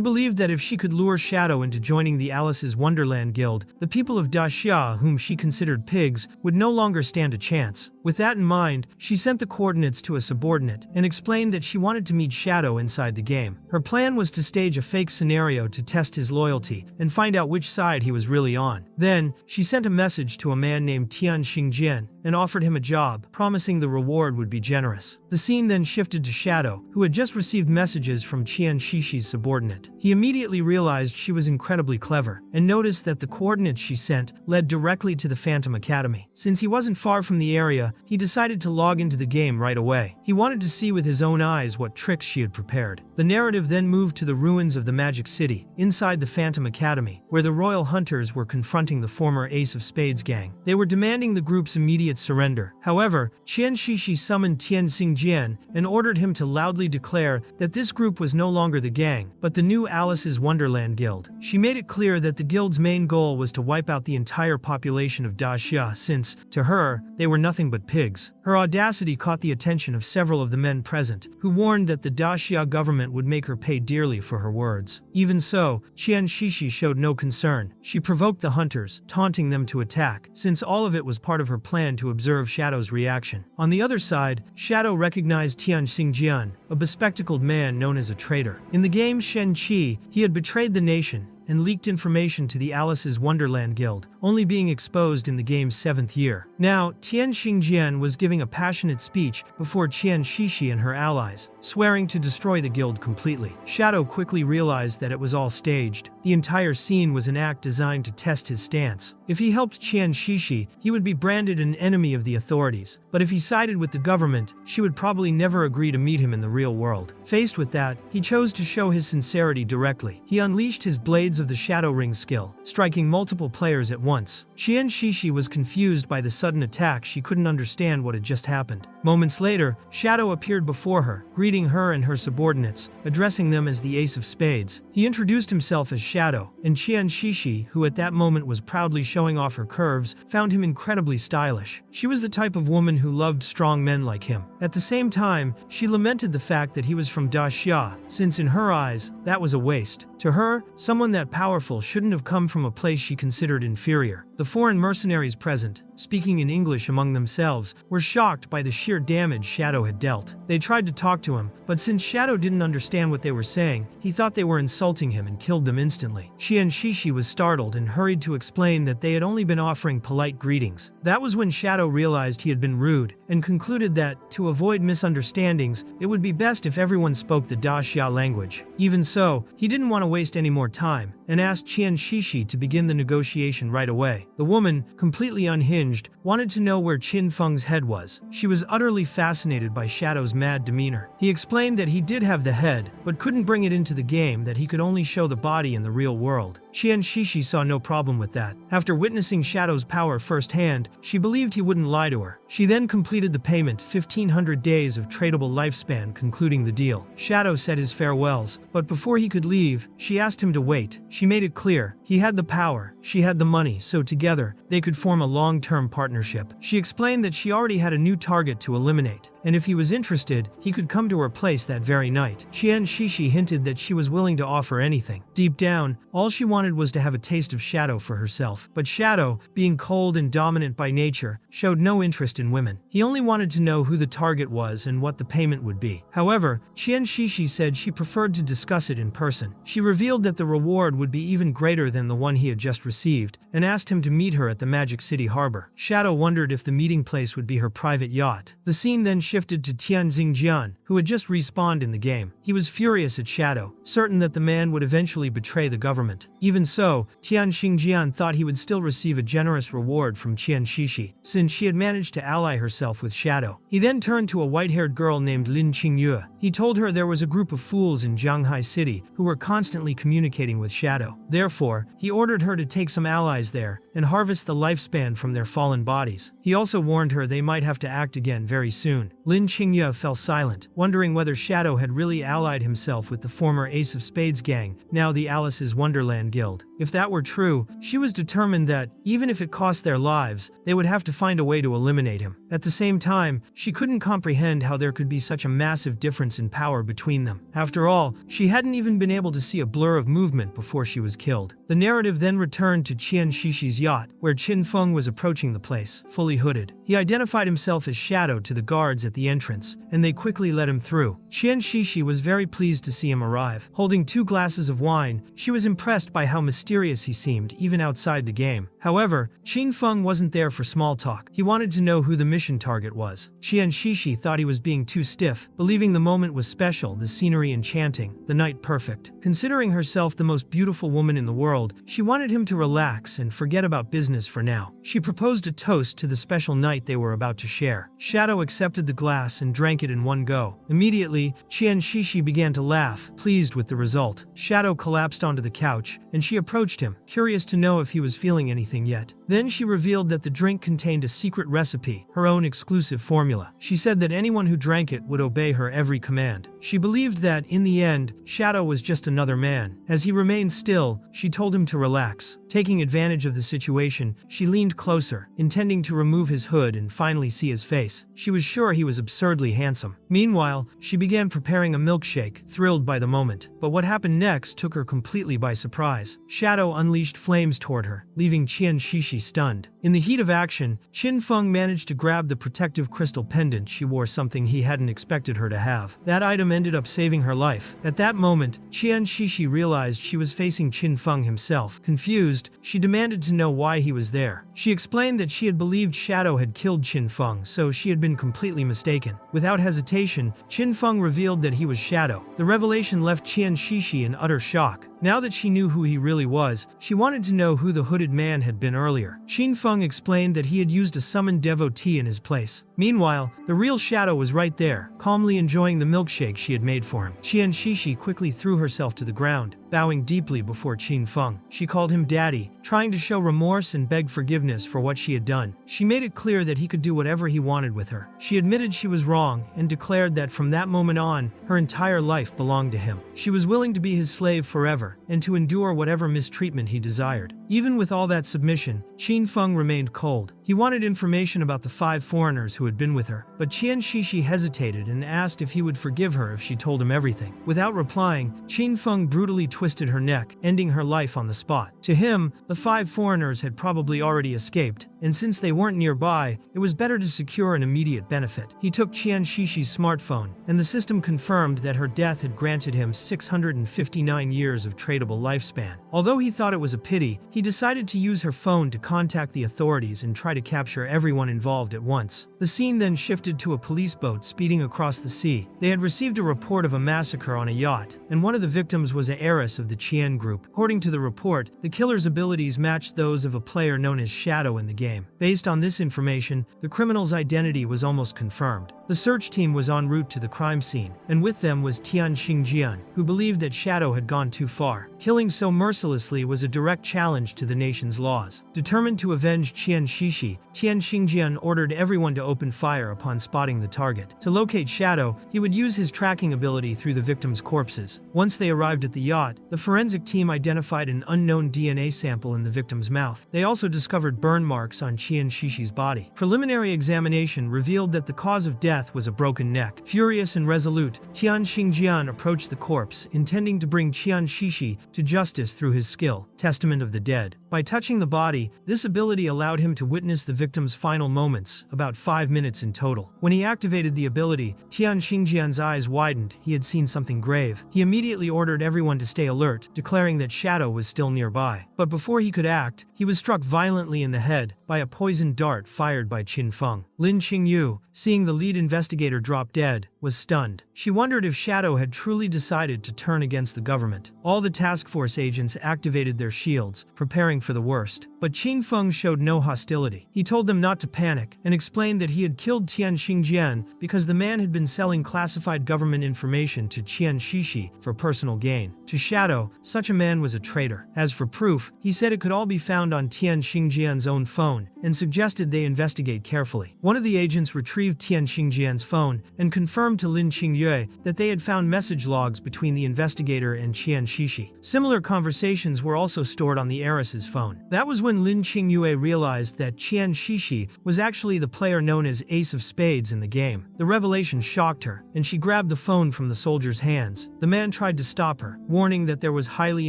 believed that if she could lure Shadow into joining the Alice's Wonderland Guild, the people of Daxia, whom she considered pigs, would no longer stand a chance. With that in mind, she sent the coordinates to a subordinate and explained that she wanted to meet Shadow inside the game. Her plan was to stage a fake scenario to test his loyalty and find out which side he was really on. Then, she sent a message to a man named Tian Xingjian and offered him a job, promising the reward would be generous. The scene then shifted to Shadow, who had just received messages from Qian Shishi's subordinate. He immediately realized she was incredibly clever and noticed that the coordinates she sent led directly to the Phantom Academy. Since he wasn't far from the area, he decided to log into the game right away. He wanted to see with his own eyes what tricks she had prepared. The narrative then moved to the ruins of the Magic City, inside the Phantom Academy, where the royal hunters were confronting the former Ace of Spades gang. They were demanding the group's immediate surrender. However, Qian Shishi summoned Tian Xingjian and ordered him to loudly declare that this group was no longer the gang, but the new Alice's Wonderland Guild. She made it clear that the guild's main goal was to wipe out the entire population of Daxia since, to her, they were nothing but pigs. Her audacity caught the attention of several of the men present, who warned that the Daxia government would make her pay dearly for her words. Even so, Qian Shishi showed no concern. She provoked the hunters, taunting them to attack, since all of it was part of her plan to observe Shadow's reaction. On the other side, Shadow recognized Tian Xingjian, a bespectacled man known as a traitor. In the game Shen Qi, he had betrayed the nation and leaked information to the Alice's Wonderland Guild, only being exposed in the game's 7th year. Now, Tian Xingjian was giving a passionate speech before Qian Shishi and her allies, swearing to destroy the guild completely. Shadow quickly realized that it was all staged. The entire scene was an act designed to test his stance. If he helped Qian Shishi, he would be branded an enemy of the authorities, but if he sided with the government, she would probably never agree to meet him in the real world. Faced with that, he chose to show his sincerity directly. He unleashed his blades of the Shadow Ring skill, striking multiple players at once. Qian Shishi was confused by the sudden attack. She couldn't understand what had just happened. Moments later, Shadow appeared before her, greeting her and her subordinates, addressing them as the Ace of Spades. He introduced himself as Shadow, and Qian Shishi, who at that moment was proudly showing off her curves, found him incredibly stylish. She was the type of woman who loved strong men like him. At the same time, she lamented the fact that he was from Daxia, since in her eyes, that was a waste. To her, someone that powerful shouldn't have come from a place she considered inferior. The foreign mercenaries present, speaking in English among themselves, were shocked by the sheer damage Shadow had dealt. They tried to talk to him, but since Shadow didn't understand what they were saying, he thought they were insulting him and killed them instantly. Qian Shishi was startled and hurried to explain that they had only been offering polite greetings. That was when Shadow realized he had been rude, and concluded that, to avoid misunderstandings, it would be best if everyone spoke the Daxia language. Even so, he didn't want to waste any more time, and asked Qian Shishi to begin the negotiation right away. The woman, completely unhinged, wanted to know where Qin Feng's head was. She was utterly fascinated by Shadow's mad demeanor. He explained that he did have the head, but couldn't bring it into the game, that he could only show the body in the real world. Qian Shishi saw no problem with that. After witnessing Shadow's power firsthand, she believed he wouldn't lie to her. She then completed the payment, 1,500 days of tradable lifespan, concluding the deal. Shadow said his farewells, but before he could leave, she asked him to wait. She made it clear, he had the power, she had the money, so together, they could form a long-term partnership. She explained that she already had a new target to eliminate, and if he was interested, he could come to her place that very night. Qian Shishi hinted that she was willing to offer anything. Deep down, all she wanted was to have a taste of Shadow for herself. But Shadow, being cold and dominant by nature, showed no interest in women. He only wanted to know who the target was and what the payment would be. However, Qian Shishi said she preferred to discuss it in person. She revealed that the reward would be even greater than the one he had just received, and asked him to meet her at the Magic City harbor. Shadow wondered if the meeting place would be her private yacht. The scene then shifted to Tian Xingjian, who had just respawned in the game. He was furious at Shadow, certain that the man would eventually betray the government. Even so, Tian Xingjian thought he would still receive a generous reward from Qian Shishi, since she had managed to ally herself with Shadow. He then turned to a white-haired girl named Lin Qingyue, He told her there was a group of fools in Shanghai City who were constantly communicating with Shadow. Therefore, he ordered her to take some allies there and harvest the lifespan from their fallen bodies. He also warned her they might have to act again very soon. Lin Qingye fell silent, wondering whether Shadow had really allied himself with the former Ace of Spades gang, now the Alice's Wonderland Guild. If that were true, she was determined that, even if it cost their lives, they would have to find a way to eliminate him. At the same time, she couldn't comprehend how there could be such a massive difference in power between them. After all, she hadn't even been able to see a blur of movement before she was killed. The narrative then returned to Qian Shishi's yacht, where Qin Feng was approaching the place, fully hooded. He identified himself as Shadow to the guards at the entrance, and they quickly let him through. Qian Shishi was very pleased to see him arrive. Holding 2 glasses of wine, she was impressed by how mysterious he seemed, even outside the game. However, Qin Feng wasn't there for small talk. He wanted to know who the mission target was. Qian Shishi thought he was being too stiff, believing the moment was special, the scenery enchanting, the night perfect. Considering herself the most beautiful woman in the world, she wanted him to relax and forget about business for now. She proposed a toast to the special night they were about to share. Shadow accepted the glass and drank it in one go. Immediately, Qian Shishi began to laugh, pleased with the result. Shadow collapsed onto the couch, and she approached him, curious to know if he was feeling anything yet. Then she revealed that the drink contained a secret recipe, her own exclusive formula. She said that anyone who drank it would obey her every command. She believed that, in the end, Shadow was just another man. As he remained still, she told him to relax. Taking advantage of the situation, she leaned closer, intending to remove his hood and finally see his face. She was sure he was absurdly handsome. Meanwhile, she began preparing a milkshake, thrilled by the moment. But what happened next took her completely by surprise. Shadow unleashed flames toward her, leaving Qian Shishi stunned. In the heat of action, Qin Feng managed to grab the protective crystal pendant she wore, something he hadn't expected her to have. That item ended up saving her life. At that moment, Qian Shishi realized she was facing Qin Feng himself. Confused, she demanded to know why he was there. She explained that she had believed Shadow had killed Qin Feng, so she had been completely mistaken. Without hesitation, Qin Feng revealed that he was Shadow. The revelation left Qian Shishi in utter shock. Now that she knew who he really was, she wanted to know who the hooded man had been earlier. Qin Feng explained that he had used a summoned devotee in his place. Meanwhile, the real Shadow was right there, calmly enjoying the milkshake she had made for him. Qian Shishi quickly threw herself to the ground, bowing deeply before Qin Feng. She called him daddy, trying to show remorse and beg forgiveness for what she had done. She made it clear that he could do whatever he wanted with her. She admitted she was wrong and declared that from that moment on, her entire life belonged to him. She was willing to be his slave forever and to endure whatever mistreatment he desired. Even with all that submission, Qin Feng remained cold. He wanted information about the 5 foreigners who had been with her, but Qian Shishi hesitated and asked if he would forgive her if she told him everything. Without replying, Qin Feng brutally twisted her neck, ending her life on the spot. To him, the 5 foreigners had probably already escaped, and since they weren't nearby, it was better to secure an immediate benefit. He took Qian Shishi's smartphone, and the system confirmed that her death had granted him 659 years of tradable lifespan. Although he thought it was a pity, he decided to use her phone to contact the authorities and try to capture everyone involved at once. The scene then shifted to a police boat speeding across the sea. They had received a report of a massacre on a yacht, and one of the victims was an heiress of the Qian group. According to the report, the killer's abilities matched those of a player known as Shadow in the game. Based on this information, the criminal's identity was almost confirmed. The search team was en route to the crime scene, and with them was Tian Xingjian, who believed that Shadow had gone too far. Killing so mercilessly was a direct challenge to the nation's laws. Determined to avenge Qian Shishi, Tian Xingjian ordered everyone to open fire upon spotting the target. To locate Shadow, he would use his tracking ability through the victims' corpses. Once they arrived at the yacht, the forensic team identified an unknown DNA sample in the victim's mouth. They also discovered burn marks on Qian Shishi's body. Preliminary examination revealed that the cause of death was a broken neck. Furious and resolute, Tian Xingjian approached the corpse, intending to bring Qian Shishi to justice through his skill, Testament of the Dead. By touching the body, this ability allowed him to witness the victim's final moments, about 5 minutes in total. When he activated the ability, Tian Xingjian's eyes widened. He had seen something grave. He immediately ordered everyone to stay alert, declaring that Shadow was still nearby. But before he could act, he was struck violently in the head by a poisoned dart fired by Qin Feng. Lin Qingyu, seeing the lead investigator drop dead, was stunned. She wondered if Shadow had truly decided to turn against the government. All the task force agents activated their shields, preparing preparing for the worst. But Qing Feng showed no hostility. He told them not to panic and explained that he had killed Tian Xingjian because the man had been selling classified government information to Qian Shishi for personal gain. To Shadow, such a man was a traitor. As for proof, he said it could all be found on Tian Xingjian's own phone and suggested they investigate carefully. One of the agents retrieved Tian Xingjian's phone and confirmed to Lin Qingyue that they had found message logs between the investigator and Qian Shishi. Similar conversations were also stored on the heiress's phone. That was when Lin Qingyue realized that Qian Shishi was actually the player known as Ace of Spades in the game. The revelation shocked her, and she grabbed the phone from the soldier's hands. The man tried to stop her, warning that there was highly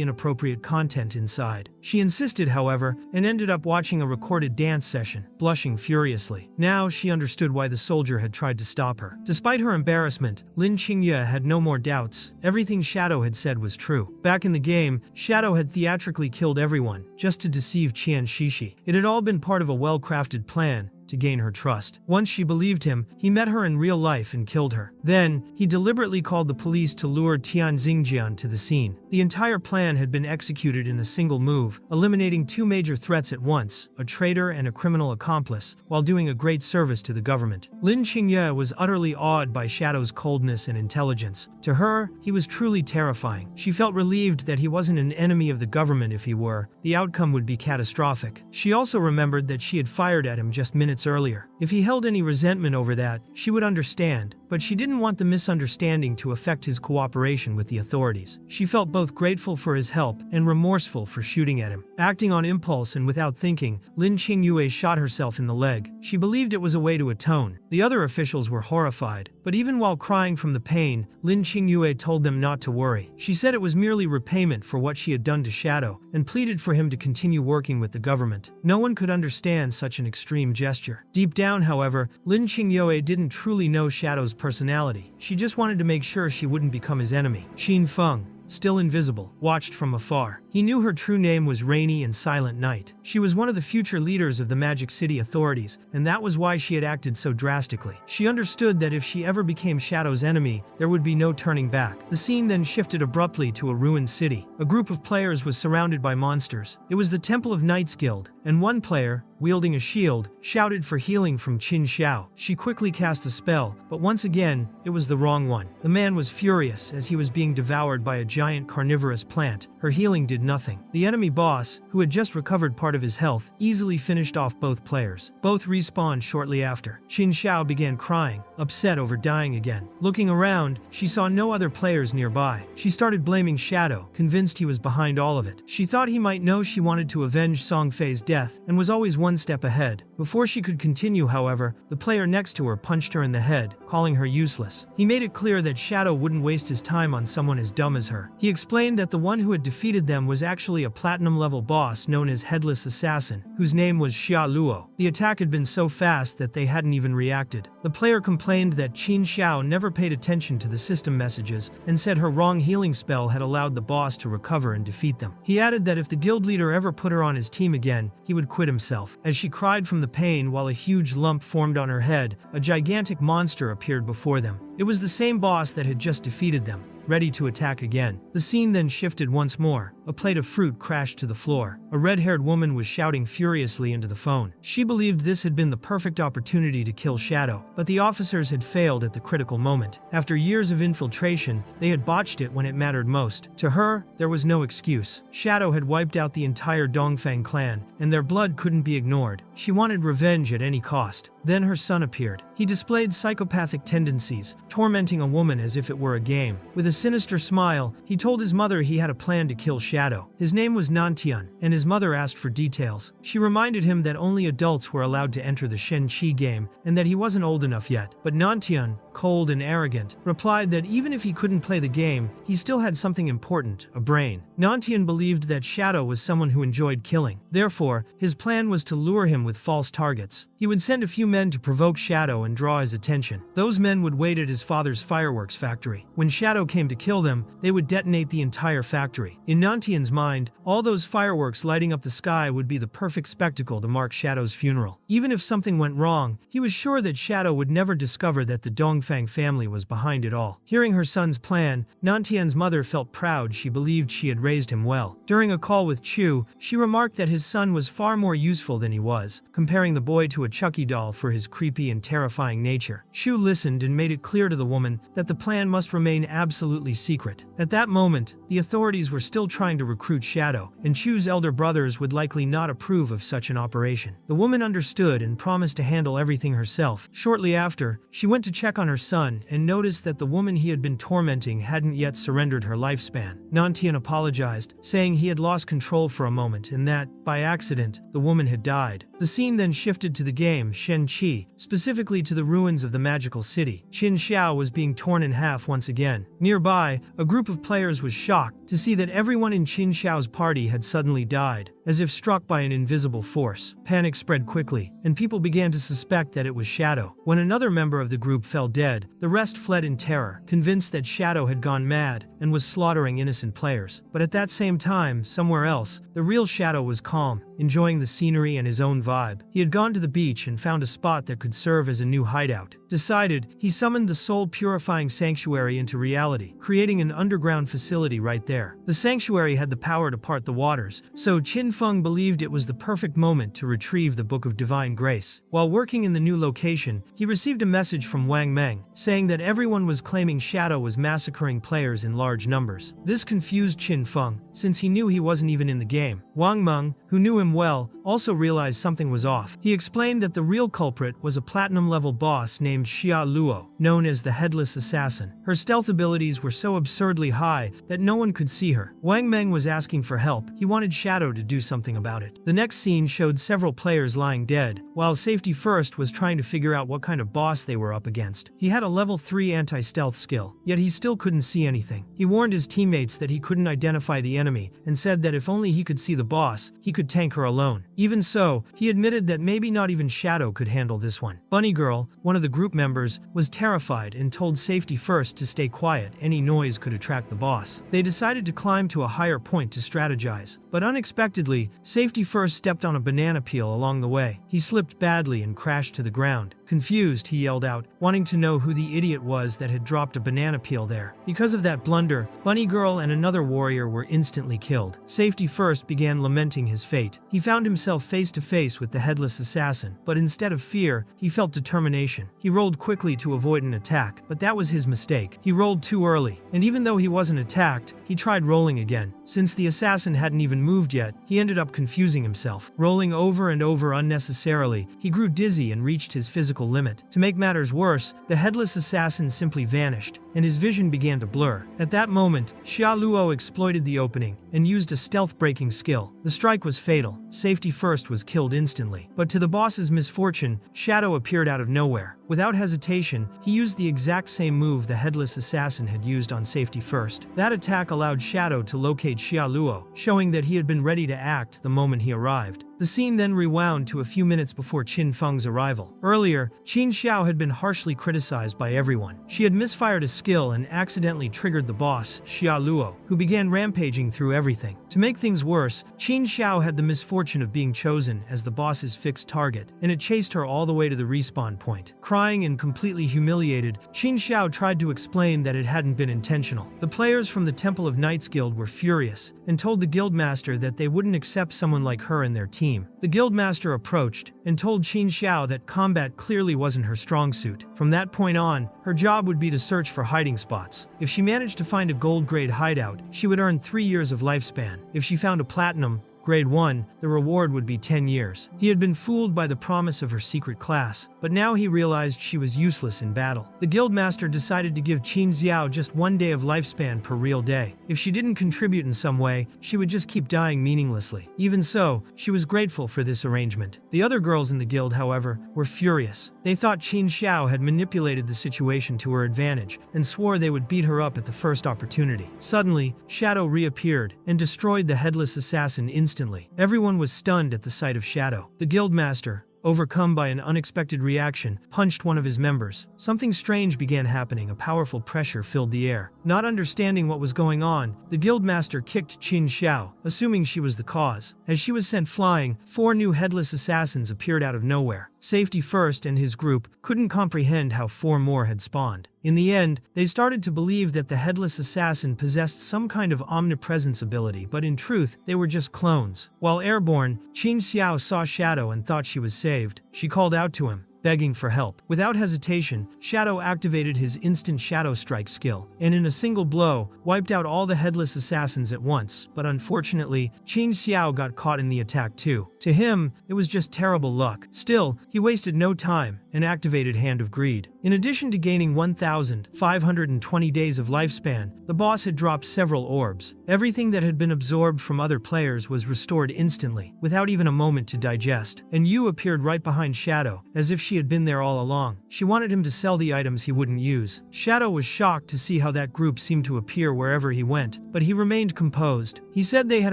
inappropriate content inside. She insisted, however, and ended up watching a recorded dance session, blushing furiously. Now she understood why the soldier had tried to stop her. Despite her embarrassment, Lin Qingyue had no more doubts. Everything Shadow had said was true. Back in the game, Shadow had theatrically killed everyone, just to deceive Qian Shishi. It had all been part of a well-crafted plan to gain her trust. Once she believed him, he met her in real life and killed her. Then, he deliberately called the police to lure Tian Xingjian to the scene. The entire plan had been executed in a single move, eliminating two major threats at once, a traitor and a criminal accomplice, while doing a great service to the government. Lin Qingyue was utterly awed by Shadow's coldness and intelligence. To her, he was truly terrifying. She felt relieved that he wasn't an enemy of the government. If he were, the outcome would be catastrophic. She also remembered that she had fired at him just minutes earlier. If he held any resentment over that, she would understand, but she didn't want the misunderstanding to affect his cooperation with the authorities. She felt both grateful for his help and remorseful for shooting at him. Acting on impulse and without thinking, Lin Qingyue shot herself in the leg. She believed it was a way to atone. The other officials were horrified, but even while crying from the pain, Lin Qingyue told them not to worry. She said it was merely repayment for what she had done to Shadow, and pleaded for him to continue working with the government. No one could understand such an extreme gesture. Deep down, however, Lin Qingyue didn't truly know Shadow's personality. She just wanted to make sure she wouldn't become his enemy. Qin Feng, still invisible, watched from afar. He knew her true name was Rainy and Silent Night. She was one of the future leaders of the Magic City authorities, and that was why she had acted so drastically. She understood that if she ever became Shadow's enemy, there would be no turning back. The scene then shifted abruptly to a ruined city. A group of players was surrounded by monsters. It was the Temple of Knights Guild, and one player, wielding a shield, shouted for healing from Qin Xiao. She quickly cast a spell, but once again, it was the wrong one. The man was furious as he was being devoured by a giant carnivorous plant. Her healing did nothing. The enemy boss, who had just recovered part of his health, easily finished off both players. Both respawned shortly after. Qin Xiao began crying, upset over dying again. Looking around, she saw no other players nearby. She started blaming Shadow, convinced he was behind all of it. She thought he might know she wanted to avenge Song Fei's death, and was always one step ahead. Before she could continue, however, the player next to her punched her in the head, calling her useless. He made it clear that Shadow wouldn't waste his time on someone as dumb as her. He explained that the one who had defeated them was actually a platinum-level boss known as Headless Assassin, whose name was Xia Luo. The attack had been so fast that they hadn't even reacted. The player complained that Qin Xiao never paid attention to the system messages and said her wrong healing spell had allowed the boss to recover and defeat them. He added that if the guild leader ever put her on his team again, he would quit himself. As she cried from the pain while a huge lump formed on her head, a gigantic monster appeared before them. It was the same boss that had just defeated them, ready to attack again. The scene then shifted once more. A plate of fruit crashed to the floor. A red-haired woman was shouting furiously into the phone. She believed this had been the perfect opportunity to kill Shadow, but the officers had failed at the critical moment. After years of infiltration, they had botched it when it mattered most. To her, there was no excuse. Shadow had wiped out the entire Dongfang clan, and their blood couldn't be ignored. She wanted revenge at any cost. Then her son appeared. He displayed psychopathic tendencies, tormenting a woman as if it were a game. With a sinister smile, he told his mother he had a plan to kill Shadow. His name was Nantian, and his mother asked for details. She reminded him that only adults were allowed to enter the Shen Qi game, and that he wasn't old enough yet. But Nantian, cold and arrogant, replied that even if he couldn't play the game, he still had something important, a brain. Nantian believed that Shadow was someone who enjoyed killing. Therefore, his plan was to lure him with false targets. He would send a few men to provoke Shadow and draw his attention. Those men would wait at his father's fireworks factory. When Shadow came to kill them, they would detonate the entire factory. In Nantian's mind, all those fireworks lighting up the sky would be the perfect spectacle to mark Shadow's funeral. Even if something went wrong, he was sure that Shadow would never discover that the Dong Dongfang family was behind it all. Hearing her son's plan, Nantian's mother felt proud. She believed she had raised him well. During a call with Chu, she remarked that his son was far more useful than he was, comparing the boy to a Chucky doll for his creepy and terrifying nature. Chu listened and made it clear to the woman that the plan must remain absolutely secret. At that moment, the authorities were still trying to recruit Shadow, and Chu's elder brothers would likely not approve of such an operation. The woman understood and promised to handle everything herself. Shortly after, she went to check on her son and noticed that the woman he had been tormenting hadn't yet surrendered her lifespan. Nantian apologized, saying he had lost control for a moment and that, by accident, the woman had died. The scene then shifted to the game Shen Qi, specifically to the ruins of the magical city. Qin Xiao was being torn in half once again. Nearby, a group of players was shocked to see that everyone in Qin Xiao's party had suddenly died, as if struck by an invisible force. Panic spread quickly, and people began to suspect that it was Shadow. When another member of the group fell dead, the rest fled in terror, convinced that Shadow had gone mad and was slaughtering innocent players. But at that same time, somewhere else, the real Shadow was calm, enjoying the scenery and his own vibe. He had gone to the beach and found a spot that could serve as a new hideout. Decided, he summoned the soul-purifying sanctuary into reality, creating an underground facility right there. The sanctuary had the power to part the waters, so Qin Feng believed it was the perfect moment to retrieve the Book of Divine Grace. While working in the new location, he received a message from Wang Meng, saying that everyone was claiming Shadow was massacring players in large numbers. This confused Qin Feng, since he knew he wasn't even in the game. Wang Meng, who knew him well, also realized something was off. He explained that the real culprit was a platinum-level boss named Xia Luo, known as the Headless Assassin. Her stealth abilities were so absurdly high that no one could see her. Wang Meng was asking for help. He wanted Shadow to do something about it. The next scene showed several players lying dead, while Safety First was trying to figure out what kind of boss they were up against. He had a level 3 anti-stealth skill, yet he still couldn't see anything. He warned his teammates that he couldn't identify the enemy, and said that if only he could see the boss, he could tank her alone. Even so, he admitted that maybe not even Shadow could handle this one. Bunny Girl, one of the group members, was terrified and told Safety First to stay quiet. Any noise could attract the boss. They decided to climb to a higher point to strategize, but unexpectedly, Safety First stepped on a banana peel along the way. He slipped badly and crashed to the ground. Confused, he yelled out, wanting to know who the idiot was that had dropped a banana peel there. Because of that blunder, Bunny Girl and another warrior were instantly killed. Safety First began lamenting his fate. He found himself face to face with the Headless Assassin, but instead of fear, he felt determination. He rolled quickly to avoid an attack, but that was his mistake. He rolled too early, and even though he wasn't attacked, he tried rolling again. Since the assassin hadn't even moved yet, he ended up confusing himself. Rolling over and over unnecessarily, he grew dizzy and reached his physical limit. To make matters worse, the Headless Assassin simply vanished, and his vision began to blur. At that moment, Xia Luo exploited the opening and used a stealth-breaking skill. The strike was fatal. Safety First was killed instantly. But to the boss's misfortune, Shadow appeared out of nowhere. Without hesitation, he used the exact same move the Headless Assassin had used on Safety First. That attack allowed Shadow to locate Xia Luo, showing that he had been ready to act the moment he arrived. The scene then rewound to a few minutes before Qin Feng's arrival. Earlier, Qin Xiao had been harshly criticized by everyone. She had misfired a skill and accidentally triggered the boss, Xia Luo, who began rampaging through everything. To make things worse, Qin Xiao had the misfortune of being chosen as the boss's fixed target, and it chased her all the way to the respawn point. Crying and completely humiliated, Qin Xiao tried to explain that it hadn't been intentional. The players from the Temple of Knights Guild were furious, and told the guildmaster that they wouldn't accept someone like her in their team. The guildmaster approached and told Qin Xiao that combat clearly wasn't her strong suit. From that point on, her job would be to search for hiding spots. If she managed to find a gold-grade hideout, she would earn 3 years of lifespan. If she found a platinum, Grade 1, the reward would be 10 years. He had been fooled by the promise of her secret class, but now he realized she was useless in battle. The guildmaster decided to give Qin Xiao just 1 day of lifespan per real day. If she didn't contribute in some way, she would just keep dying meaninglessly. Even so, she was grateful for this arrangement. The other girls in the guild, however, were furious. They thought Qin Xiao had manipulated the situation to her advantage, and swore they would beat her up at the first opportunity. Suddenly, Shadow reappeared, and destroyed the Headless Assassin instantly. Everyone was stunned at the sight of Shadow. The guildmaster, overcome by an unexpected reaction, punched one of his members. Something strange began happening. A powerful pressure filled the air. Not understanding what was going on, the guildmaster kicked Qin Xiao, assuming she was the cause. As she was sent flying, 4 new Headless Assassins appeared out of nowhere. Safety First and his group couldn't comprehend how 4 more had spawned. In the end, they started to believe that the headless assassin possessed some kind of omnipresence ability, but in truth, they were just clones. While airborne, Qin Xiao saw Shadow and thought she was saved. She called out to him, begging for help. Without hesitation, Shadow activated his instant Shadow Strike skill, and in a single blow, wiped out all the headless assassins at once, but unfortunately, Qin Xiao got caught in the attack too. To him, it was just terrible luck. Still, he wasted no time and activated Hand of Greed. In addition to gaining 1,520 days of lifespan, the boss had dropped several orbs. Everything that had been absorbed from other players was restored instantly, without even a moment to digest, and Yu appeared right behind Shadow, as if she had been there all along. She wanted him to sell the items he wouldn't use. Shadow was shocked to see how that group seemed to appear wherever he went, but he remained composed. He said they had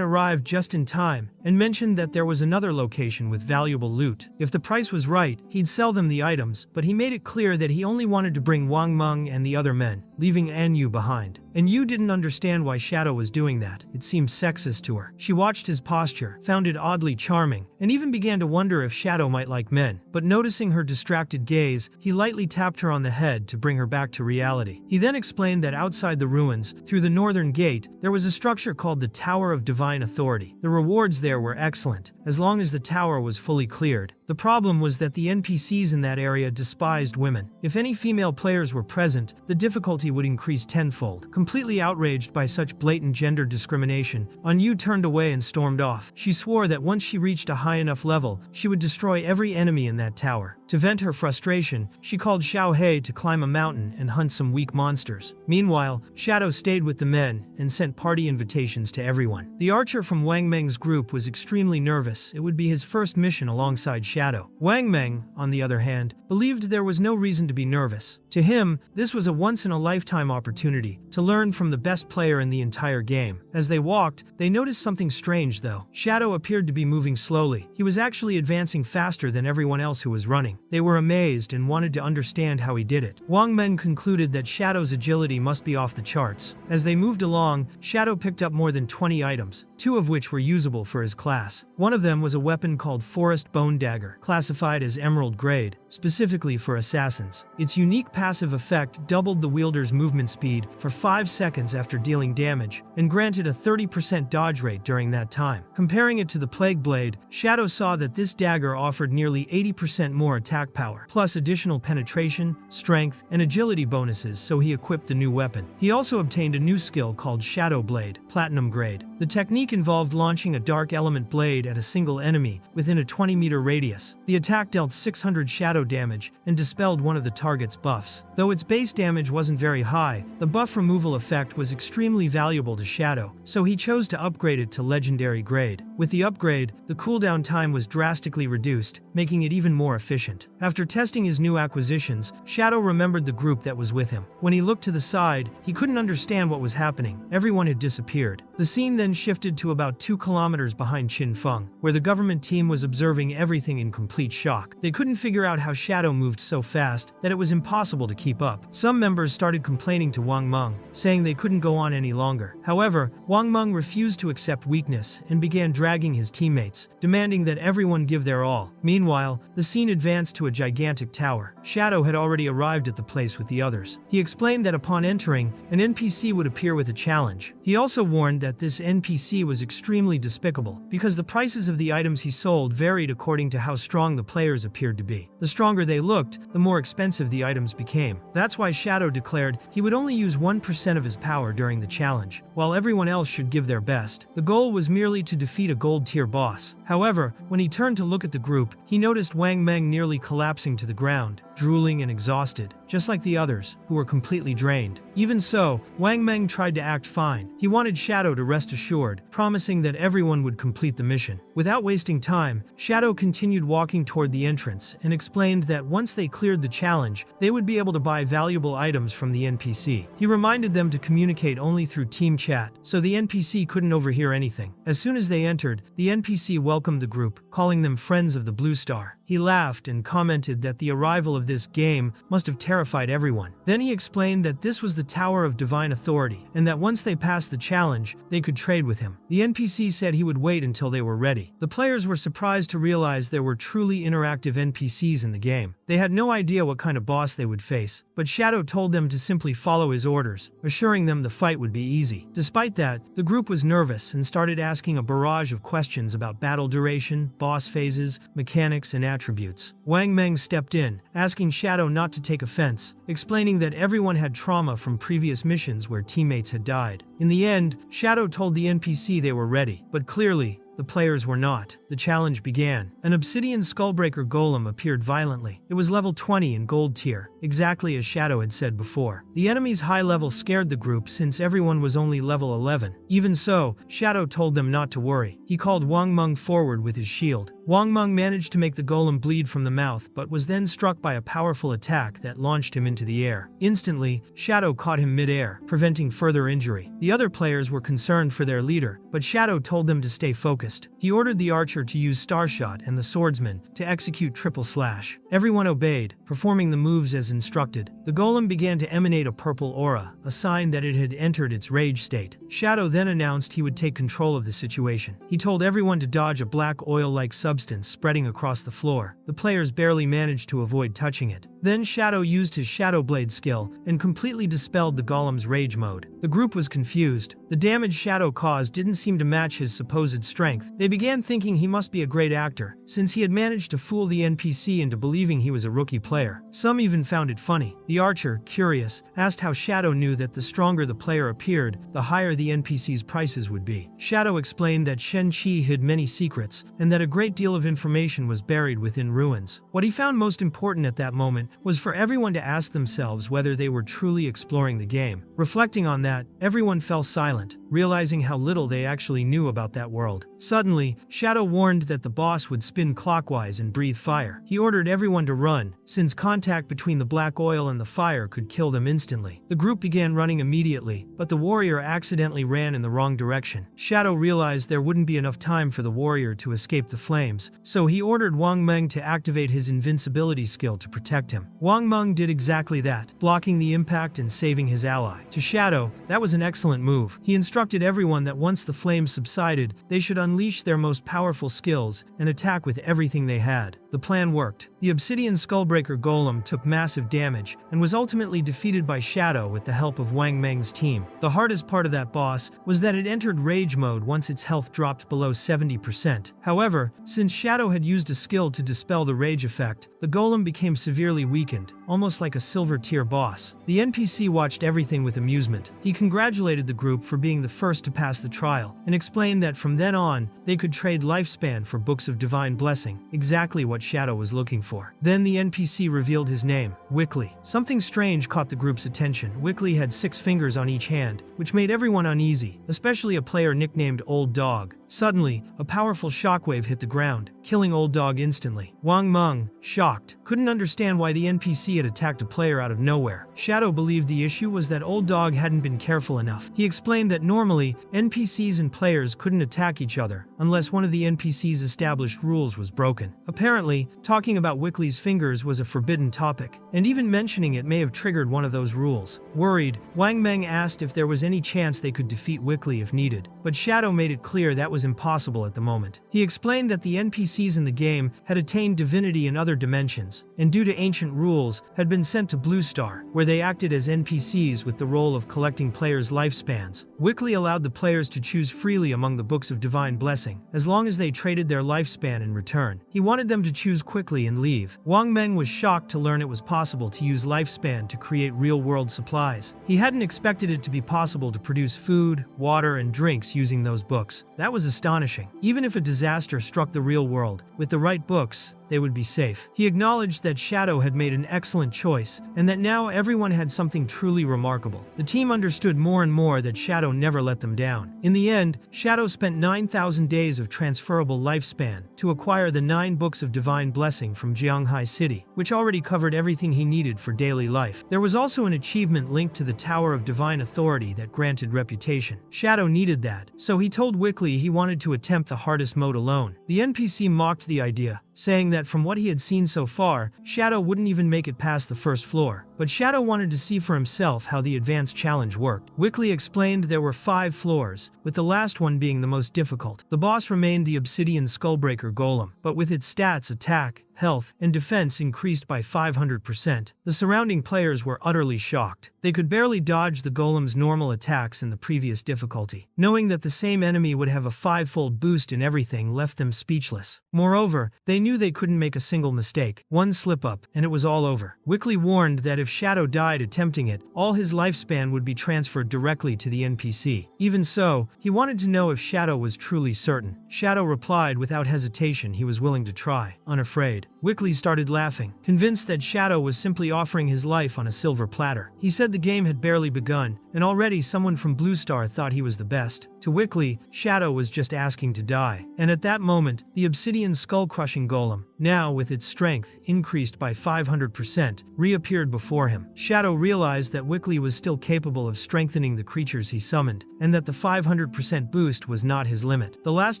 arrived just in time, and mentioned that there was another location with valuable loot. If the price was right, he'd sell them the items, but he made it clear that he only wanted to bring Wang Meng and the other men, leaving An Yu behind. And Yu didn't understand why Shadow was doing that. It seemed sexist to her. She watched his posture, found it oddly charming, and even began to wonder if Shadow might like men. But noticing her distracted gaze, he lightly tapped her on the head to bring her back to reality. He then explained that outside the ruins, through the northern gate, there was a structure called the Tower of Divine Authority. The rewards there were excellent, as long as the tower was fully cleared. The problem was that the NPCs in that area despised women. If any female players were present, the difficulty would increase tenfold. Completely outraged by such blatant gender discrimination, An Yu turned away and stormed off. She swore that once she reached a high enough level, she would destroy every enemy in that tower. To vent her frustration, she called Xiao He to climb a mountain and hunt some weak monsters. Meanwhile, Shadow stayed with the men and sent party invitations to everyone. The archer from Wang Meng's group was extremely nervous. It would be his first mission alongside Shadow. Wang Meng, on the other hand, believed there was no reason to be nervous. To him, this was a once-in-a-lifetime opportunity to learn from the best player in the entire game. As they walked, they noticed something strange though. Shadow appeared to be moving slowly. He was actually advancing faster than everyone else who was running. They were amazed and wanted to understand how he did it. Wang Meng concluded that Shadow's agility must be off the charts. As they moved along, Shadow picked up more than 20 items, 2 of which were usable for his class. One of them was a weapon called Forest Bone Dagger, classified as Emerald Grade, specifically for assassins. Its unique passive effect doubled the wielder's movement speed for 5 seconds after dealing damage, and granted a 30% dodge rate during that time. Comparing it to the Plague Blade, Shadow saw that this dagger offered nearly 80% more attack power, plus additional penetration, strength, and agility bonuses, so he equipped the new weapon. He also obtained a new skill called Shadow Blade, Platinum Grade. The technique involved launching a dark element blade at a single enemy within a 20-meter radius. The attack dealt 600 shadow damage and dispelled one of the target's buffs. Though its base damage wasn't very high, the buff removal effect was extremely valuable to Shadow, so he chose to upgrade it to Legendary Grade. With the upgrade, the cooldown time was drastically reduced, making it even more efficient. After testing his new acquisitions, Shadow remembered the group that was with him. When he looked to the side, he couldn't understand what was happening. Everyone had disappeared. The scene then shifted to about 2 kilometers behind Qin Feng, where the government team was observing everything in complete shock. They couldn't figure out how Shadow moved so fast that it was impossible to keep up. Some members started complaining to Wang Meng, saying they couldn't go on any longer. However, Wang Meng refused to accept weakness and began dragging his teammates, demanding that everyone give their all. Meanwhile, the scene advanced to a gigantic tower. Shadow had already arrived at the place with the others. He explained that upon entering, an NPC would appear with a challenge. He also warned that this NPC was extremely despicable, because the prices of the items he sold varied according to how strong the players appeared to be. The stronger they looked, the more expensive the items became. That's why Shadow declared he would only use 1% of his power during the challenge, while everyone else should give their best. The goal was merely to defeat a gold-tier boss. However, when he turned to look at the group, he noticed Wang Meng nearly collapsing to the ground, drooling and exhausted, just like the others, who were completely drained. Even so, Wang Meng tried to act fine. He wanted Shadow to rest assured, promising that everyone would complete the mission. Without wasting time, Shadow continued walking toward the entrance and explained that once they cleared the challenge, they would be able to buy valuable items from the NPC. He reminded them to communicate only through team chat, so the NPC couldn't overhear anything. As soon as they entered, the NPC welcomed the group, calling them Friends of the Blue Star. He laughed and commented that the arrival of this game must have terrified everyone. Then he explained that this was the Tower of Divine Authority, and that once they passed the challenge, they could trade with him. The NPC said he would wait until they were ready. The players were surprised to realize there were truly interactive NPCs in the game. They had no idea what kind of boss they would face, but Shadow told them to simply follow his orders, assuring them the fight would be easy. Despite that, the group was nervous and started asking a barrage of questions about battle duration, boss phases, mechanics, and attributes. Wang Meng stepped in, asking Shadow not to take offense, explaining that everyone had trauma from previous missions where teammates had died. In the end, Shadow told the NPC they were ready, but clearly, the players were not. The challenge began. An obsidian skullbreaker golem appeared violently. It was level 20 in gold tier, exactly as Shadow had said before. The enemy's high level scared the group since everyone was only level 11. Even so, Shadow told them not to worry. He called Wang Meng forward with his shield. Wang Meng managed to make the golem bleed from the mouth, but was then struck by a powerful attack that launched him into the air. Instantly, Shadow caught him mid-air, preventing further injury. The other players were concerned for their leader, but Shadow told them to stay focused. He ordered the archer to use Starshot and the swordsman to execute triple slash. Everyone obeyed, performing the moves as instructed. The golem began to emanate a purple aura, a sign that it had entered its rage state. Shadow then announced he would take control of the situation. He told everyone to dodge a black oil-like substance spreading across the floor. The players barely managed to avoid touching it. Then Shadow used his Shadow Blade skill and completely dispelled the golem's rage mode. The group was confused. The damage Shadow caused didn't seem to match his supposed strength. They began thinking he must be a great actor, since he had managed to fool the NPC into believing he was a rookie player. Some even found it funny. The archer, curious, asked how Shadow knew that the stronger the player appeared, the higher the NPC's prices would be. Shadow explained that Shen Qi hid many secrets, and that a great deal of information was buried within ruins. What he found most important at that moment was for everyone to ask themselves whether they were truly exploring the game. Reflecting on that, everyone fell silent, realizing how little they actually knew about that world. Suddenly, Shadow warned that the boss would spin clockwise and breathe fire. He ordered everyone to run, since contact between the black oil and the fire could kill them instantly. The group began running immediately, but the warrior accidentally ran in the wrong direction. Shadow realized there wouldn't be enough time for the warrior to escape the flames, so he ordered Wang Meng to activate his invincibility skill to protect him. Wang Meng did exactly that, blocking the impact and saving his ally. To Shadow, that was an excellent move. He instructed everyone that once the flames subsided, they should unleash their most powerful skills and attack with everything they had. The plan worked. The obsidian skullbreaker golem took massive damage and was ultimately defeated by Shadow with the help of Wang Meng's team. The hardest part of that boss was that it entered rage mode once its health dropped below 70%. However, since Shadow had used a skill to dispel the rage effect, the golem became severely weakened, almost like a silver tier boss. The NPC watched everything with amusement. He congratulated the group for being the first to pass the trial, and explained that from then on, they could trade lifespan for books of divine blessing, exactly what Shadow was looking for. Then the NPC revealed his name, Wickley. Something strange caught the group's attention. Wickley had 6 fingers on each hand, which made everyone uneasy, especially a player nicknamed Old Dog. Suddenly, a powerful shockwave hit the ground, killing Old Dog instantly. Wang Meng, shocked, couldn't understand why the NPC had attacked a player out of nowhere. Shadow believed the issue was that Old Dog hadn't been careful enough. He explained that normally, NPCs and players couldn't attack each other unless one of the NPC's established rules was broken. Apparently, talking about Wickley's fingers was a forbidden topic, and even mentioning it may have triggered one of those rules. Worried, Wang Meng asked if there was any chance they could defeat Wickley if needed, but Shadow made it clear that was impossible at the moment. He explained that the NPCs in the game had attained divinity in other dimensions, and due to ancient rules, had been sent to Blue Star, where they acted as NPCs with the role of collecting players' lifespans. Wickley allowed the players to choose freely among the books of divine blessing, as long as they traded their lifespan in return. He wanted them to choose quickly and leave. Wang Meng was shocked to learn it was possible to use lifespan to create real-world supplies. He hadn't expected it to be possible to produce food, water, and drinks using those books. That was astonishing. Even if a disaster struck the real world, with the right books, they would be safe. He acknowledged that Shadow had made an excellent choice, and that now everyone had something truly remarkable. The team understood more and more that Shadow never let them down. In the end, Shadow spent 9,000 days of transferable lifespan to acquire the 9 books of divine blessing from Jianghai City, which already covered everything he needed for daily life. There was also an achievement linked to the Tower of Divine Authority that granted reputation. Shadow needed that, so he told Wickley he wanted to attempt the hardest mode alone. The NPC mocked the idea, saying that from what he had seen so far, Shadow wouldn't even make it past the first floor. But Shadow wanted to see for himself how the advanced challenge worked. Wickley explained there were 5 floors, with the last one being the most difficult. The boss remained the Obsidian Skullbreaker Golem, but with its stats attack, health, and defense increased by 500%. The surrounding players were utterly shocked. They could barely dodge the golem's normal attacks in the previous difficulty. Knowing that the same enemy would have a 5-fold boost in everything left them speechless. Moreover, they knew they couldn't make a single mistake. One slip-up, and it was all over. Wickley warned that if Shadow died attempting it, all his lifespan would be transferred directly to the NPC. Even so, he wanted to know if Shadow was truly certain. Shadow replied without hesitation he was willing to try, unafraid. Wickley started laughing, convinced that Shadow was simply offering his life on a silver platter. He said the game had barely begun, and already someone from Blue Star thought he was the best. To Wickley, Shadow was just asking to die. And at that moment, the Obsidian Skull-Crushing Golem, now with its strength increased by 500%, reappeared before him. Shadow realized that Wickley was still capable of strengthening the creatures he summoned, and that the 500% boost was not his limit. The last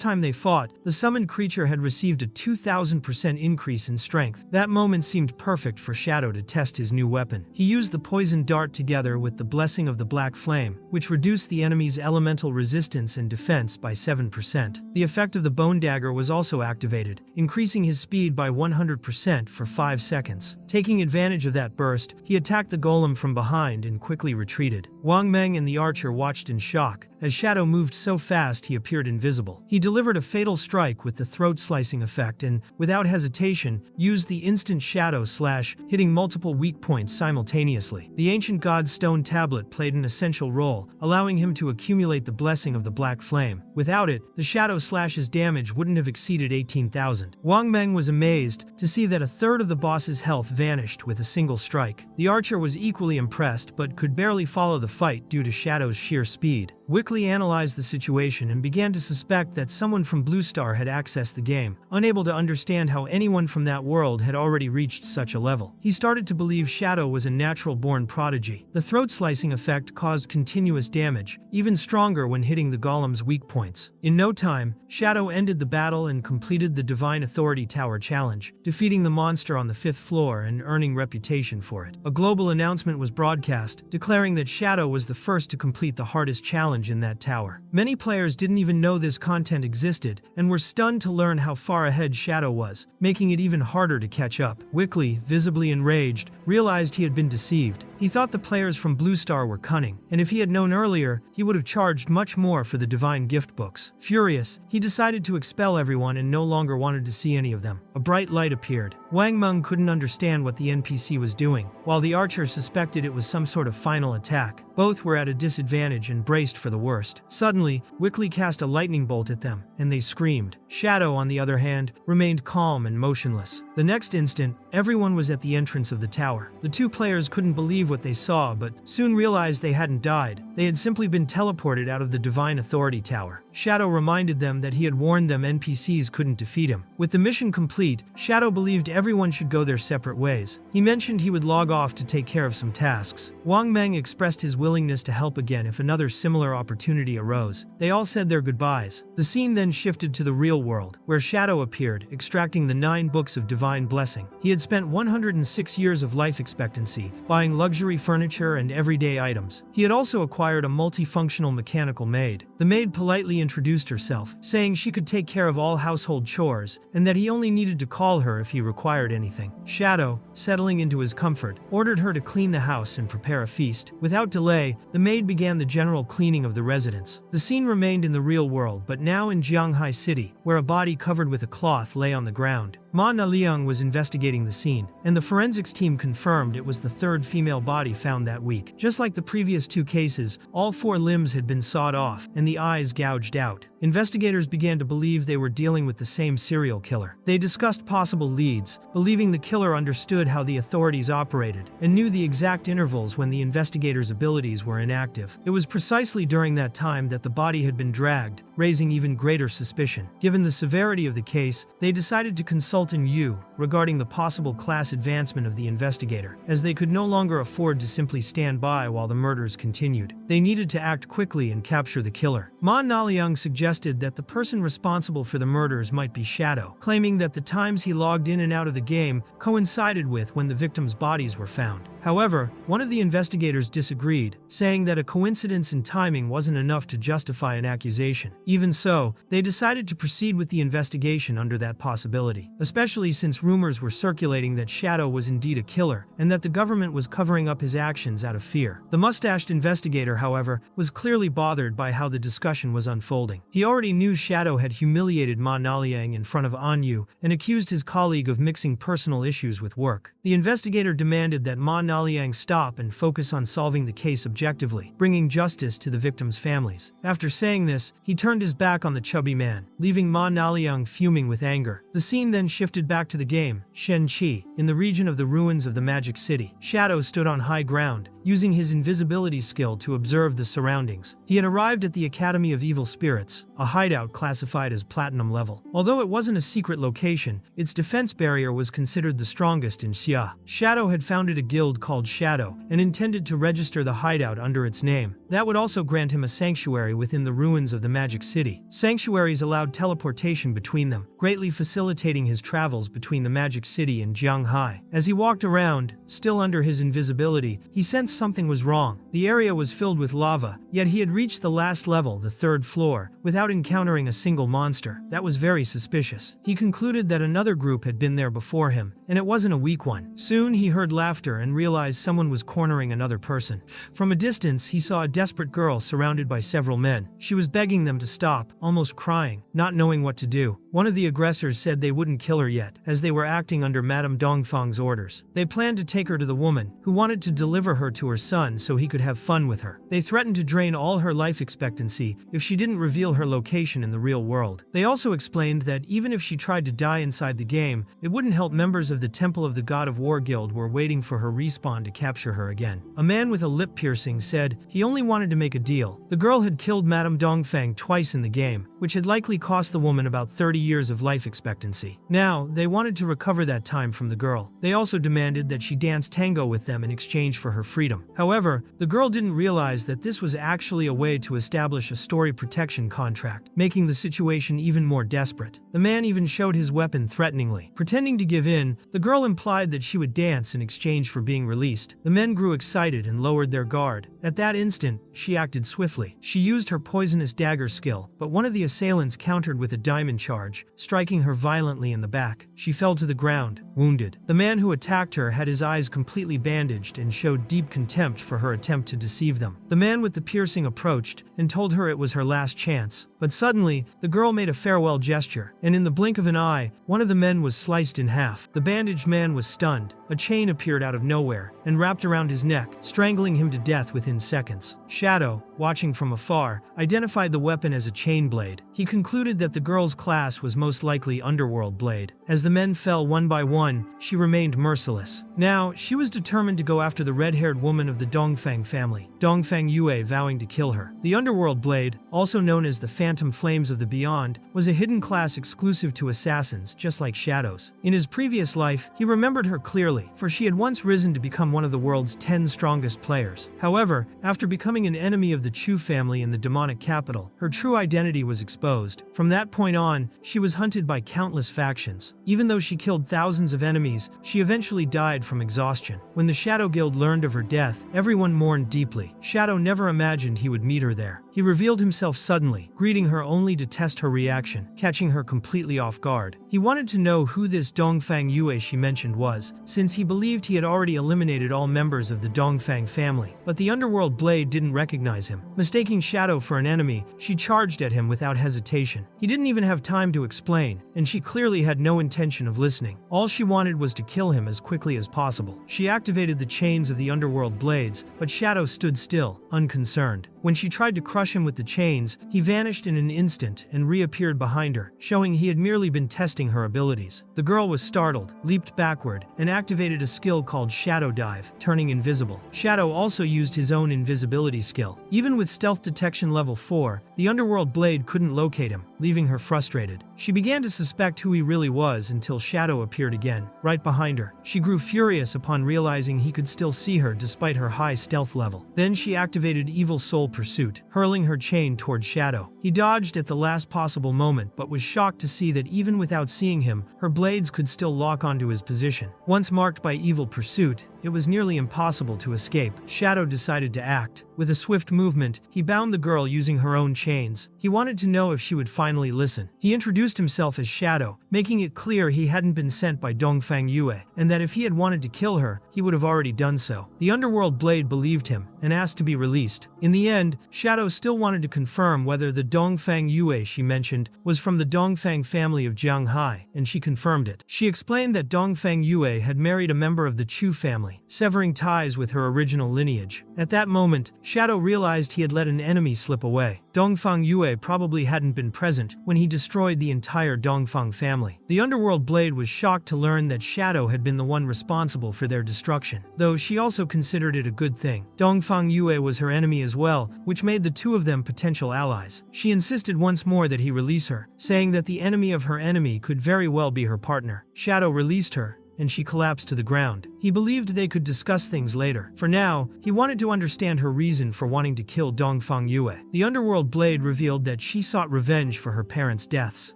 time they fought, the summoned creature had received a 2000% increase in strength. That moment seemed perfect for Shadow to test his new weapon. He used the poison dart together with the blessing of the black flame, which reduced the enemy's elemental resistance and defense by 7%. The effect of the bone dagger was also activated, increasing his speed by 100% for 5 seconds. Taking advantage of that burst, he attacked the golem from behind and quickly retreated. Wang Meng and the archer watched in shock. As Shadow moved so fast he appeared invisible. He delivered a fatal strike with the throat-slicing effect and, without hesitation, used the instant Shadow Slash, hitting multiple weak points simultaneously. The ancient god's stone tablet played an essential role, allowing him to accumulate the blessing of the black flame. Without it, the Shadow Slash's damage wouldn't have exceeded 18,000. Wang Meng was amazed to see that a third of the boss's health vanished with a single strike. The archer was equally impressed but could barely follow the fight due to Shadow's sheer speed. Wickley analyzed the situation and began to suspect that someone from Blue Star had accessed the game, unable to understand how anyone from that world had already reached such a level. He started to believe Shadow was a natural-born prodigy. The throat-slicing effect caused continuous damage, even stronger when hitting the golem's weak points. In no time, Shadow ended the battle and completed the Divine Authority Tower challenge, defeating the monster on the 5th floor and earning reputation for it. A global announcement was broadcast, declaring that Shadow was the first to complete the hardest challenge in that tower. Many players didn't even know this content existed and were stunned to learn how far ahead Shadow was, making it even harder to catch up. Wickley, visibly enraged, realized he had been deceived. He thought the players from Blue Star were cunning, and if he had known earlier, he would have charged much more for the divine gift books. Furious, he decided to expel everyone and no longer wanted to see any of them. A bright light appeared. Wang Meng couldn't understand what the NPC was doing, while the archer suspected it was some sort of final attack. Both were at a disadvantage and braced for the worst. Suddenly, Wickley cast a lightning bolt at them, and they screamed. Shadow, on the other hand, remained calm and motionless. The next instant, everyone was at the entrance of the tower. The two players couldn't believe what they saw, but soon realized they hadn't died. They had simply been teleported out of the Divine Authority Tower. Shadow reminded them that he had warned them NPCs couldn't defeat him. With the mission complete, Shadow believed everyone should go their separate ways. He mentioned he would log off to take care of some tasks. Wang Meng expressed his willingness to help again if another similar opportunity arose. They all said their goodbyes. The scene then shifted to the real world, where Shadow appeared, extracting the 9 books of divine blessing. He had spent 106 years of life expectancy, buying luxury furniture and everyday items. He had also acquired a multifunctional mechanical maid. The maid politely introduced herself, saying she could take care of all household chores, and that he only needed to call her if he required anything. Shadow, settling into his comfort, ordered her to clean the house and prepare a feast. Without delay, the maid began the general cleaning of the residence. The scene remained in the real world, but now in Jianghai City, where a body covered with a cloth lay on the ground. Ma Naliang was investigating the scene, and the forensics team confirmed it was the 3rd female body found that week. Just like the previous 2 cases, all 4 limbs had been sawed off, and the eyes gouged out. Investigators began to believe they were dealing with the same serial killer. They discussed possible leads, believing the killer understood how the authorities operated, and knew the exact intervals when the investigators' abilities were inactive. It was precisely during that time that the body had been dragged, raising even greater suspicion. Given the severity of the case, they decided to consult an Yu regarding the possible class advancement of the investigator, as they could no longer afford to simply stand by while the murders continued. They needed to act quickly and capture the killer. Ma Naliang suggested that the person responsible for the murders might be Shadow, claiming that the times he logged in and out of the game coincided with when the victims' bodies were found. However, one of the investigators disagreed, saying that a coincidence in timing wasn't enough to justify an accusation. Even so, they decided to proceed with the investigation under that possibility, especially since rumors were circulating that Shadow was indeed a killer, and that the government was covering up his actions out of fear. The mustached investigator, however, was clearly bothered by how the discussion was unfolding. He already knew Shadow had humiliated Ma Naliang in front of Anyu and accused his colleague of mixing personal issues with work. The investigator demanded that Ma Naliang stop and focus on solving the case objectively, bringing justice to the victims' families. After saying this, he turned his back on the chubby man, leaving Ma Naliang fuming with anger. The scene then shifted back to the game, Shen Qi, in the region of the ruins of the Magic City. Shadow stood on high ground, using his invisibility skill to observe the surroundings. He had arrived at the Academy of Evil Spirits, a hideout classified as Platinum level. Although it wasn't a secret location, its defense barrier was considered the strongest in Xia. Shadow had founded a guild called Shadow and intended to register the hideout under its name. That would also grant him a sanctuary within the ruins of the Magic City. Sanctuaries allowed teleportation between them, greatly facilitating his travels between the Magic City and Jianghai. As he walked around, still under his invisibility, he sensed something was wrong. The area was filled with lava, yet he had reached the last level, the 3rd floor, without encountering a single monster. That was very suspicious. He concluded that another group had been there before him, and it wasn't a weak one. Soon he heard laughter and realized someone was cornering another person. From a distance, he saw a desperate girl surrounded by several men. She was begging them to stop, almost crying, not knowing what to do. One of the aggressors said they wouldn't kill her yet, as they were acting under Madame Dongfang's orders. They planned to take her to the woman, who wanted to deliver her to her son so he could have fun with her. They threatened to drain all her life expectancy if she didn't reveal her location in the real world. They also explained that even if she tried to die inside the game, it wouldn't help. Members of the Temple of the God of War Guild were waiting for her respawn to capture her again. A man with a lip piercing said he only wanted to make a deal. The girl had killed Madame Dongfang twice in the game, which had likely cost the woman about 30 years of life expectancy. Now, they wanted to recover that time from the girl. They also demanded that she dance tango with them in exchange for her freedom. However, the girl didn't realize that this was actually a way to establish a story protection contract, making the situation even more desperate. The man even showed his weapon threateningly. Pretending to give in, the girl implied that she would dance in exchange for being released. The men grew excited and lowered their guard. At that instant, she acted swiftly. She used her poisonous dagger skill, but one of the assailants countered with a diamond charge, striking her violently in the back. She fell to the ground, wounded. The man who attacked her had his eyes completely bandaged and showed deep contempt for her attempt to deceive them. The man with the piercing approached and told her it was her last chance. But suddenly, the girl made a farewell gesture, and in the blink of an eye, one of the men was sliced in half. The bandaged man was stunned. A chain appeared out of nowhere and wrapped around his neck, strangling him to death within seconds. Shadow, watching from afar, identified the weapon as a chain blade. He concluded that the girl's class was most likely Underworld Blade. As the men fell one by one, she remained merciless. Now, she was determined to go after the red-haired woman of the Dongfang family, Dongfang Yue, vowing to kill her. The Underworld Blade, also known as the Phantom Flames of the Beyond, was a hidden class exclusive to assassins, just like Shadow's. In his previous life, he remembered her clearly, for she had once risen to become one of the world's 10 strongest players. However, after becoming an enemy of the Chu family in the demonic capital, her true identity was exposed. From that point on, she was hunted by countless factions. Even though she killed thousands of enemies, she eventually died from exhaustion. When the Shadow Guild learned of her death, everyone mourned deeply. Shadow never imagined he would meet her there. He revealed himself suddenly, greeting her only to test her reaction, catching her completely off guard. He wanted to know who this Dongfang Yue she mentioned was, since he believed he had already eliminated all members of the Dongfang family. But the Underworld Blade didn't recognize him. Mistaking Shadow for an enemy, she charged at him without hesitation. He didn't even have time to explain, and she clearly had no intention of listening. All she wanted was to kill him as quickly as possible. She activated the chains of the Underworld Blades, but Shadow stood still, unconcerned. When she tried to crush him with the chains, he vanished in an instant and reappeared behind her, showing he had merely been testing her abilities. The girl was startled, leaped backward, and activated a skill called Shadow Dive, turning invisible. Shadow also used his own invisibility skill. Even with stealth detection level 4, the underworld blade couldn't locate him, leaving her frustrated. She began to suspect who he really was until Shadow appeared again, right behind her. She grew furious upon realizing he could still see her despite her high stealth level. Then she activated Evil Soul Pursuit, hurling her chain towards Shadow. He dodged at the last possible moment but was shocked to see that even without seeing him, her blades could still lock onto his position. Once marked by Evil Pursuit, it was nearly impossible to escape. Shadow decided to act. With a swift movement, he bound the girl using her own chains. He wanted to know if she would finally listen. He introduced himself as Shadow, making it clear he hadn't been sent by Dongfang Yue, and that if he had wanted to kill her, he would have already done so. The underworld blade believed him and asked to be released. In the end, Shadow still wanted to confirm whether the Dongfang Yue she mentioned was from the Dongfang family of Jianghai, and she confirmed it. She explained that Dongfang Yue had married a member of the Chu family, severing ties with her original lineage. At that moment, Shadow realized he had let an enemy slip away. Dongfang Yue probably hadn't been present when he destroyed the entire Dongfang family. The underworld blade was shocked to learn that Shadow had been the one responsible for their destruction, though she also considered it a good thing. Dongfang Yue was her enemy as well, which made the two of them potential allies. She insisted once more that he release her, saying that the enemy of her enemy could very well be her partner. Shadow released her, and she collapsed to the ground. He believed they could discuss things later. For now, he wanted to understand her reason for wanting to kill Dongfang Yue. The underworld blade revealed that she sought revenge for her parents' deaths.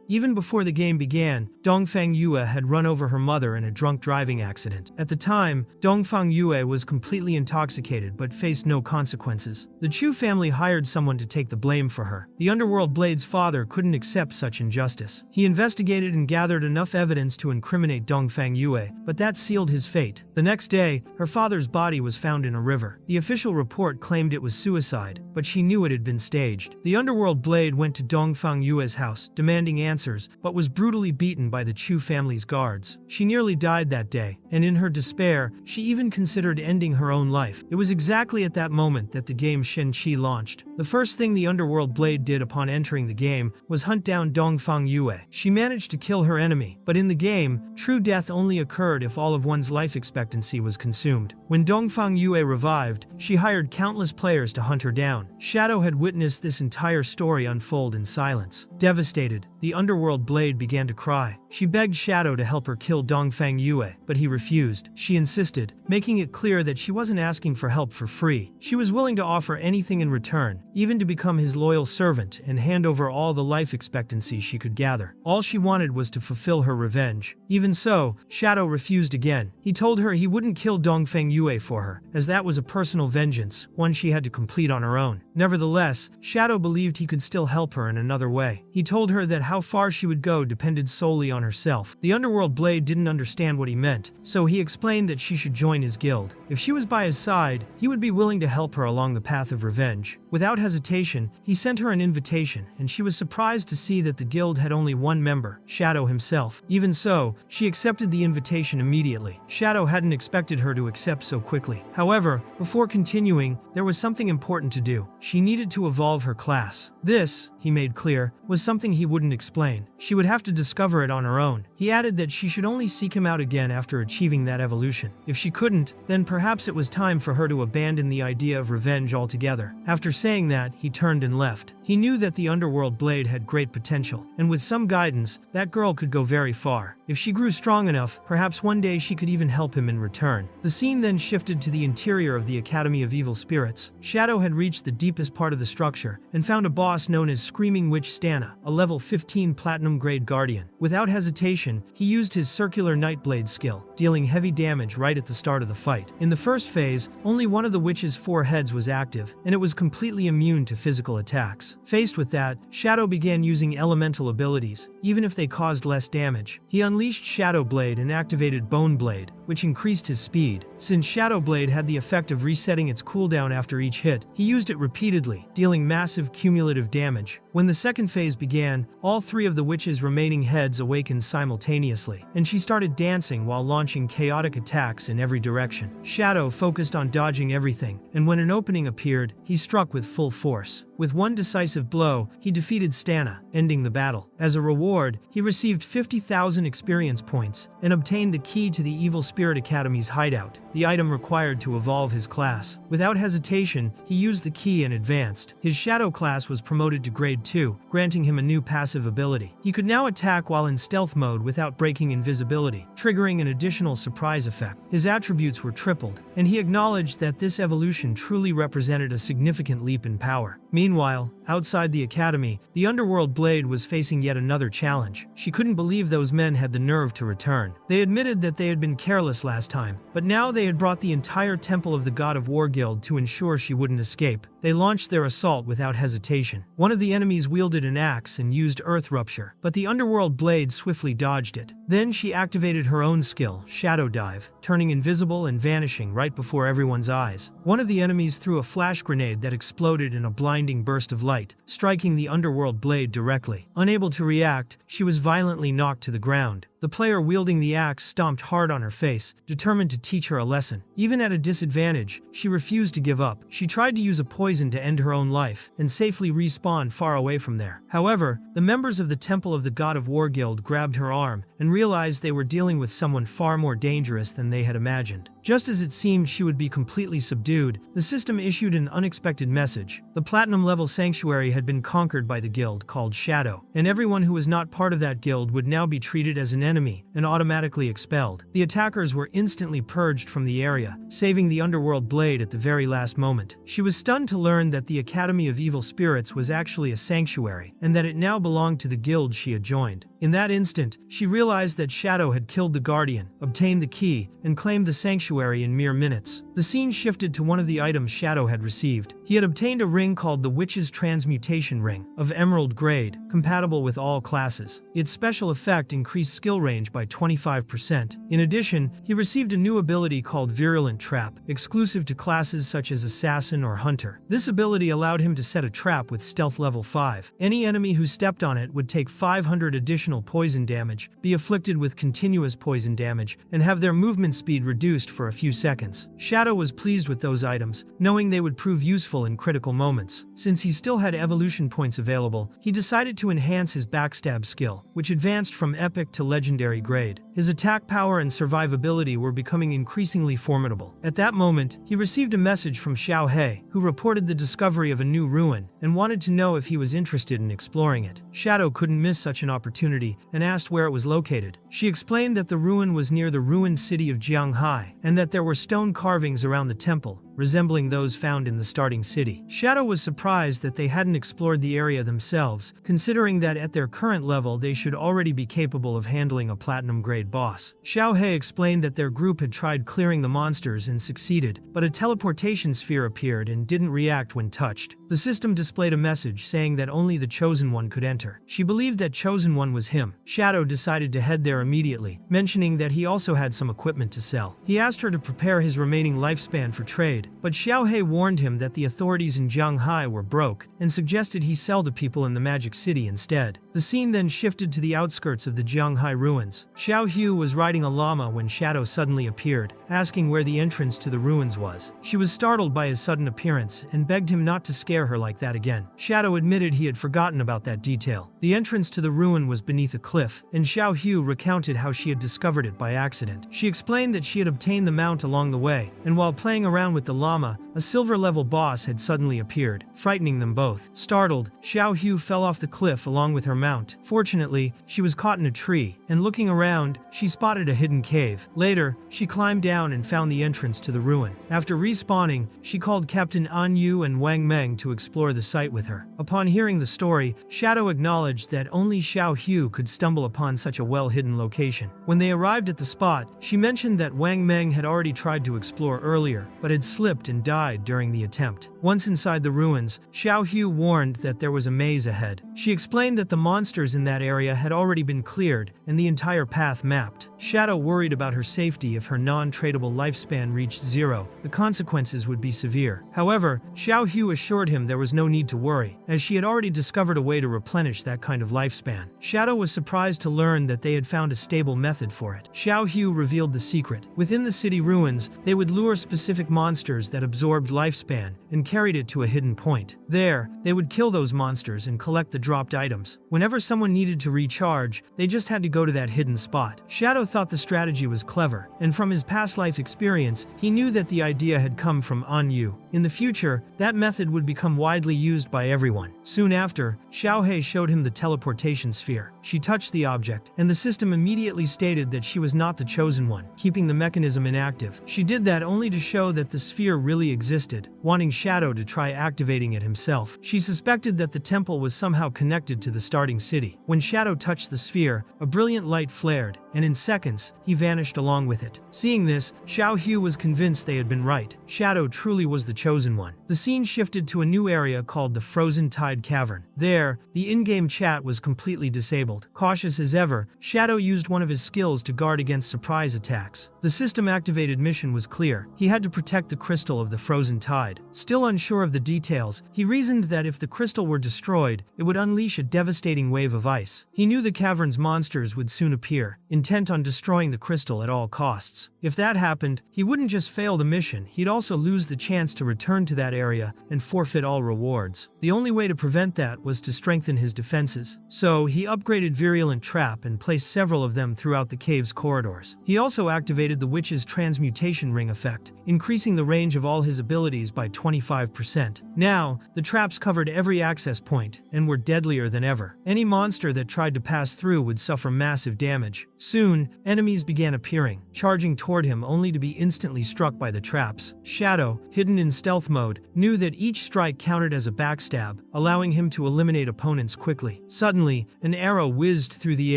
Even before the game began, Dongfang Yue had run over her mother in a drunk driving accident. At the time, Dongfang Yue was completely intoxicated but faced no consequences. The Chu family hired someone to take the blame for her. The underworld blade's father couldn't accept such injustice. He investigated and gathered enough evidence to incriminate Dongfang Yue, but that sealed his fate. The next day, her father's body was found in a river. The official report claimed it was suicide, but she knew it had been staged. The underworld blade went to Dongfang Yue's house, demanding answers, but was brutally beaten by the Chu family's guards. She nearly died that day, and in her despair, she even considered ending her own life. It was exactly at that moment that the game Shenqi launched. The first thing the underworld blade did upon entering the game was hunt down Dongfang Yue. She managed to kill her enemy, but in the game, true death only occurred if all of one's life expectancy was consumed. When Dongfang Yue revived, she hired countless players to hunt her down. Shadow had witnessed this entire story unfold in silence. Devastated, the underworld blade began to cry. She begged Shadow to help her kill Dongfang Yue, but he refused. She insisted, making it clear that she wasn't asking for help for free. She was willing to offer anything in return, even to become his loyal servant and hand over all the life expectancy she could gather. All she wanted was to fulfill her revenge. Even so, Shadow refused again. He told her he wouldn't kill Dongfang Yue for her, as that was a personal vengeance, one she had to complete on her own. Nevertheless, Shadow believed he could still help her in another way. He told her that how far she would go depended solely on herself. The underworld blade didn't understand what he meant, so he explained that she should join his guild. If she was by his side, he would be willing to help her along the path of revenge. Without hesitation, he sent her an invitation, and she was surprised to see that the guild had only one member, Shadow himself. Even so, she accepted the invitation immediately. Shadow hadn't expected her to accept so quickly. However, before continuing, there was something important to do. She needed to evolve her class. This, he made clear, was something he wouldn't explain. She would have to discover it on her own. He added that she should only seek him out again after achieving that evolution. If she couldn't, then perhaps it was time for her to abandon the idea of revenge altogether. After saying that, he turned and left. He knew that the underworld blade had great potential, and with some guidance, that girl could go very far. If she grew strong enough, perhaps one day she could even help him in return. The scene then shifted to the interior of the Academy of Evil Spirits. Shadow had reached the deepest part of the structure and found a boss known as Screaming Witch Stana, a level 15 platinum grade guardian. Without hesitation, he used his circular Nightblade skill, dealing heavy damage right at the start of the fight. In the first phase, only one of the witch's 4 heads was active, and it was completely immune to physical attacks. Faced with that, Shadow began using elemental abilities, even if they caused less damage. He unleashed Shadow Blade and activated activated Bone Blade, which increased his speed. Since Shadow Blade had the effect of resetting its cooldown after each hit, he used it repeatedly, dealing massive cumulative damage. When the second phase began, all three of the witch's remaining heads awakened simultaneously, and she started dancing while launching chaotic attacks in every direction. Shadow focused on dodging everything, and when an opening appeared, he struck with full force. With one decisive blow, he defeated Stana, ending the battle. As a reward, he received 50,000 experience points and obtained the key to the Evil Spirit Academy's hideout, the item required to evolve his class. Without hesitation, he used the key and advanced. His Shadow class was promoted to Grade 2, granting him a new passive ability. He could now attack while in stealth mode without breaking invisibility, triggering an additional surprise effect. His attributes were tripled, and he acknowledged that this evolution truly represented a significant leap in power. Meanwhile, outside the academy, the Underworld Blade was facing yet another challenge. She couldn't believe those men had the nerve to return. They admitted that they had been careless last time, but now they had brought the entire Temple of the God of War Guild to ensure she wouldn't escape. They launched their assault without hesitation. One of the enemies wielded an axe and used Earth Rupture, but the Underworld Blade swiftly dodged it. Then she activated her own skill, Shadow Dive, turning invisible and vanishing right before everyone's eyes. One of the enemies threw a flash grenade that exploded in a blinding burst of light, striking the Underworld Blade directly. Unable to react, she was violently knocked to the ground. The player wielding the axe stomped hard on her face, determined to teach her a lesson. Even at a disadvantage, she refused to give up. She tried to use a poison to end her own life and safely respawn far away from there. However, the members of the Temple of the God of War Guild grabbed her arm and realized they were dealing with someone far more dangerous than they had imagined. Just as it seemed she would be completely subdued, the system issued an unexpected message. The platinum-level sanctuary had been conquered by the guild called Shadow, and everyone who was not part of that guild would now be treated as an enemy and automatically expelled. The attackers were instantly purged from the area, saving the Underworld Blade at the very last moment. She was stunned to learn that the Academy of Evil Spirits was actually a sanctuary, and that it now belonged to the guild she had joined. In that instant, she realized that Shadow had killed the Guardian, obtained the key, and claimed the sanctuary in mere minutes. The scene shifted to one of the items Shadow had received. He had obtained a ring called the Witch's Transmutation Ring, of Emerald grade, compatible with all classes. Its special effect increased skill range by 25%. In addition, he received a new ability called Virulent Trap, exclusive to classes such as Assassin or Hunter. This ability allowed him to set a trap with Stealth level 5. Any enemy who stepped on it would take 500 additional poison damage, be afflicted with continuous poison damage, and have their movement speed reduced for a few seconds. Shadow was pleased with those items, knowing they would prove useful in critical moments. Since he still had evolution points available, he decided to enhance his backstab skill, which advanced from epic to legendary grade. His attack power and survivability were becoming increasingly formidable. At that moment, he received a message from Xiao He, who reported the discovery of a new ruin and wanted to know if he was interested in exploring it. Shadow couldn't miss such an opportunity and asked where it was located. She explained that the ruin was near the ruined city of Jianghai and that there were stone carvings around the temple, resembling those found in the starting city. Shadow was surprised that they hadn't explored the area themselves, considering that at their current level they should already be capable of handling a platinum-grade boss. Xiao He explained that their group had tried clearing the monsters and succeeded, but a teleportation sphere appeared and didn't react when touched. The system displayed a message saying that only the Chosen One could enter. She believed that Chosen One was him. Shadow decided to head there immediately, mentioning that he also had some equipment to sell. He asked her to prepare his remaining lifespan for trade, but Xiao He warned him that the authorities in Jianghai were broke and suggested he sell to people in the Magic City instead. The scene then shifted to the outskirts of the Jianghai ruins. Xiao Hu was riding a llama when Shadow suddenly appeared, asking where the entrance to the ruins was. She was startled by his sudden appearance and begged him not to scare her like that again. Shadow admitted he had forgotten about that detail. The entrance to the ruin was beneath a cliff, and Xiao Hu recounted how she had discovered it by accident. She explained that she had obtained the mount along the way, and while playing around with the llama, a silver-level boss had suddenly appeared, frightening them both. Startled, Xiao Hu fell off the cliff along with her mount. Fortunately, she was caught in a tree, and looking around, she spotted a hidden cave. Later, she climbed down and found the entrance to the ruin. After respawning, she called Captain An Yu and Wang Meng to explore the site with her. Upon hearing the story, Shadow acknowledged that only Xiao Hu could stumble upon such a well-hidden location. When they arrived at the spot, she mentioned that Wang Meng had already tried to explore earlier, but had slipped and died during the attempt. Once inside the ruins, Xiaohu warned that there was a maze ahead. She explained that the monsters in that area had already been cleared and the entire path mapped. Shadow worried about her safety. If her non-tradable lifespan reached 0, the consequences would be severe. However, Xiaohu assured him there was no need to worry, as she had already discovered a way to replenish that kind of lifespan. Shadow was surprised to learn that they had found a stable method for it. Xiaohu revealed the secret. Within the city ruins, they would lure specific monsters that absorbed lifespan and carried it to a hidden point. There, they would kill those monsters and collect the dropped items. Whenever someone needed to recharge, they just had to go to that hidden spot. Shadow thought the strategy was clever, and from his past life experience, he knew that the idea had come from Anyu. In the future, that method would become widely used by everyone. Soon after, Xiaohe showed him the teleportation sphere. She touched the object, and the system immediately stated that she was not the chosen one, keeping the mechanism inactive. She did that only to show that the sphere really existed, wanting Shadow to try activating it himself. She suspected that the temple was somehow connected to the starting city. When Shadow touched the sphere, a brilliant light flared, and in seconds, he vanished along with it. Seeing this, Xiaohu was convinced they had been right. Shadow truly was the chosen one. The scene shifted to a new area called the Frozen Tide Cavern. There, the in-game chat was completely disabled. Cautious as ever, Shadow used one of his skills to guard against surprise attacks. The system-activated mission was clear. He had to protect the crystal of the frozen tide. Still unsure of the details, he reasoned that if the crystal were destroyed, it would unleash a devastating wave of ice. He knew the cavern's monsters would soon appear, intent on destroying the crystal at all costs. If that happened, he wouldn't just fail the mission, he'd also lose the chance to return to that area and forfeit all rewards. The only way to prevent that was to strengthen his defenses. So, he upgraded Virulent Trap and placed several of them throughout the cave's corridors. He also activated the witch's transmutation ring effect, increasing the range of all his abilities by 25%. Now, the traps covered every access point and were deadlier than ever. Any monster that tried to pass through would suffer massive damage. Soon, enemies began appearing, charging toward him only to be instantly struck by the traps. Shadow, hidden in stealth mode, knew that each strike countered as a backstab, allowing him to eliminate opponents quickly. Suddenly, an arrow whizzed through the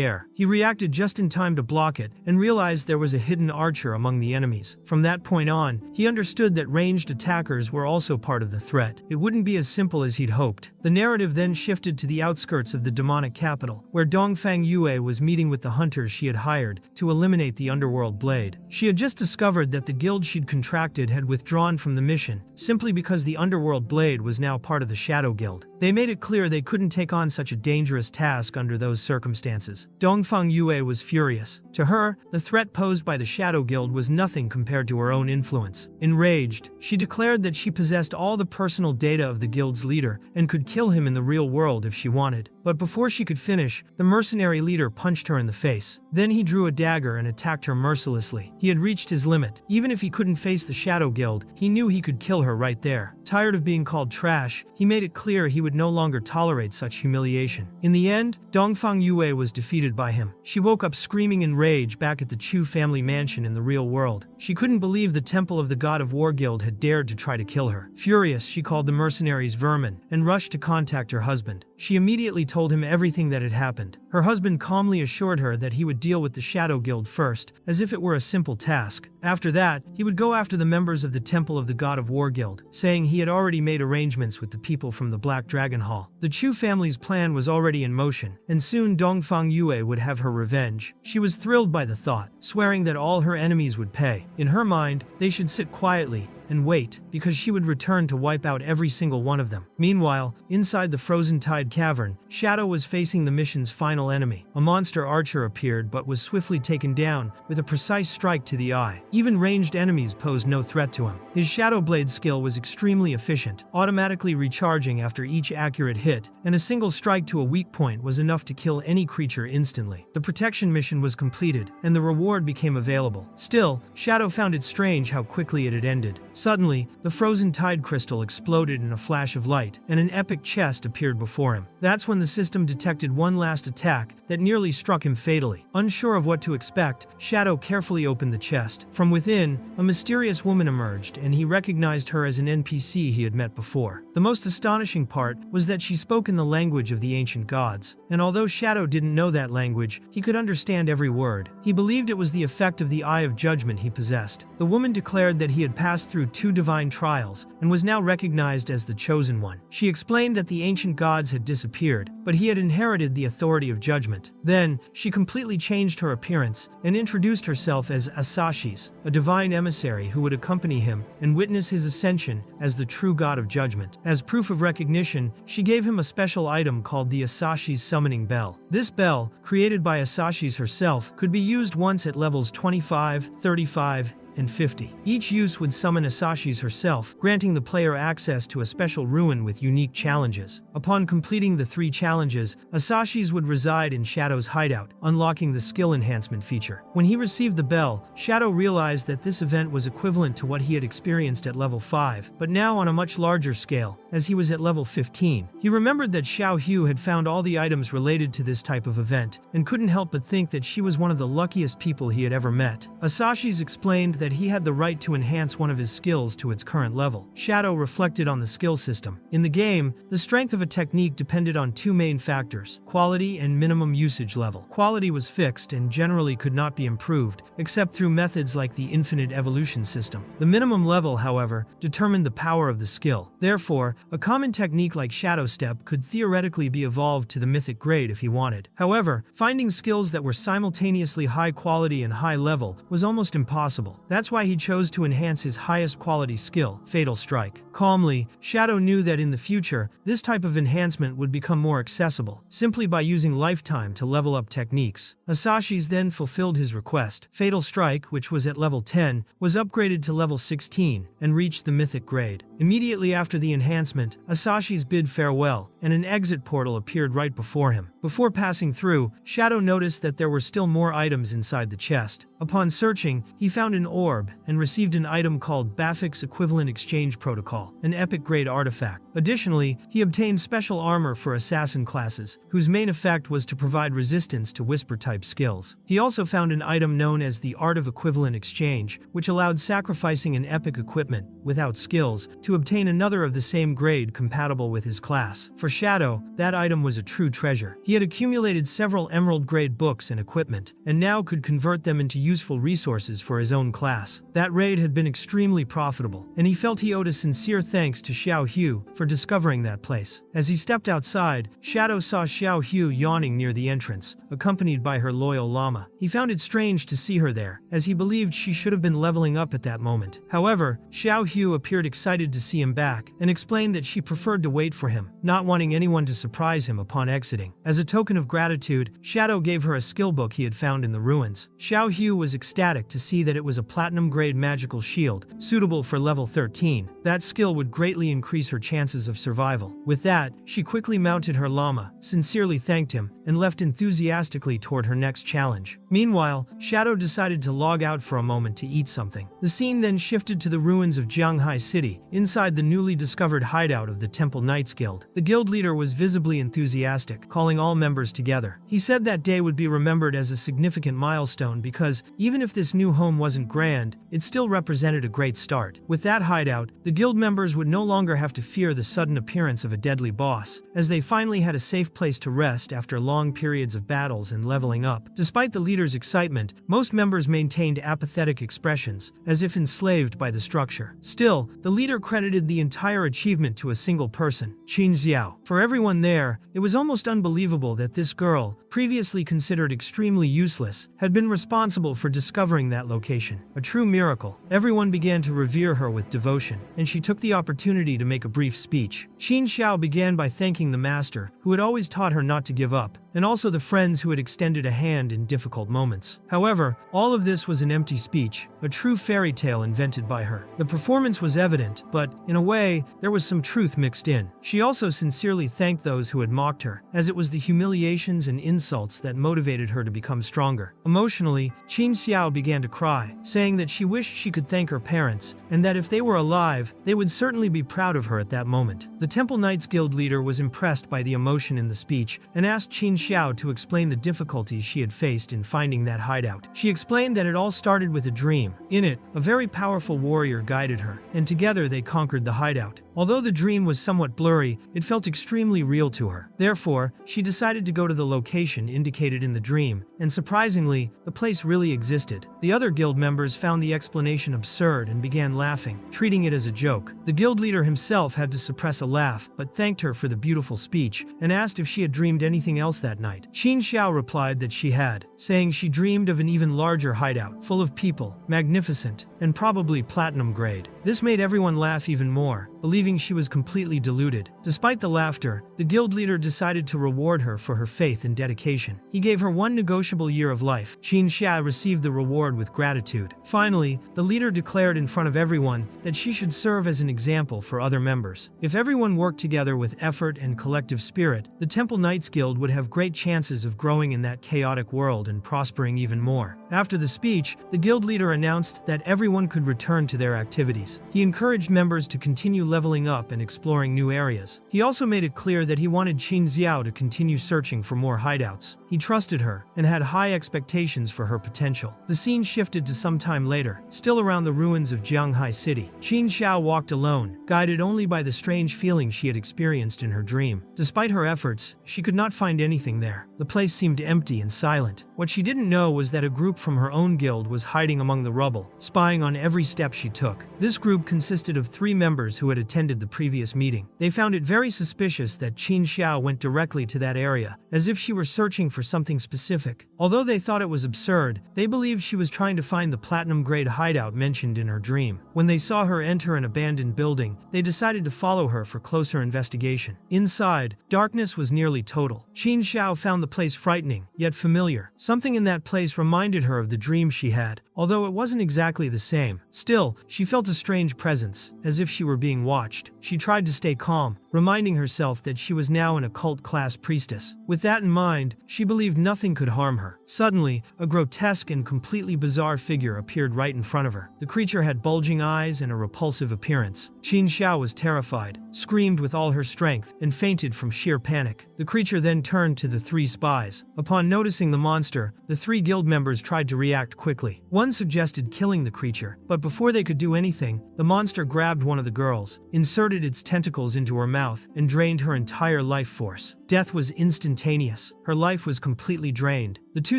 air. He reacted just in time to block it and realized there was a hidden archer among the enemies. From that point on, he understood that ranged attackers were also part of the threat. It wouldn't be as simple as he'd hoped. The narrative then shifted to the outskirts of the demonic capital, where Dongfang Yue was meeting with the hunters she had hired to eliminate the underworld blade. She had just discovered that the guild she'd contracted had withdrawn from the mission, simply because the underworld blade was now part of the Shadow Guild. They made it clear they couldn't take on such a dangerous task under those circumstances. Dongfang Yue was furious. To her, the threat posed by the Shadow Guild was nothing compared to her own influence. Enraged, she declared that she possessed all the personal data of the guild's leader and could kill him in the real world if she wanted. But before she could finish, the mercenary leader punched her in the face. Then he drew a dagger and attacked her mercilessly. He had reached his limit. Even if he couldn't face the Shadow Guild, he knew he could kill her right there. Tired of being called trash, he made it clear he would no longer tolerate such humiliation. In the end, Dongfang Yue was defeated by him. She woke up screaming in rage back at the Chu family mansion in the real world. She couldn't believe the temple of the God of War Guild had dared to try to kill her. Furious, she called the mercenaries vermin and rushed to contact her husband. She immediately told him everything that had happened. Her husband calmly assured her that he would deal with the Shadow Guild first, as if it were a simple task. After that, he would go after the members of the Temple of the God of War Guild, saying he had already made arrangements with the people from the Black Dragon Hall. The Chu family's plan was already in motion, and soon Dongfang Yue would have her revenge. She was thrilled by the thought, swearing that all her enemies would pay. In her mind, they should sit quietly and wait, because she would return to wipe out every single one of them. Meanwhile, inside the Frozen Tide Cavern, Shadow was facing the mission's final enemy. A monster archer appeared but was swiftly taken down with a precise strike to the eye. Even ranged enemies posed no threat to him. His Shadow Blade skill was extremely efficient, automatically recharging after each accurate hit, and a single strike to a weak point was enough to kill any creature instantly. The protection mission was completed, and the reward became available. Still, Shadow found it strange how quickly it had ended. Suddenly, the frozen tide crystal exploded in a flash of light, and an epic chest appeared before him. That's when the system detected one last attack that nearly struck him fatally. Unsure of what to expect, Shadow carefully opened the chest. From within, a mysterious woman emerged, and he recognized her as an NPC he had met before. The most astonishing part was that she spoke in the language of the ancient gods, and although Shadow didn't know that language, he could understand every word. He believed it was the effect of the Eye of Judgment he possessed. The woman declared that he had passed through through 2 divine trials and was now recognized as the chosen one. She explained that the ancient gods had disappeared, but he had inherited the authority of judgment. Then, she completely changed her appearance and introduced herself as Asashis, a divine emissary who would accompany him and witness his ascension as the true god of judgment. As proof of recognition, she gave him a special item called the Asashis Summoning Bell. This bell, created by Asashis herself, could be used once at levels 25, 35, and 50. Each use would summon Asashis herself, granting the player access to a special ruin with unique challenges. Upon completing the 3 challenges, Asashis would reside in Shadow's hideout, unlocking the skill enhancement feature. When he received the bell, Shadow realized that this event was equivalent to what he had experienced at level 5, but now on a much larger scale, as he was at level 15. He remembered that Xiao Hu had found all the items related to this type of event, and couldn't help but think that she was one of the luckiest people he had ever met. Asashis explained that he had the right to enhance one of his skills to its current level. Shadow reflected on the skill system. In the game, the strength of a technique depended on 2 main factors: quality and minimum usage level. Quality was fixed and generally could not be improved, except through methods like the infinite evolution system. The minimum level, however, determined the power of the skill. Therefore, a common technique like Shadow Step could theoretically be evolved to the mythic grade if he wanted. However, finding skills that were simultaneously high quality and high level was almost impossible. That's why he chose to enhance his highest quality skill, Fatal Strike. Calmly, Shadow knew that in the future, this type of enhancement would become more accessible, simply by using lifetime to level up techniques. Asashis then fulfilled his request. Fatal Strike, which was at level 10, was upgraded to level 16 and reached the mythic grade. Immediately after the enhancement, Asashis bid farewell, and an exit portal appeared right before him. Before passing through, Shadow noticed that there were still more items inside the chest. Upon searching, he found an orb and received an item called Baffic's Equivalent Exchange Protocol, an epic-grade artifact. Additionally, he obtained special armor for assassin classes, whose main effect was to provide resistance to whisper-type skills. He also found an item known as the Art of Equivalent Exchange, which allowed sacrificing an epic equipment, without skills, to obtain another of the same grade compatible with his class. For Shadow, that item was a true treasure. He had accumulated several emerald-grade books and equipment, and now could convert them into useful resources for his own class. That raid had been extremely profitable, and he felt he owed a sincere thanks to Xiao Hu for discovering that place. As he stepped outside, Shadow saw Xiao Hu yawning near the entrance, accompanied by her loyal llama. He found it strange to see her there, as he believed she should have been leveling up at that moment. However, Xiao Hu appeared excited to see him back, and explained that she preferred to wait for him, not wanting anyone to surprise him upon exiting. As a token of gratitude, Shadow gave her a skill book he had found in the ruins. Xiao Hu was ecstatic to see that it was a platinum-grade magical shield, suitable for level 13. That skill would greatly increase her chances of survival. With that, she quickly mounted her llama, sincerely thanked him, and left enthusiastically toward her next challenge. Meanwhile, Shadow decided to log out for a moment to eat something. The scene then shifted to the ruins of Jianghai City, inside the newly discovered hideout of the Temple Knights Guild. The guild leader was visibly enthusiastic, calling all members together. He said that day would be remembered as a significant milestone because, even if this new home wasn't grand, it still represented a great start. With that hideout, the guild members would no longer have to fear the sudden appearance of a deadly boss, as they finally had a safe place to rest after long periods of battles and leveling up. Despite the leader's excitement, most members maintained apathetic expressions, as if enslaved by the structure. Still, the leader credited the entire achievement to a single person, Qin Xiao. For everyone there, it was almost unbelievable that this girl, previously considered extremely useless, had been responsible for discovering that location. A true miracle. Everyone began to revere her with devotion, and she took the opportunity to make a brief speech. Qin Xiao began by thanking the master, who had always taught her not to give up, and also the friends who had extended a hand in difficult moments. However, all of this was an empty speech, a true fairy tale invented by her. The performance was evident, but, in a way, there was some truth mixed in. She also sincerely thanked those who had mocked her, as it was the humiliations and insults that motivated her to become stronger. Emotionally, Qin Xiao began to cry, saying that she wished she could thank her parents, and that if they were alive, they would certainly be proud of her at that moment. The Temple Knights Guild leader was impressed by the emotion in the speech, and asked Qin Xiao to explain the difficulties she had faced in finding that hideout. She explained that it all started with a dream. In it, a very powerful warrior guided her, and together they conquered the hideout. Although the dream was somewhat blurry, it felt extremely real to her. Therefore, she decided to go to the location indicated in the dream, and surprisingly, the place really existed. The other guild members found the explanation absurd and began laughing, treating it as a joke. The guild leader himself had to suppress a laugh, but thanked her for the beautiful speech, and asked if she had dreamed anything else that night. Qin Xiao replied that she had, saying she dreamed of an even larger hideout, full of people, magnificent, and probably platinum grade. This made everyone laugh even more, believing she was completely deluded. Despite the laughter, the guild leader decided to reward her for her faith and dedication. He gave her 1 negotiable year of life. Qin Xiao received the reward with gratitude. Finally, the leader declared in front of everyone that she should serve as an example for other members. If everyone worked together with effort and collective spirit, the Temple Knights Guild would have great chances of growing in that chaotic world and prospering even more. After the speech, the guild leader announced that everyone could return to their activities. He encouraged members to continue leveling up and exploring new areas. He also made it clear that he wanted Qin Xiao to continue searching for more hideouts. He trusted her and had high expectations for her potential. The scene shifted to some time later, still around the ruins of Jianghai City. Qin Xiao walked alone, guided only by the strange feeling she had experienced in her dream. Despite her efforts, she could not find anything there. The place seemed empty and silent. What she didn't know was that a group from her own guild was hiding among the rubble, spying on every step she took. This group consisted of 3 members who had attended the previous meeting. They found it very suspicious that Qin Xiao went directly to that area, as if she were searching for something specific. Although they thought it was absurd, they believed she was trying to find the platinum-grade hideout mentioned in her dream. When they saw her enter an abandoned building, they decided to follow her for closer investigation. Inside, darkness was nearly total. Qin Xiao found the place frightening, yet familiar. Something in that place reminded her of the dream she had, although it wasn't exactly the same. Still, she felt a strange presence, as if she were being watched. She tried to stay calm, reminding herself that she was now an occult-class priestess. With that in mind, she believed nothing could harm her. Suddenly, a grotesque and completely bizarre figure appeared right in front of her. The creature had bulging eyes and a repulsive appearance. Qin Xiao was terrified, screamed with all her strength, and fainted from sheer panic. The creature then turned to the 3 spies. Upon noticing the monster, the 3 guild members tried to react quickly. One suggested killing the creature, but before they could do anything, the monster grabbed one of the girls, inserted its tentacles into her mouth, and drained her entire life force. Death was instantaneous. Her life was completely drained. The 2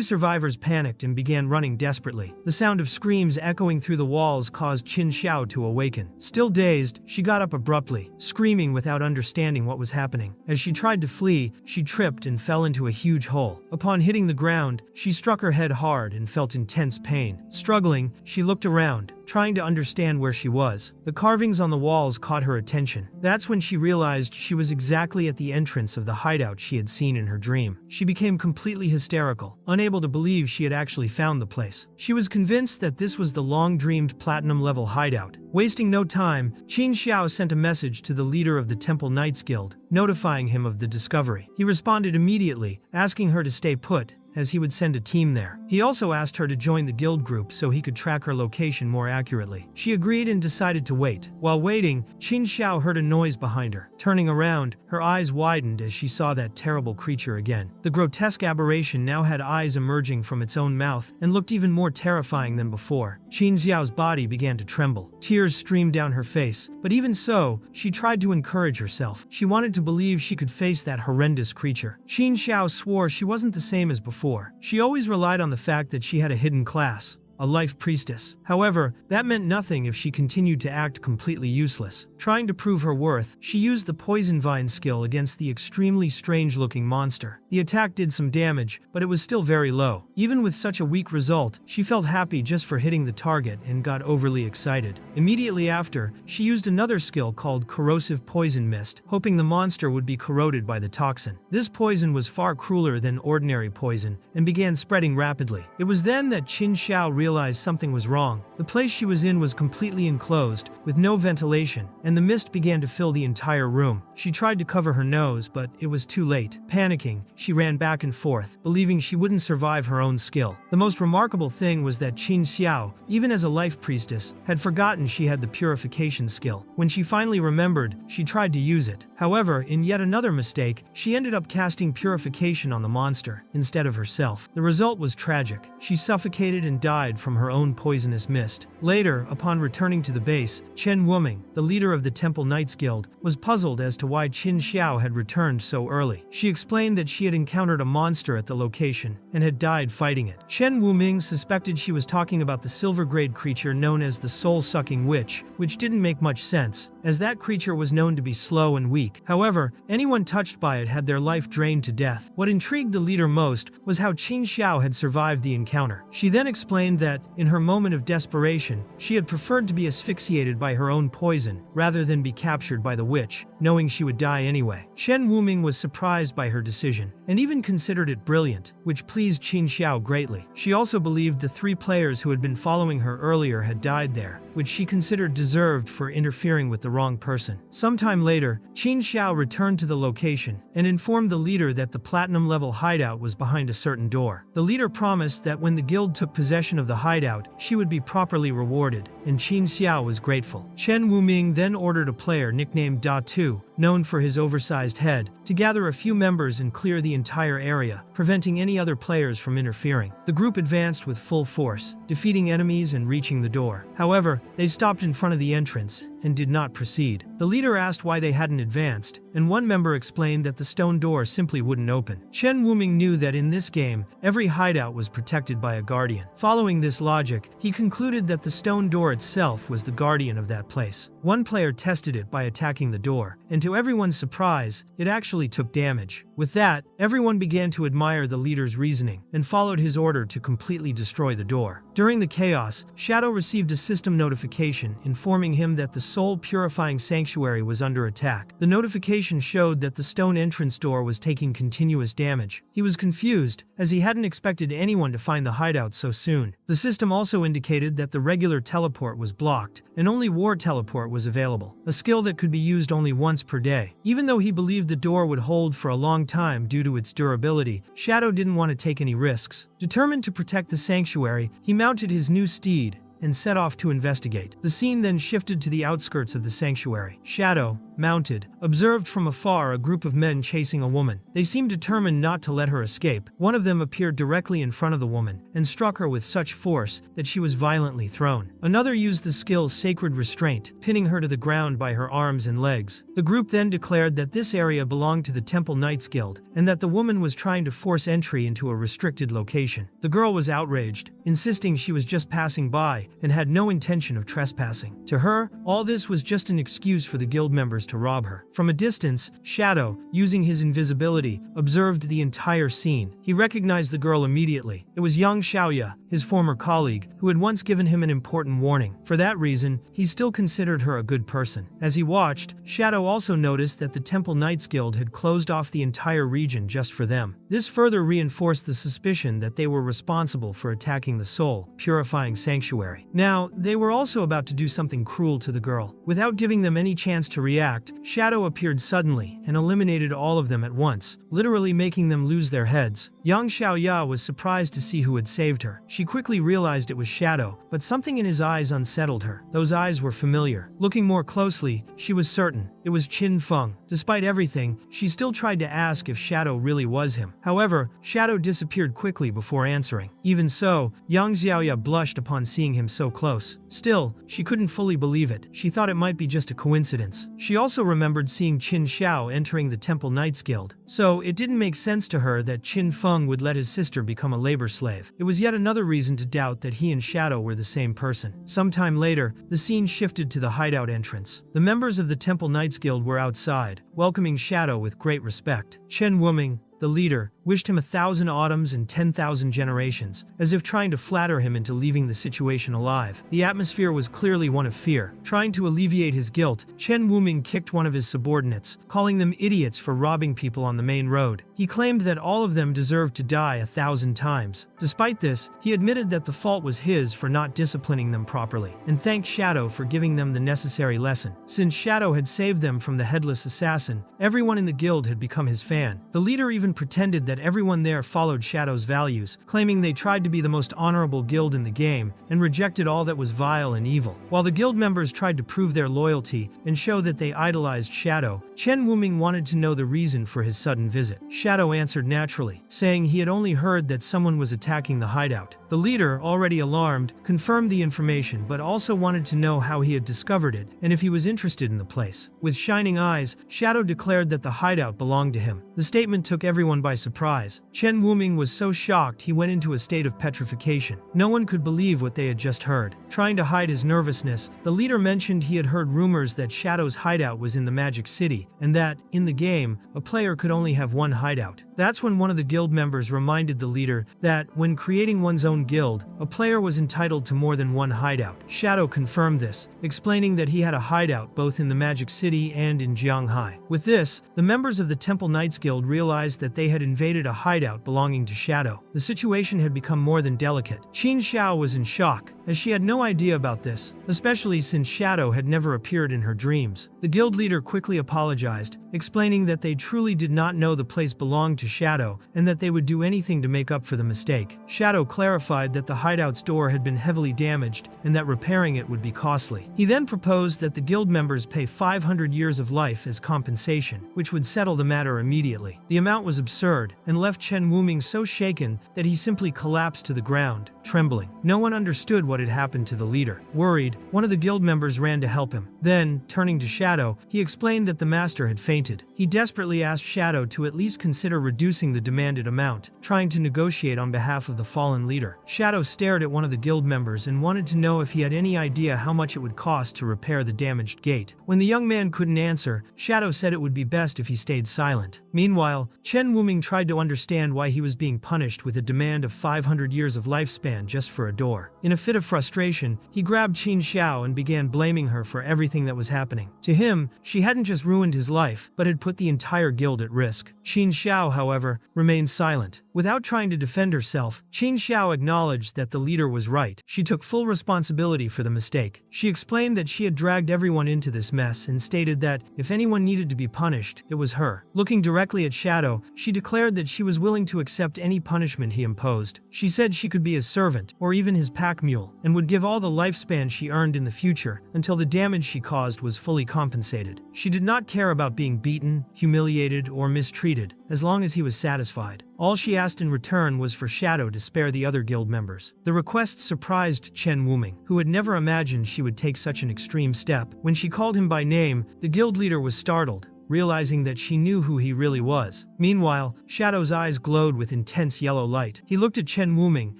survivors panicked and began running desperately. The sound of screams echoing through the walls caused Qin Xiao to awaken. Still dazed, she got up abruptly, screaming without understanding what was happening. As she tried to flee, she tripped and fell into a huge hole. Upon hitting the ground, she struck her head hard and felt intense pain. Struggling, she looked around, trying to understand where she was. The carvings on the walls caught her attention. That's when she realized she was exactly at the entrance of the hideout she had seen in her dream. She became completely hysterical, unable to believe she had actually found the place. She was convinced that this was the long-dreamed platinum-level hideout. Wasting no time, Qin Xiao sent a message to the leader of the Temple Knights Guild, notifying him of the discovery. He responded immediately, asking her to stay put, as he would send a team there. He also asked her to join the guild group so he could track her location more accurately. She agreed and decided to wait. While waiting, Qin Xiao heard a noise behind her. Turning around, her eyes widened as she saw that terrible creature again. The grotesque aberration now had eyes emerging from its own mouth and looked even more terrifying than before. Qin Xiao's body began to tremble. Tears streamed down her face, but even so, she tried to encourage herself. She wanted to believe she could face that horrendous creature. Qin Xiao swore she wasn't the same as before. She always relied on the fact that she had a hidden class, a life priestess. However, that meant nothing if she continued to act completely useless. Trying to prove her worth, she used the poison vine skill against the extremely strange-looking monster. The attack did some damage, but it was still very low. Even with such a weak result, she felt happy just for hitting the target and got overly excited. Immediately after, she used another skill called corrosive poison mist, hoping the monster would be corroded by the toxin. This poison was far crueler than ordinary poison and began spreading rapidly. It was then that Qin Xiao realized realized something was wrong. The place she was in was completely enclosed, with no ventilation, and the mist began to fill the entire room. She tried to cover her nose, but it was too late. Panicking, she ran back and forth, believing she wouldn't survive her own skill. The most remarkable thing was that Qin Xiao, even as a life priestess, had forgotten she had the purification skill. When she finally remembered, she tried to use it. However, in yet another mistake, she ended up casting purification on the monster, instead of herself. The result was tragic. She suffocated and died from her own poisonous mist. Later, upon returning to the base, Chen Wuming, the leader of the Temple Knights Guild, was puzzled as to why Qin Xiao had returned so early. She explained that she had encountered a monster at the location and had died fighting it. Chen Wuming suspected she was talking about the silver-grade creature known as the soul-sucking witch, which didn't make much sense, as that creature was known to be slow and weak. However, anyone touched by it had their life drained to death. What intrigued the leader most was how Qin Xiao had survived the encounter. She then explained that, in her moment of desperation, she had preferred to be asphyxiated by her own poison rather than be captured by the witch, knowing she would die anyway. Chen Wuming was surprised by her decision, and even considered it brilliant, which pleased Qin Xiao greatly. She also believed the 3 players who had been following her earlier had died there, which she considered deserved for interfering with the wrong person. Sometime later, Qin Xiao returned to the location and informed the leader that the platinum-level hideout was behind a certain door. The leader promised that when the guild took possession of the hideout, she would be properly rewarded, and Qin Xiao was grateful. Chen Wuming then ordered a player nicknamed Da Tu, known for his oversized head, to gather a few members and clear the entire area, preventing any other players from interfering. The group advanced with full force, defeating enemies and reaching the door. However, they stopped in front of the entrance and did not proceed. The leader asked why they hadn't advanced, and one member explained that the stone door simply wouldn't open. Chen Wuming knew that in this game, every hideout was protected by a guardian. Following this logic, he concluded that the stone door itself was the guardian of that place. One player tested it by attacking the door, and to everyone's surprise, it actually took damage. With that, everyone began to admire the leader's reasoning and followed his order to completely destroy the door. During the chaos, Shadow received a system notification informing him that the soul-purifying sanctuary was under attack. The notification showed that the stone entrance door was taking continuous damage. He was confused, as he hadn't expected anyone to find the hideout so soon. The system also indicated that the regular teleport was blocked, and only war teleport was available, a skill that could be used only once per day. Even though he believed the door would hold for a long time due to its durability, Shadow didn't want to take any risks. Determined to protect the sanctuary, he mounted his new steed and set off to investigate. The scene then shifted to the outskirts of the sanctuary. Shadow, mounted, observed from afar a group of men chasing a woman. They seemed determined not to let her escape. One of them appeared directly in front of the woman and struck her with such force that she was violently thrown. Another used the skill Sacred Restraint, pinning her to the ground by her arms and legs. The group then declared that this area belonged to the Temple Knights Guild and that the woman was trying to force entry into a restricted location. The girl was outraged, insisting she was just passing by and had no intention of trespassing. To her, all this was just an excuse for the guild members to rob her. From a distance, Shadow, using his invisibility, observed the entire scene. He recognized the girl immediately. It was young Xiaoya, his former colleague, who had once given him an important warning. For that reason, he still considered her a good person. As he watched, Shadow also noticed that the Temple Knights Guild had closed off the entire region just for them. This further reinforced the suspicion that they were responsible for attacking the soul, purifying sanctuary. Now, they were also about to do something cruel to the girl. Without giving them any chance to react, Shadow appeared suddenly and eliminated all of them at once, literally making them lose their heads. Young Xiaoya was surprised to see who had saved her. She quickly realized it was Shadow, but something in his eyes unsettled her. Those eyes were familiar. Looking more closely, she was certain it was Qin Feng. Despite everything, she still tried to ask if Shadow really was him. However, Shadow disappeared quickly before answering. Even so, young Xiaoya blushed upon seeing him so close. Still, she couldn't fully believe it. She thought it might be just a coincidence. She also remembered seeing Qin Xiao entering the Temple Knights Guild, so it didn't make sense to her that Qin Feng would let his sister become a labor slave. It was yet another reason to doubt that he and Shadow were the same person. Sometime later, the scene shifted to the hideout entrance. The members of the Temple Knights Guild were outside, welcoming Shadow with great respect. Chen Wuming, the leader, wished him 1,000 autumns and 10,000 generations, as if trying to flatter him into leaving the situation alive. The atmosphere was clearly one of fear. Trying to alleviate his guilt, Chen Wuming kicked one of his subordinates, calling them idiots for robbing people on the main road. He claimed that all of them deserved to die 1,000 times. Despite this, he admitted that the fault was his for not disciplining them properly, and thanked Shadow for giving them the necessary lesson. Since Shadow had saved them from the headless assassin, everyone in the guild had become his fan. The leader even pretended that everyone there followed Shadow's values, claiming they tried to be the most honorable guild in the game and rejected all that was vile and evil. While the guild members tried to prove their loyalty and show that they idolized Shadow, Chen Wuming wanted to know the reason for his sudden visit. Shadow answered naturally, saying he had only heard that someone was attacking the hideout. The leader, already alarmed, confirmed the information but also wanted to know how he had discovered it and if he was interested in the place. With shining eyes, Shadow declared that the hideout belonged to him. The statement took everyone by surprise. Chen Wuming was so shocked he went into a state of petrification. No one could believe what they had just heard. Trying to hide his nervousness, the leader mentioned he had heard rumors that Shadow's hideout was in the Magic City, and that, in the game, a player could only have one hideout. That's when one of the guild members reminded the leader that, when creating one's own guild, a player was entitled to more than one hideout. Shadow confirmed this, explaining that he had a hideout both in the Magic City and in Jianghai. With this, the members of the Temple Knights Guild realized that they had invaded a hideout belonging to Shadow. The situation had become more than delicate. Qin Xiao was in shock, as she had no idea about this, especially since Shadow had never appeared in her dreams. The guild leader quickly apologized, explaining that they truly did not know the place belonged to Shadow and that they would do anything to make up for the mistake. Shadow clarified that the hideout's door had been heavily damaged and that repairing it would be costly. He then proposed that the guild members pay 500 years of life as compensation, which would settle the matter immediately. The amount was absurd and left Chen Wuming so shaken that he simply collapsed to the ground, trembling. No one understood what had happened to the leader. Worried, one of the guild members ran to help him. Then, turning to Shadow, he explained that the master had fainted. He desperately asked Shadow to at least consider reducing the demanded amount, trying to negotiate on behalf of the fallen leader. Shadow stared at one of the guild members and wanted to know if he had any idea how much it would cost to repair the damaged gate. When the young man couldn't answer, Shadow said it would be best if he stayed silent. Meanwhile, Chen Wuming tried to understand why he was being punished with a demand of 500 years of lifespan just for a door. In a fit of frustration, he grabbed Qin Xiao and began blaming her for everything that was happening. To him, she hadn't just ruined his life, but had put the entire guild at risk. Qin Xiao, however, remained silent. Without trying to defend herself, Qin Xiao acknowledged that the leader was right. She took full responsibility for the mistake. She explained that she had dragged everyone into this mess and stated that, if anyone needed to be punished, it was her. Looking directly at Shadow, she declared that she was willing to accept any punishment he imposed. She said she could be his servant, or even his pack mule, and would give all the lifespan she earned in the future until the damage she caused was fully compensated. She did not care about being beaten, humiliated, or mistreated, as long as he was satisfied. All she asked in return was for Shadow to spare the other guild members. The request surprised Chen Wuming, who had never imagined she would take such an extreme step. When she called him by name, the guild leader was startled, realizing that she knew who he really was. Meanwhile, Shadow's eyes glowed with intense yellow light. He looked at Chen Wuming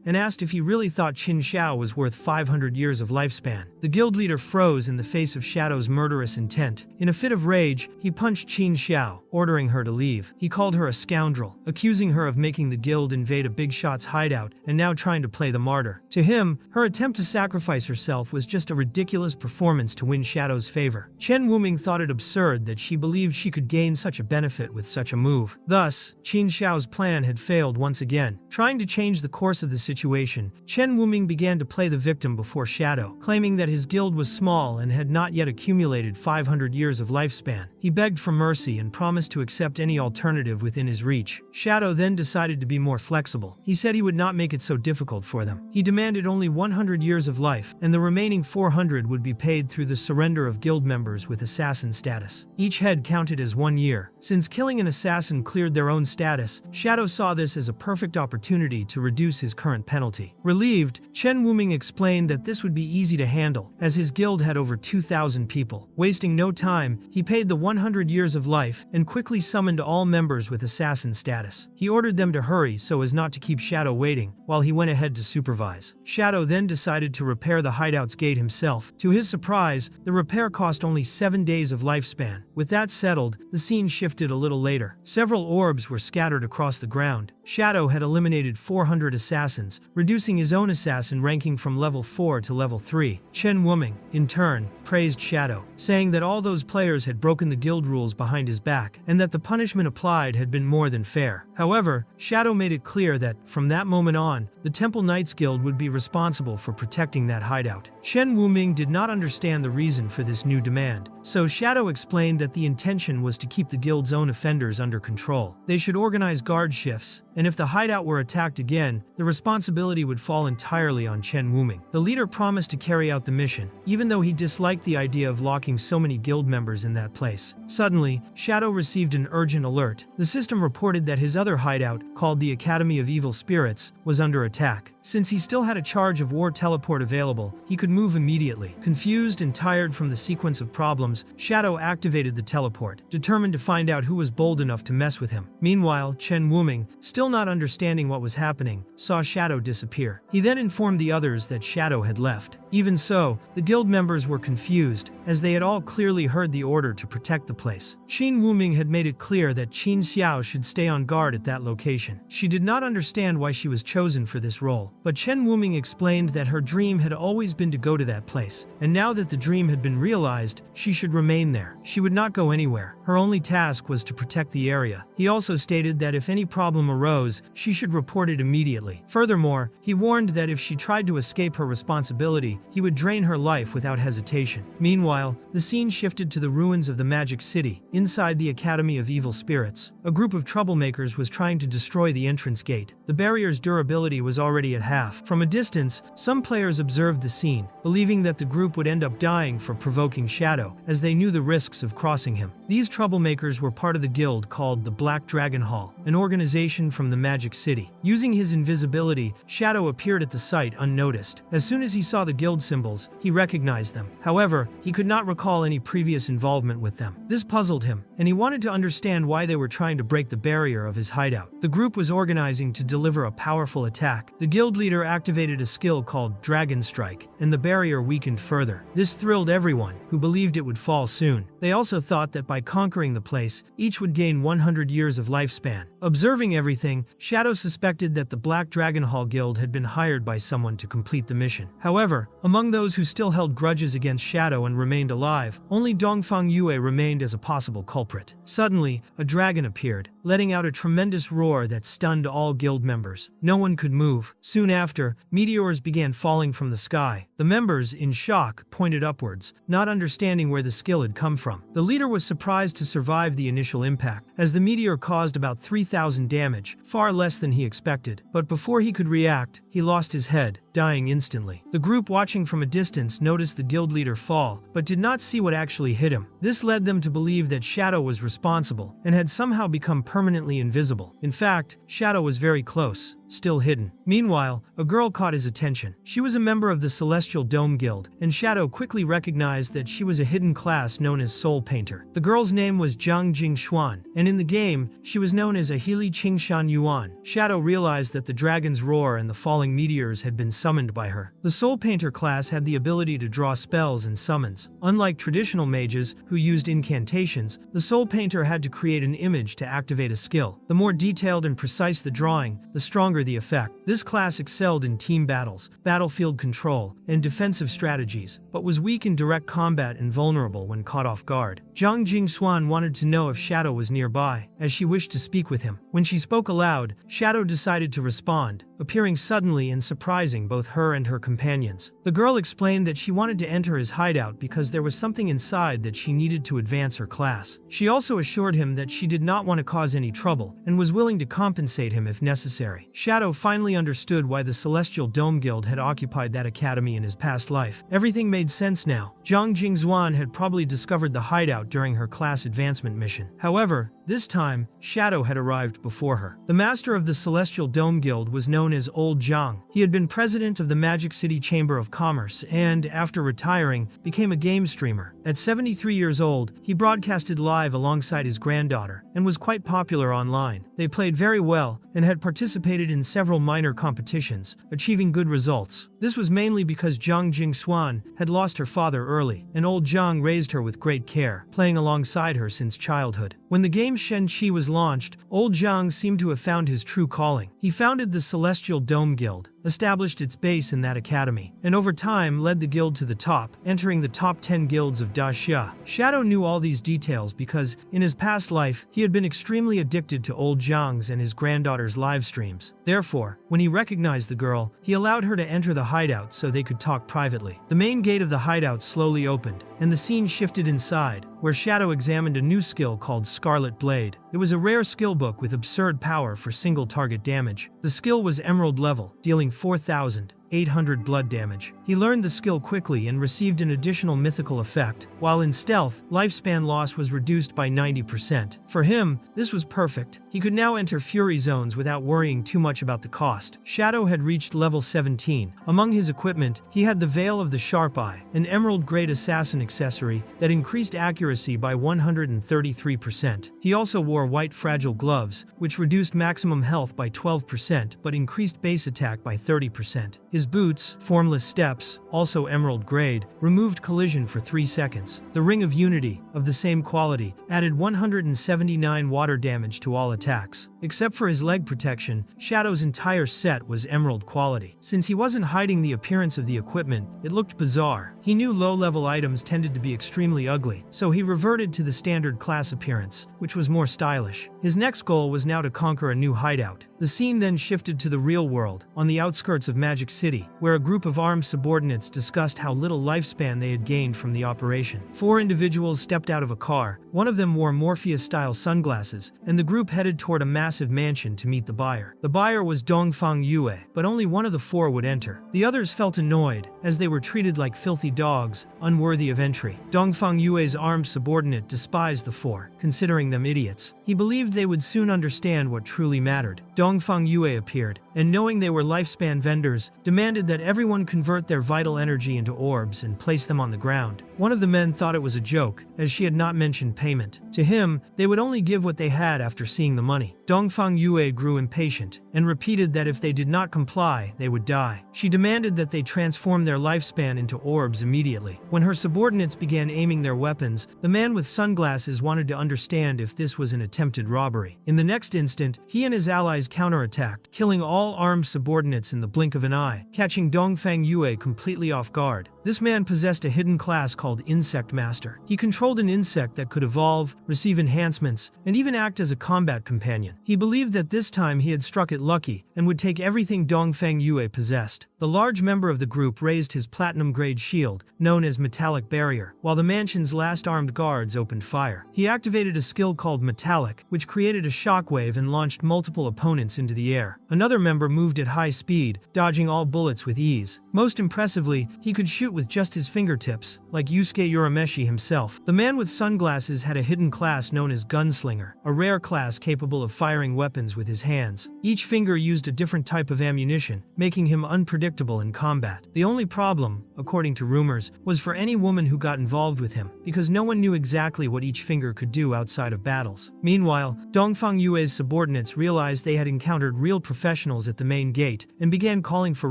and asked if he really thought Qin Xiao was worth 500 years of lifespan. The guild leader froze in the face of Shadow's murderous intent. In a fit of rage, he punched Qin Xiao, ordering her to leave. He called her a scoundrel, accusing her of making the guild invade a big shot's hideout and now trying to play the martyr. To him, her attempt to sacrifice herself was just a ridiculous performance to win Shadow's favor. Chen Wuming thought it absurd that she believed she could gain such a benefit with such a move. Thus, Qin Xiao's plan had failed once again. Trying to change the course of the situation, Chen Wuming began to play the victim before Shadow, claiming that his guild was small and had not yet accumulated 500 years of lifespan. He begged for mercy and promised to accept any alternative within his reach. Shadow then decided to be more flexible. He said he would not make it so difficult for them. He demanded only 100 years of life, and the remaining 400 would be paid through the surrender of guild members with assassin status. Each head counted as 1 year. Since killing an assassin cleared their own status, Shadow saw this as a perfect opportunity to reduce his current penalty. Relieved, Chen Wuming explained that this would be easy to handle, as his guild had over 2,000 people. Wasting no time, he paid the 100 years of life and quickly summoned all members with assassin status. He ordered them to hurry so as not to keep Shadow waiting, while he went ahead to supervise. Shadow then decided to repair the hideout's gate himself. To his surprise, the repair cost only 7 days of lifespan. With that said, settled, the scene shifted a little later. Several orbs were scattered across the ground. Shadow had eliminated 400 assassins, reducing his own assassin ranking from level 4 to level 3. Chen Wuming, in turn, praised Shadow, saying that all those players had broken the guild rules behind his back, and that the punishment applied had been more than fair. However, Shadow made it clear that, from that moment on, the Temple Knights Guild would be responsible for protecting that hideout. Chen Wuming did not understand the reason for this new demand, so Shadow explained that the intention was to keep the guild's own offenders under control. They should organize guard shifts, and if the hideout were attacked again, the responsibility would fall entirely on Chen Wuming. The leader promised to carry out the mission, even though he disliked the idea of locking so many guild members in that place. Suddenly, Shadow received an urgent alert. The system reported that his other hideout, called the Academy of Evil Spirits, was under attack. Since he still had a charge of war teleport available, he could move immediately. Confused and tired from the sequence of problems, Shadow activated the teleport, determined to find out who was bold enough to mess with him. Meanwhile, Chen Wuming, still not understanding what was happening, saw Shadow disappear. He then informed the others that Shadow had left. Even so, the guild members were confused, as they had all clearly heard the order to protect the place. Chen Wuming had made it clear that Qin Xiao should stay on guard at that location. She did not understand why she was chosen for this role, but Chen Wuming explained that her dream had always been to go to that place, and now that the dream had been realized, she should remain there. She would not go anywhere. Her only task was to protect the area. He also stated that if any problem arose, she should report it immediately. Furthermore, he warned that if she tried to escape her responsibility, he would drain her life without hesitation. Meanwhile, the scene shifted to the ruins of the Magic City, inside the Academy of Evil Spirits. A group of troublemakers was trying to destroy the entrance gate. The barrier's durability was already at half. From a distance, some players observed the scene, believing that the group would end up dying for provoking Shadow, as they knew the risks of crossing him. These troublemakers were part of the guild called the Black Dragon Hall, an organization from the Magic City. Using his invisibility, Shadow appeared at the site unnoticed. As soon as he saw the guild symbols, he recognized them. However, he could not recall any previous involvement with them. This puzzled him, and he wanted to understand why they were trying to break the barrier of his hideout. The group was organizing to deliver a powerful attack. The guild leader activated a skill called Dragon Strike, and the barrier weakened further. This thrilled everyone, who believed it would fall soon. They also thought that by conquering the place, each would gain 100 years of lifespan. Observing everything, Shadow suspected that the Black Dragon Hall Guild had been hired by someone to complete the mission. However, among those who still held grudges against Shadow and remained alive, only Dongfang Yue remained as a possible culprit. Suddenly, a dragon appeared, letting out a tremendous roar that stunned all guild members. No one could move. Soon after, meteors began falling from the sky. The members, in shock, pointed upwards, not understanding where the skill had come from. The leader was surprised to survive the initial impact, as the meteor caused about 3,000 damage, far less than he expected. But before he could react, he lost his head, dying instantly. The group watching from a distance noticed the guild leader fall, but did not see what actually hit him. This led them to believe that Shadow was responsible, and had somehow become permanently invisible. In fact, Shadow was very close, still hidden. Meanwhile, a girl caught his attention. She was a member of the Celestial Dome Guild, and Shadow quickly recognized that she was a hidden class known as Soul Painter. The girl's name was Zhang Jingshuan, and in the game, she was known as Ahili Qingshan Yuan. Shadow realized that the dragon's roar and the falling meteors had been summoned by her. The Soul Painter class had the ability to draw spells and summons. Unlike traditional mages, who used incantations, the Soul Painter had to create an image to activate a skill. The more detailed and precise the drawing, the stronger the effect. This class excelled in team battles, battlefield control, and defensive strategies, but was weak in direct combat and vulnerable when caught off guard. Zhang Jingshuan wanted to know if Shadow was nearby, as she wished to speak with him. When she spoke aloud, Shadow decided to respond, appearing suddenly and surprising both her and her companions. The girl explained that she wanted to enter his hideout because there was something inside that she needed to advance her class. She also assured him that she did not want to cause any trouble, and was willing to compensate him if necessary. Shadow finally understood why the Celestial Dome Guild had occupied that academy in his past life. Everything made sense now. Zhang Jingzuan had probably discovered the hideout during her class advancement mission. However, This time, Shadow had arrived before her. The master of the Celestial Dome Guild was known as Old Zhang. He had been president of the Magic City Chamber of Commerce and, after retiring, became a game streamer. At 73 years old, he broadcasted live alongside his granddaughter and was quite popular online. They played very well and had participated in several minor competitions, achieving good results. This was mainly because Zhang Jingxuan had lost her father early, and Old Zhang raised her with great care, playing alongside her since childhood. When the game Shen Qi was launched, Old Zhang seemed to have found his true calling. He founded the Celestial Dome Guild, established its base in that academy, and over time led the guild to the top, entering the top 10 guilds of Daxia. Shadow knew all these details because, in his past life, he had been extremely addicted to Old Zhang's and his granddaughter's live streams. Therefore, when he recognized the girl, he allowed her to enter the hideout so they could talk privately. The main gate of the hideout slowly opened, and the scene shifted inside, where Shadow examined a new skill called Scarlet Blade. It was a rare skill book with absurd power for single target damage. The skill was Emerald level, dealing 4,800 blood damage. He learned the skill quickly and received an additional mythical effect. While in stealth, lifespan loss was reduced by 90%. For him, this was perfect. He could now enter Fury zones without worrying too much about the cost. Shadow had reached level 17. Among his equipment, he had the Veil of the Sharp Eye, an emerald-grade assassin accessory that increased accuracy by 133%. He also wore white fragile gloves, which reduced maximum health by 12% but increased base attack by 30%. His boots, Formless Steps, also emerald grade, removed collision for 3 seconds. The Ring of Unity, of the same quality, added 179 water damage to all attacks. Except for his leg protection, Shadow's entire set was emerald quality. Since he wasn't hiding the appearance of the equipment, it looked bizarre. He knew low-level items tended to be extremely ugly, so he reverted to the standard class appearance, which was more stylish. His next goal was now to conquer a new hideout. The scene then shifted to the real world, on the outskirts of Magic City, where a group of armed subordinates discussed how little lifespan they had gained from the operation. 4 individuals stepped out of a car, one of them wore Morpheus-style sunglasses, and the group headed toward a massive mansion to meet the buyer. The buyer was Dongfang Yue, but only one of the 4 would enter. The others felt annoyed, as they were treated like filthy dogs, unworthy of entry. Dongfang Yue's armed subordinate despised the 4, considering them idiots. He believed they would soon understand what truly mattered. Dongfang Yue appeared, and knowing they were lifespan vendors, demanded that everyone convert their vital energy into orbs and place them on the ground. One of the men thought it was a joke, as she had not mentioned payment. To him, they would only give what they had after seeing the money. Dongfang Yue grew impatient, and repeated that if they did not comply, they would die. She demanded that they transform their lifespan into orbs immediately. When her subordinates began aiming their weapons, the man with sunglasses wanted to understand if this was an attempted robbery. In the next instant, he and his allies counterattacked, killing all armed subordinates in the blink of an eye, catching Dongfang Yue completely off guard. This man possessed a hidden class called Insect Master. He controlled an insect that could evolve, receive enhancements, and even act as a combat companion. He believed that this time he had struck it lucky and would take everything Dongfang Yue possessed. The large member of the group raised his platinum-grade shield, known as Metallic Barrier, while the mansion's last armed guards opened fire. He activated a skill called Metallic, which created a shockwave and launched multiple opponents into the air. Another member moved at high speed, dodging all bullets with ease. Most impressively, he could shoot with just his fingertips, like Yusuke Urameshi himself. The man with sunglasses had a hidden class known as Gunslinger, a rare class capable of firing weapons with his hands. Each finger used a different type of ammunition, making him unpredictable in combat. The only problem, according to rumors, was for any woman who got involved with him, because no one knew exactly what each finger could do outside of battles. Meanwhile, Dongfang Yue's subordinates realized they had encountered real professionals at the main gate and began calling for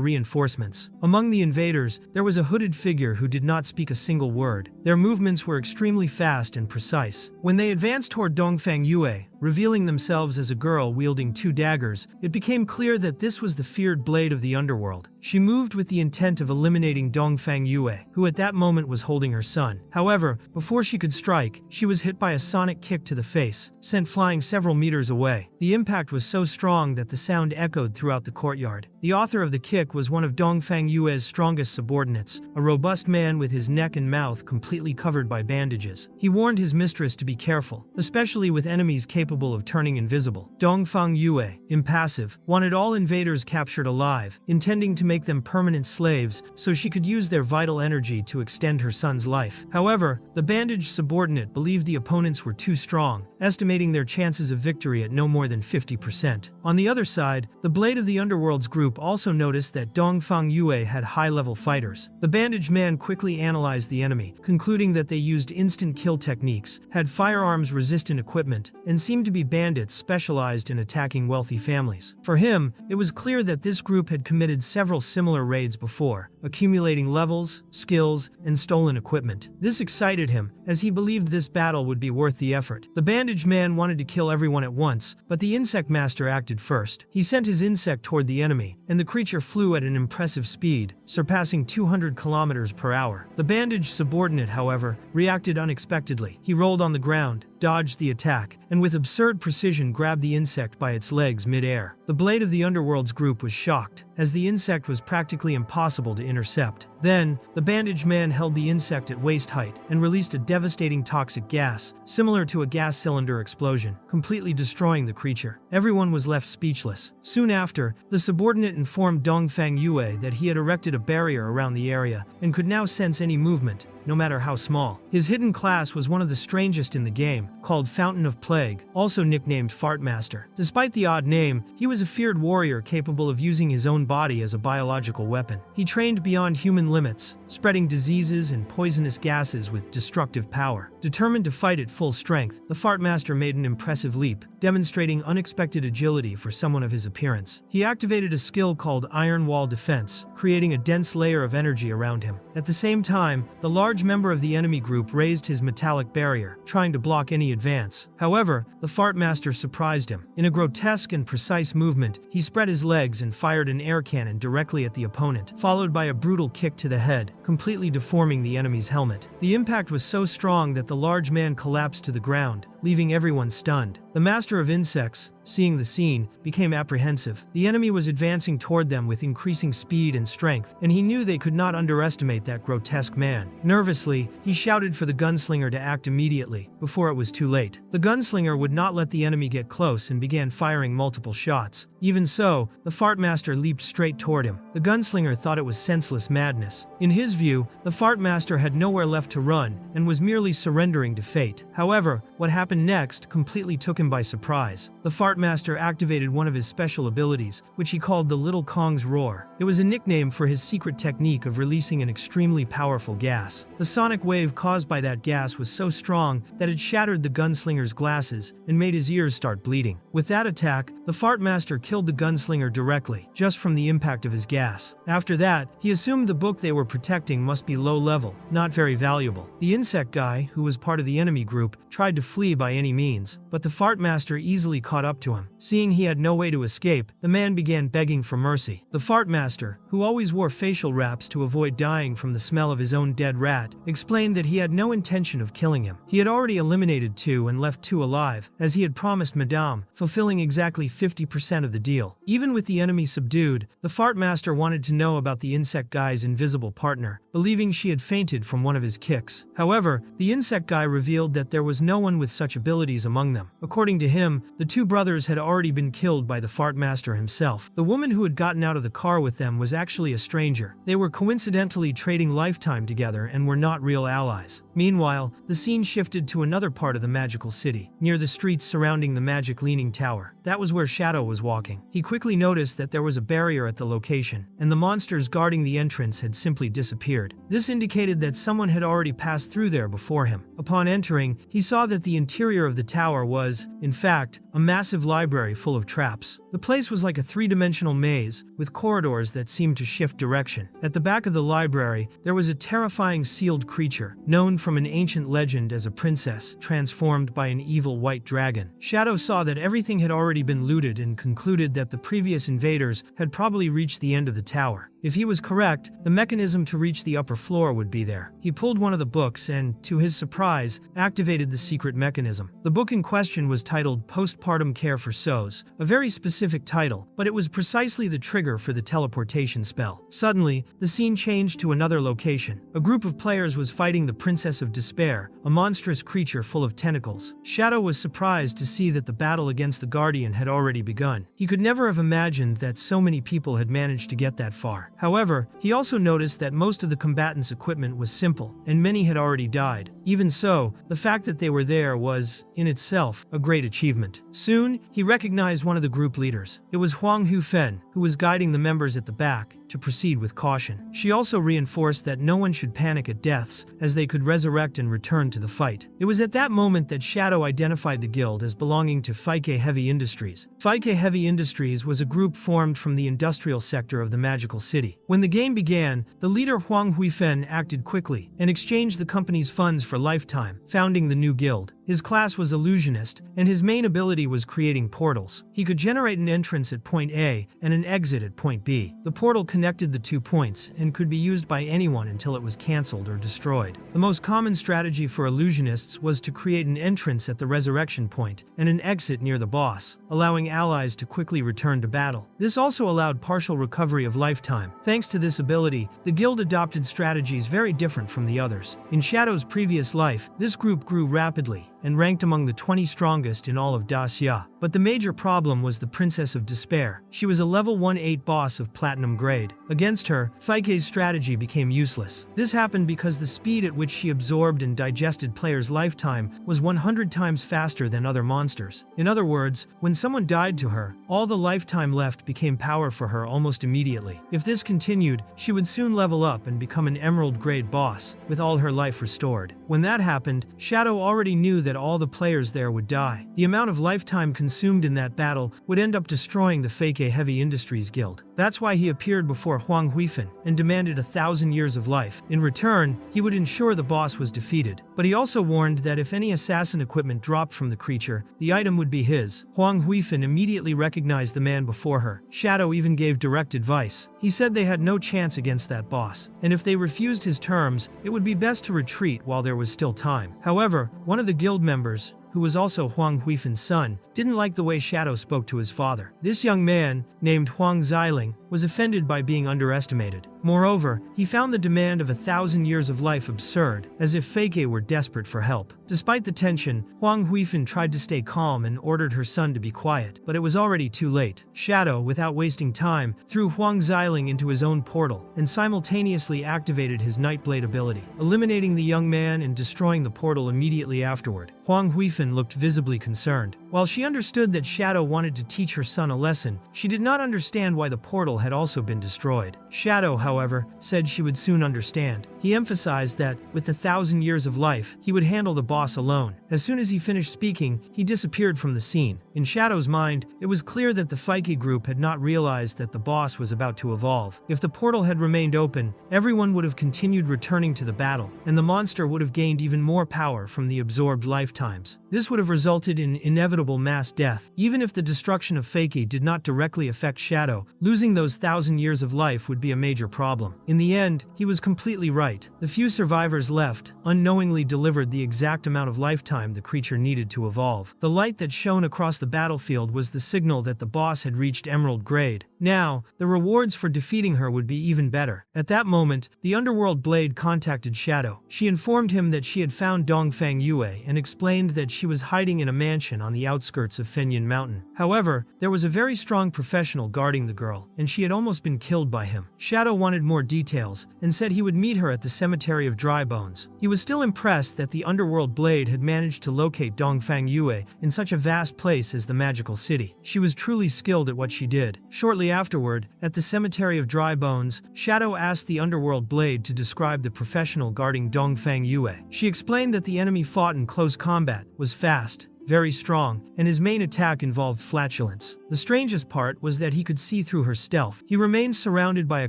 reinforcements. Among the invaders, there was a hooded figure who did not speak a single word. Their movements were extremely fast and precise. When they advanced toward Dongfang Yue, revealing themselves as a girl wielding 2 daggers, it became clear that this was the feared blade of the underworld. She moved with the intent of eliminating Dongfang Yue, who at that moment was holding her son. However, before she could strike, she was hit by a sonic kick to the face, sent flying several meters away. The impact was so strong that the sound echoed throughout the courtyard. The author of the kick was one of Dongfang Yue's strongest subordinates, a robust man with his neck and mouth completely covered by bandages. He warned his mistress to be careful, especially with enemies capable of turning invisible. Dongfang Yue, impassive, wanted all invaders captured alive, intending to make them permanent slaves so she could use their vital energy to extend her son's life. However, the bandaged subordinate believed the opponents were too strong, estimating their chances of victory at no more than 50%. On the other side, the Blade of the Underworld's group also noticed that Dongfang Yue had high-level fighters. The bandaged man quickly analyzed the enemy, concluding that they used instant kill techniques, had firearms-resistant equipment, and seemed to be bandits specialized in attacking wealthy families. For him, it was clear that this group had committed several similar raids before, accumulating levels, skills, and stolen equipment. This excited him, as he believed this battle would be worth the effort. The bandaged man wanted to kill everyone at once, but the insect master acted first. He sent his insect toward the enemy, and the creature flew at an impressive speed, surpassing 200 kilometers per hour. The bandaged subordinate, however, reacted unexpectedly. He rolled on the ground, dodged the attack, and with absurd precision grabbed the insect by its legs mid-air. The Blade of the Underworld's group was shocked, as the insect was practically impossible to intercept. Then, the bandaged man held the insect at waist height and released a devastating toxic gas, similar to a gas cylinder explosion, completely destroying the creature. Everyone was left speechless. Soon after, the subordinate informed Dongfang Yue that he had erected a barrier around the area and could now sense any movement, no matter how small. His hidden class was one of the strangest in the game, called Fountain of Plague, also nicknamed Fartmaster. Despite the odd name, he was a feared warrior capable of using his own body as a biological weapon. He trained beyond human limits, spreading diseases and poisonous gases with destructive power. Determined to fight at full strength, the Fartmaster made an impressive leap, demonstrating unexpected agility for someone of his appearance. He activated a skill called Iron Wall Defense, creating a dense layer of energy around him. At the same time, the large member of the enemy group raised his metallic barrier, trying to block any advance. However, the Fartmaster surprised him. In a grotesque and precise movement, he spread his legs and fired an air cannon directly at the opponent, followed by a brutal kick to the head, completely deforming the enemy's helmet. The impact was so strong that the large man collapsed to the ground, leaving everyone stunned. The Master of Insects, seeing the scene, became apprehensive. The enemy was advancing toward them with increasing speed and strength, and he knew they could not underestimate that grotesque man. Nervously, he shouted for the gunslinger to act immediately, before it was too late. The gunslinger would not let the enemy get close and began firing multiple shots. Even so, the Fartmaster leaped straight toward him. The gunslinger thought it was senseless madness. In his view, the Fartmaster had nowhere left to run, and was merely surrendering to fate. However, what happened next completely took him by surprise. The Fartmaster activated one of his special abilities, which he called the Little Kong's Roar. It was a nickname for his secret technique of releasing an extremely powerful gas. The sonic wave caused by that gas was so strong that it shattered the gunslinger's glasses and made his ears start bleeding. With that attack, the Fartmaster killed the gunslinger directly, just from the impact of his gas. After that, he assumed the book they were protecting must be low level, not very valuable. The insect guy, who was part of the enemy group, tried to flee by any means, but the Fartmaster easily caught up to him. Seeing he had no way to escape, the man began begging for mercy. The Fartmaster, who always wore facial wraps to avoid dying from the smell of his own dead rat, explained that he had no intention of killing him. He had already eliminated 2 and left 2 alive, as he had promised Madame, fulfilling exactly 50% of the deal. Even with the enemy subdued, the Fartmaster wanted to know about the insect guy's invisible partner, believing she had fainted from one of his kicks. However, the insect guy revealed that there was no one with such abilities among them. According to him, the 2 brothers had already been killed by the Fartmaster himself. The woman who had gotten out of the car with them was actually a stranger. They were coincidentally trading lifetime together and were not real allies. Meanwhile, the scene shifted to another part of the magical city, near the streets surrounding the magic leaning tower. That was where Shadow was walking. He quickly noticed that there was a barrier at the location, and the monsters guarding the entrance had simply disappeared. This indicated that someone had already passed through there before him. Upon entering, he saw that the interior of the tower was, in fact, a massive library full of traps. The place was like a 3-dimensional maze, with corridors that seemed to shift direction. At the back of the library, there was a terrifying sealed creature, known from an ancient legend as a princess, transformed by an evil white dragon. Shadow saw that everything had already been looted and concluded that the previous invaders had probably reached the end of the tower. If he was correct, the mechanism to reach the upper floor would be there. He pulled one of the books and, to his surprise, activated the secret mechanism. The book in question was titled Postpartum Care for Sows, a very specific title, but it was precisely the trigger for the teleportation spell. Suddenly, the scene changed to another location. A group of players was fighting the princess Princess of Despair, a monstrous creature full of tentacles. Shadow was surprised to see that the battle against the Guardian had already begun. He could never have imagined that so many people had managed to get that far. However, he also noticed that most of the combatants' equipment was simple, and many had already died. Even so, the fact that they were there was, in itself, a great achievement. Soon, he recognized one of the group leaders. It was Huang Hufen, who was guiding the members at the back to proceed with caution. She also reinforced that no one should panic at deaths, as they could resurrect and return to the fight. It was at that moment that Shadow identified the guild as belonging to Feike Heavy Industries. Feike Heavy Industries was a group formed from the industrial sector of the magical city. When the game began, the leader Huang Huifen acted quickly and exchanged the company's funds for lifetime, founding the new guild. His class was illusionist, and his main ability was creating portals. He could generate an entrance at point A and an exit at point B. The portal connected the 2 points and could be used by anyone until it was cancelled or destroyed. The most common strategy for illusionists was to create an entrance at the resurrection point and an exit near the boss, allowing allies to quickly return to battle. This also allowed partial recovery of lifetime. Thanks to this ability, the guild adopted strategies very different from the others. In Shadow's previous life, this group grew rapidly and ranked among the 20 strongest in all of Dacia. But the major problem was the Princess of Despair. She was a level 1-8 boss of Platinum grade. Against her, Feike's strategy became useless. This happened because the speed at which she absorbed and digested players' lifetime was 100 times faster than other monsters. In other words, when someone died to her, all the lifetime left became power for her almost immediately. If this continued, she would soon level up and become an Emerald grade boss, with all her life restored. When that happened, Shadow already knew that all the players there would die. The amount of lifetime consumed in that battle would end up destroying the Feike Heavy Industries Guild. That's why he appeared before Huang Huifen and demanded 1,000 years of life. In return, he would ensure the boss was defeated. But he also warned that if any assassin equipment dropped from the creature, the item would be his. Huang Huifen immediately recognized the man before her. Shadow even gave direct advice. He said they had no chance against that boss, and if they refused his terms, it would be best to retreat while there was still time. However, one of the guild members, who was also Huang Huifen's son, didn't like the way Shadow spoke to his father. This young man, named Huang Xiling, was offended by being underestimated. Moreover, he found the demand of 1,000 years of life absurd, as if Feike were desperate for help. Despite the tension, Huang Huifen tried to stay calm and ordered her son to be quiet, but it was already too late. Shadow, without wasting time, threw Huang Xiling into his own portal and simultaneously activated his Nightblade ability, eliminating the young man and destroying the portal immediately afterward. Huang Huifen looked visibly concerned. While she understood that Shadow wanted to teach her son a lesson, she did not understand why the portal had also been destroyed. Shadow, however, said she would soon understand. He emphasized that, with the 1,000 years of life, he would handle the boss alone. As soon as he finished speaking, he disappeared from the scene. In Shadow's mind, it was clear that the Feike group had not realized that the boss was about to evolve. If the portal had remained open, everyone would have continued returning to the battle, and the monster would have gained even more power from the absorbed lifetimes. This would have resulted in inevitable mass death. Even if the destruction of Feike did not directly affect Shadow, losing those 1,000 years of life would be a major problem. In the end, he was completely right. The few survivors left unknowingly delivered the exact amount of lifetime the creature needed to evolve. The light that shone across the battlefield was the signal that the boss had reached Emerald grade. Now, the rewards for defeating her would be even better. At that moment, the Underworld Blade contacted Shadow. She informed him that she had found Dongfang Yue and explained that she was hiding in a mansion on the outskirts of Fenyin Mountain. However, there was a very strong professional guarding the girl, and she had almost been killed by him. Shadow wanted more details and said he would meet her at the Cemetery of Dry Bones. He was still impressed that the Underworld Blade had managed to locate Dongfang Yue in such a vast place as the magical city. She was truly skilled at what she did. Shortly afterward, at the Cemetery of Dry Bones, Shadow asked the Underworld Blade to describe the professional guarding Dongfang Yue. She explained that the enemy fought in close combat, was fast, very strong, and his main attack involved flatulence. The strangest part was that he could see through her stealth. He remained surrounded by a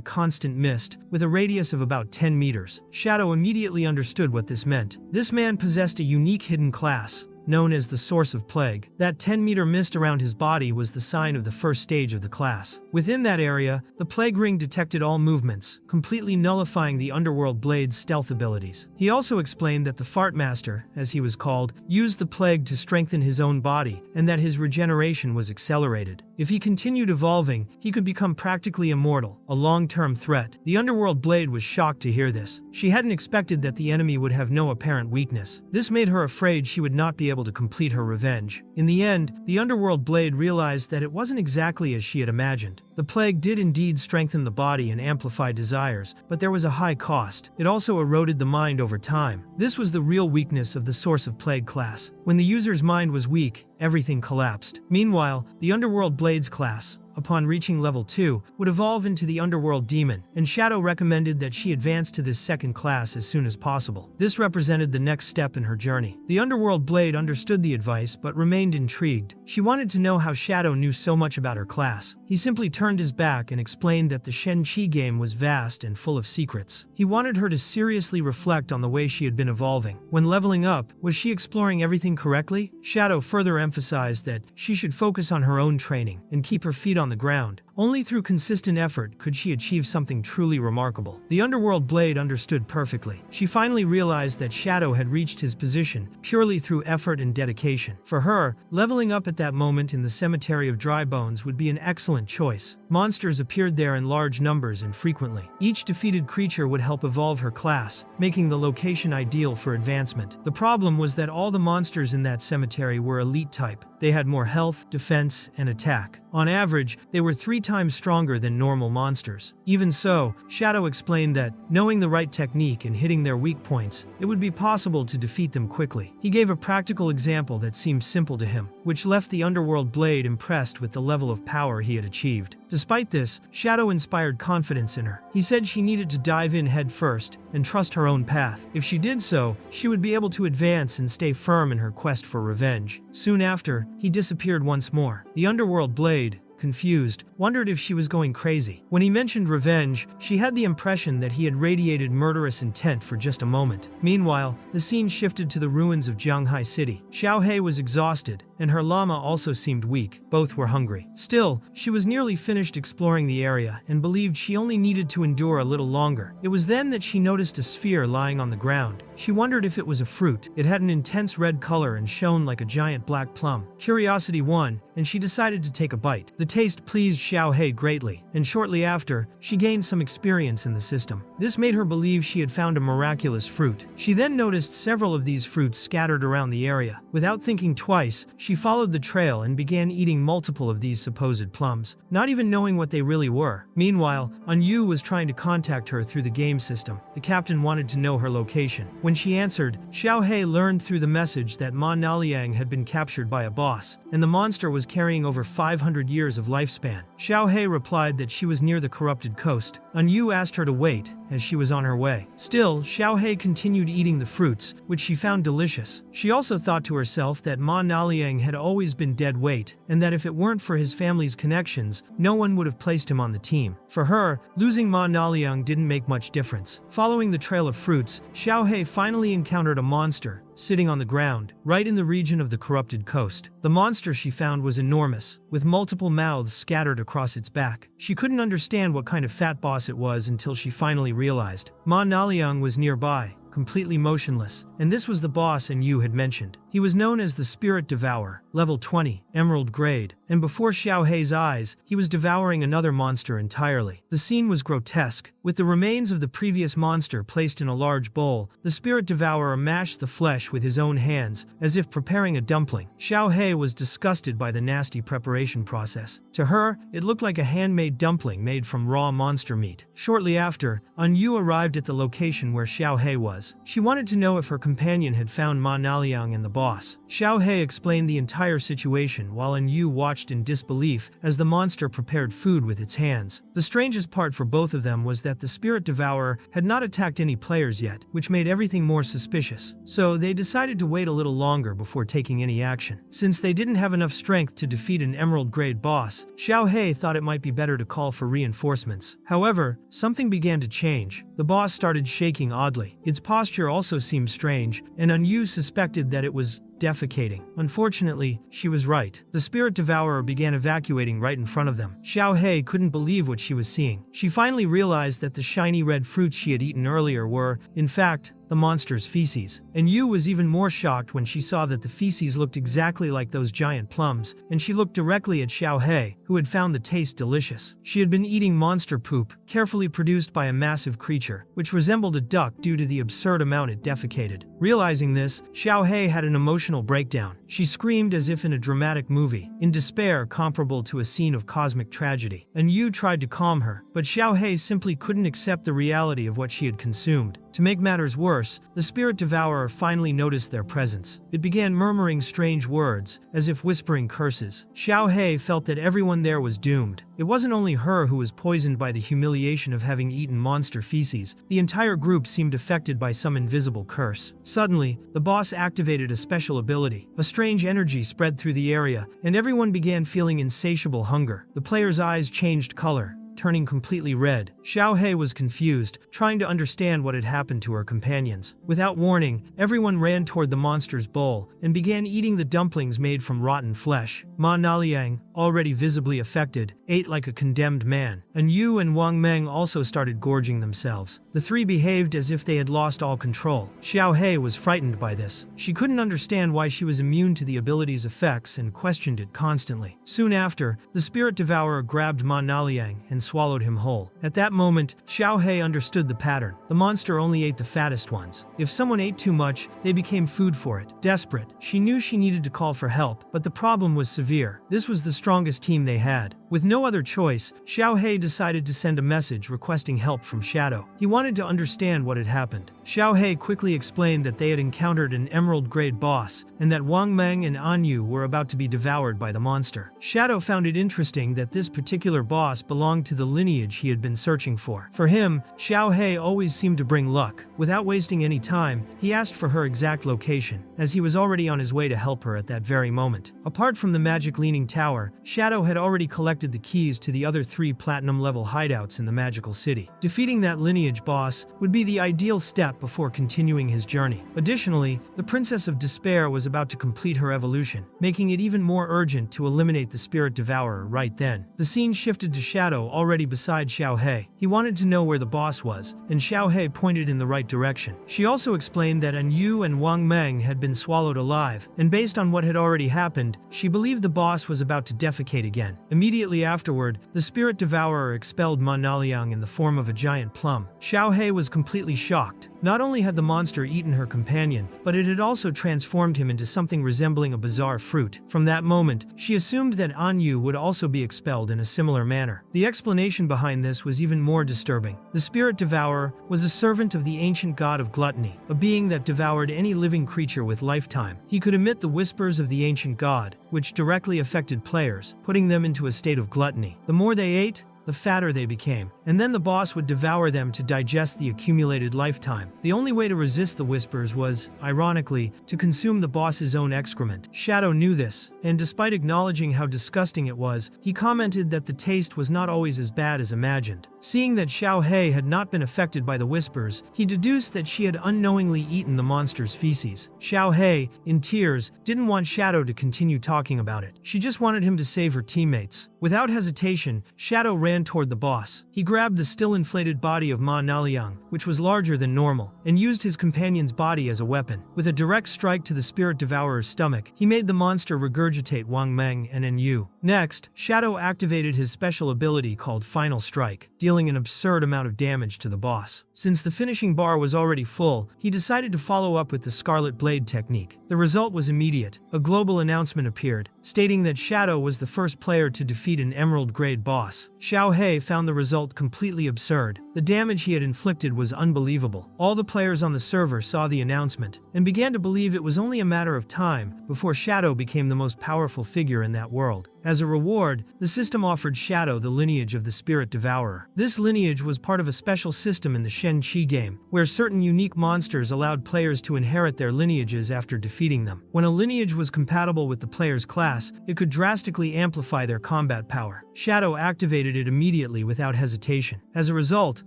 constant mist, with a radius of about 10 meters. Shadow immediately understood what this meant. This man possessed a unique hidden class, known as the Source of Plague. That 10-meter mist around his body was the sign of the first stage of the class. Within that area, the Plague Ring detected all movements, completely nullifying the Underworld Blade's stealth abilities. He also explained that the Fart Master, as he was called, used the plague to strengthen his own body, and that his regeneration was accelerated. If he continued evolving, he could become practically immortal, a long-term threat. The Underworld Blade was shocked to hear this. She hadn't expected that the enemy would have no apparent weakness. This made her afraid she would not be able to complete her revenge. In the end, the Underworld Blade realized that it wasn't exactly as she had imagined. The plague did indeed strengthen the body and amplify desires, but there was a high cost. It also eroded the mind over time. This was the real weakness of the Source of Plague class. When the user's mind was weak, everything collapsed. Meanwhile, the Underworld Blades class, upon reaching level 2, would evolve into the Underworld Demon, and Shadow recommended that she advance to this second class as soon as possible. This represented the next step in her journey. The Underworld Blade understood the advice but remained intrigued. She wanted to know how Shadow knew so much about her class. He simply turned his back and explained that the Shen Qi game was vast and full of secrets. He wanted her to seriously reflect on the way she had been evolving. When leveling up, was she exploring everything correctly? Shadow further emphasized that she should focus on her own training and keep her feet on the ground. Only through consistent effort could she achieve something truly remarkable. The Underworld Blade understood perfectly. She finally realized that Shadow had reached his position purely through effort and dedication. For her, leveling up at that moment in the Cemetery of Dry Bones would be an excellent choice. Monsters appeared there in large numbers and frequently. Each defeated creature would help evolve her class, making the location ideal for advancement. The problem was that all the monsters in that cemetery were elite type. They had more health, defense, and attack. On average, they were 3 times stronger than normal monsters. Even so, Shadow explained that, knowing the right technique and hitting their weak points, it would be possible to defeat them quickly. He gave a practical example that seemed simple to him, which left the Underworld Blade impressed with the level of power he had achieved. Despite this, Shadow inspired confidence in her. He said she needed to dive in head first and trust her own path. If she did so, she would be able to advance and stay firm in her quest for revenge. Soon after, he disappeared once more. The Underworld Blade, confused, wondered if she was going crazy. When he mentioned revenge, she had the impression that he had radiated murderous intent for just a moment. Meanwhile, the scene shifted to the ruins of Jianghai City. Xiaohei was exhausted, and her llama also seemed weak. Both were hungry. Still, she was nearly finished exploring the area and believed she only needed to endure a little longer. It was then that she noticed a sphere lying on the ground. She wondered if it was a fruit. It had an intense red color and shone like a giant black plum. Curiosity won, and she decided to take a bite. The taste pleased Xiaohei greatly, and shortly after, she gained some experience in the system. This made her believe she had found a miraculous fruit. She then noticed several of these fruits scattered around the area. Without thinking twice, she followed the trail and began eating multiple of these supposed plums, not even knowing what they really were. Meanwhile, Anyu was trying to contact her through the game system. The captain wanted to know her location. When she answered, Xiaohei learned through the message that Ma Naliang had been captured by a boss, and the monster was carrying over 500 years of lifespan. Xiaohei replied that she was near the corrupted coast. Anyu asked her to wait, as she was on her way. Still, Xiaohei continued eating the fruits, which she found delicious. She also thought to herself that Ma Naliang had always been dead weight, and that if it weren't for his family's connections, no one would have placed him on the team. For her, losing Ma Naliang didn't make much difference. Following the trail of fruits, Xiaohei finally encountered a monster, sitting on the ground, right in the region of the corrupted coast. The monster she found was enormous, with multiple mouths scattered across its back. She couldn't understand what kind of fat boss it was until she finally realized. Ma Naliang was nearby, completely motionless, and this was the boss Anyu had mentioned. He was known as the Spirit Devourer, level 20, Emerald grade, and before Xiaohei's eyes, he was devouring another monster entirely. The scene was grotesque. With the remains of the previous monster placed in a large bowl, the Spirit Devourer mashed the flesh with his own hands, as if preparing a dumpling. Xiaohei was disgusted by the nasty preparation process. To her, it looked like a handmade dumpling made from raw monster meat. Shortly after, Anyu arrived at the location where Xiaohei was. She wanted to know if her companion had found Ma Naliang and the boss. Xiaohei explained the entire situation while Anyu watched in disbelief as the monster prepared food with its hands. The strangest part for both of them was that the Spirit Devourer had not attacked any players yet, which made everything more suspicious. So they decided to wait a little longer before taking any action. Since they didn't have enough strength to defeat an Emerald grade boss, Xiaohei thought it might be better to call for reinforcements. However, something began to change. The boss started shaking oddly. Its posture also seemed strange, and Anyu suspected that it was defecating. Unfortunately, she was right. The Spirit Devourer began evacuating right in front of them. Xiaohei couldn't believe what she was seeing. She finally realized that the shiny red fruits she had eaten earlier were, in fact, the the monster's feces. And Yu was even more shocked when she saw that the feces looked exactly like those giant plums, and she looked directly at Xiaohei, who had found the taste delicious. She had been eating monster poop, carefully produced by a massive creature, which resembled a duck due to the absurd amount it defecated. Realizing this, Xiaohei had an emotional breakdown. She screamed as if in a dramatic movie, in despair comparable to a scene of cosmic tragedy. And Yu tried to calm her, but Xiaohei simply couldn't accept the reality of what she had consumed. To make matters worse, the spirit devourer finally noticed their presence. It began murmuring strange words, as if whispering curses. Xiaohei felt that everyone there was doomed. It wasn't only her who was poisoned by the humiliation of having eaten monster feces. The entire group seemed affected by some invisible curse. Suddenly, the boss activated a special ability. A strange energy spread through the area, and everyone began feeling insatiable hunger. The players' eyes changed color, turning completely red. Xiaohei was confused, trying to understand what had happened to her companions. Without warning, everyone ran toward the monster's bowl and began eating the dumplings made from rotten flesh. Ma Naliang, already visibly affected, ate like a condemned man, and Yu and Wang Meng also started gorging themselves. The three behaved as if they had lost all control. Xiaohei was frightened by this. She couldn't understand why she was immune to the ability's effects and questioned it constantly. Soon after, the spirit devourer grabbed Ma Naliang and swallowed him whole. At that moment, Xiaohei understood the pattern. The monster only ate the fattest ones. If someone ate too much, they became food for it. Desperate, she knew she needed to call for help, but the problem was severe. This was the strongest team they had. With no other choice, Xiaohei decided to send a message requesting help from Shadow. He wanted to understand what had happened. Xiaohei quickly explained that they had encountered an emerald-grade boss, and that Wang Meng and Anyu were about to be devoured by the monster. Shadow found it interesting that this particular boss belonged to the lineage he had been searching for. For him, Xiaohei always seemed to bring luck. Without wasting any time, he asked for her exact location, as he was already on his way to help her at that very moment. Apart from the magic leaning tower, Shadow had already collected the keys to the other 3 platinum-level hideouts in the magical city. Defeating that lineage boss would be the ideal step before continuing his journey. Additionally, the Princess of Despair was about to complete her evolution, making it even more urgent to eliminate the Spirit Devourer right then. The scene shifted to Shadow already beside Xiaohei. He wanted to know where the boss was, and Xiaohei pointed in the right direction. She also explained that Anyu and Wang Meng had been swallowed alive, and based on what had already happened, she believed the boss was about to defecate again. Immediately afterward, the Spirit Devourer expelled Ma Naliang in the form of a giant plum. Xiaohei was completely shocked. Not only had the monster eaten her companion, but it had also transformed him into something resembling a bizarre fruit. From that moment, she assumed that Anyu would also be expelled in a similar manner. The explanation behind this was even more disturbing. The Spirit Devourer was a servant of the ancient god of gluttony, a being that devoured any living creature with lifetime. He could emit the whispers of the ancient god, which directly affected players, putting them into a state of gluttony. The more they ate, the fatter they became, and then the boss would devour them to digest the accumulated lifetime. The only way to resist the whispers was, ironically, to consume the boss's own excrement. Shadow knew this, and despite acknowledging how disgusting it was, he commented that the taste was not always as bad as imagined. Seeing that Xiaohei had not been affected by the whispers, he deduced that she had unknowingly eaten the monster's feces. Xiaohei, in tears, didn't want Shadow to continue talking about it. She just wanted him to save her teammates. Without hesitation, Shadow ran toward the boss. He grabbed the still inflated body of Ma Naliang, which was larger than normal, and used his companion's body as a weapon. With a direct strike to the Spirit Devourer's stomach, he made the monster regurgitate Wang Meng and Anyu. Next, Shadow activated his special ability called Final Strike, dealing an absurd amount of damage to the boss. Since the finishing bar was already full, he decided to follow up with the Scarlet Blade technique. The result was immediate. A global announcement appeared, stating that Shadow was the first player to defeat an emerald-grade boss. Xiaohei found the result completely absurd. The damage he had inflicted was unbelievable. All the players on the server saw the announcement, and began to believe it was only a matter of time before Shadow became the most powerful figure in that world. As a reward, the system offered Shadow the lineage of the Spirit Devourer. This lineage was part of a special system in the Shen Qi game, where certain unique monsters allowed players to inherit their lineages after defeating them. When a lineage was compatible with the player's class, it could drastically amplify their combat power. Shadow activated it immediately without hesitation. As a result,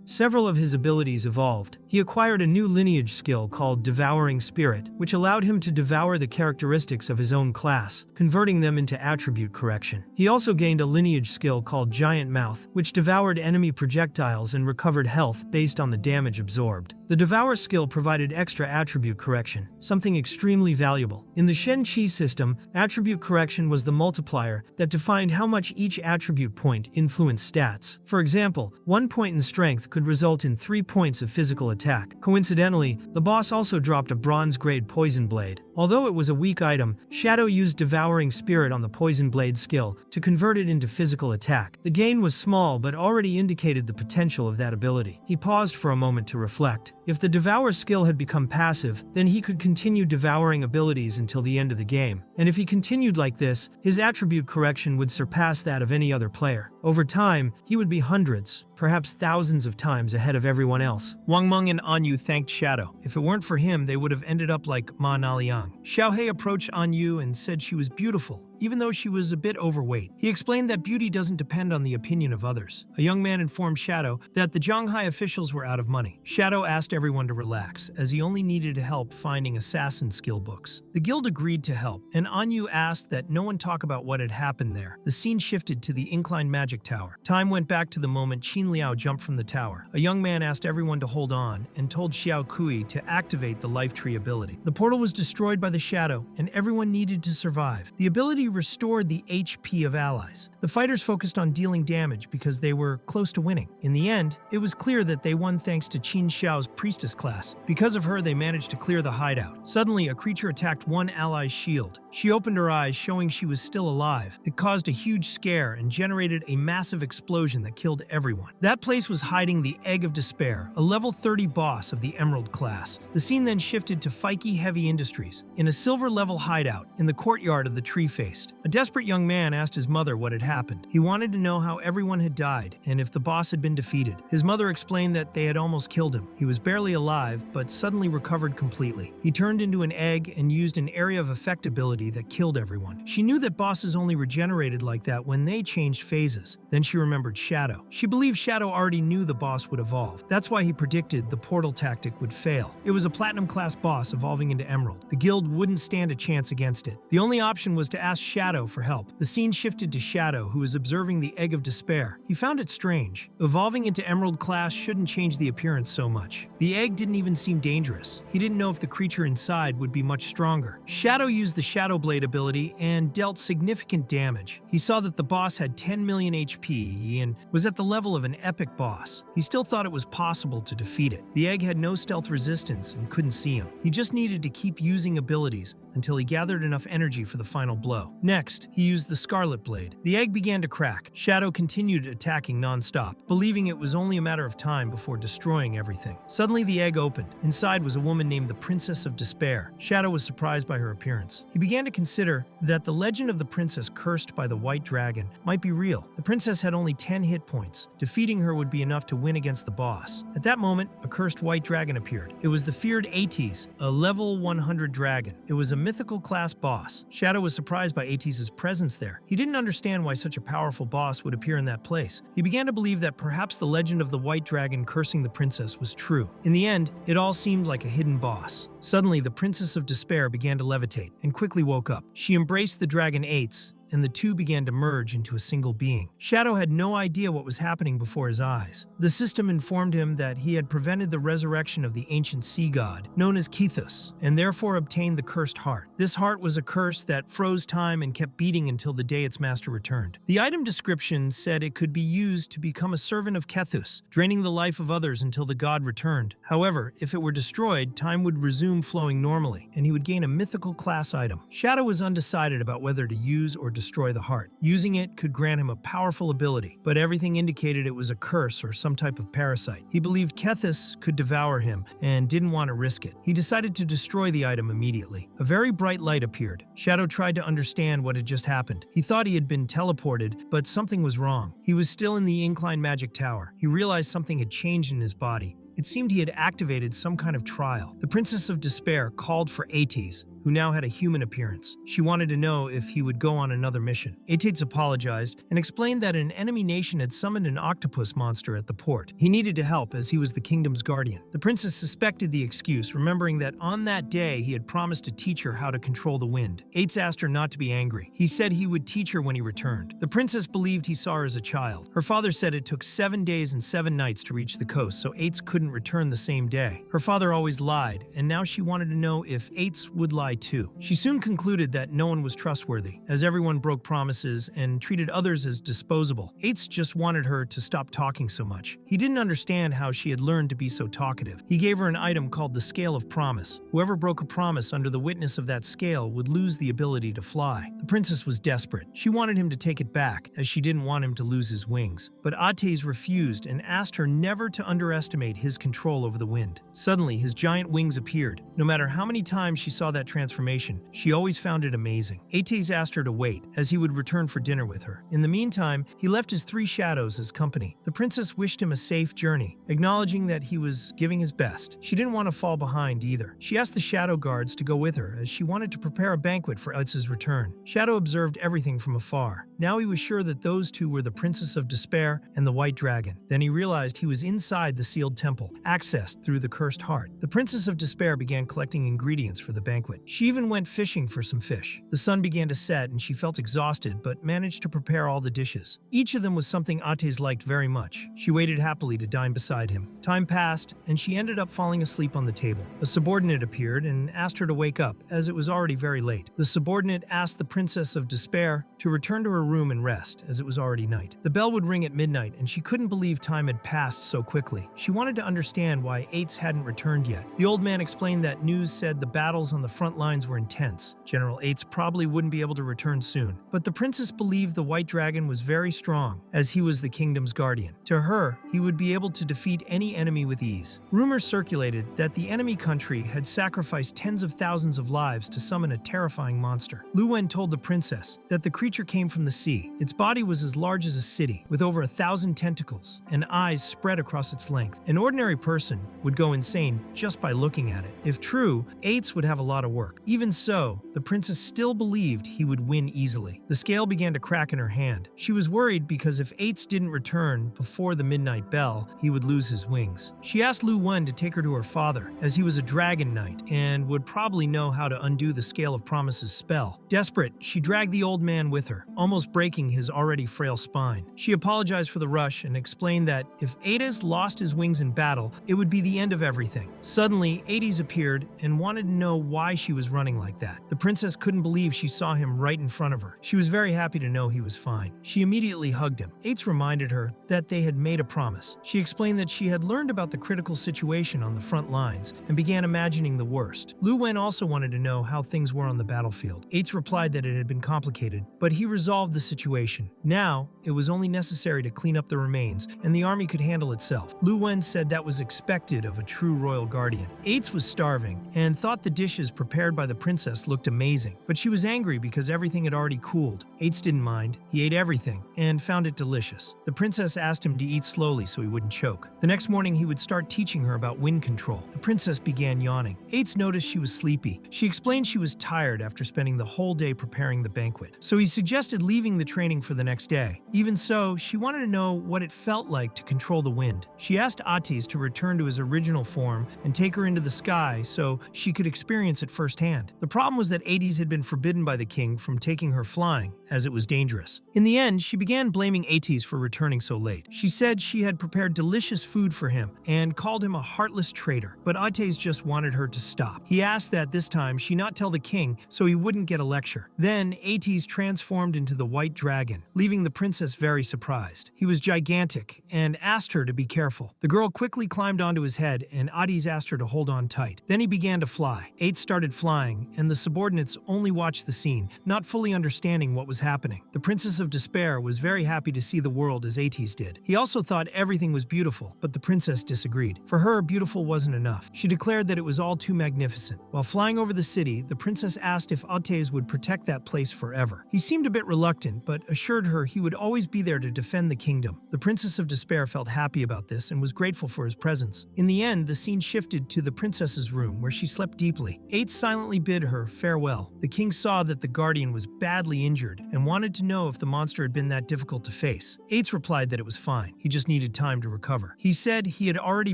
several of his abilities evolved. He acquired a new lineage skill called Devouring Spirit, which allowed him to devour the characteristics of his own class, converting them into attribute correction. Correction. He also gained a lineage skill called Giant Mouth, which devoured enemy projectiles and recovered health based on the damage absorbed. The Devour skill provided extra attribute correction, something extremely valuable. In the Shen Qi system, attribute correction was the multiplier that defined how much each attribute point influenced stats. For example, 1 point in strength could result in 3 points of physical attack. Coincidentally, the boss also dropped a bronze-grade poison blade. Although it was a weak item, Shadow used Devouring Spirit on the poison blade skill to convert it into physical attack. The gain was small but already indicated the potential of that ability. He paused for a moment to reflect. If the Devour skill had become passive, then he could continue devouring abilities until the end of the game. And if he continued like this, his attribute correction would surpass that of any other player. Over time, he would be hundreds, perhaps thousands of times ahead of everyone else. Wang Meng and Anyu thanked Shadow. If it weren't for him, they would have ended up like Ma Naliang. Xiaohei approached Anyu and said she was beautiful, even though she was a bit overweight. He explained that beauty doesn't depend on the opinion of others. A young man informed Shadow that the Zhanghai officials were out of money. Shadow asked everyone to relax, as he only needed help finding assassin skill books. The guild agreed to help, and Anyu asked that no one talk about what had happened there. The scene shifted to the inclined magic tower. Time went back to the moment Qin Liao jumped from the tower. A young man asked everyone to hold on and told Xiao Kui to activate the life tree ability. The portal was destroyed by the Shadow, and everyone needed to survive. The ability restored the HP of allies. The fighters focused on dealing damage because they were close to winning. In the end, it was clear that they won thanks to Qin Xiao's priestess class. Because of her, they managed to clear the hideout. Suddenly, a creature attacked one ally's shield. She opened her eyes, showing she was still alive. It caused a huge scare and generated a massive explosion that killed everyone. That place was hiding the Egg of Despair, a level 30 boss of the Emerald class. The scene then shifted to Feike Heavy Industries, in a silver-level hideout in the courtyard of the Tree Faced. A desperate young man asked his mother what had happened. He wanted to know how everyone had died and if the boss had been defeated. His mother explained that they had almost killed him. He was barely alive, but suddenly recovered completely. He turned into an egg and used an area of effect ability that killed everyone. She knew that bosses only regenerated like that when they changed phases. Then she remembered Shadow. She believed Shadow already knew the boss would evolve. That's why he predicted the portal tactic would fail. It was a platinum class boss evolving into Emerald. The guild wouldn't stand a chance against it. The only option was to ask Shadow for help. The scene shifted to Shadow, who was observing the Egg of Despair. He found it strange. Evolving into Emerald class shouldn't change the appearance so much. The egg didn't even seem dangerous. He didn't know if the creature inside would be much stronger. Shadow used the Shadow Blade ability and dealt significant damage. He saw that the boss had 10 million HP and was at the level of an epic boss. He still thought it was possible to defeat it. The egg had no stealth resistance and couldn't see him. He just needed to keep using abilities until he gathered enough energy for the final blow. Next, he used the Scarlet Blade. The egg began to crack. Shadow continued attacking non-stop, believing it was only a matter of time before destroying everything. Suddenly, the egg opened. Inside was a woman named the Princess of Despair. Shadow was surprised by her appearance. He began to consider that the legend of the princess cursed by the White Dragon might be real. The princess had only 10 hit points. Defeating her would be enough to win against the boss. At that moment, a cursed white dragon appeared. It was the feared Ates, a level 100 dragon. It was a mythical class boss. Shadow was surprised by Ates' presence there. He didn't understand why such a powerful boss would appear in that place. He began to believe that perhaps the legend of the White Dragon cursing the princess was true. In the end, it all seemed like a hidden boss. Suddenly, the Princess of Despair began to levitate and quickly woke up. She embraced the dragon Ates, and the two began to merge into a single being. Shadow had no idea what was happening before his eyes. The system informed him that he had prevented the resurrection of the ancient sea god, known as Kethos, and therefore obtained the cursed heart. This heart was a curse that froze time and kept beating until the day its master returned. The item description said it could be used to become a servant of Kethos, draining the life of others until the god returned. However, if it were destroyed, time would resume flowing normally, and he would gain a mythical class item. Shadow was undecided about whether to use or destroy the heart. Using it could grant him a powerful ability, but everything indicated it was a curse or some type of parasite. He believed Kethos could devour him and didn't want to risk it. He decided to destroy the item immediately. A very bright light appeared. Shadow tried to understand what had just happened. He thought he had been teleported, but something was wrong. He was still in the inclined magic tower. He realized something had changed in his body. It seemed he had activated some kind of trial. The Princess of Despair called for Ates, who now had a human appearance. She wanted to know if he would go on another mission. Ates apologized and explained that an enemy nation had summoned an octopus monster at the port. He needed to help as he was the kingdom's guardian. The princess suspected the excuse, remembering that on that day he had promised to teach her how to control the wind. Ates asked her not to be angry. He said he would teach her when he returned. The princess believed he saw her as a child. Her father said it took 7 days and 7 nights to reach the coast, so Ates couldn't return the same day. Her father always lied, and now she wanted to know if Ates would lie too. She soon concluded that no one was trustworthy, as everyone broke promises and treated others as disposable. Ates just wanted her to stop talking so much. He didn't understand how she had learned to be so talkative. He gave her an item called the Scale of Promise. Whoever broke a promise under the witness of that scale would lose the ability to fly. The princess was desperate. She wanted him to take it back, as she didn't want him to lose his wings. But Ates refused and asked her never to underestimate his control over the wind. Suddenly, his giant wings appeared. No matter how many times she saw that transformation, she always found it amazing. Ates asked her to wait, as he would return for dinner with her. In the meantime, he left his 3 shadows as company. The princess wished him a safe journey, acknowledging that he was giving his best. She didn't want to fall behind either. She asked the shadow guards to go with her, as she wanted to prepare a banquet for Ates' return. Shadow observed everything from afar. Now he was sure that those two were the Princess of Despair and the White Dragon. Then he realized he was inside the sealed temple, accessed through the cursed heart. The Princess of Despair began collecting ingredients for the banquet. She even went fishing for some fish. The sun began to set and she felt exhausted, but managed to prepare all the dishes. Each of them was something Ates liked very much. She waited happily to dine beside him. Time passed, and she ended up falling asleep on the table. A subordinate appeared and asked her to wake up, as it was already very late. The subordinate asked the Princess of Despair to return to her room and rest, as it was already night. The bell would ring at midnight, and she couldn't believe time had passed so quickly. She wanted to understand why Ates hadn't returned yet. The old man explained that news said the battles on the front lines were intense. General Ates probably wouldn't be able to return soon. But the princess believed the White Dragon was very strong, as he was the kingdom's guardian. To her, he would be able to defeat any enemy with ease. Rumors circulated that the enemy country had sacrificed tens of thousands of lives to summon a terrifying monster. Lu Wen told the princess that the creature came from the sea. Its body was as large as a city, with over 1,000 tentacles and eyes spread across its length. An ordinary person would go insane just by looking at it. If true, Ates would have a lot of work. Even so, the princess still believed he would win easily. The scale began to crack in her hand. She was worried because if Ates didn't return before the midnight bell, he would lose his wings. She asked Lu Wen to take her to her father, as he was a dragon knight and would probably know how to undo the Scale of Promise's spell. Desperate, she dragged the old man with her, almost breaking his already frail spine. She apologized for the rush and explained that if Ates lost his wings in battle, it would be the end of everything. Suddenly, Ates appeared and wanted to know why she was running like that. The princess couldn't believe she saw him right in front of her. She was very happy to know he was fine. She immediately hugged him. Ates reminded her that they had made a promise. She explained that she had learned about the critical situation on the front lines and began imagining the worst. Lu Wen also wanted to know how things were on the battlefield. Ates replied that it had been complicated, but he resolved the situation. Now, it was only necessary to clean up the remains, and the army could handle itself. Lu Wen said that was expected of a true royal guardian. Ates was starving and thought the dishes prepared by the princess looked amazing, but she was angry because everything had already cooled. Ates didn't mind. He ate everything and found it delicious. The princess asked him to eat slowly so he wouldn't choke. The next morning, he would start teaching her about wind control. The princess began yawning. Ates noticed she was sleepy. She explained she was tired after spending the whole day preparing the banquet, so he suggested leaving the training for the next day. Even so, she wanted to know what it felt like to control the wind. She asked Ates to return to his original form and take her into the sky so she could experience it firsthand. The problem was that Ates had been forbidden by the king from taking her flying, as it was dangerous. In the end, she began blaming Ates for returning so late. She said she had prepared delicious food for him and called him a heartless traitor, but Ates just wanted her to stop. He asked that this time she not tell the king so he wouldn't get a lecture. Then Ates transformed into the White Dragon, leaving the princess very surprised. He was gigantic and asked her to be careful. The girl quickly climbed onto his head and Ates asked her to hold on tight. Then he began to fly. Ates started flying and the subordinates only watched the scene, not fully understanding what was happening. The Princess of Despair was very happy to see the world as Ates did. He also thought everything was beautiful, but the princess disagreed. For her, beautiful wasn't enough. She declared that it was all too magnificent. While flying over the city, the princess asked if Ates would protect that place forever. He seemed a bit reluctant, but assured her he would always be there to defend the kingdom. The Princess of Despair felt happy about this and was grateful for his presence. In the end, the scene shifted to the princess's room, where she slept deeply. Ates silently silently bid her farewell. The king saw that the guardian was badly injured and wanted to know if the monster had been that difficult to face. Ates replied that it was fine, he just needed time to recover. He said he had already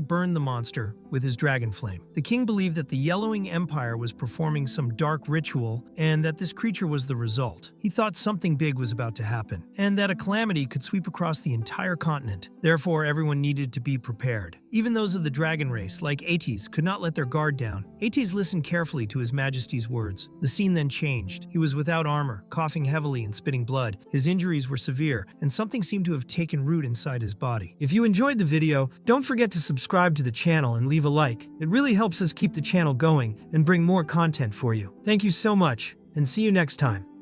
burned the monster with his dragon flame. The king believed that the Yellowing Empire was performing some dark ritual and that this creature was the result. He thought something big was about to happen, and that a calamity could sweep across the entire continent. Therefore, everyone needed to be prepared. Even those of the dragon race, like Ates, could not let their guard down. Ates listened carefully to His Majesty's words. The scene then changed. He was without armor, coughing heavily and spitting blood. His injuries were severe, and something seemed to have taken root inside his body. If you enjoyed the video, don't forget to subscribe to the channel and leave a like. It really helps us keep the channel going and bring more content for you. Thank you so much, and see you next time.